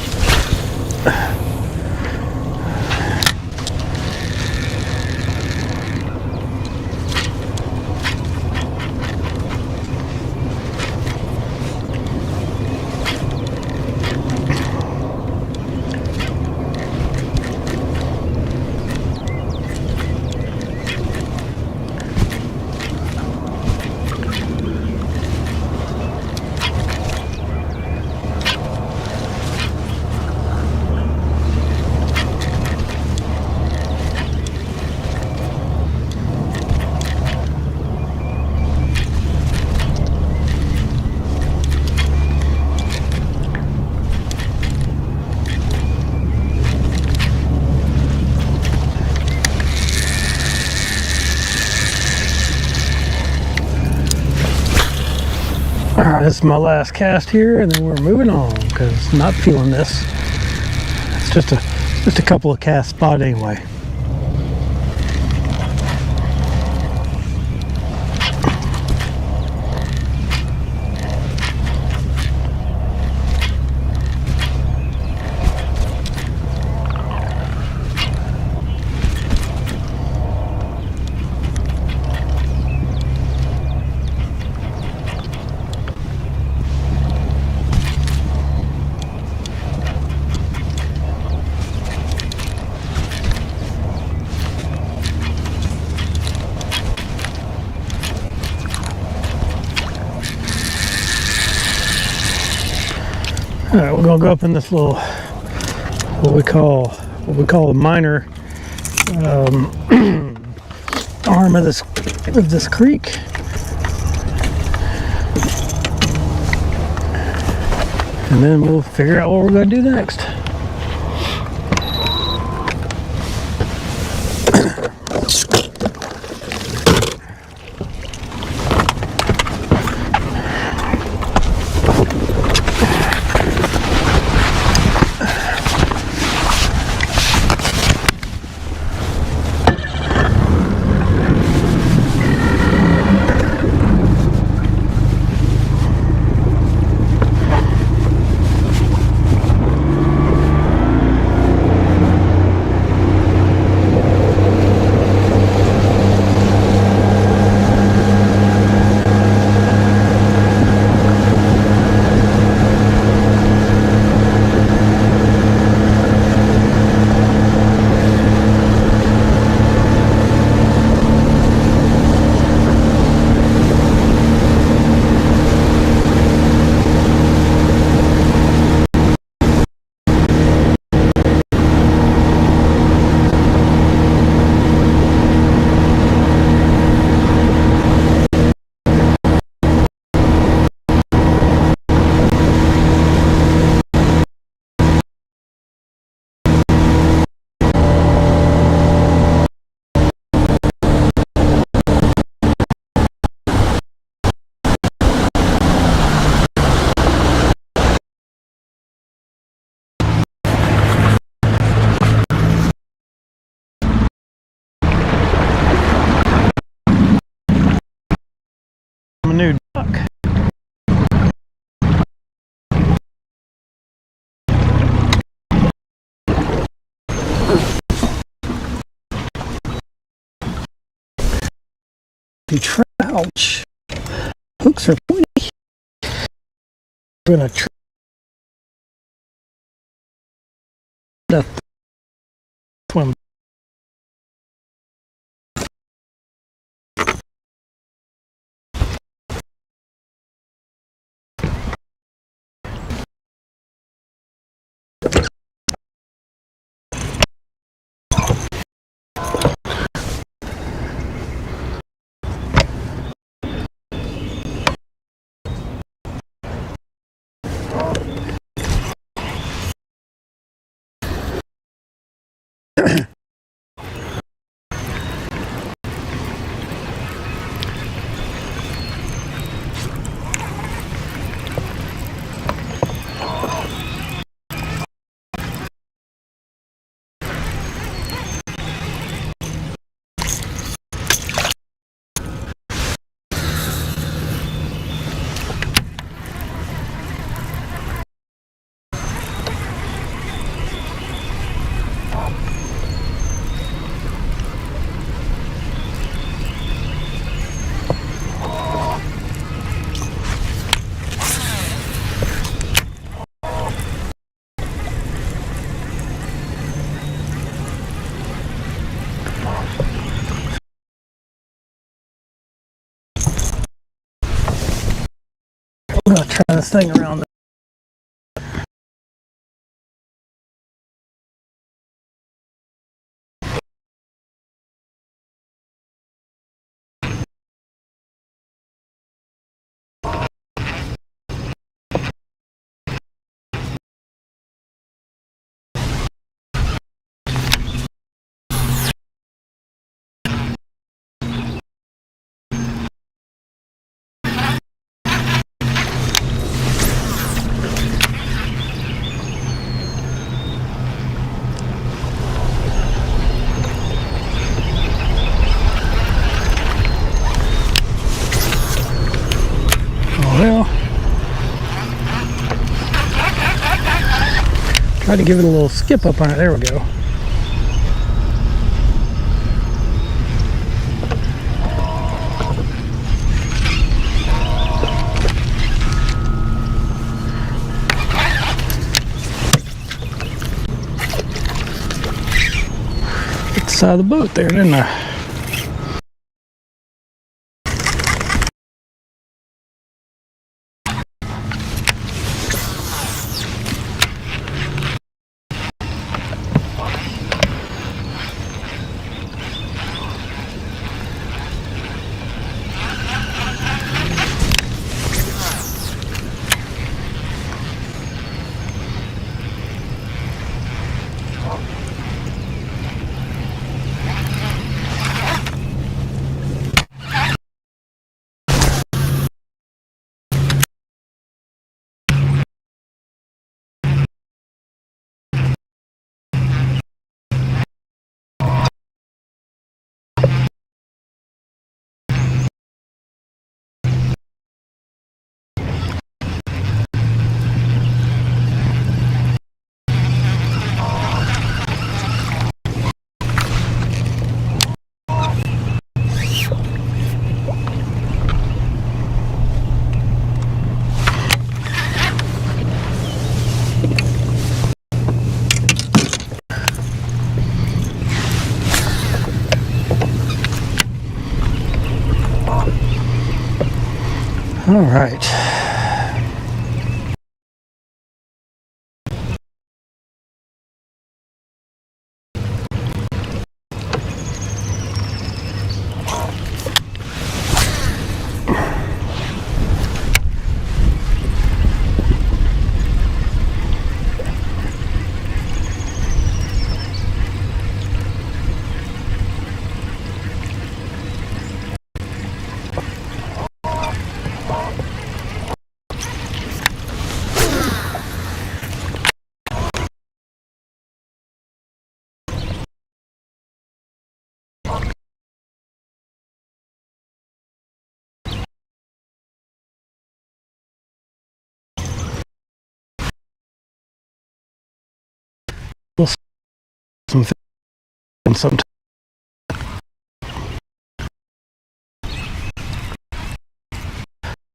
All right, this is my last cast here, and then we're moving on because I'm not feeling this. It's just a couple of cast spot anyway. All right, we're gonna go up in this little what we call a minor arm of this creek. And then we'll figure out what we're gonna do next. I'm a new duck. Ouch. Hooks are pointy. We're gonna try to swim. I'm gonna try this thing around. Well, try to give it a little skip up on it. There we go. Hit the side of the boat there, didn't I? All right. We'll see some fish sometime.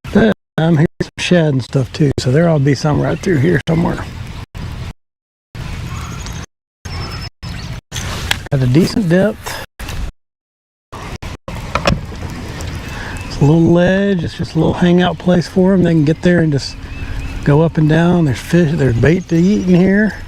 Here's some shad and stuff too, so there ought to be some right through here somewhere. At a decent depth. It's a little ledge, it's just a little hangout place for them. They can get there and just go up and down. There's fish, there's bait to eat in here.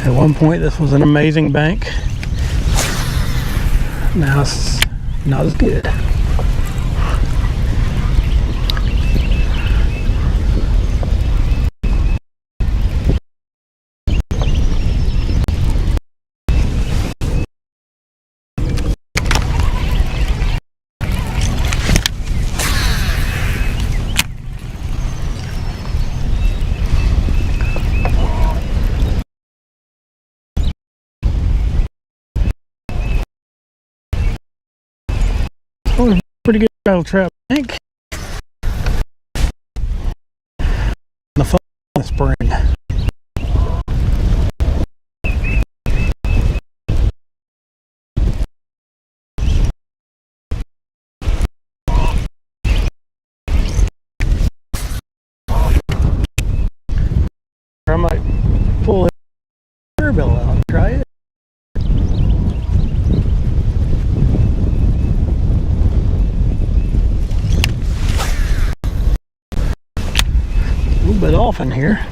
At one point, this was an amazing bank. Now it's not as good. Oh, pretty good rattle trap bank. The spring. I might pull his barbell out and try it. A little bit off in here.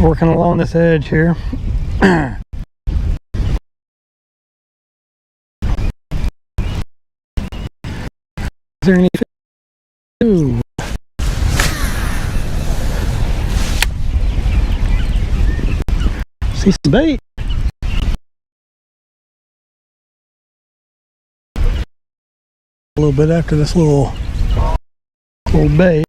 Working along this edge here. Is there anything? Ooh. See some bait. A little bit after this little bait.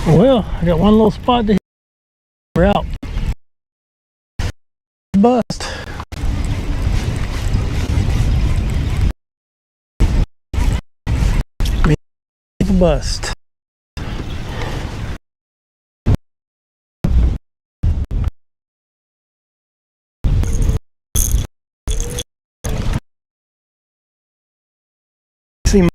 Well, I got one little spot to hit. We're out. Bust. Bust. See my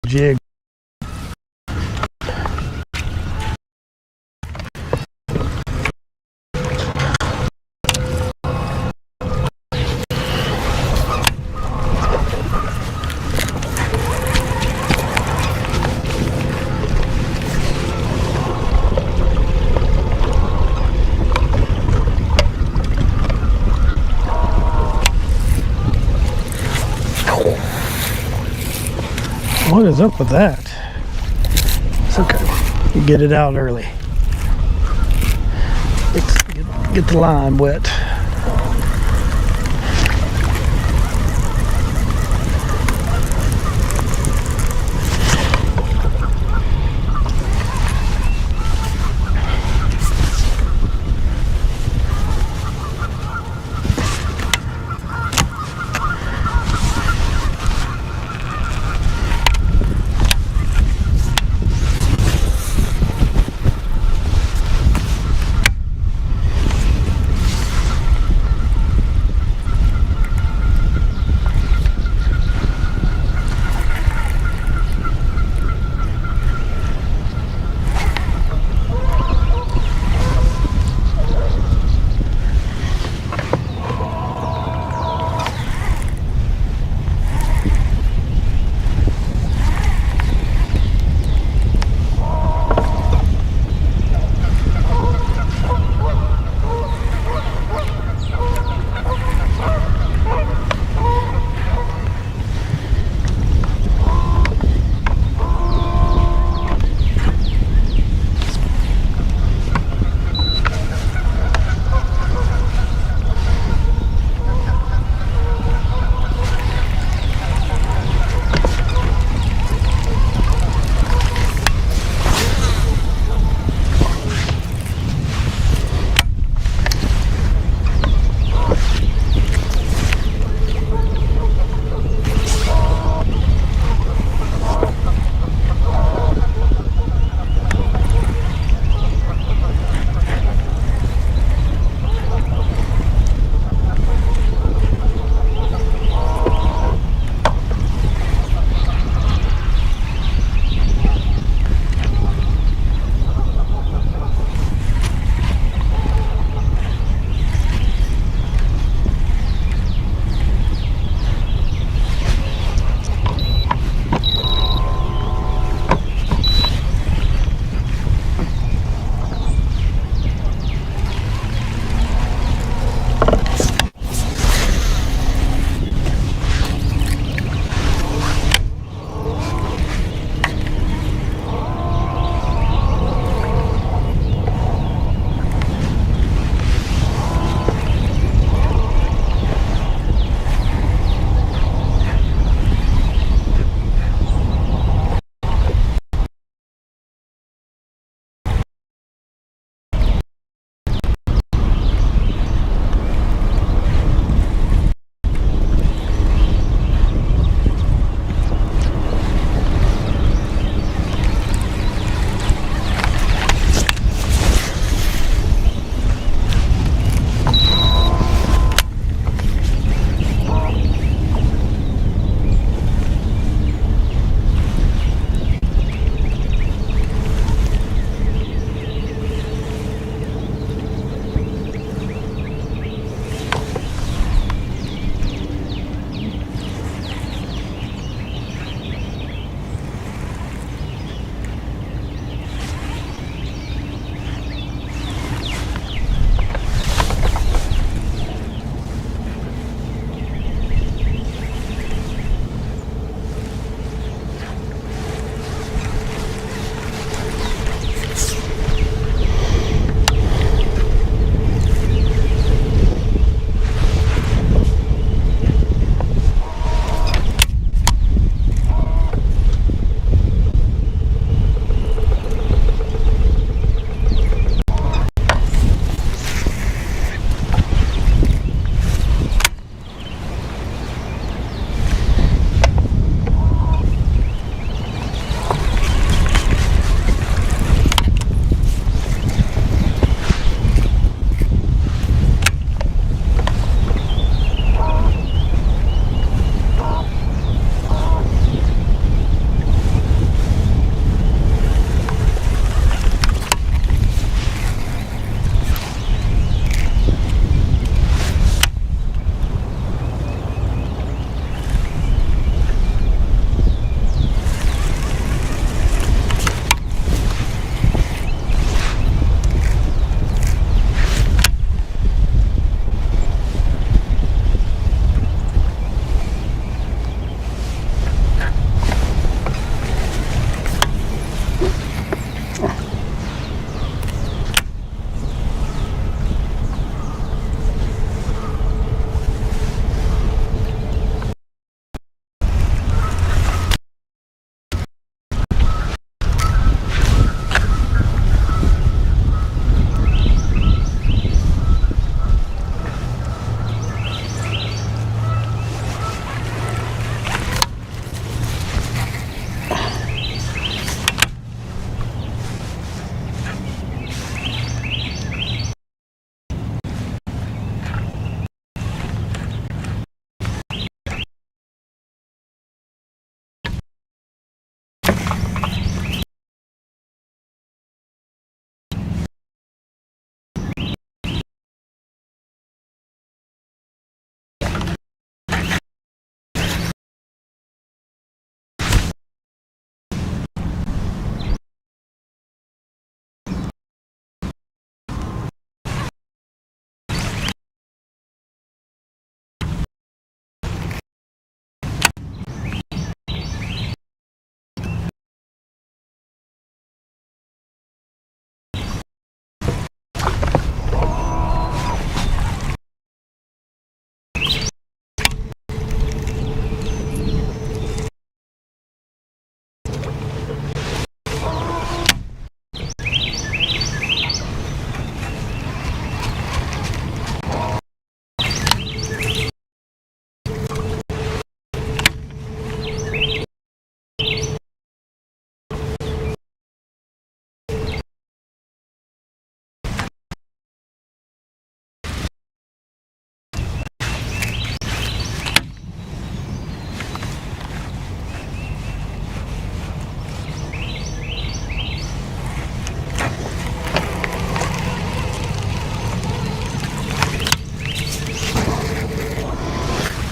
jig. What is up with that? It's okay. You get it out early. Get the line wet.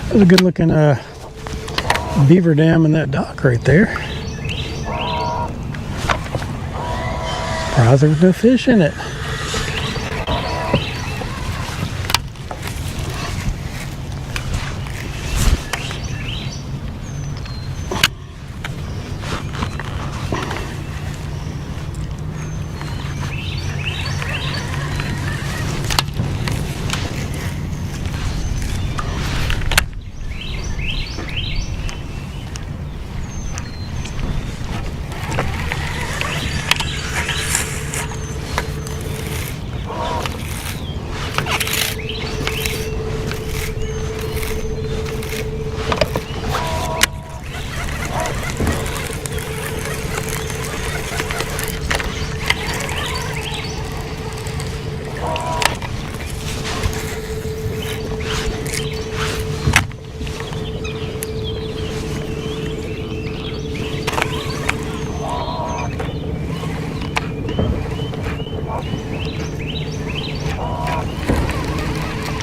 There's a good looking beaver dam in that dock right there. Surprised there was no fish in it.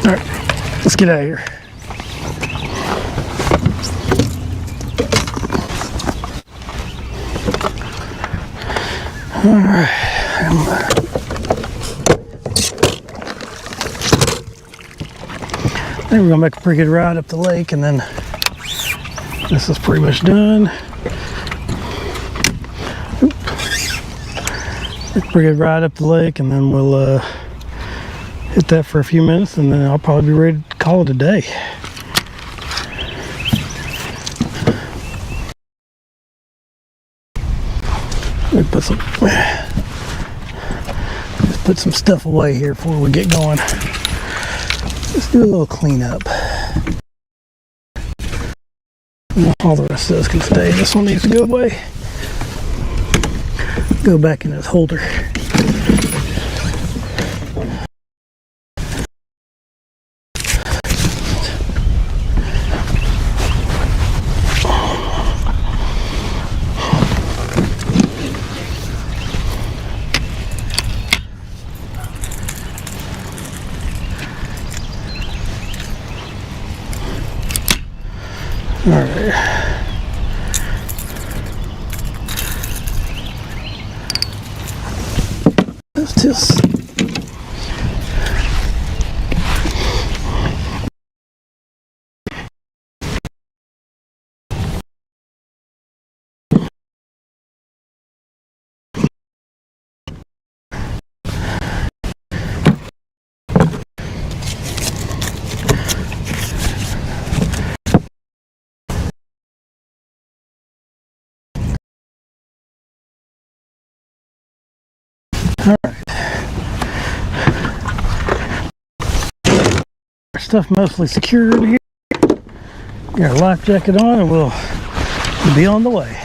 All right, let's get out of here. All right. I think we're gonna make a pretty good ride up the lake, and then this is pretty much done. Oop. Make a pretty good ride up the lake, and then we'll hit that for a few minutes, and then I'll probably be ready to call it a day. Let me put some stuff away here before we get going. Let's do a little cleanup. All the rest of those can stay. This one needs to go away. Go back in this holder. All right. Let's just all right. Our stuff mostly secured here. Got our life jacket on, and we'll be on the way.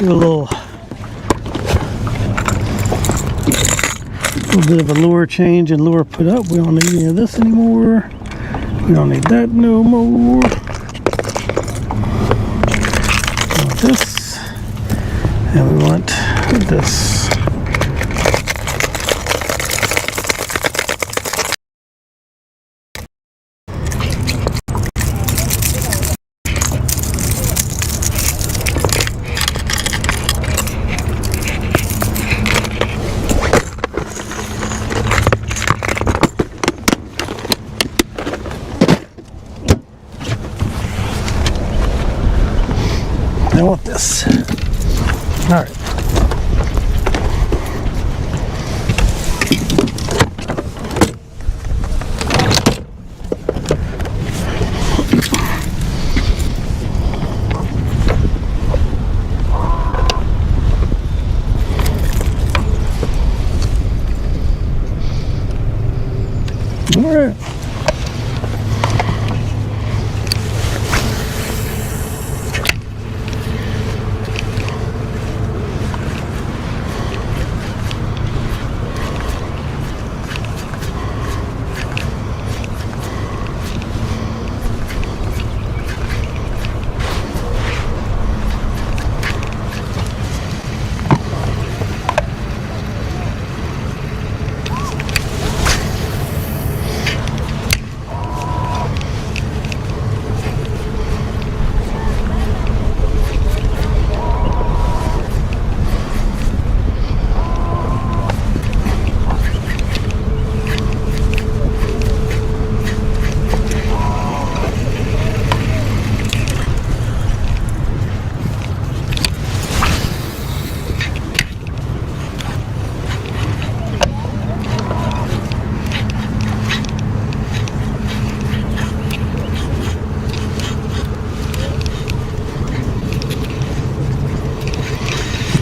Do a little bit of a lure change and lure put up. We don't need any of this anymore. We don't need that no more. We want this, and we want this. I want this. All right. All right.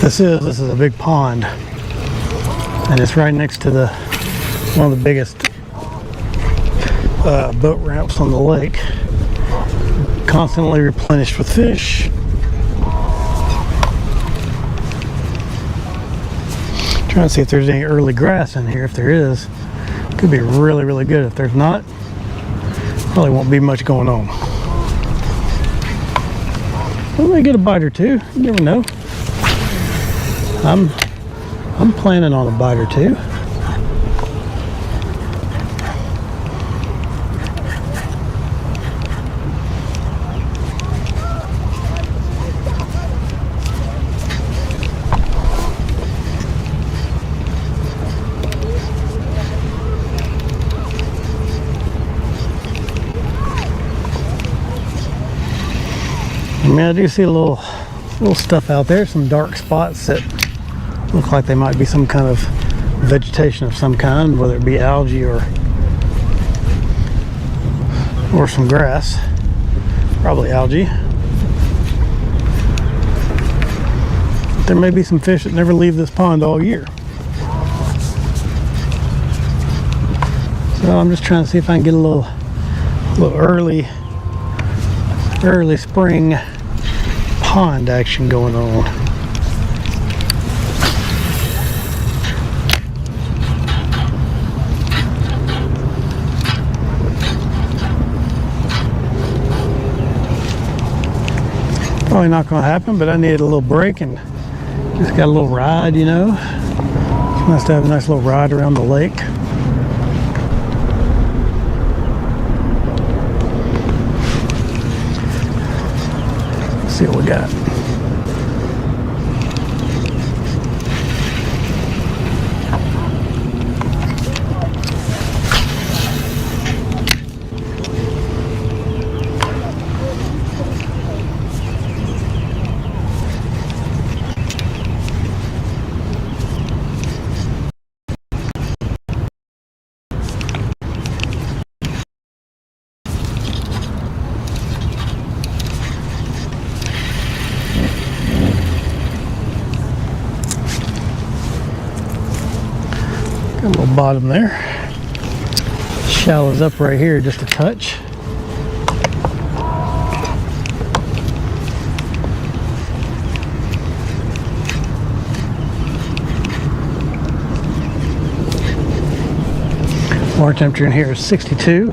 This is a big pond, and it's right next to one of the biggest boat ramps on the lake, constantly replenished with fish. Trying to see if there's any early grass in here. If there is, could be really, really good. If there's not, probably won't be much going on. We may get a bite or two. You never know. I'm planning on a bite or two. I mean, I do see a little stuff out there, some dark spots that look like they might be some kind of vegetation of some kind, whether it be algae or some grass. Probably algae. There may be some fish that never leave this pond all year. So I'm just trying to see if I can get a little early spring pond action going on. Probably not going to happen, but I needed a little break and just got a little ride, you know. It's nice to have a nice little ride around the lake. Let's see what we got. Got a little bottom there. Shallows up right here just a touch. Water temperature in here is 62.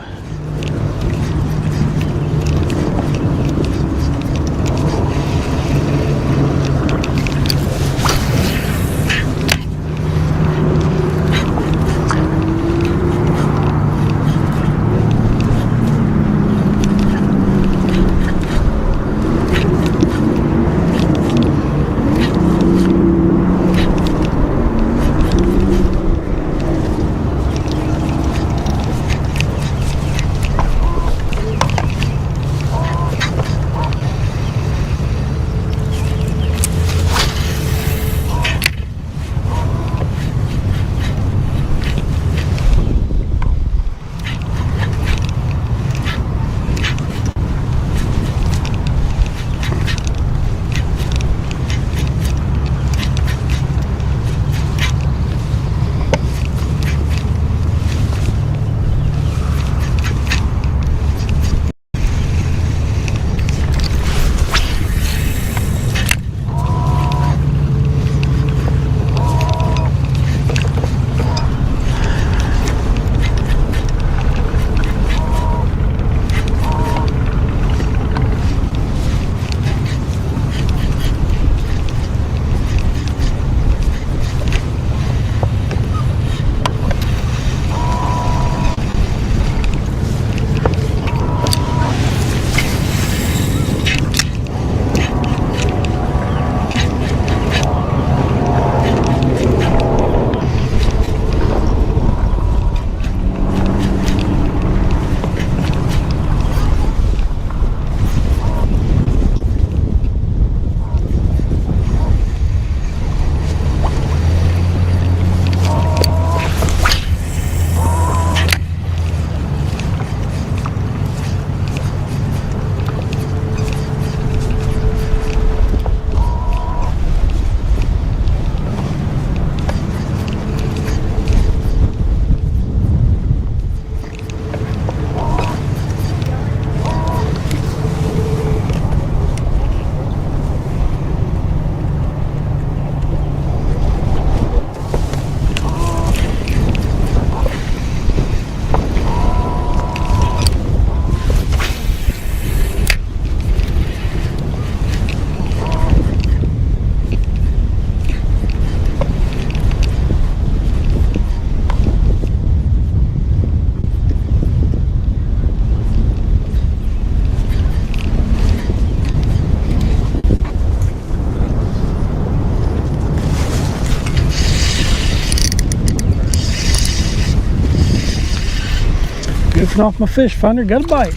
Goofing off my fish finder, got a bite.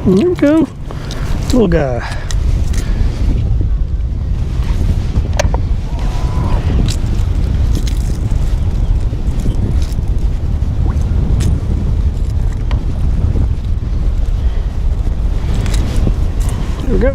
There we go, little guy. There we go.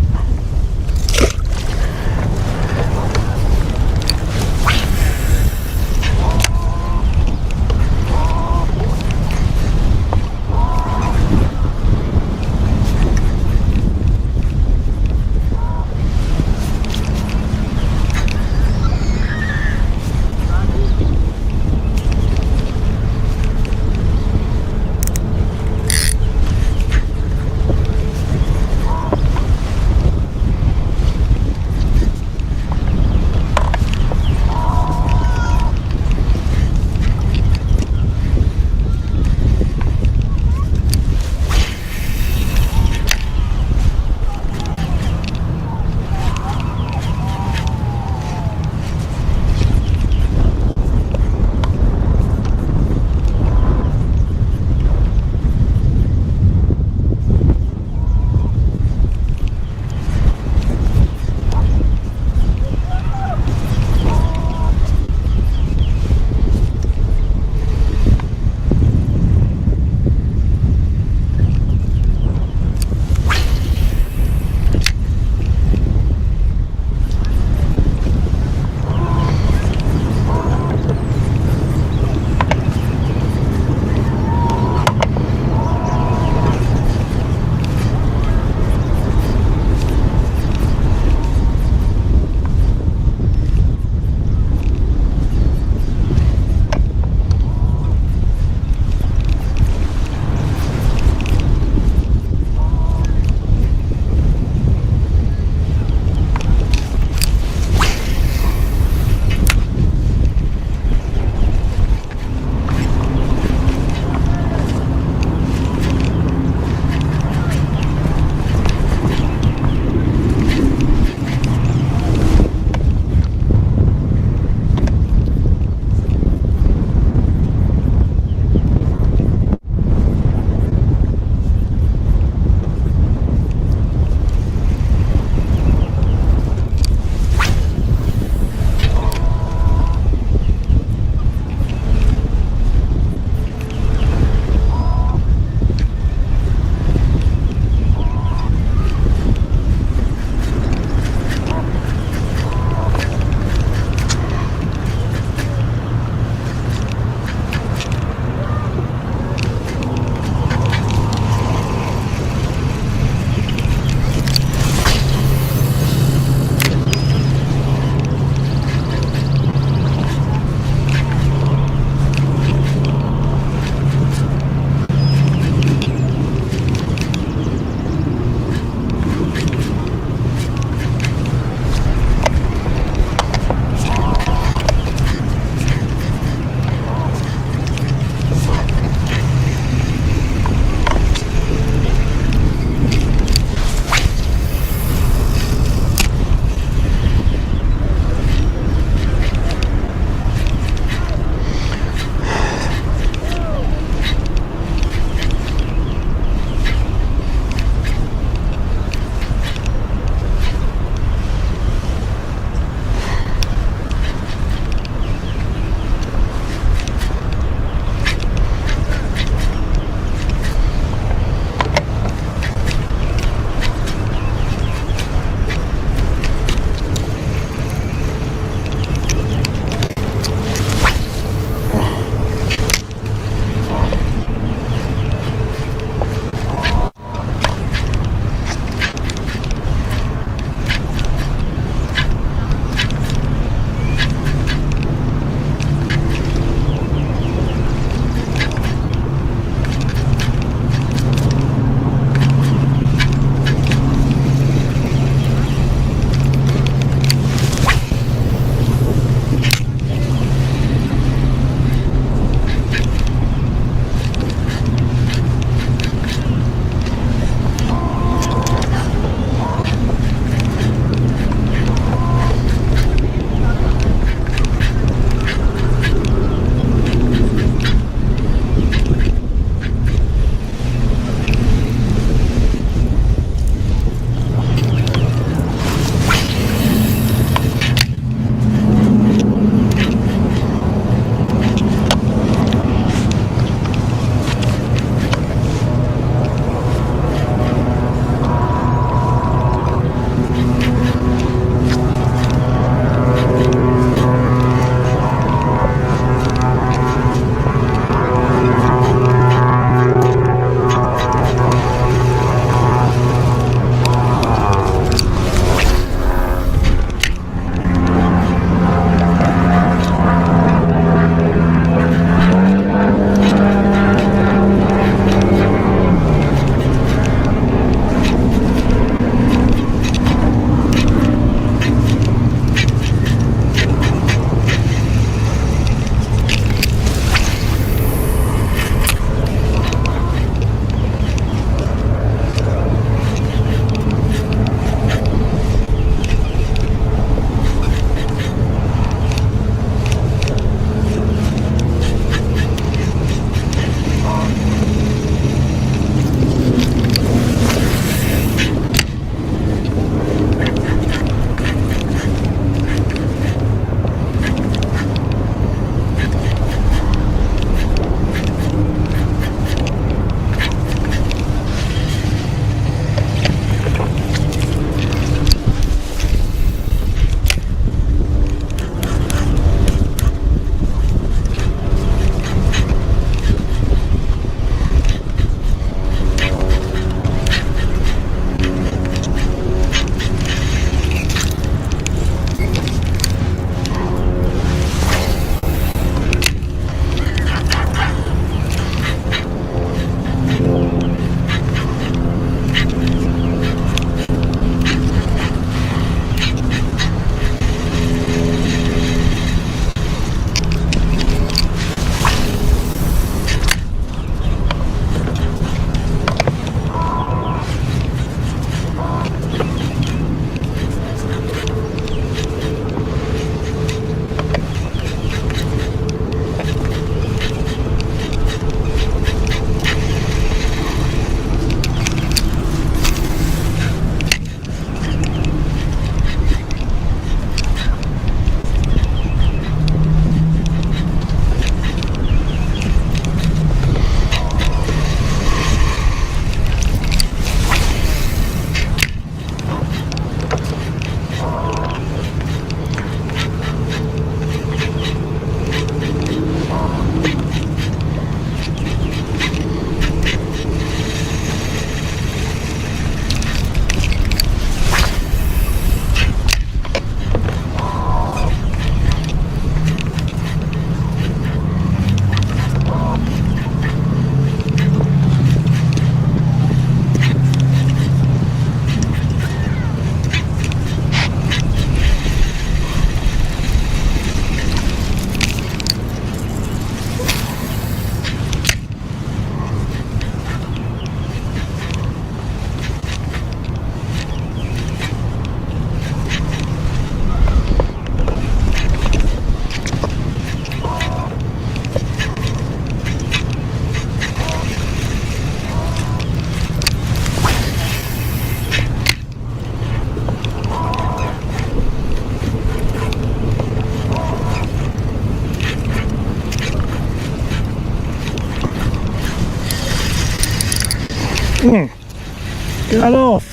Got off.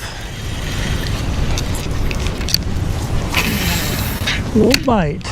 Little bite.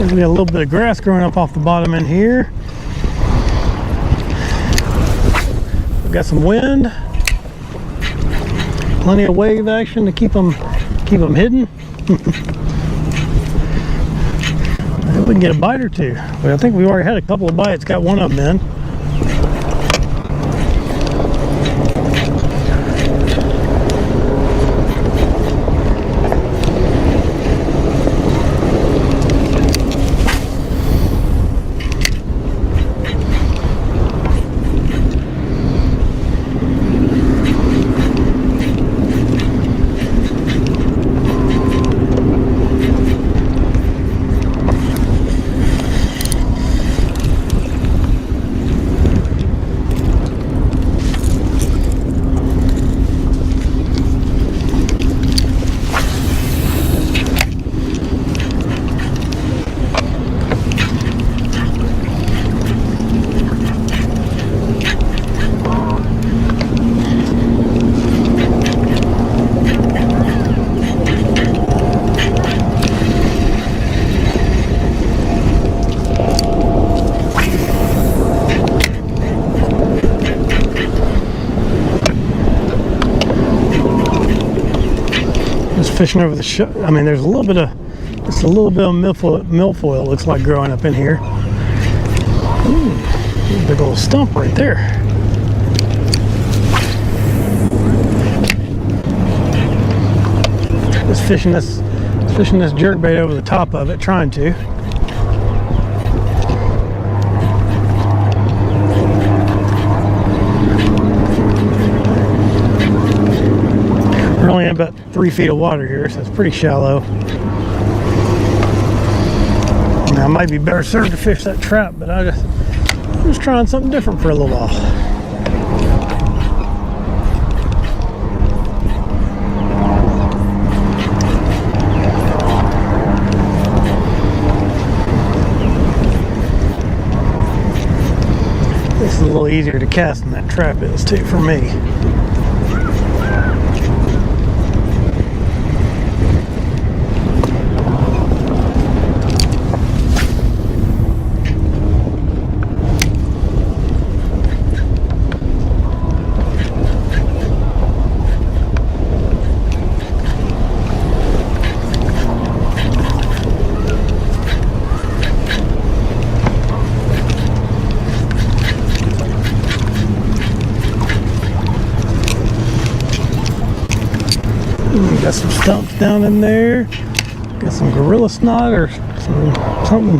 We got a little bit of grass growing up off the bottom in here. We've got some wind, plenty of wave action to keep them hidden. Maybe we can get a bite or two. Well, I think we already had a couple of bites. Got one of them in. fishing over the I mean, there's a little bit of milfoil looks like growing up in here. Ooh, big old stump right there. Just fishing this jerkbait over the top of it, trying to. We're only in about 3 feet of water here, so it's pretty shallow. Now, I might be better served to fish that trap, but I'm just trying something different for a little while. This is a little easier to cast than that trap is too for me. Got some stumps down in there. Got some gorilla snot or something.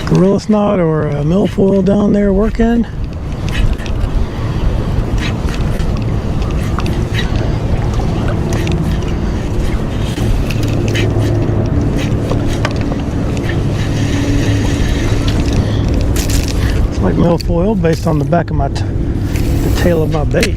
Gorilla snot or a milfoil down there working. It's like milfoil based on the back of the tail of my bait.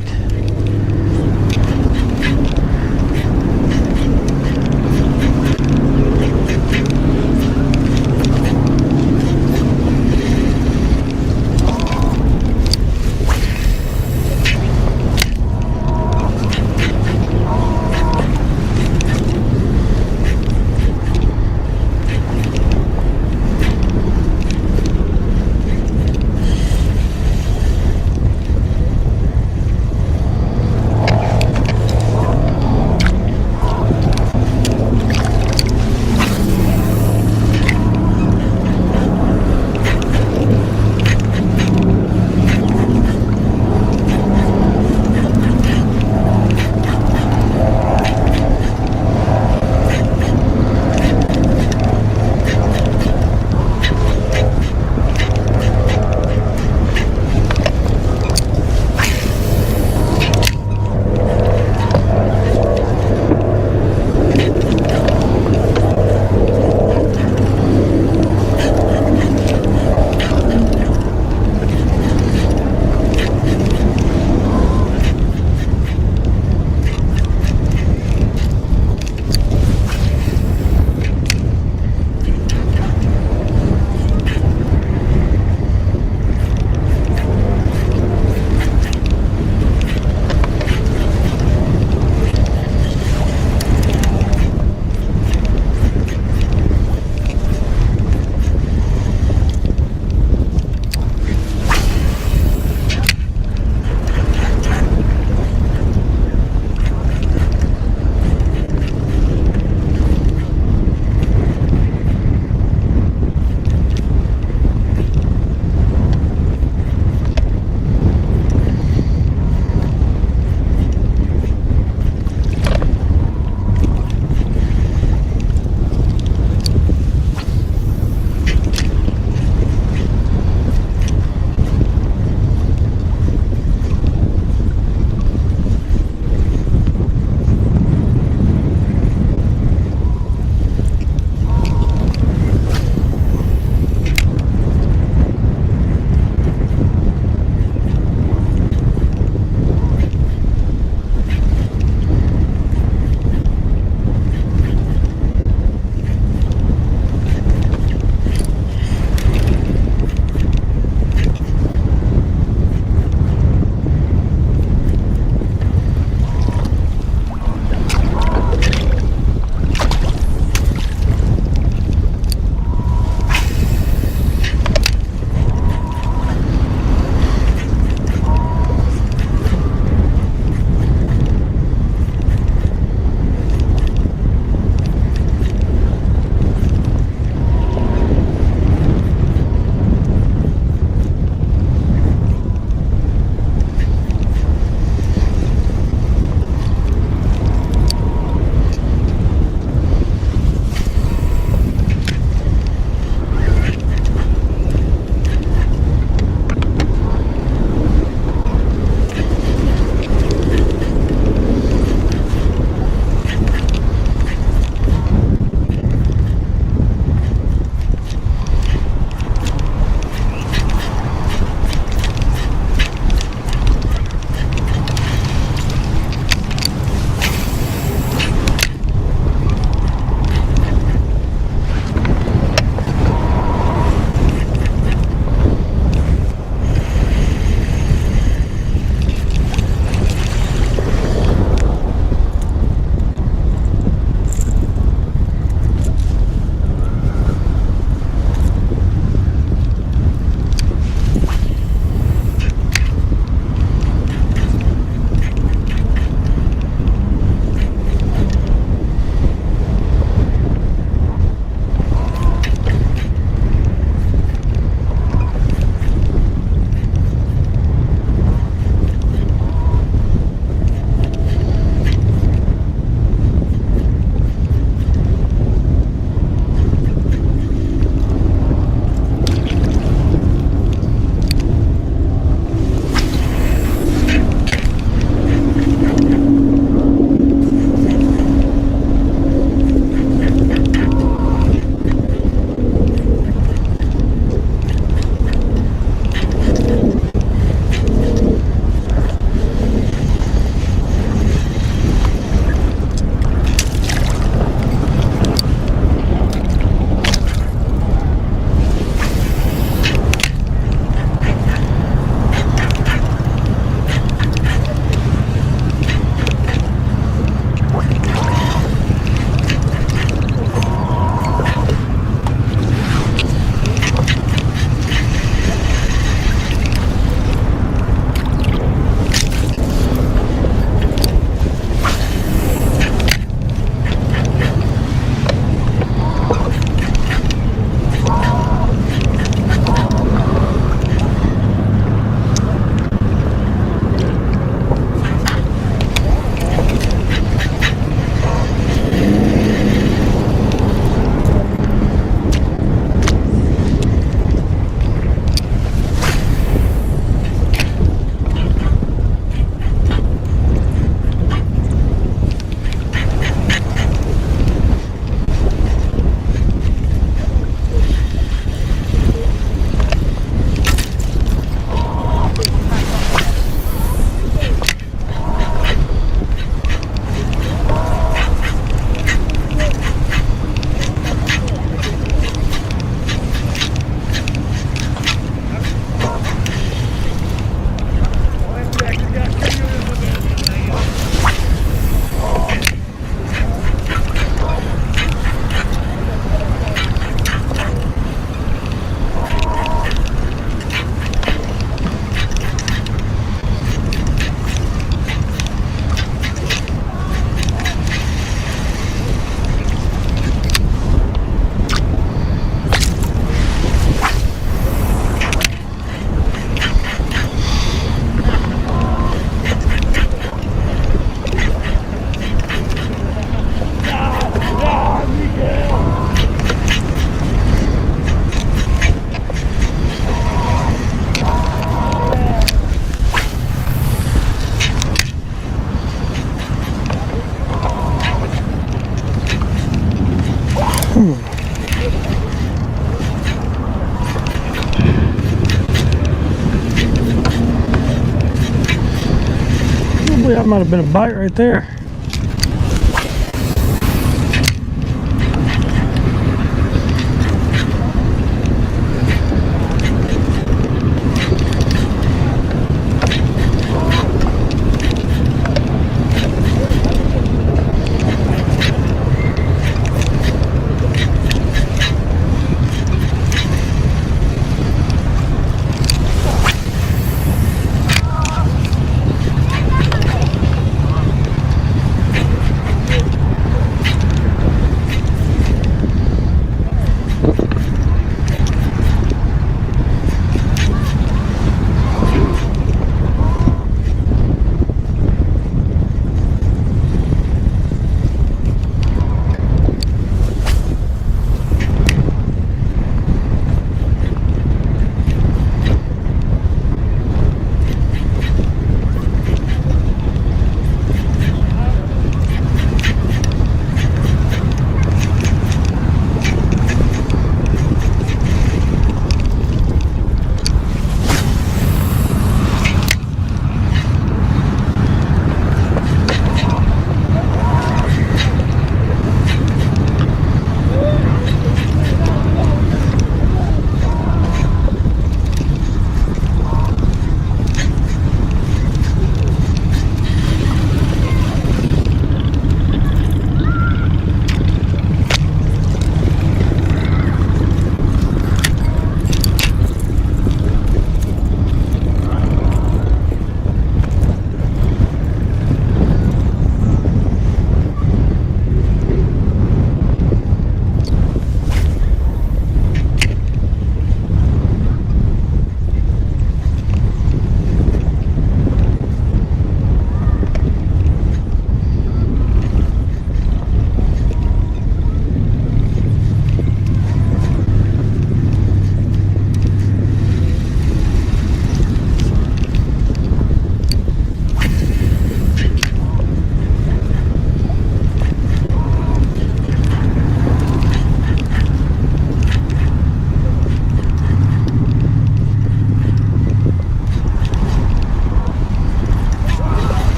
have been a bite right there.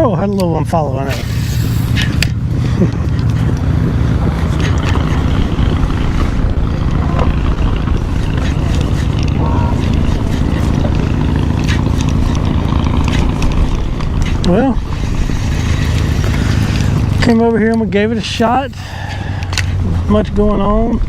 Oh, had a little one following it. Well, came over here and we gave it a shot. Not much going on.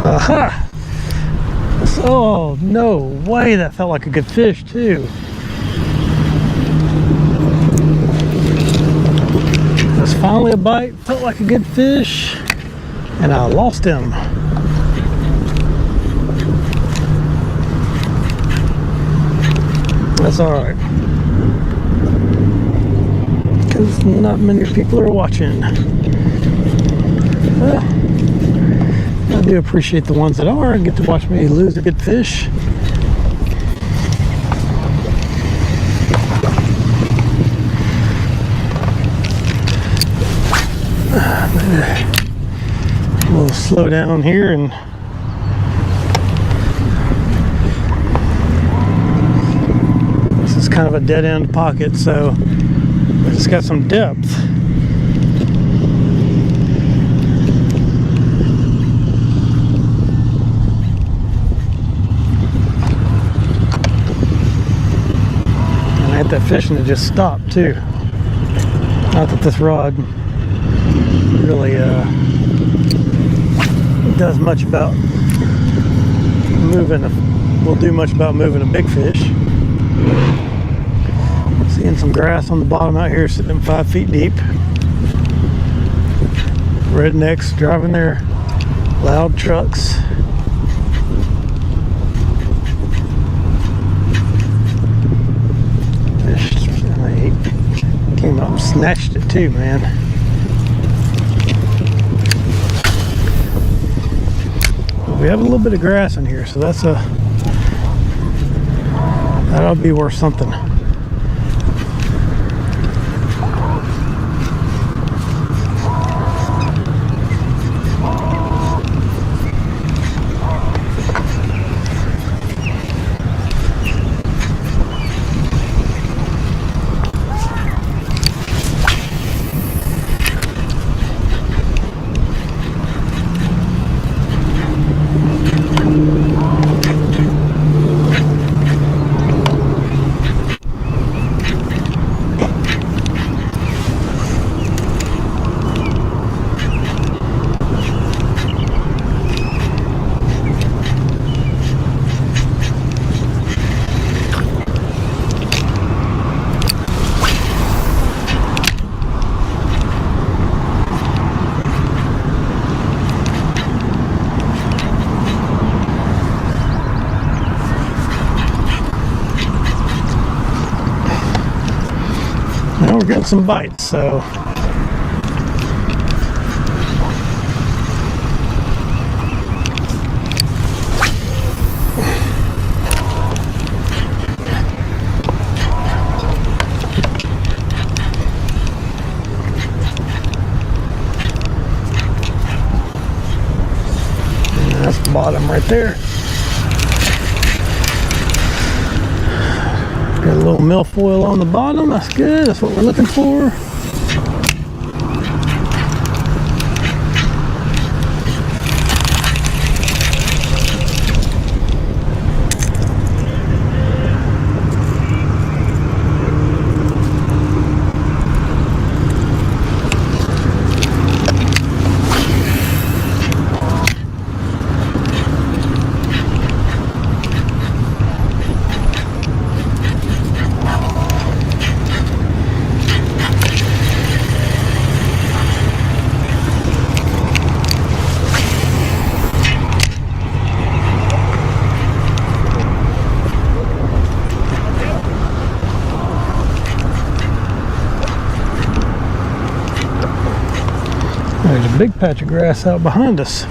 Aha! Oh, no way, that felt like a good fish too. It was finally a bite, felt like a good fish, and I lost him. That's alright, because not many people are watching. I do appreciate the ones that are and get to watch me lose a good fish. We'll slow down here, and this is kind of a dead end pocket, so it's got some depth. And I hit that fish and it just stopped too. Not that this rod really does much about will do much about moving a big fish. Seeing some grass on the bottom out here, sitting 5 feet deep. Rednecks driving their loud trucks. Fish, came up and snatched it too, man. We have a little bit of grass in here, so that'll be worth something. Now we're getting some bites, so and that's the bottom right there. Got a little milfoil on the bottom, that's good, that's what we're looking for. There's a big patch of grass out behind us.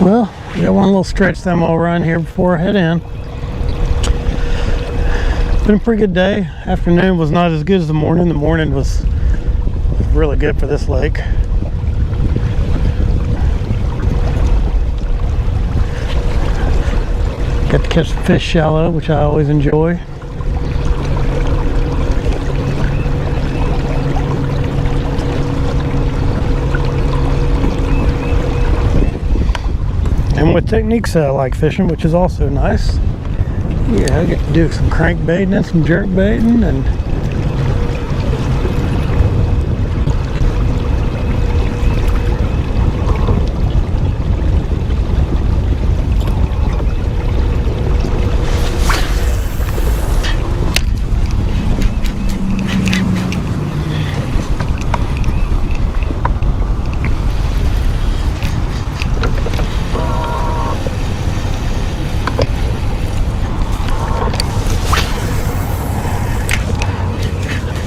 Well, we got one little stretch that I'm gonna run here before I head in. Been a pretty good day. Afternoon was not as good as the morning. The morning was really good for this lake. Got to catch some fish shallow, which I always enjoy. And with techniques that I like fishing, which is also nice. Yeah, I get to do some crankbaiting and some jerkbaiting, and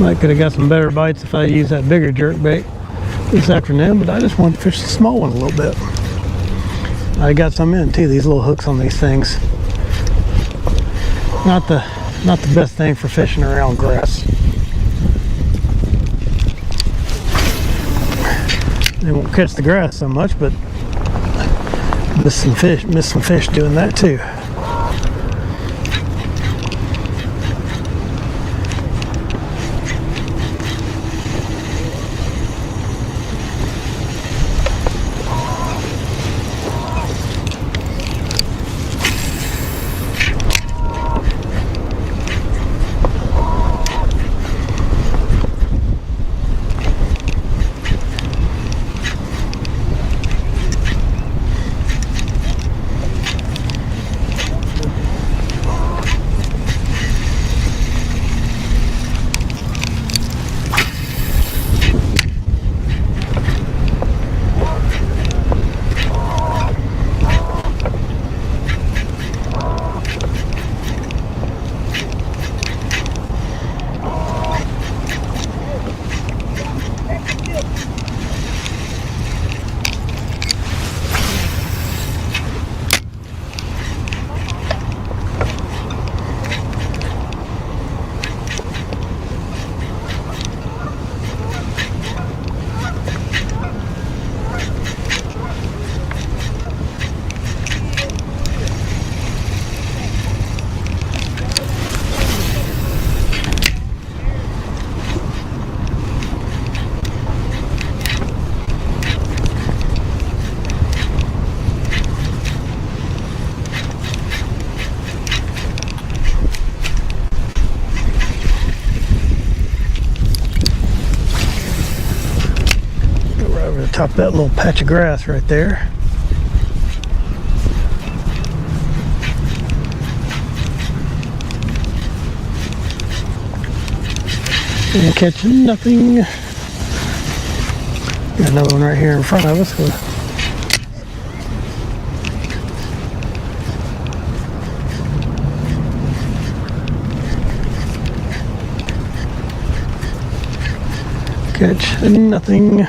I could have got some better bites if I used that bigger jerkbait this afternoon, but I just wanted to fish the small one a little bit. I got some in too, these little hooks on these things. Not the best thing for fishing around grass. They won't catch the grass so much, but miss some fish doing that too. Top of that little patch of grass right there. And catching nothing. Got another one right here in front of us. Catch nothing.